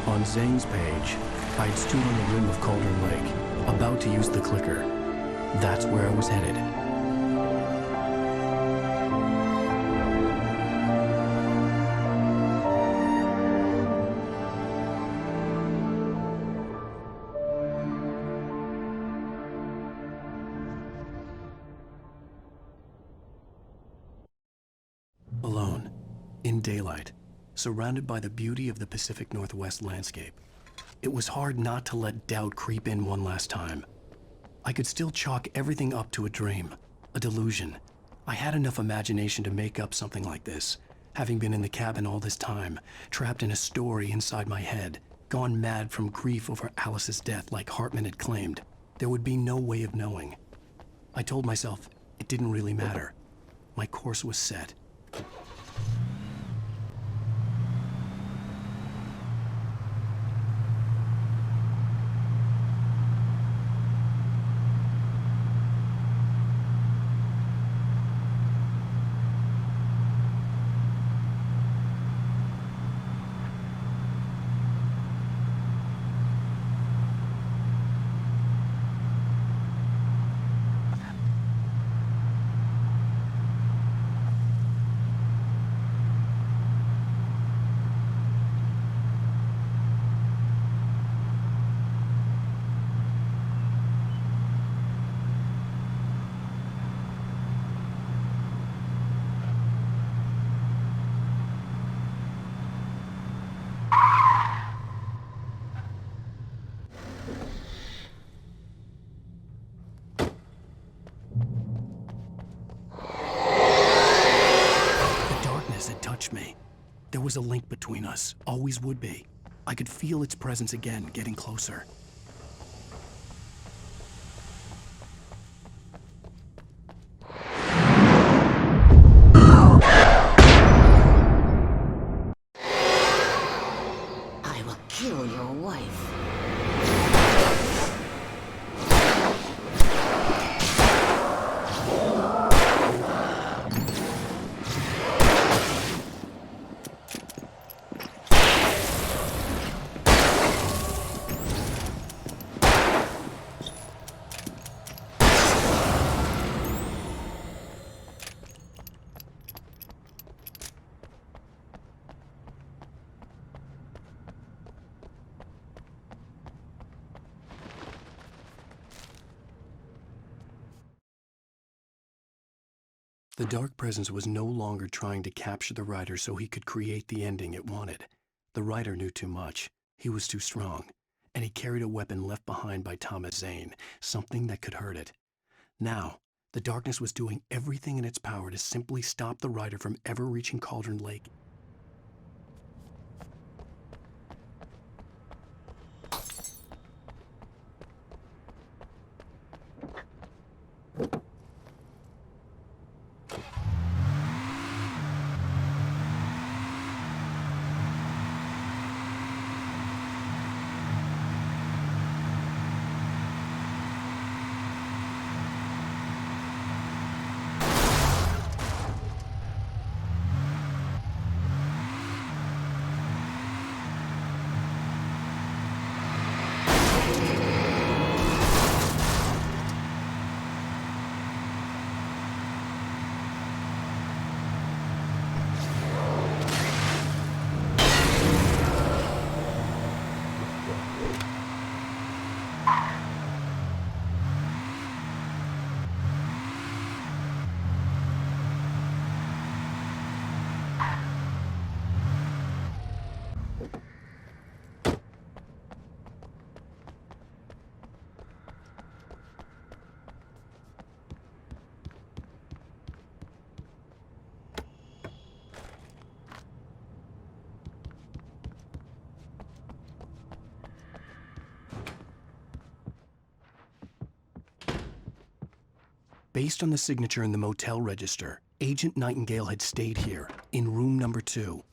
On Zane's page, I'd stood on the rim of Cauldron Lake, about to use the clicker. That's where I was headed. Alone, in daylight, surrounded by the beauty of the Pacific Northwest landscape. It was hard not to let doubt creep in one last time. I could still chalk everything up to a dream, a delusion. I had enough imagination to make up something like this, having been in the cabin all this time, trapped in a story inside my head, gone mad from grief over Alice's death like Hartman had claimed. There would be no way of knowing. I told myself it didn't really matter. My course was set. Me. There was a link between us, always would be. I could feel its presence again, getting closer. I will kill your wife. The Dark Presence was no longer trying to capture the writer so he could create the ending it wanted. The writer knew too much. He was too strong. And he carried a weapon left behind by Thomas Zane, something that could hurt it. Now, the darkness was doing everything in its power to simply stop the writer from ever reaching Cauldron Lake. Based on the signature in the motel register, Agent Nightingale had stayed here, in room number 2.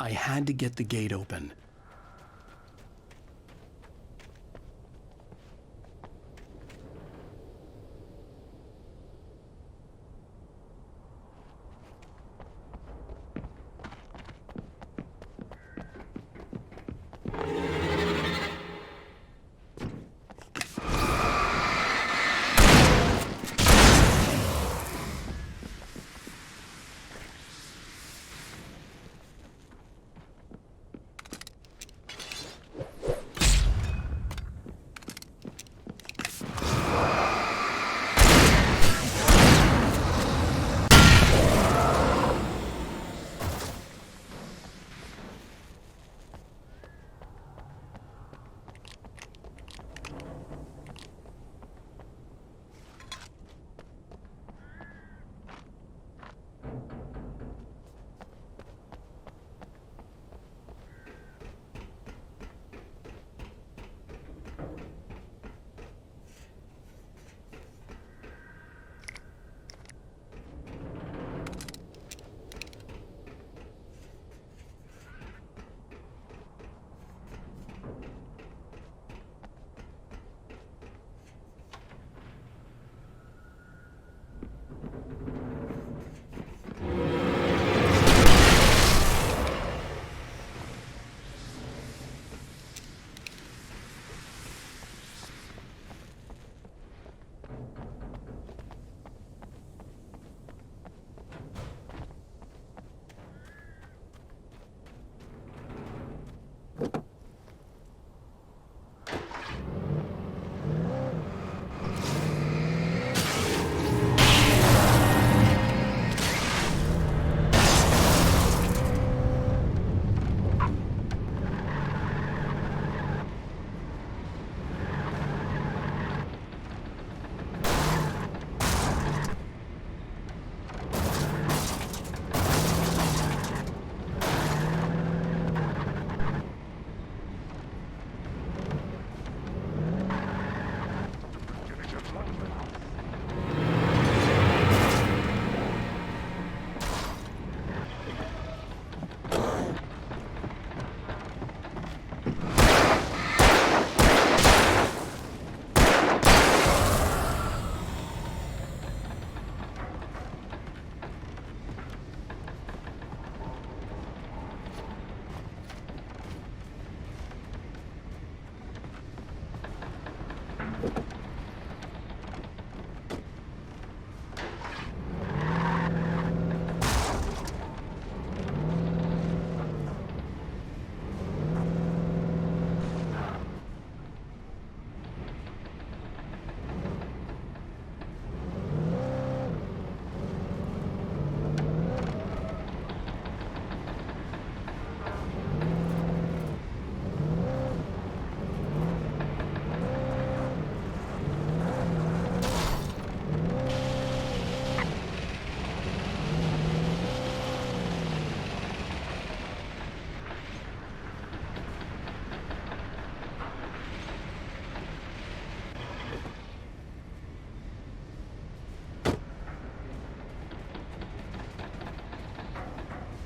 I had to get the gate open.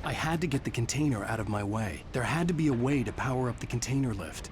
I had to get the container out of my way. There had to be a way to power up the container lift.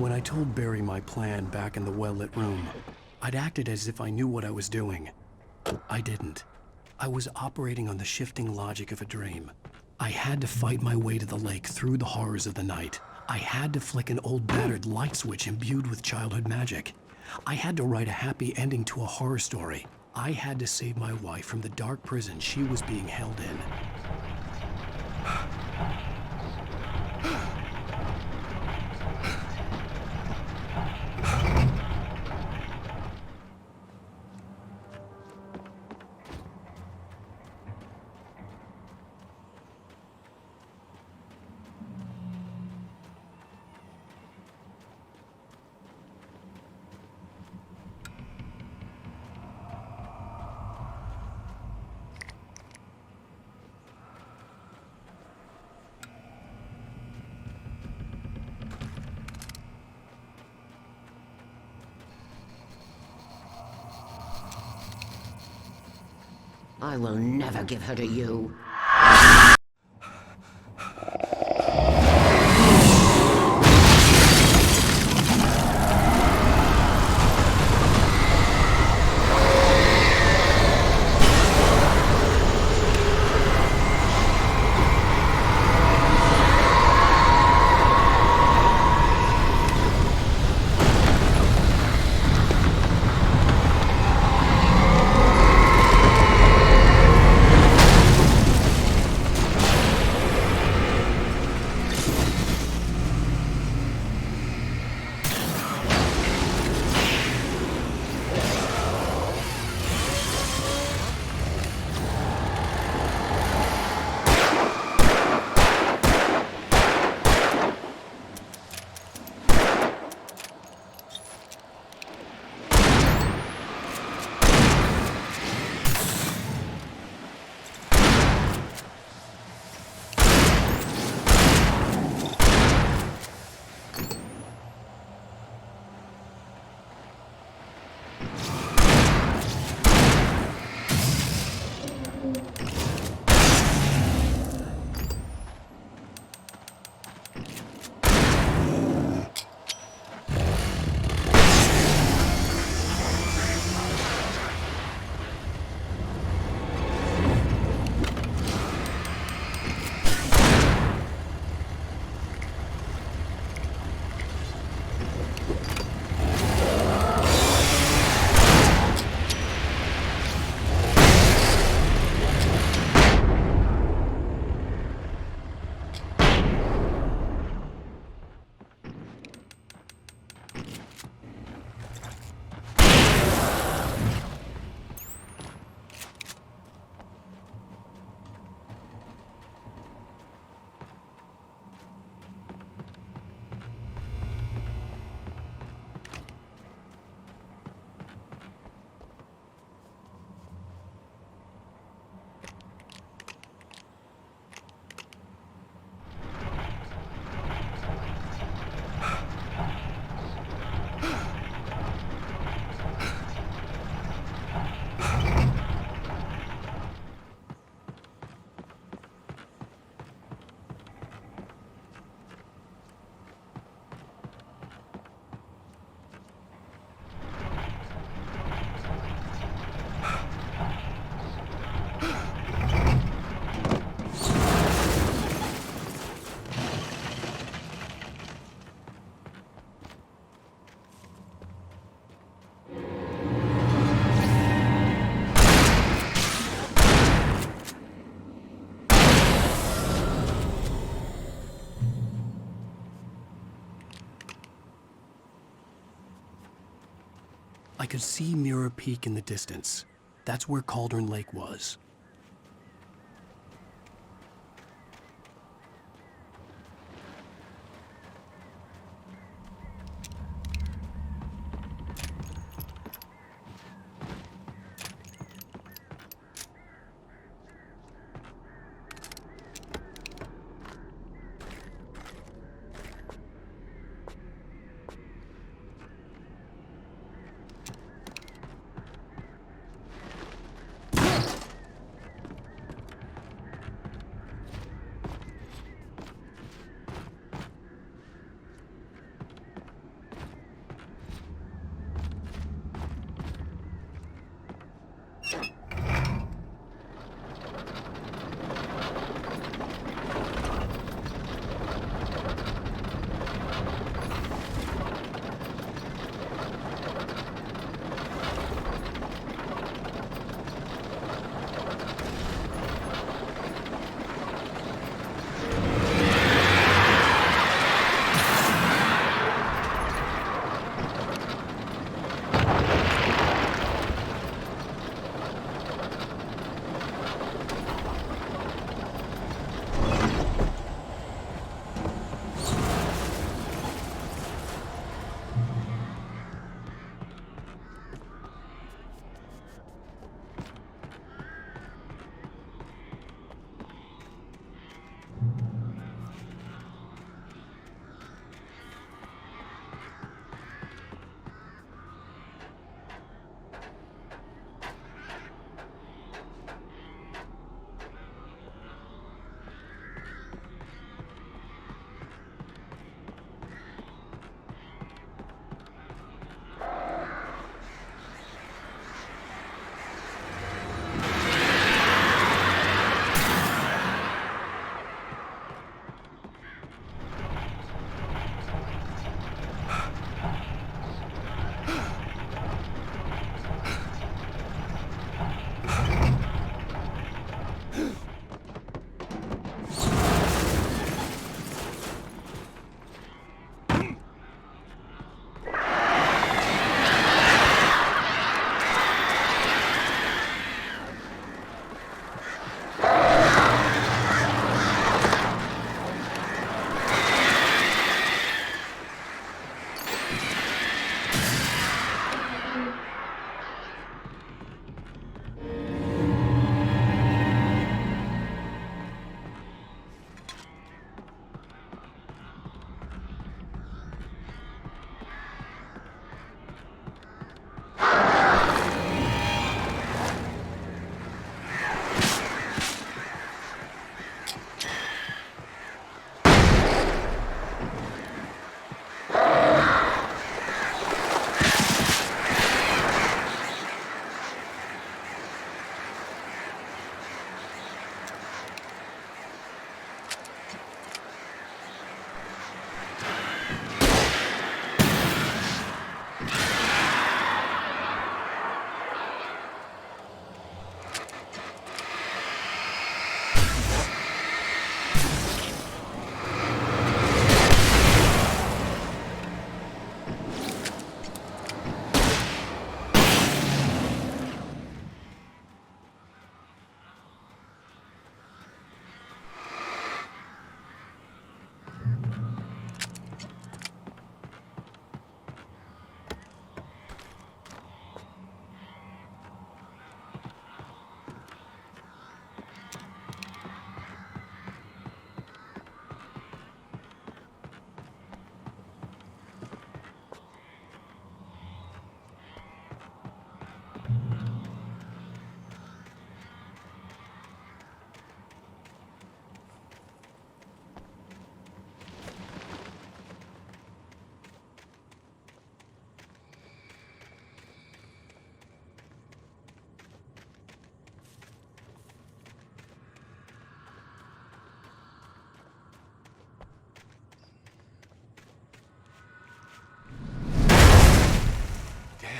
When I told Barry my plan back in the well-lit room, I'd acted as if I knew what I was doing. I didn't. I was operating on the shifting logic of a dream. I had to fight my way to the lake through the horrors of the night. I had to flick an old battered light switch imbued with childhood magic. I had to write a happy ending to a horror story. I had to save my wife from the dark prison she was being held in. I will never give her to you. I could see Mirror Peak in the distance. That's where Cauldron Lake was.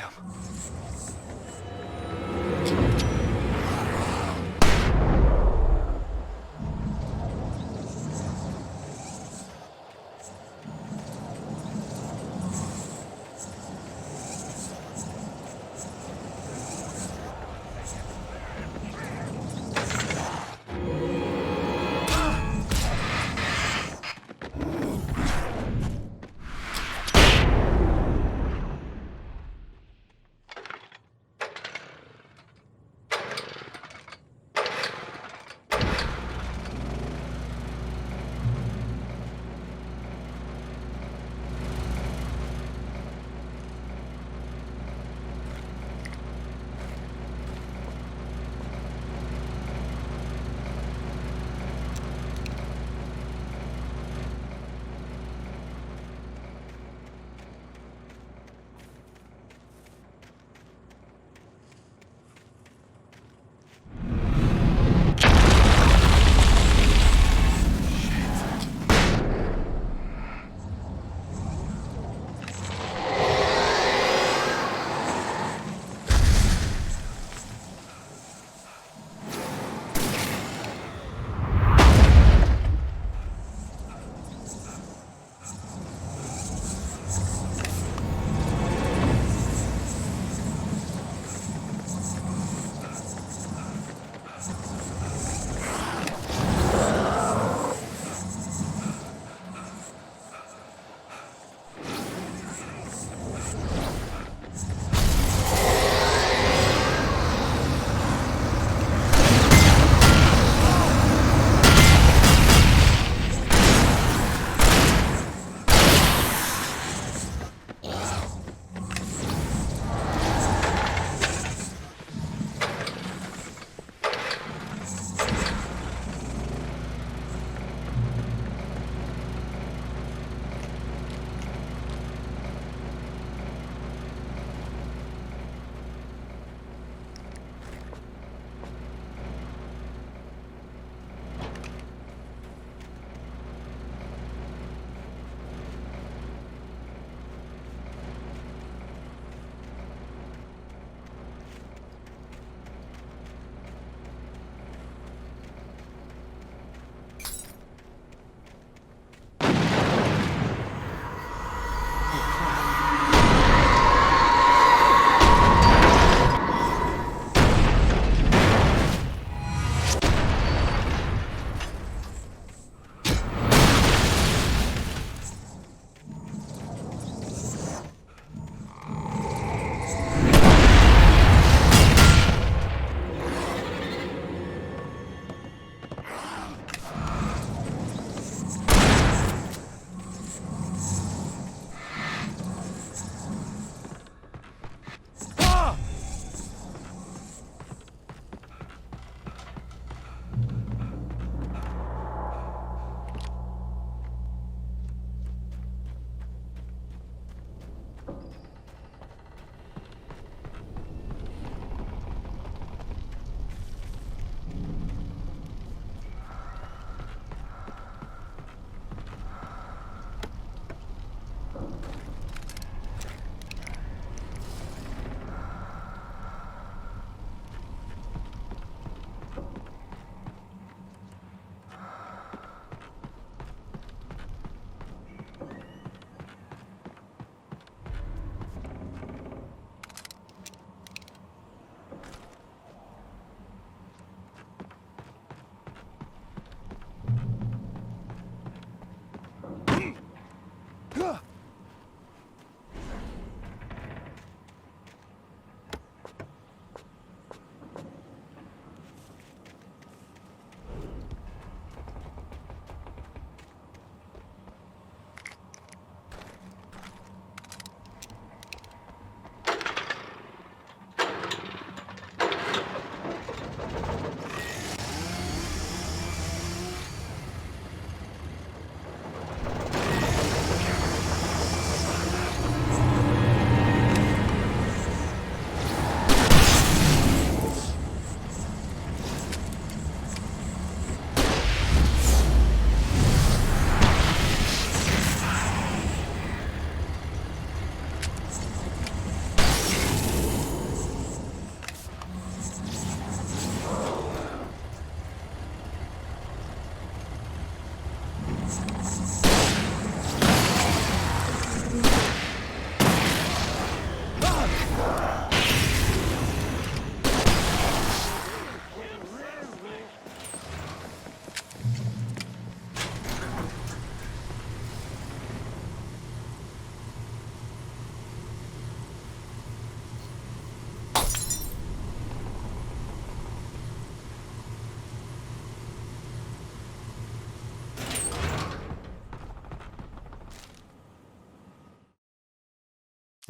Damn.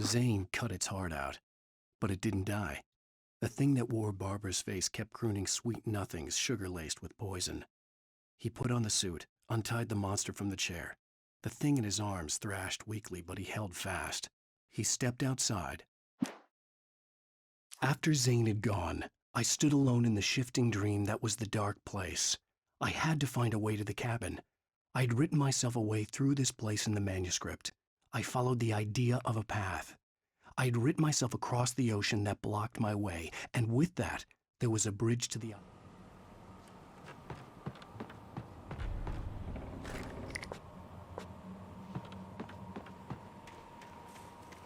Zane cut its heart out, but it didn't die. The thing that wore Barbara's face kept crooning sweet nothings sugar-laced with poison. He put on the suit, untied the monster from the chair. The thing in his arms thrashed weakly, but he held fast. He stepped outside. After Zane had gone, I stood alone in the shifting dream that was the dark place. I had to find a way to the cabin. I'd written myself a way through this place in the manuscript. I followed the idea of a path. I'd written myself across the ocean that blocked my way, and with that, there was a bridge to the...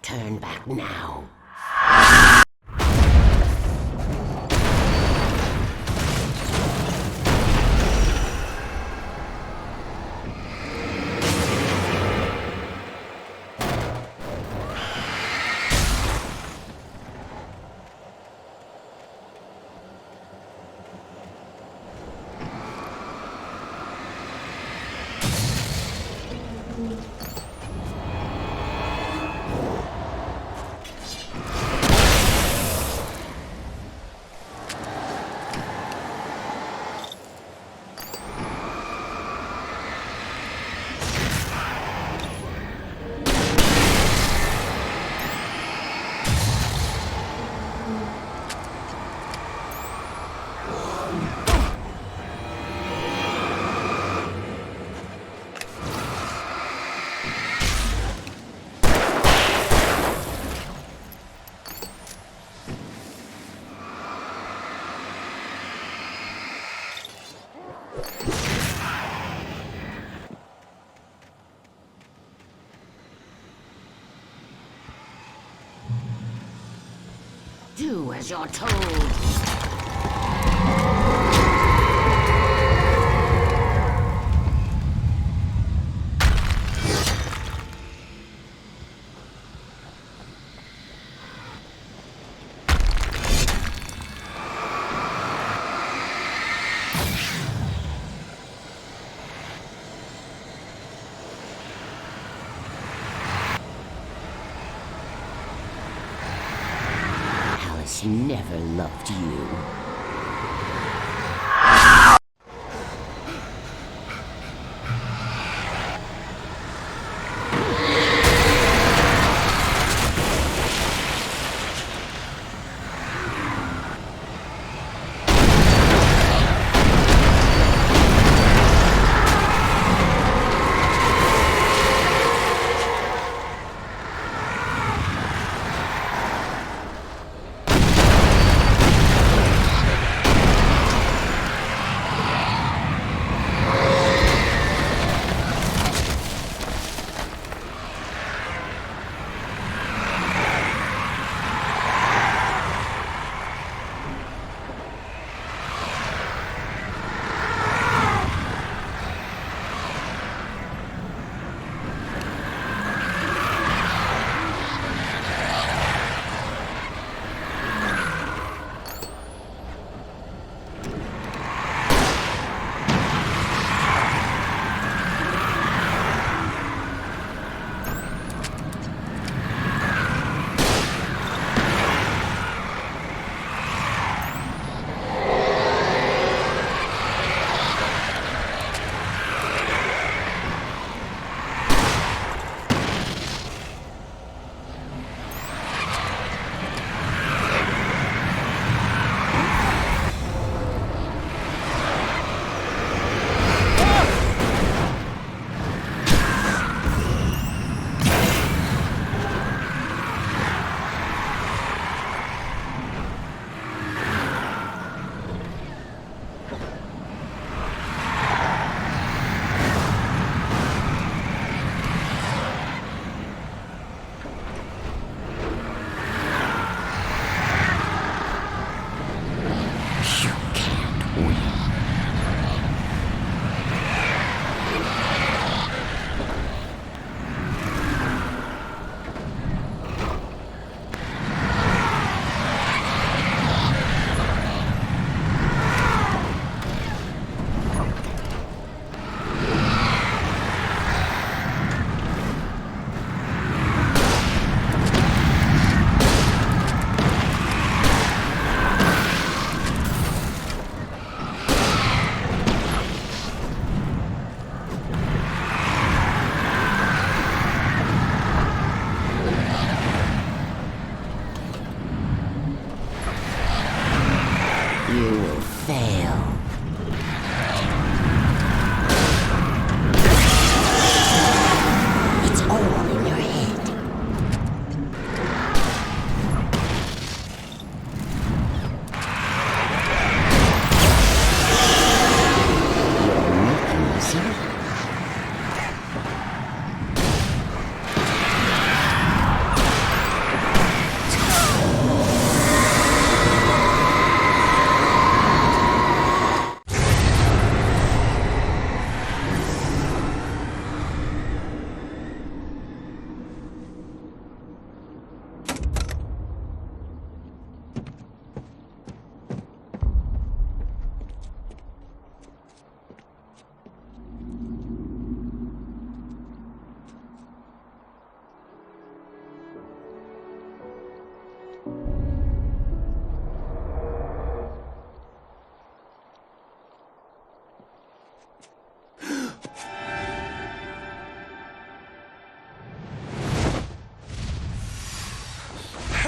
Turn back now. Do as you're told. Never loved you.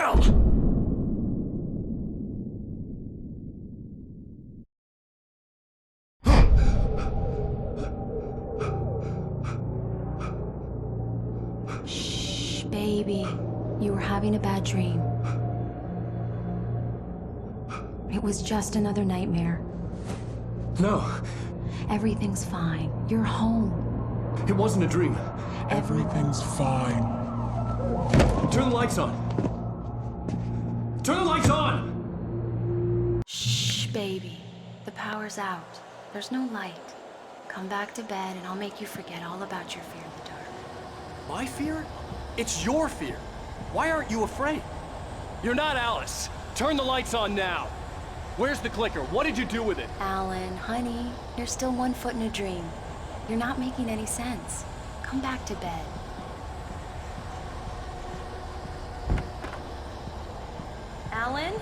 hell! Shh, baby. You were having a bad dream. It was just another nightmare. No. Everything's fine. You're home. It wasn't a dream. Everything's fine. Turn the lights on. Turn the lights on! Shh, baby. The power's out. There's no light. Come back to bed and I'll make you forget all about your fear of the dark. My fear? It's your fear. Why aren't you afraid? You're not Alice. Turn the lights on now. Where's the clicker? What did you do with it? Alan, honey, you're still 1 foot in a dream. You're not making any sense. Come back to bed. Alan,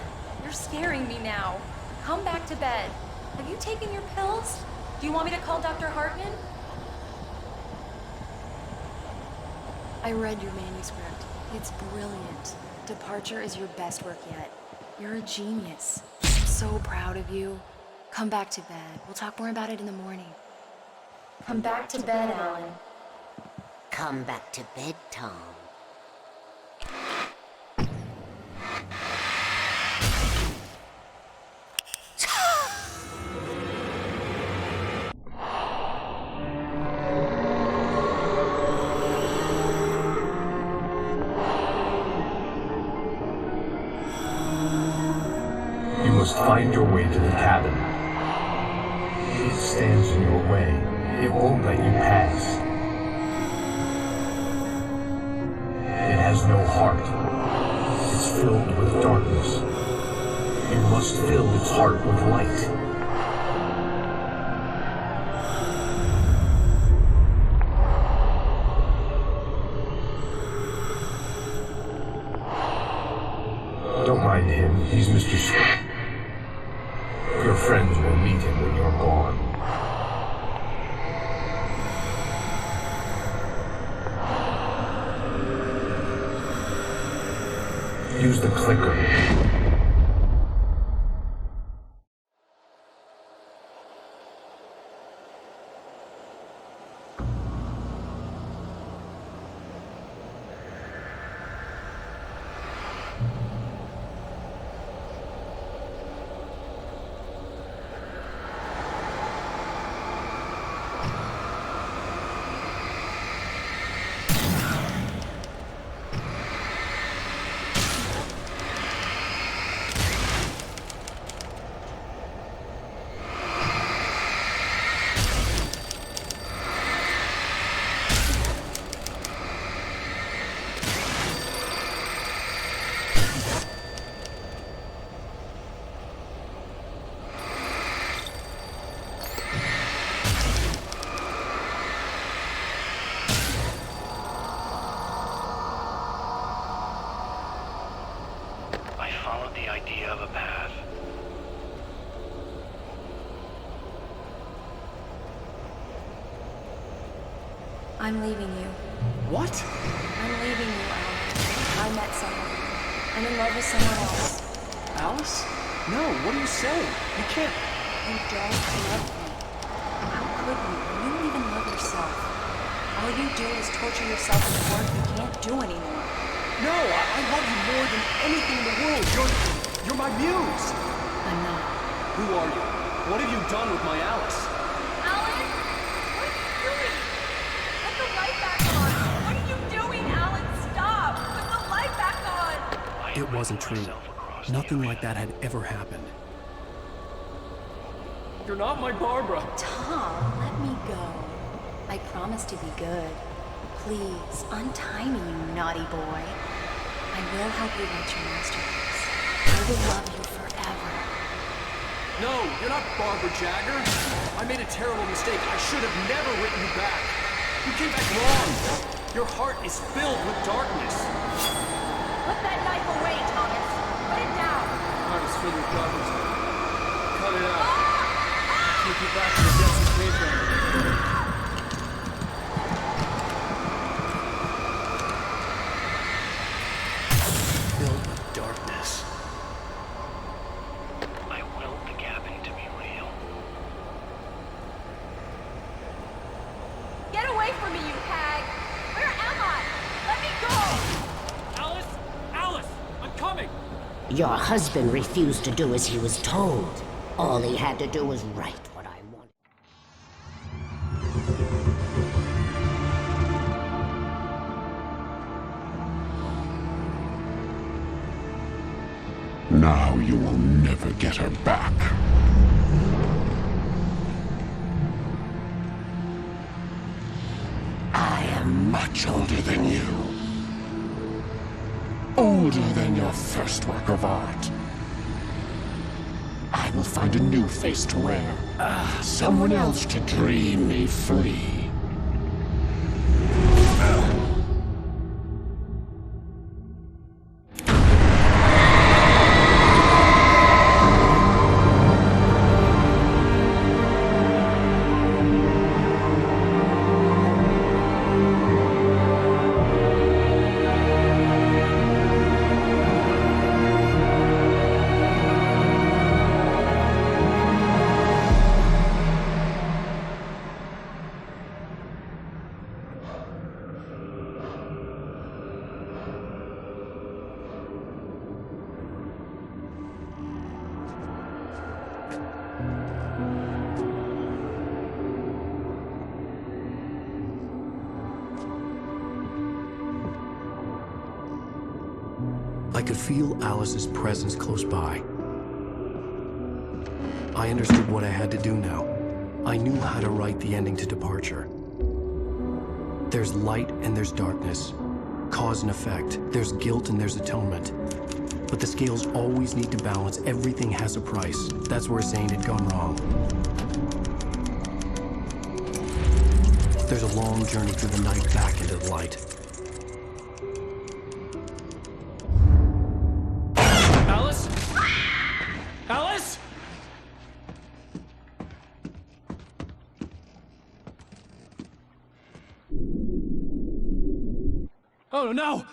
you're scaring me now. Come back to bed. Have you taken your pills? Do you want me to call Dr. Hartman? I read your manuscript. It's brilliant. Departure is your best work yet. You're a genius. I'm so proud of you. Come back to bed. We'll talk more about it in the morning. Come back to bed, Alan. Come back to bed, Tom. You must find your way to the cabin. It stands in your way. It won't let you pass. It has no heart. It's filled with darkness. You must fill its heart with light. Don't mind him. He's Mr. Swift. Your friends will meet him when you're gone. Use the clicker. I'm leaving you. What? I'm leaving you, Alan. I met someone. I'm in love with someone else. Alice? No, what are you saying? You can't... You don't love me. How could you? You don't even love yourself. All you do is torture yourself in work you can't do anymore. No, I love you more than anything in the world. You're my muse. I'm not. Who are you? What have you done with my Alice? Alan? What are you doing? Put the light back on. What are you doing, Alan? Stop! Put the light back on! It wasn't true. Nothing like that had ever happened. You're not my Barbara. Tom, let me go. I promise to be good. Please, untie me, you naughty boy. I will help you write your masterpiece. I will love you forever. No, you're not Barbara Jagger. I made a terrible mistake. I should have never written you back. You came back wrong. Your heart is filled with darkness. Put that knife away, Thomas. Put it down. Heart is filled with darkness. Cut it out. Take you back to the depths of caveman. Your husband refused to do as he was told. All he had to do was write what I wanted. Now you will never get her back. I am much older than you. Older than your first work of art. I will find a new face to wear. Someone else to dream me free. I could feel Alice's presence close by. I understood what I had to do now. I knew how to write the ending to Departure. There's light and there's darkness. Cause and effect. There's guilt and there's atonement. But the scales always need to balance. Everything has a price. That's where Zane had gone wrong. There's a long journey through the night back into the light. Alice? Alice? Oh no!